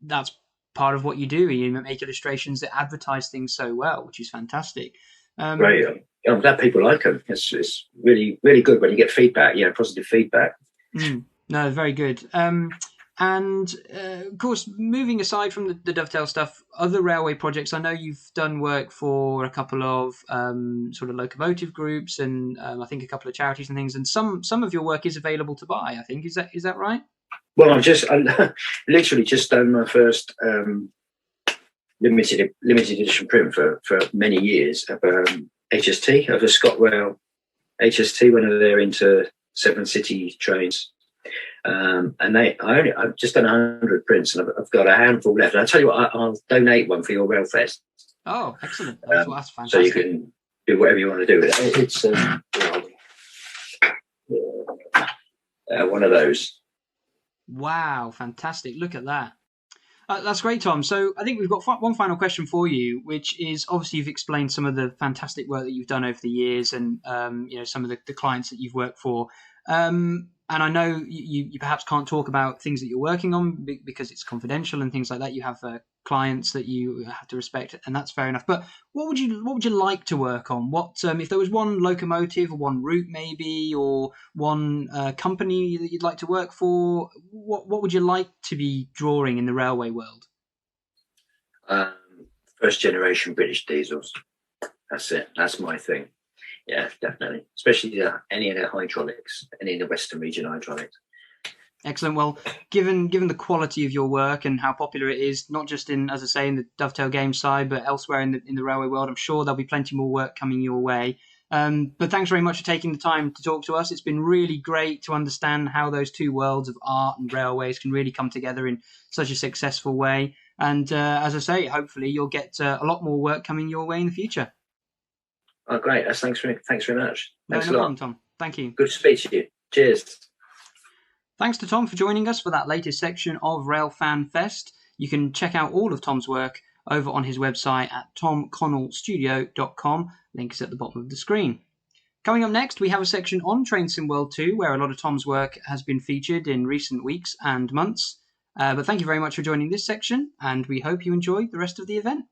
that's part of what you do. You make illustrations that advertise things so well, which is fantastic. Right. I'm glad people like them. It's really, really good when you get feedback, positive feedback. No, very good. And of course, moving aside from the Dovetail stuff, other railway projects, I know you've done work for a couple of sort of locomotive groups, and I think a couple of charities and things, and some of your work is available to buy, I think. Is that right? Well, I literally just done my first limited edition print for many years of HST, of a ScotRail HST, one of their inter-7 city trains. And I've just done 100 prints, and I've got a handful left. And I'll tell you what, I'll donate one for your Railfest. Oh, excellent! That's fantastic. So you can do whatever you want to do with it. It's one of those. Wow, fantastic! Look at that. That's great, Tom. So I think we've got one final question for you, which is, obviously you've explained some of the fantastic work that you've done over the years, and some of the clients that you've worked for. And I know you perhaps can't talk about things that you're working on because it's confidential and things like that. You have clients that you have to respect, and that's fair enough. But what would you like to work on? What if there was one locomotive or one route maybe, or one company that you'd like to work for? What would you like to be drawing in the railway world? First generation British diesels. That's it. That's my thing. Yeah, definitely. Especially any of the hydraulics, any of the Western region hydraulics. Excellent. Well, given the quality of your work and how popular it is, not just in, as I say, in the Dovetail game side, but elsewhere in the railway world, I'm sure there'll be plenty more work coming your way. But thanks very much for taking the time to talk to us. It's been really great to understand how those two worlds of art and railways can really come together in such a successful way. And as I say, hopefully you'll get a lot more work coming your way in the future. Oh, great. Thanks very much. Thanks a lot. Problem, Tom. Thank you. Good to speak to you. Cheers. Thanks to Tom for joining us for that latest section of Railfan Fest. You can check out all of Tom's work over on his website at tomconnellstudio.com. Link is at the bottom of the screen. Coming up next, we have a section on Train Sim World 2, where a lot of Tom's work has been featured in recent weeks and months. But thank you very much for joining this section, and we hope you enjoy the rest of the event.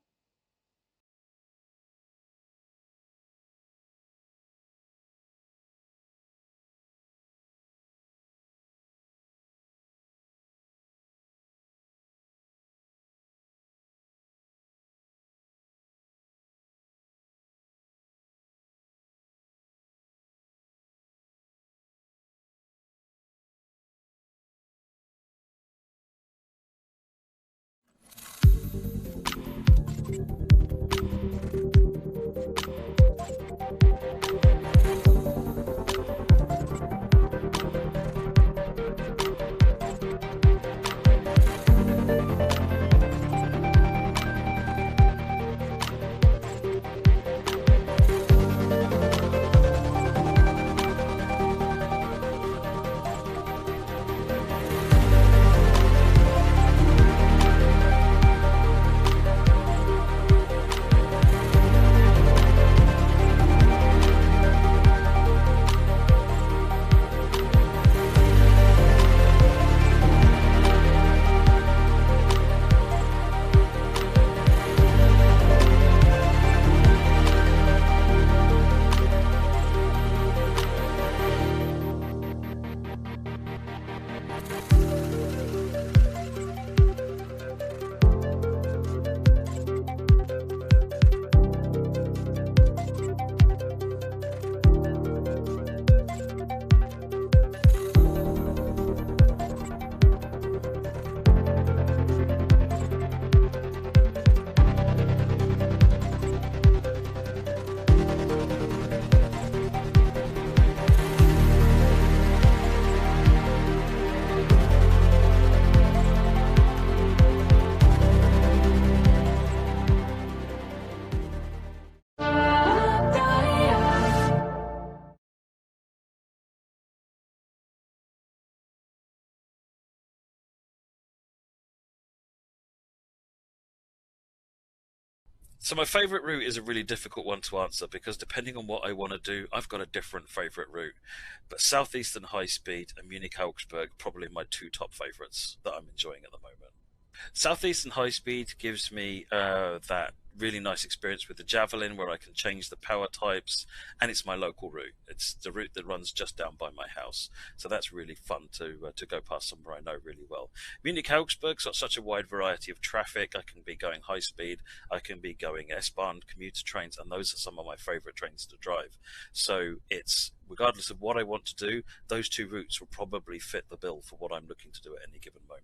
So my favourite route is a really difficult one to answer because depending on what I want to do, I've got a different favourite route. But Southeastern High Speed and Munich-Augsburg probably my two top favourites that I'm enjoying at the moment. Southeastern High Speed gives me that really nice experience with the Javelin where I can change the power types, and it's my local route. It's the route that runs just down by my house, so that's really fun to go past somewhere I know really well. Munich-Augsburg's got such a wide variety of traffic. I can be going high speed, I can be going S-Bahn, commuter trains, and those are some of my favourite trains to drive. So it's, regardless of what I want to do, those two routes will probably fit the bill for what I'm looking to do at any given moment.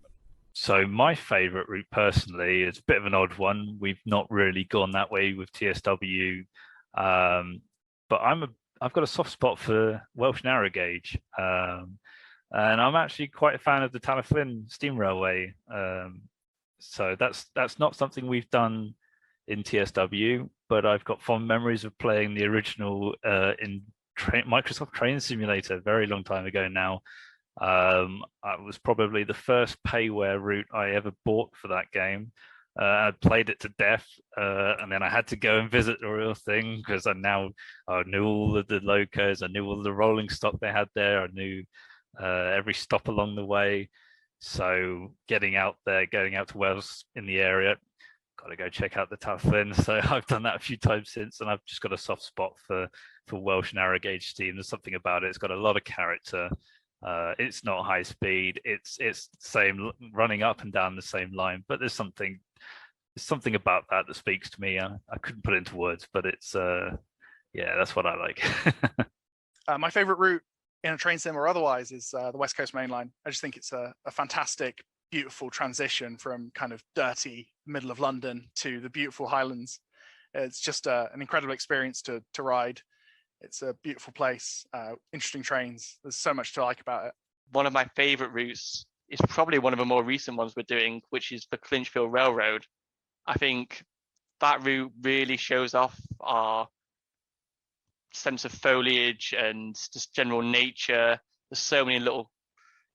So my favourite route personally is a bit of an odd one. We've not really gone that way with TSW, but I've got a soft spot for Welsh narrow gauge, and I'm actually quite a fan of the Talyllyn steam railway. So that's not something we've done in TSW, but I've got fond memories of playing the original in Microsoft Train Simulator a very long time ago now. It was probably the first payware route I ever bought for that game. I played it to death, and then I had to go and visit the real thing because I knew all of the locos, I knew all the rolling stock they had there, I knew every stop along the way. So getting out there, going out to Wales in the area, got to go check out the Talyllyn. So I've done that a few times since, and I've just got a soft spot for Welsh narrow gauge steam. There's something about it. It's got a lot of character. It's not high speed. It's same running up and down the same line, but there's something something about that that speaks to me. I couldn't put it into words, but it's yeah, that's what I like. My favorite route in a train sim or otherwise is the West Coast Main Line. I just think it's a fantastic, beautiful transition from kind of dirty middle of London to the beautiful Highlands. It's just an incredible experience to ride. It's a beautiful place, interesting trains. There's so much to like about it. One of my favorite routes is probably one of the more recent ones we're doing, which is the Clinchfield Railroad. I think that route really shows off our sense of foliage and just general nature. There's so many little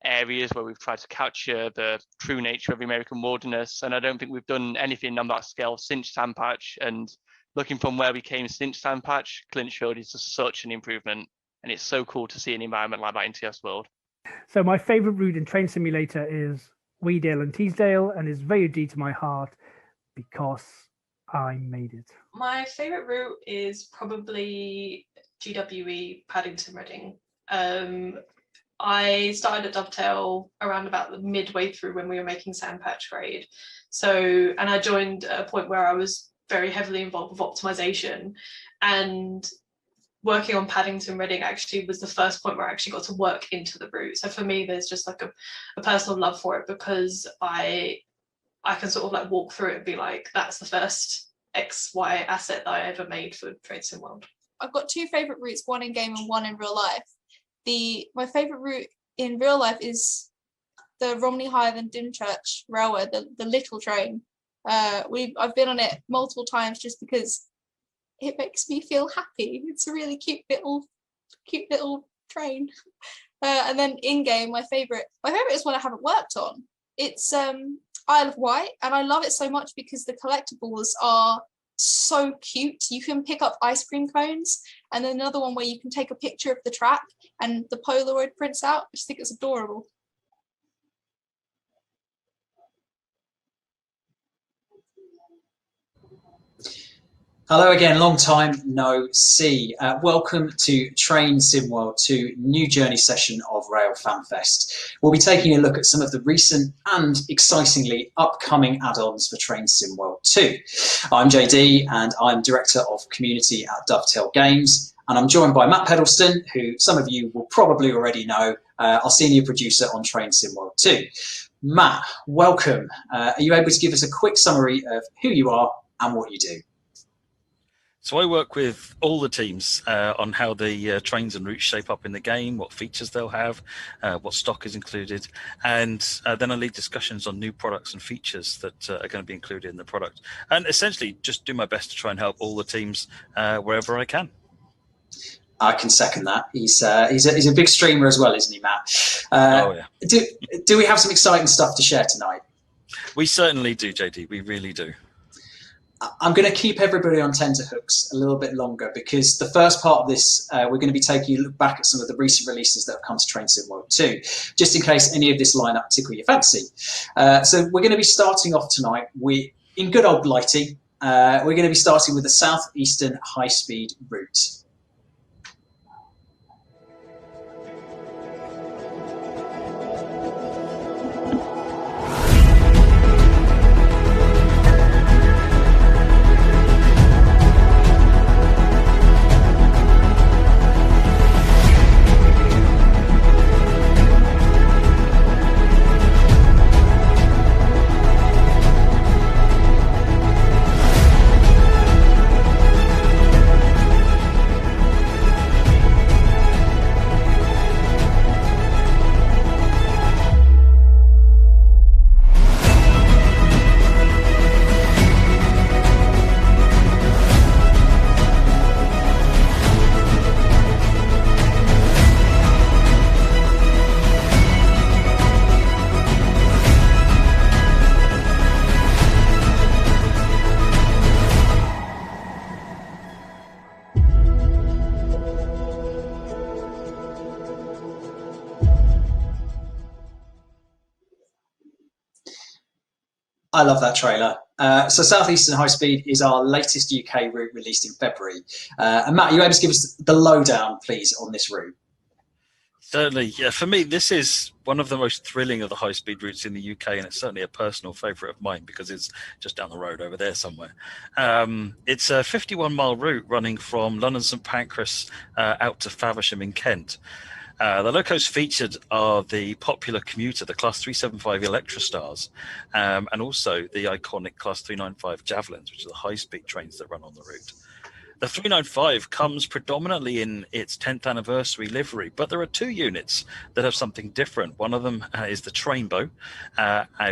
areas where we've tried to capture the true nature of the American wilderness, and I don't think we've done anything on that scale since Sandpatch. And looking from where we came since Sandpatch, Clinchfield is just such an improvement, and it's so cool to see an environment like that in TS World. So my favourite route in Train Simulator is Weedale and Teesdale, and is very dear to my heart because I made it. My favourite route is probably GWE Paddington Reading. I started at Dovetail around about the midway through when we were making Sandpatch Grade. So, and I joined at a point where I was very heavily involved with optimization, and working on Paddington Reading actually was the first point where I actually got to work into the route. So for me, there's just like a personal love for it, because I can sort of like walk through it and be like, that's the first XY asset that I ever made for Train Sim World. I've got two favourite routes, one in game and one in real life. My favourite route in real life is the Romney Hythe and Dymchurch Railway, the little train. I've been on it multiple times just because it makes me feel happy. It's a really cute little train. And then in game, my favourite is one I haven't worked on. It's Isle of Wight, and I love it so much because the collectibles are so cute. You can pick up ice cream cones, and then another one where you can take a picture of the track and the Polaroid prints out. I just think it's adorable. Hello again, long time no see. Welcome to Train Sim World 2 new journey session of Railfan Fest. We'll be taking a look at some of the recent and excitingly upcoming add-ons for Train Sim World 2. I'm JD and I'm Director of Community at Dovetail Games, and I'm joined by Matt Pedalston, who some of you will probably already know, our senior producer on Train Sim World 2. Matt, welcome. Are you able to give us a quick summary of who you are and what you do? So I work with all the teams on how the trains and routes shape up in the game, what features they'll have, what stock is included, and then I lead discussions on new products and features that are going to be included in the product. And essentially just do my best to try and help all the teams wherever I can. I can second that. He's a big streamer as well, isn't he, Matt? Oh, yeah. Do we have some exciting stuff to share tonight? We certainly do, JD. We really do. I'm going to keep everybody on tenterhooks a little bit longer, because the first part of this, we're going to be taking a look back at some of the recent releases that have come to Train Sim World 2, just in case any of this lineup tickle your fancy. So we're going to be starting off tonight in good old Blighty. We're going to be starting with the Southeastern high-speed route. I love that trailer. So Southeastern High Speed is our latest UK route released in February. And Matt, are you able to give us the lowdown, please, on this route? Certainly, yeah. For me, this is one of the most thrilling of the high-speed routes in the UK, and it's certainly a personal favourite of mine because it's just down the road over there somewhere. It's a 51-mile route running from London St Pancras out to Faversham in Kent. The locos featured are the popular commuter, the Class 375 Electrostars, and also the iconic Class 395 Javelins, which are the high-speed trains that run on the route. The 395 comes predominantly in its 10th anniversary livery, but there are two units that have something different. One of them is the Trainbow,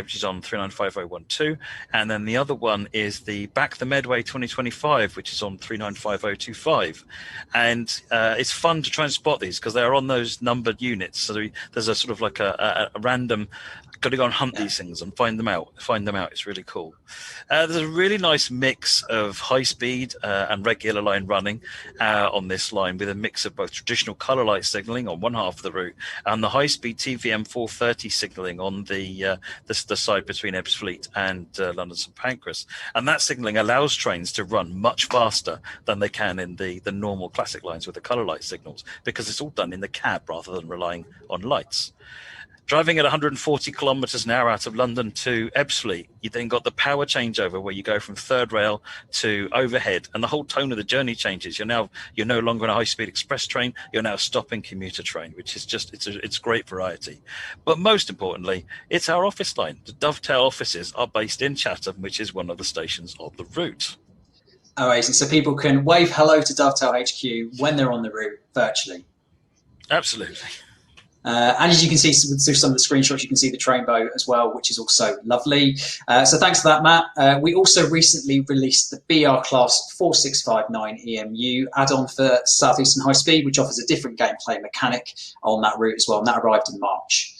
which is on 395012, and then the other one is the Back the Medway 2025, which is on 395025. And it's fun to try and spot these because they are on those numbered units. So there's a sort of like a random, got to go and hunt these things and find them out. It's really cool. There's a really nice mix of high speed and regular line running on this line, with a mix of both traditional colour light signalling on one half of the route and the high speed TVM 430 signalling on the side between Ebbsfleet and London St Pancras. And that signalling allows trains to run much faster than they can in the normal classic lines with the colour light signals, because it's all done in the cab rather than relying on lights. Driving at 140 kilometres an hour out of London to Ebbsfleet, you then got the power changeover where you go from third rail to overhead, and the whole tone of the journey changes. You're no longer on a high-speed express train. You're now a stopping commuter train, which is just it's great variety. But most importantly, it's our office line. The Dovetail offices are based in Chatham, which is one of the stations of the route. Amazing. So people can wave hello to Dovetail HQ when they're on the route virtually. Absolutely. And as you can see through some of the screenshots, you can see the Trainbow as well, which is also lovely. So thanks for that, Matt. We also recently released the BR Class 4659 EMU add-on for South Eastern High Speed, which offers a different gameplay mechanic on that route as well, and that arrived in March.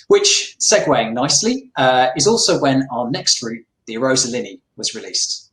Which, segueing nicely, is also when our next route, the Arosalini, was released.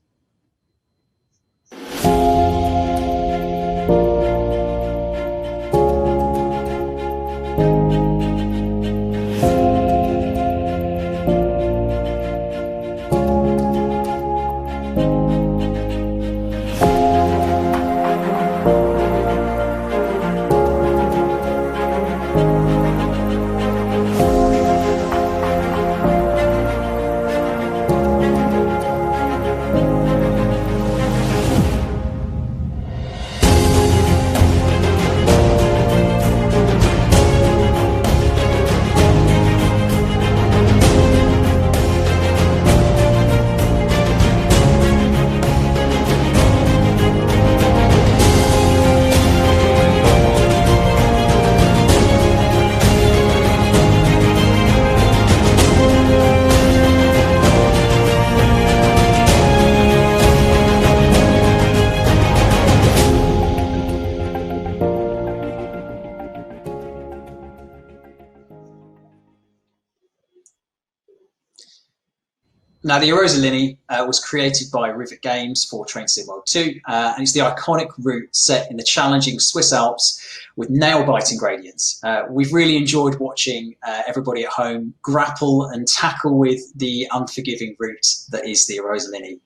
Now, the Arosalini was created by Rivet Games for Train Sim World 2, and it's the iconic route set in the challenging Swiss Alps with nail-biting gradients. We've really enjoyed watching everybody at home grapple and tackle with the unforgiving route that is the Arosalini.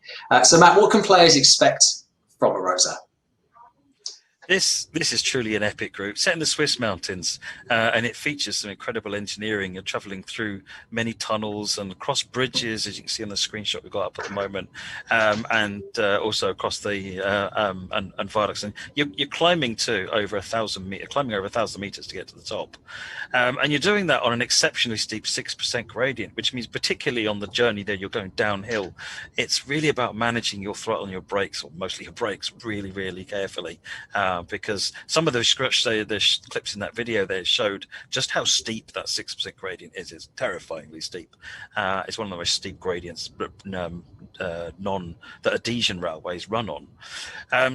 So, Matt, what can players expect from Arosa? This is truly an epic route set in the Swiss mountains, and it features some incredible engineering. You're travelling through many tunnels and across bridges, as you can see on the screenshot we've got up at the moment, and also across the and viaducts. And you're climbing to over 1,000 meters, climbing over 1,000 meters to get to the top, and you're doing that on an exceptionally steep 6% gradient, which means particularly on the journey there you're going downhill. It's really about managing your throttle and your brakes, or mostly your brakes, really, really carefully. Because some of those clips in that video there showed just how steep that 6% gradient is. It's terrifyingly steep. It's one of the most steep gradients that Adhesion railways run on.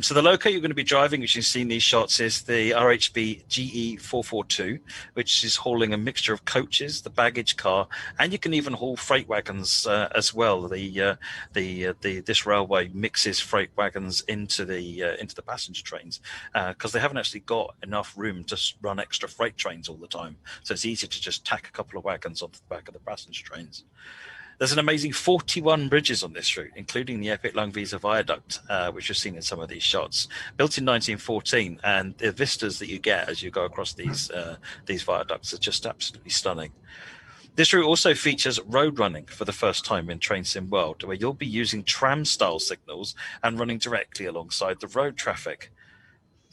So the loco you're going to be driving, which you've seen these shots, is the RHB GE 442, which is hauling a mixture of coaches, the baggage car, and you can even haul freight wagons as well. This railway mixes freight wagons into the passenger trains, because they haven't actually got enough room to run extra freight trains all the time. So it's easier to just tack a couple of wagons onto the back of the passenger trains. There's an amazing 41 bridges on this route, including the epic Langwiese Viaduct, which you've seen in some of these shots. Built in 1914, and the vistas that you get as you go across these viaducts are just absolutely stunning. This route also features road running for the first time in Train Sim World, where you'll be using tram-style signals and running directly alongside the road traffic.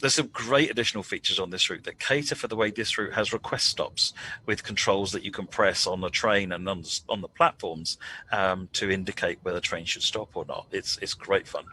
There's some great additional features on this route that cater for the way this route has request stops with controls that you can press on the train and on the platforms to indicate whether the train should stop or not. It's great fun.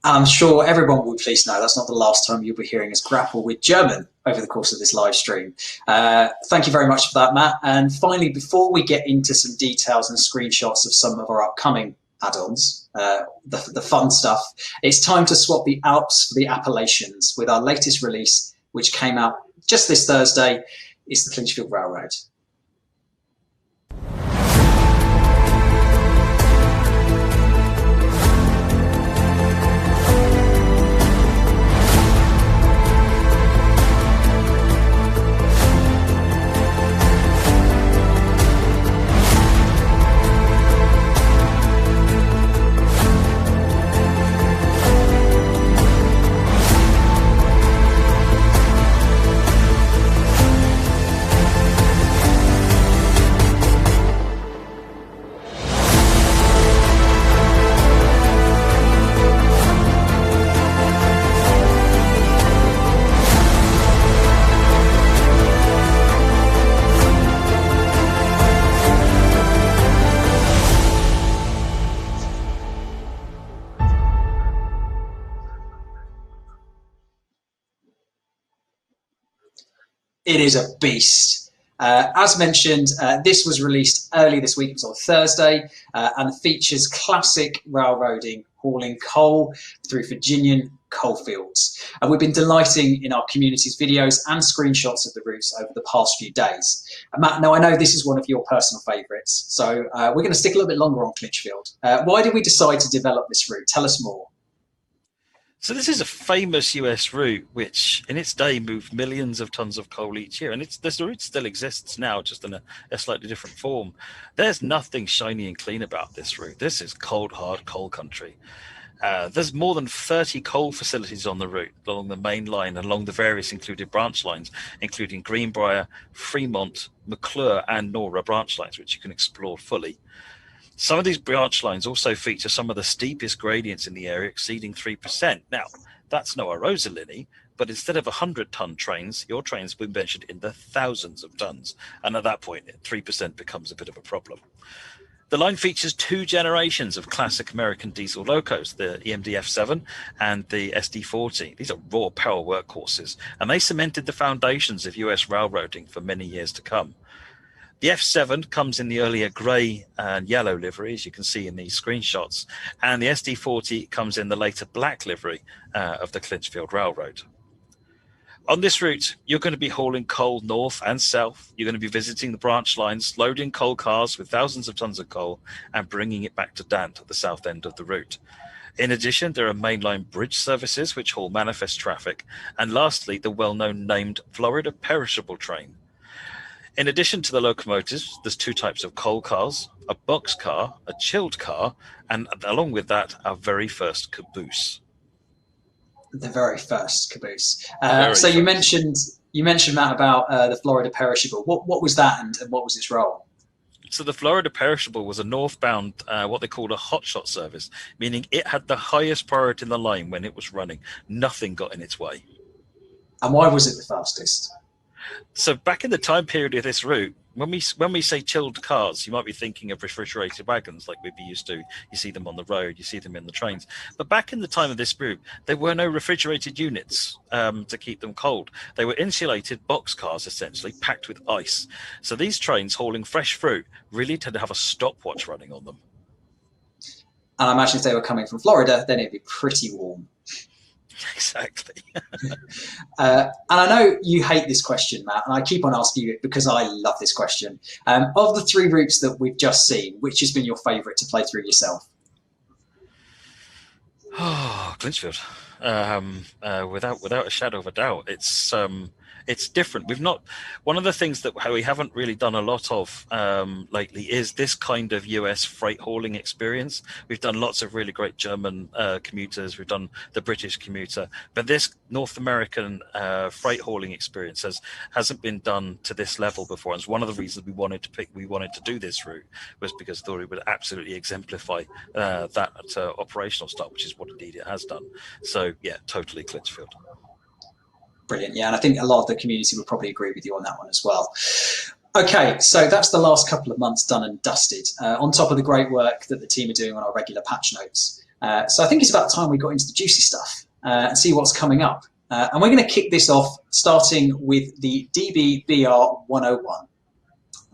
I'm sure everyone will be pleased to know that's not the last time you'll be hearing us grapple with German over the course of this live stream. Thank you very much for that, Matt. And finally, before we get into some details and screenshots of some of our upcoming add-ons, the fun stuff, it's time to swap the Alps for the Appalachians with our latest release, which came out just this Thursday. It's the Clinchfield Railroad. It is a beast. As mentioned, this was released early this week. It was on Thursday, and features classic railroading, hauling coal through Virginian coal fields. And we've been delighting in our community's videos and screenshots of the routes over the past few days. Matt, now I know this is one of your personal favourites, so we're going to stick a little bit longer on Clinchfield. Why did we decide to develop this route? Tell us more. So this is a famous US route, which in its day moved millions of tons of coal each year. And the route still exists now, just in a slightly different form. There's nothing shiny and clean about this route. This is cold, hard coal country. There's more than 30 coal facilities on the route along the main line and along the various included branch lines, including Greenbrier, Fremont, McClure, and Nora branch lines, which you can explore fully. Some of these branch lines also feature some of the steepest gradients in the area, exceeding 3%. Now, that's no Rosalini, but instead of 100-ton trains, your trains will be measured in the thousands of tons. And at that point, 3% becomes a bit of a problem. The line features two generations of classic American diesel locos, the EMD F7 and the SD40. These are raw power workhorses, and they cemented the foundations of US railroading for many years to come. The F7 comes in the earlier grey and yellow livery, as you can see in these screenshots, and the SD40 comes in the later black livery of the Clinchfield Railroad. On this route, you're going to be hauling coal north and south. You're going to be visiting the branch lines, loading coal cars with thousands of tons of coal and bringing it back to Dant at the south end of the route. In addition, there are mainline bridge services which haul manifest traffic, and lastly, the well-known named Florida Perishable train. In addition to the locomotives, there's two types of coal cars, a box car, a chilled car, and along with that, our very first caboose. The very first caboose. So you mentioned Matt about the Florida Perishable. What was that, and what was its role? So the Florida Perishable was a northbound, what they called a hotshot service, meaning it had the highest priority in the line when it was running. Nothing got in its way. And why was it the fastest? So back in the time period of this route, when we say chilled cars, you might be thinking of refrigerated wagons like we'd be used to. You see them on the road, you see them in the trains. But back in the time of this route, there were no refrigerated units to keep them cold. They were insulated box cars, essentially, packed with ice. So these trains hauling fresh fruit really tend to have a stopwatch running on them. And I imagine if they were coming from Florida, then it'd be pretty warm. Exactly. And I know you hate this question, Matt, and I keep on asking you it because I love this question. Of the three routes that we've just seen, which has been your favourite to play through yourself? Oh, Clinchfield. Without a shadow of a doubt. It's different. We've not, one of the things that we haven't really done a lot of lately is this kind of US freight hauling experience. We've done lots of really great German commuters. We've done the British commuter, but this North American freight hauling experience hasn't been done to this level before. And it's one of the reasons we wanted to do this route, was because I thought it would absolutely exemplify that operational style, which is what indeed it has done. So yeah, totally Clitchfield. Brilliant. Yeah, and I think a lot of the community would probably agree with you on that one as well. Okay, so that's the last couple of months done and dusted, on top of the great work that the team are doing on our regular patch notes. So I think it's about time we got into the juicy stuff and see what's coming up. And we're going to kick this off starting with the DBBR 101.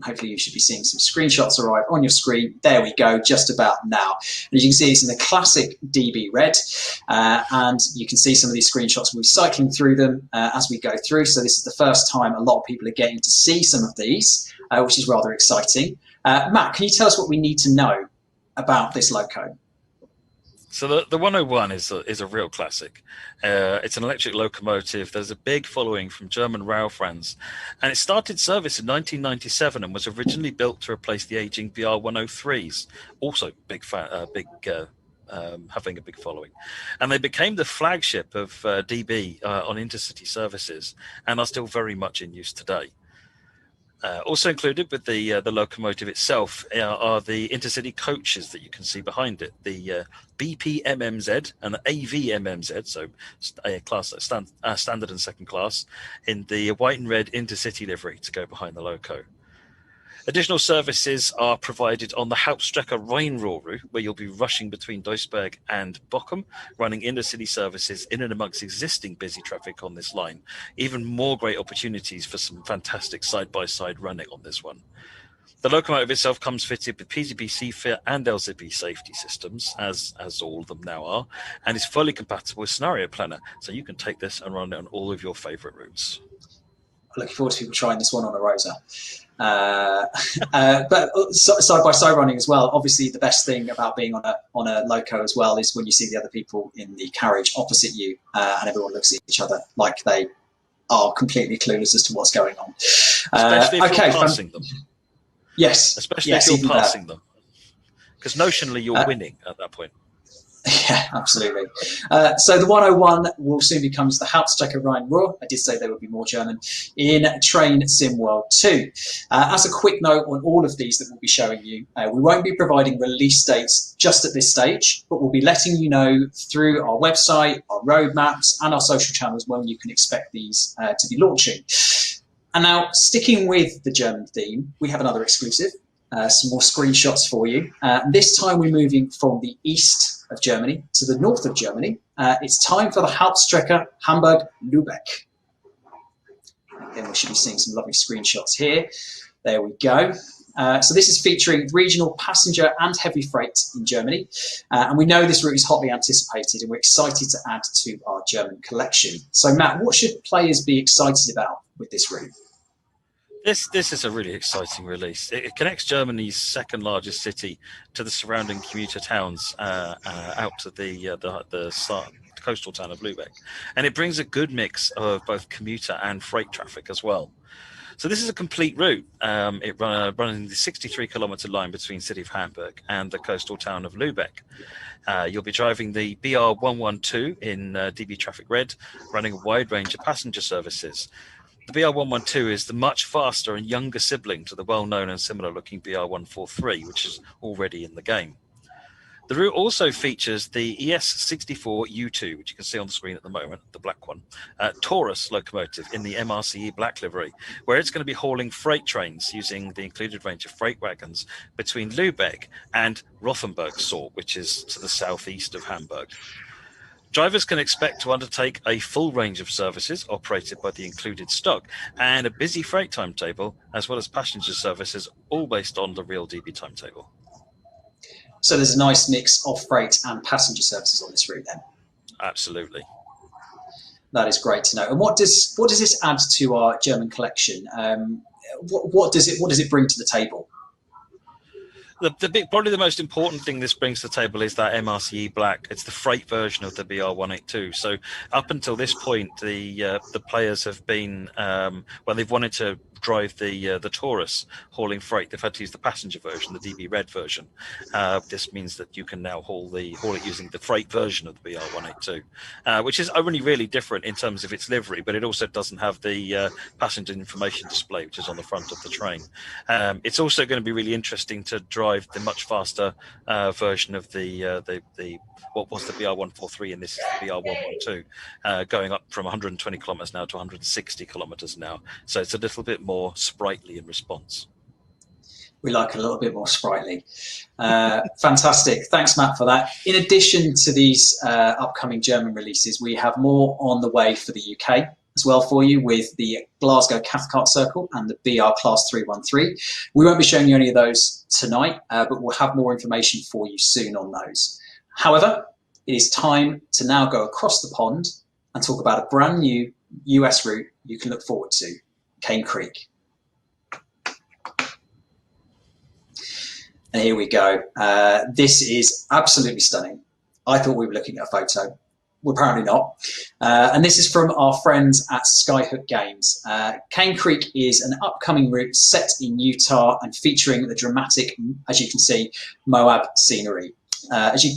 Hopefully you should be seeing some screenshots arrive on your screen. There we go, just about now. And as you can see, it's in the classic DB red. And you can see some of these screenshots. We'll be cycling through them as we go through. So this is the first time a lot of people are getting to see some of these, which is rather exciting. Matt, can you tell us what we need to know about this loco? So the 101 is a real classic. It's an electric locomotive. There's a big following from German Railfans, and it started service in 1997 and was originally built to replace the aging BR 103s. Also having a big following, and they became the flagship of DB on intercity services, and are still very much in use today. Also included with the locomotive itself are the intercity coaches that you can see behind it, the BPMMZ and the AVMMZ, so a class standard and second class, in the white and red intercity livery to go behind the loco. Additional services are provided on the Hauptstrecke Rheinruhr route, where you'll be rushing between Duisburg and Bochum, running intercity services in and amongst existing busy traffic on this line. Even more great opportunities for some fantastic side-by-side running on this one. The locomotive itself comes fitted with PZB CFIR and LZB safety systems, as all of them now are, and is fully compatible with Scenario Planner, so you can take this and run it on all of your favourite routes. Looking forward to people trying this one on a Rosa. But side-by-side running as well. Obviously, the best thing about being on a loco as well is when you see the other people in the carriage opposite you, and everyone looks at each other like they are completely clueless as to what's going on. Especially if you're passing them. Yes. Especially yes, if you're passing them. Because notionally you're winning at that point. Yeah, absolutely. So the 101 will soon become the Hauptstrecke Rheinruhr. I did say there would be more German in Train Sim World 2. As a quick note on all of these that we'll be showing you, we won't be providing release dates just at this stage, but we'll be letting you know through our website, our roadmaps, and our social channels when you can expect these to be launching. And now, sticking with the German theme, we have another exclusive. Some more screenshots for you. This time we're moving from the east of Germany to the north of Germany. It's time for the Hauptstrecke Hamburg-Lübeck. Then we should be seeing some lovely screenshots here. There we go. So this is featuring regional passenger and heavy freight in Germany. And we know this route is hotly anticipated, and we're excited to add to our German collection. So Matt, what should players be excited about with this route? This is a really exciting release. It connects Germany's second largest city to the surrounding commuter towns out to the coastal town of Lübeck, and it brings a good mix of both commuter and freight traffic as well. So this is a complete route. It running the 63-kilometer line between the city of Hamburg and the coastal town of Lübeck. You'll be driving the BR 112 in DB Traffic Red, running a wide range of passenger services. The BR 112 is the much faster and younger sibling to the well-known and similar-looking BR 143, which is already in the game. The route also features the ES64 U2, which you can see on the screen at the moment, the black one, Taurus locomotive in the MRCE black livery, where it's going to be hauling freight trains using the included range of freight wagons between Lübeck and Rothenburg-Sort, which is to the southeast of Hamburg. Drivers can expect to undertake a full range of services operated by the included stock and a busy freight timetable, as well as passenger services, all based on the real DB timetable. So there's a nice mix of freight and passenger services on this route then? Absolutely. That is great to know. And what does this add to our German collection? What does it bring to the table? Probably the most important thing this brings to the table is that MRCE Black. It's the freight version of the BR182. So up until this point, the players have been they've wanted to drive the Taurus hauling freight. They've had to use the passenger version, the DB Red version. This means that you can now haul it using the freight version of the BR182, which is only really different in terms of its livery, but it also doesn't have the passenger information display, which is on the front of the train. It's also going to be really interesting to drive the much faster version of the what was the BR143, and this is the BR112, going up from 120 kilometers now to 160 kilometers an hour. So it's a little bit more sprightly in response. We like a little bit more sprightly. Fantastic. Thanks, Matt, for that. In addition to these upcoming German releases, we have more on the way for the UK as well for you, with the Glasgow Cathcart Circle and the BR Class 313. We won't be showing you any of those tonight, but we'll have more information for you soon on those. However, it is time to now go across the pond and talk about a brand new US route you can look forward to, Cane Creek. And here we go. This is absolutely stunning. I thought we were looking at a photo. We're apparently not. And this is from our friends at Skyhook Games. Cane Creek is an upcoming route set in Utah and featuring the dramatic, as you can see, Moab scenery. As you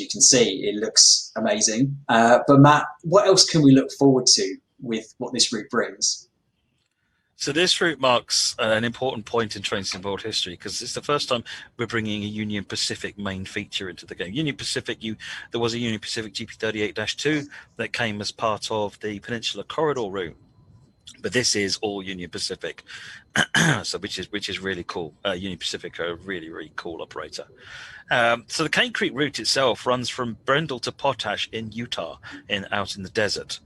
can see, it looks amazing. But Matt, what else can we look forward to with what this route brings? So this route marks an important point in Train Sim World history, because it's the first time we're bringing a Union Pacific main feature into the game. Union Pacific, there was a Union Pacific GP38-2 that came as part of the Peninsula Corridor route, but this is all Union Pacific, so which is really cool. Union Pacific are a really, really cool operator. So the Cane Creek route itself runs from Brendel to Potash in Utah, out in the desert.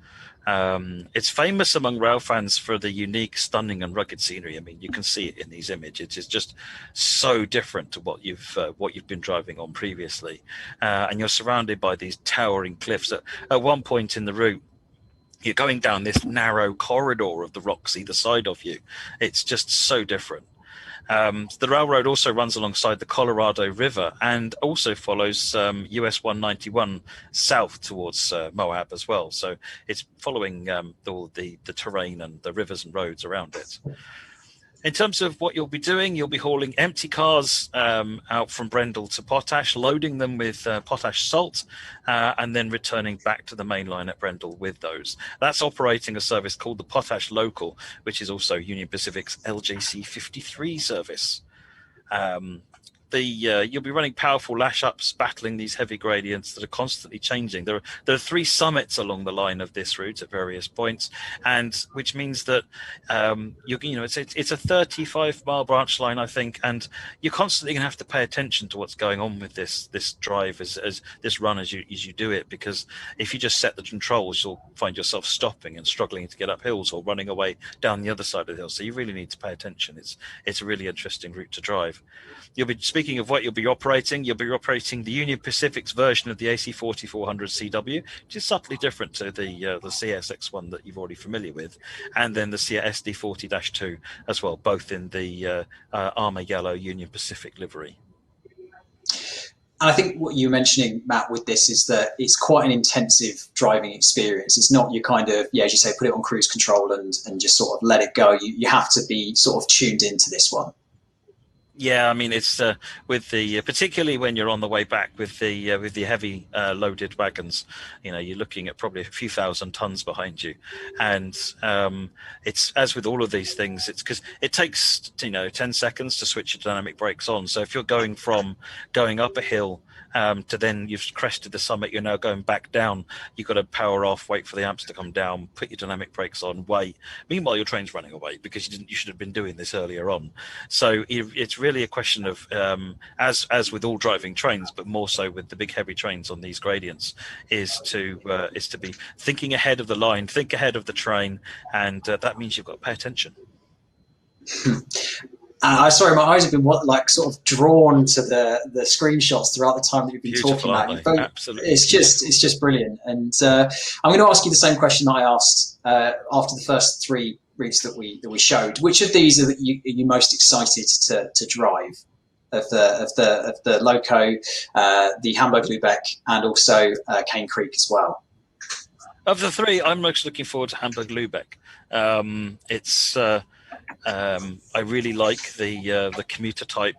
It's famous among rail fans for the unique, stunning, and rugged scenery. I mean, you can see it in these images. It's just so different to what you've been driving on previously, and you're surrounded by these towering cliffs. At one point in the route, you're going down this narrow corridor of the rocks either side of you. It's just so different. The railroad also runs alongside the Colorado River and also follows US 191 south towards Moab as well. So it's following the terrain and the rivers and roads around it. In terms of what you'll be doing, you'll be hauling empty cars out from Brendel to Potash, loading them with potash salt, and then returning back to the main line at Brendel with those. That's operating a service called the Potash Local, which is also Union Pacific's LJC 53 service. You'll be running powerful lash-ups, battling these heavy gradients that are constantly changing. There are 3 summits along the line of this route at various points, and which means that it's a 35-mile branch line, I think, and you're constantly going to have to pay attention to what's going on with this drive as this run as you do it, because if you just set the controls, you'll find yourself stopping and struggling to get up hills or running away down the other side of the hill. So you really need to pay attention. It's a really interesting route to drive. Speaking of what you'll be operating the Union Pacific's version of the AC4400 CW, which is subtly different to the CSX1 that you're already familiar with, and then the SD40-2 as well, both in the Armour Yellow Union Pacific livery. And I think what you're mentioning, Matt, with this is that it's quite an intensive driving experience. It's not you kind of, as you say, put it on cruise control and just sort of let it go. You have to be sort of tuned into this one. Yeah, I mean, it's with the particularly when you're on the way back with the heavy loaded wagons, you're looking at probably a few thousand tons behind you, and it's as with all of these things, it's because it takes 10 seconds to switch your dynamic brakes on. So if you're going from going up a hill to then you've crested the summit, you're now going back down, you've got to power off, wait for the amps to come down, put your dynamic brakes on, wait. Meanwhile, your train's running away because you should have been doing this earlier on. So it's really a question of, as with all driving trains, but more so with the big heavy trains on these gradients, is to be thinking ahead of the line, think ahead of the train, and that means you've got to pay attention. Sorry, my eyes have been sort of drawn to the screenshots throughout the time that you've been talking about. Absolutely, it's just brilliant. And I'm going to ask you the same question that I asked after the first 3 routes that we showed. Which of these are you most excited to drive? of the Loco, the Hamburg-Lübeck, and also Cane Creek as well. Of the three, I'm most looking forward to Hamburg-Lübeck. I really like the commuter type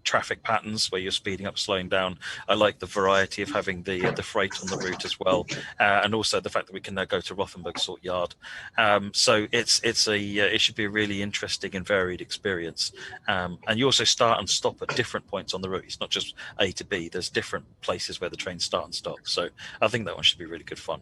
traffic patterns where you're speeding up, slowing down. I like the variety of having the freight on the route as well, and also the fact that we can now go to Rothenburg Sort Yard. So it should be a really interesting and varied experience. And you also start and stop at different points on the route. It's not just A to B. There's different places where the trains start and stop. So I think that one should be really good fun.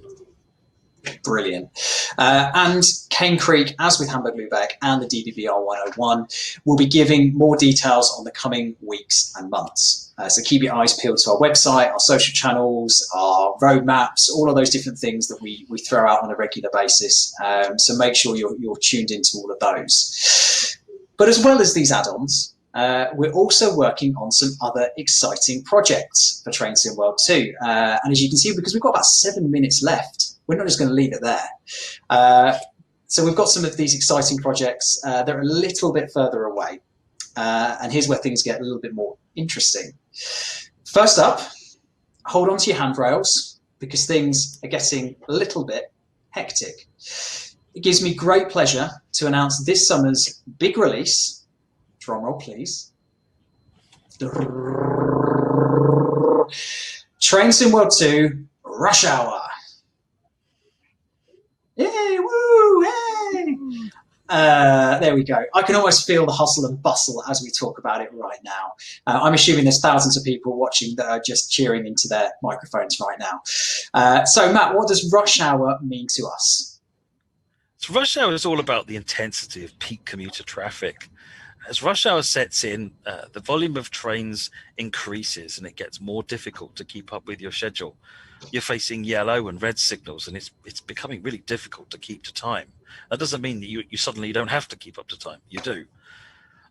Brilliant. And Cane Creek, as with Hamburg-Lübeck and the DBBR 101, will be giving more details on the coming weeks and months. So keep your eyes peeled to our website, our social channels, our roadmaps, all of those different things that we throw out on a regular basis. So make sure you're tuned into all of those. But as well as these add-ons, we're also working on some other exciting projects for Train Sim World 2. And as you can see, because we've got about 7 minutes left, we're not just going to leave it there. So we've got some of these exciting projects that are a little bit further away. And here's where things get a little bit more interesting. First up, hold on to your handrails because things are getting a little bit hectic. It gives me great pleasure to announce this summer's big release. Drum roll, please. Train Sim World 2 Rush Hour. Yay, woo, hey! There we go. I can almost feel the hustle and bustle as we talk about it right now. I'm assuming there's thousands of people watching that are just cheering into their microphones right now. So, Matt, what does rush hour mean to us? So rush hour is all about the intensity of peak commuter traffic. As rush hour sets in, the volume of trains increases and it gets more difficult to keep up with your schedule. You're facing yellow and red signals and it's becoming really difficult to keep to time. That doesn't mean that you suddenly don't have to keep up to time. You do.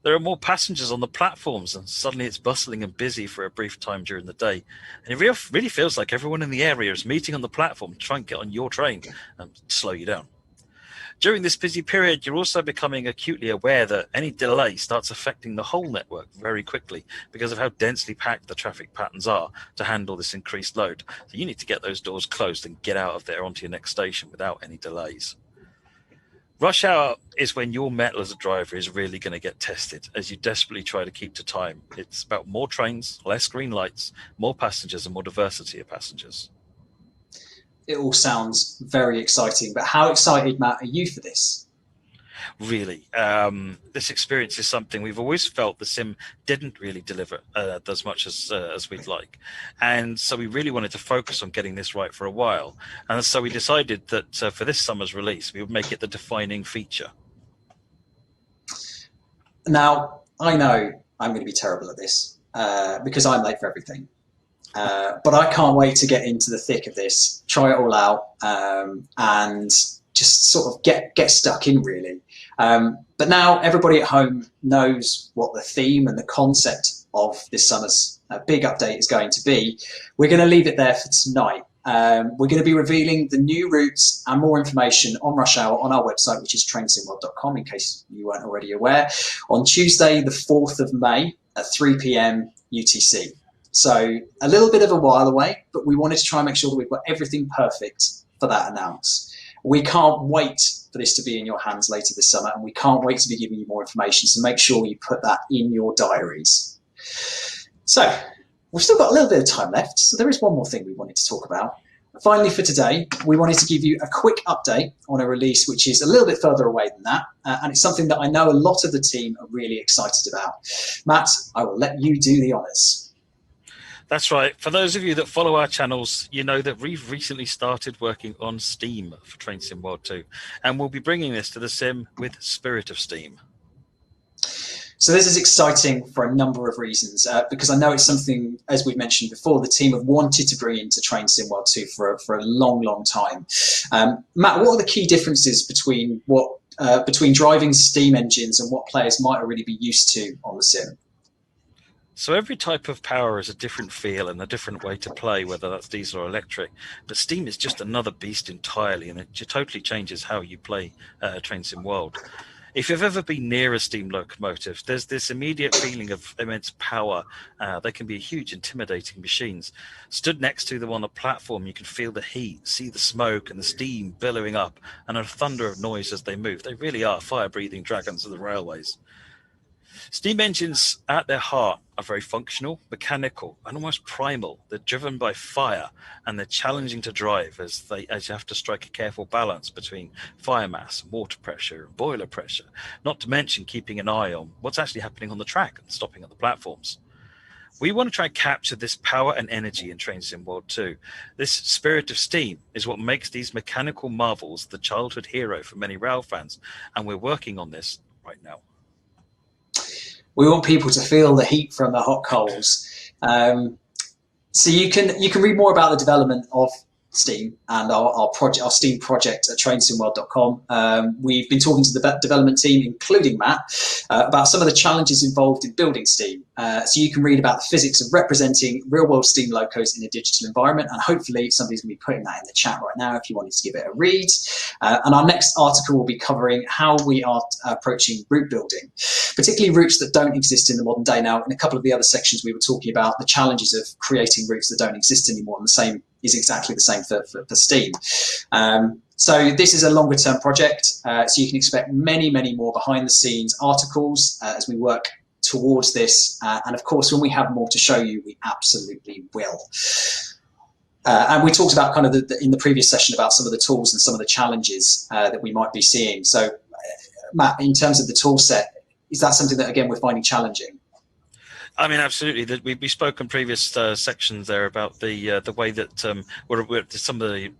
There are more passengers on the platforms and suddenly it's bustling and busy for a brief time during the day. And it really feels like everyone in the area is meeting on the platform to try and get on your train and slow you down. During this busy period, you're also becoming acutely aware that any delay starts affecting the whole network very quickly because of how densely packed the traffic patterns are to handle this increased load. So you need to get those doors closed and get out of there onto your next station without any delays. Rush hour is when your mettle as a driver is really going to get tested as you desperately try to keep to time. It's about more trains, less green lights, more passengers and more diversity of passengers. It all sounds very exciting, but how excited, Matt, are you for this? Really, this experience is something we've always felt the sim didn't really deliver as much as we'd like, and so we really wanted to focus on getting this right for a while. And so we decided that for this summer's release, we would make it the defining feature. Now, I know I'm going to be terrible at this because I'm late for everything. But I can't wait to get into the thick of this, try it all out, and just sort of get stuck in, really. But now everybody at home knows what the theme and the concept of this summer's big update is going to be. We're going to leave it there for tonight. We're going to be revealing the new routes and more information on Rush Hour on our website, which is trainsimworld.com, in case you weren't already aware, on Tuesday, the 4th of May at 3 p.m. UTC. So a little bit of a while away, but we wanted to try and make sure that we've got everything perfect for that announce. We can't wait for this to be in your hands later this summer, and we can't wait to be giving you more information. So make sure you put that in your diaries. So we've still got a little bit of time left. So there is one more thing we wanted to talk about. Finally, for today, we wanted to give you a quick update on a release which is a little bit further away than that. And it's something that I know a lot of the team are really excited about. Matt, I will let you do the honours. That's right. For those of you that follow our channels, you know that we've recently started working on Steam for Train Sim World 2, and we'll be bringing this to the sim with Spirit of Steam. So this is exciting for a number of reasons, because I know it's something, as we've mentioned before, the team have wanted to bring into Train Sim World 2 for a long, long time. Matt, what are the key differences between driving Steam engines and what players might already be used to on the sim? So every type of power is a different feel and a different way to play, whether that's diesel or electric. But Steam is just another beast entirely, and it totally changes how you play Train Sim World. If you've ever been near a steam locomotive, there's this immediate feeling of immense power. They can be huge, intimidating machines. Stood next to them on the platform, you can feel the heat, see the smoke and the steam billowing up, and a thunder of noise as they move. They really are fire-breathing dragons of the railways. Steam engines at their heart are very functional, mechanical, and almost primal. They're driven by fire, and they're challenging to drive as you have to strike a careful balance between fire mass, water pressure, and boiler pressure, not to mention keeping an eye on what's actually happening on the track and stopping at the platforms. We want to try and capture this power and energy in Train Sim World 2. This spirit of steam is what makes these mechanical marvels the childhood hero for many rail fans, and we're working on this right now. We want people to feel the heat from the hot coals. So you can read more about the development of Steam and our Steam project at trainsimworld.com. We've been talking to the development team, including Matt, about some of the challenges involved in building Steam. So you can read about the physics of representing real-world steam locos in a digital environment, and hopefully somebody's going to be putting that in the chat right now if you wanted to give it a read. And our next article will be covering how we are approaching route building, particularly routes that don't exist in the modern day. Now, in a couple of the other sections, we were talking about the challenges of creating routes that don't exist anymore, and the same is exactly the same for Steam. So this is a longer term project, so you can expect many, many more behind the scenes articles as we work towards this. And of course, when we have more to show you, we absolutely will. And we talked about kind of in the previous session about some of the tools and some of the challenges that we might be seeing. So Matt, in terms of the tool set, is that something that, again, we're finding challenging? I mean, absolutely. We spoke in previous sections there about the way that some of the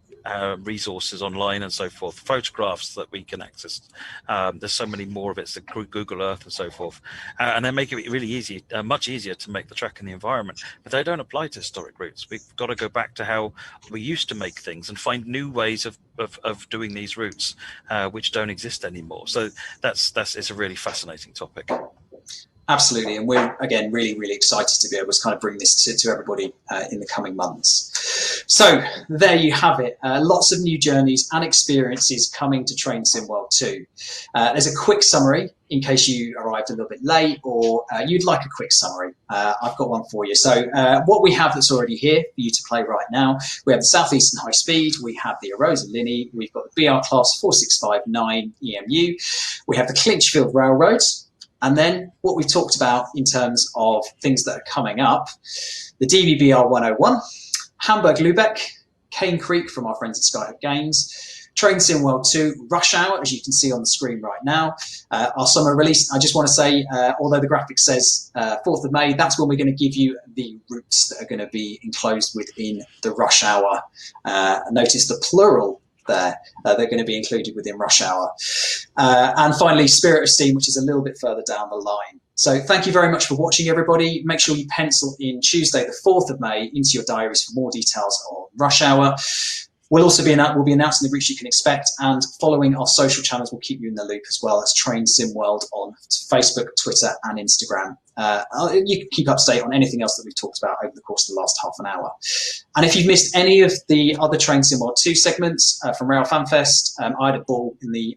resources online and so forth, photographs that we can access. There's so many more of it, so Google Earth and so forth, and they make it really easy, much easier to make the track in the environment. But they don't apply to historic routes. We've got to go back to how we used to make things and find new ways of doing these routes, which don't exist anymore. So it's a really fascinating topic. Absolutely, and we're, again, really, really excited to be able to kind of bring this to everybody in the coming months. So there you have it. Lots of new journeys and experiences coming to Train Sim World 2. There's a quick summary in case you arrived a little bit late or you'd like a quick summary. I've got one for you. So what we have that's already here for you to play right now, we have the Southeastern High Speed, we have the Arosa Linny, we've got the BR Class 4659 EMU, we have the Clinchfield Railroad. And then what we've talked about in terms of things that are coming up, the DVBR 101, Hamburg-Lübeck, Cane Creek from our friends at Skyhook Games, Train Sim World 2, Rush Hour, as you can see on the screen right now. Our summer release, I just want to say, although the graphic says 4th of May, that's when we're going to give you the routes that are going to be enclosed within the Rush Hour. Notice the plural there. They're going to be included within Rush Hour. And finally, Spirit of Steam, which is a little bit further down the line. So thank you very much for watching, everybody. Make sure you pencil in Tuesday, the 4th of May, into your diaries for more details on Rush Hour. We'll also be announcing the routes you can expect, and following our social channels will keep you in the loop as well as Train Sim World on Facebook, Twitter, and Instagram. You can keep up to date on anything else that we've talked about over the course of the last half an hour. And if you've missed any of the other Train Sim World 2 segments from Railfan Fest, I had a ball in the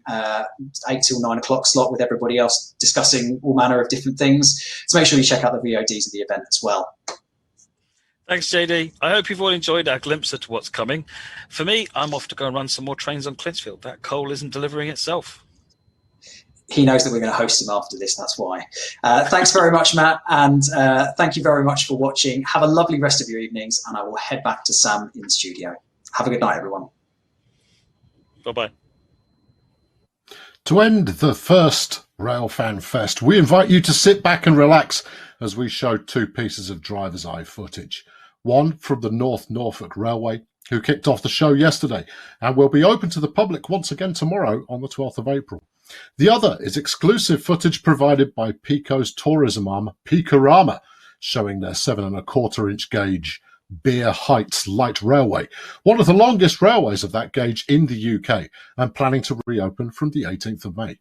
8 till 9 o'clock slot with everybody else discussing all manner of different things. So make sure you check out the VODs of the event as well. Thanks, JD. I hope you've all enjoyed our glimpse at what's coming. For me, I'm off to go and run some more trains on Clinchfield. That coal isn't delivering itself. He knows that we're going to host him after this, that's why. Thanks very much, Matt, and thank you very much for watching. Have a lovely rest of your evenings, and I will head back to Sam in the studio. Have a good night, everyone. Bye-bye. To end the first Railfan Fest, we invite you to sit back and relax as we show 2 pieces of driver's eye footage. One from the North Norfolk Railway, who kicked off the show yesterday and will be open to the public once again tomorrow on the 12th of April. The other is exclusive footage provided by Pico's tourism arm, Picorama, showing their 7.25-inch gauge Beer Heights Light Railway, one of the longest railways of that gauge in the UK, and planning to reopen from the 18th of May.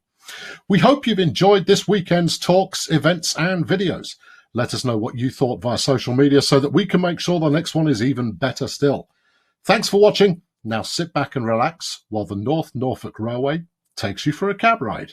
We hope you've enjoyed this weekend's talks, events and videos. Let us know what you thought via social media so that we can make sure the next one is even better still. Thanks for watching. Now sit back and relax while the North Norfolk Railway takes you for a cab ride.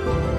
Bye.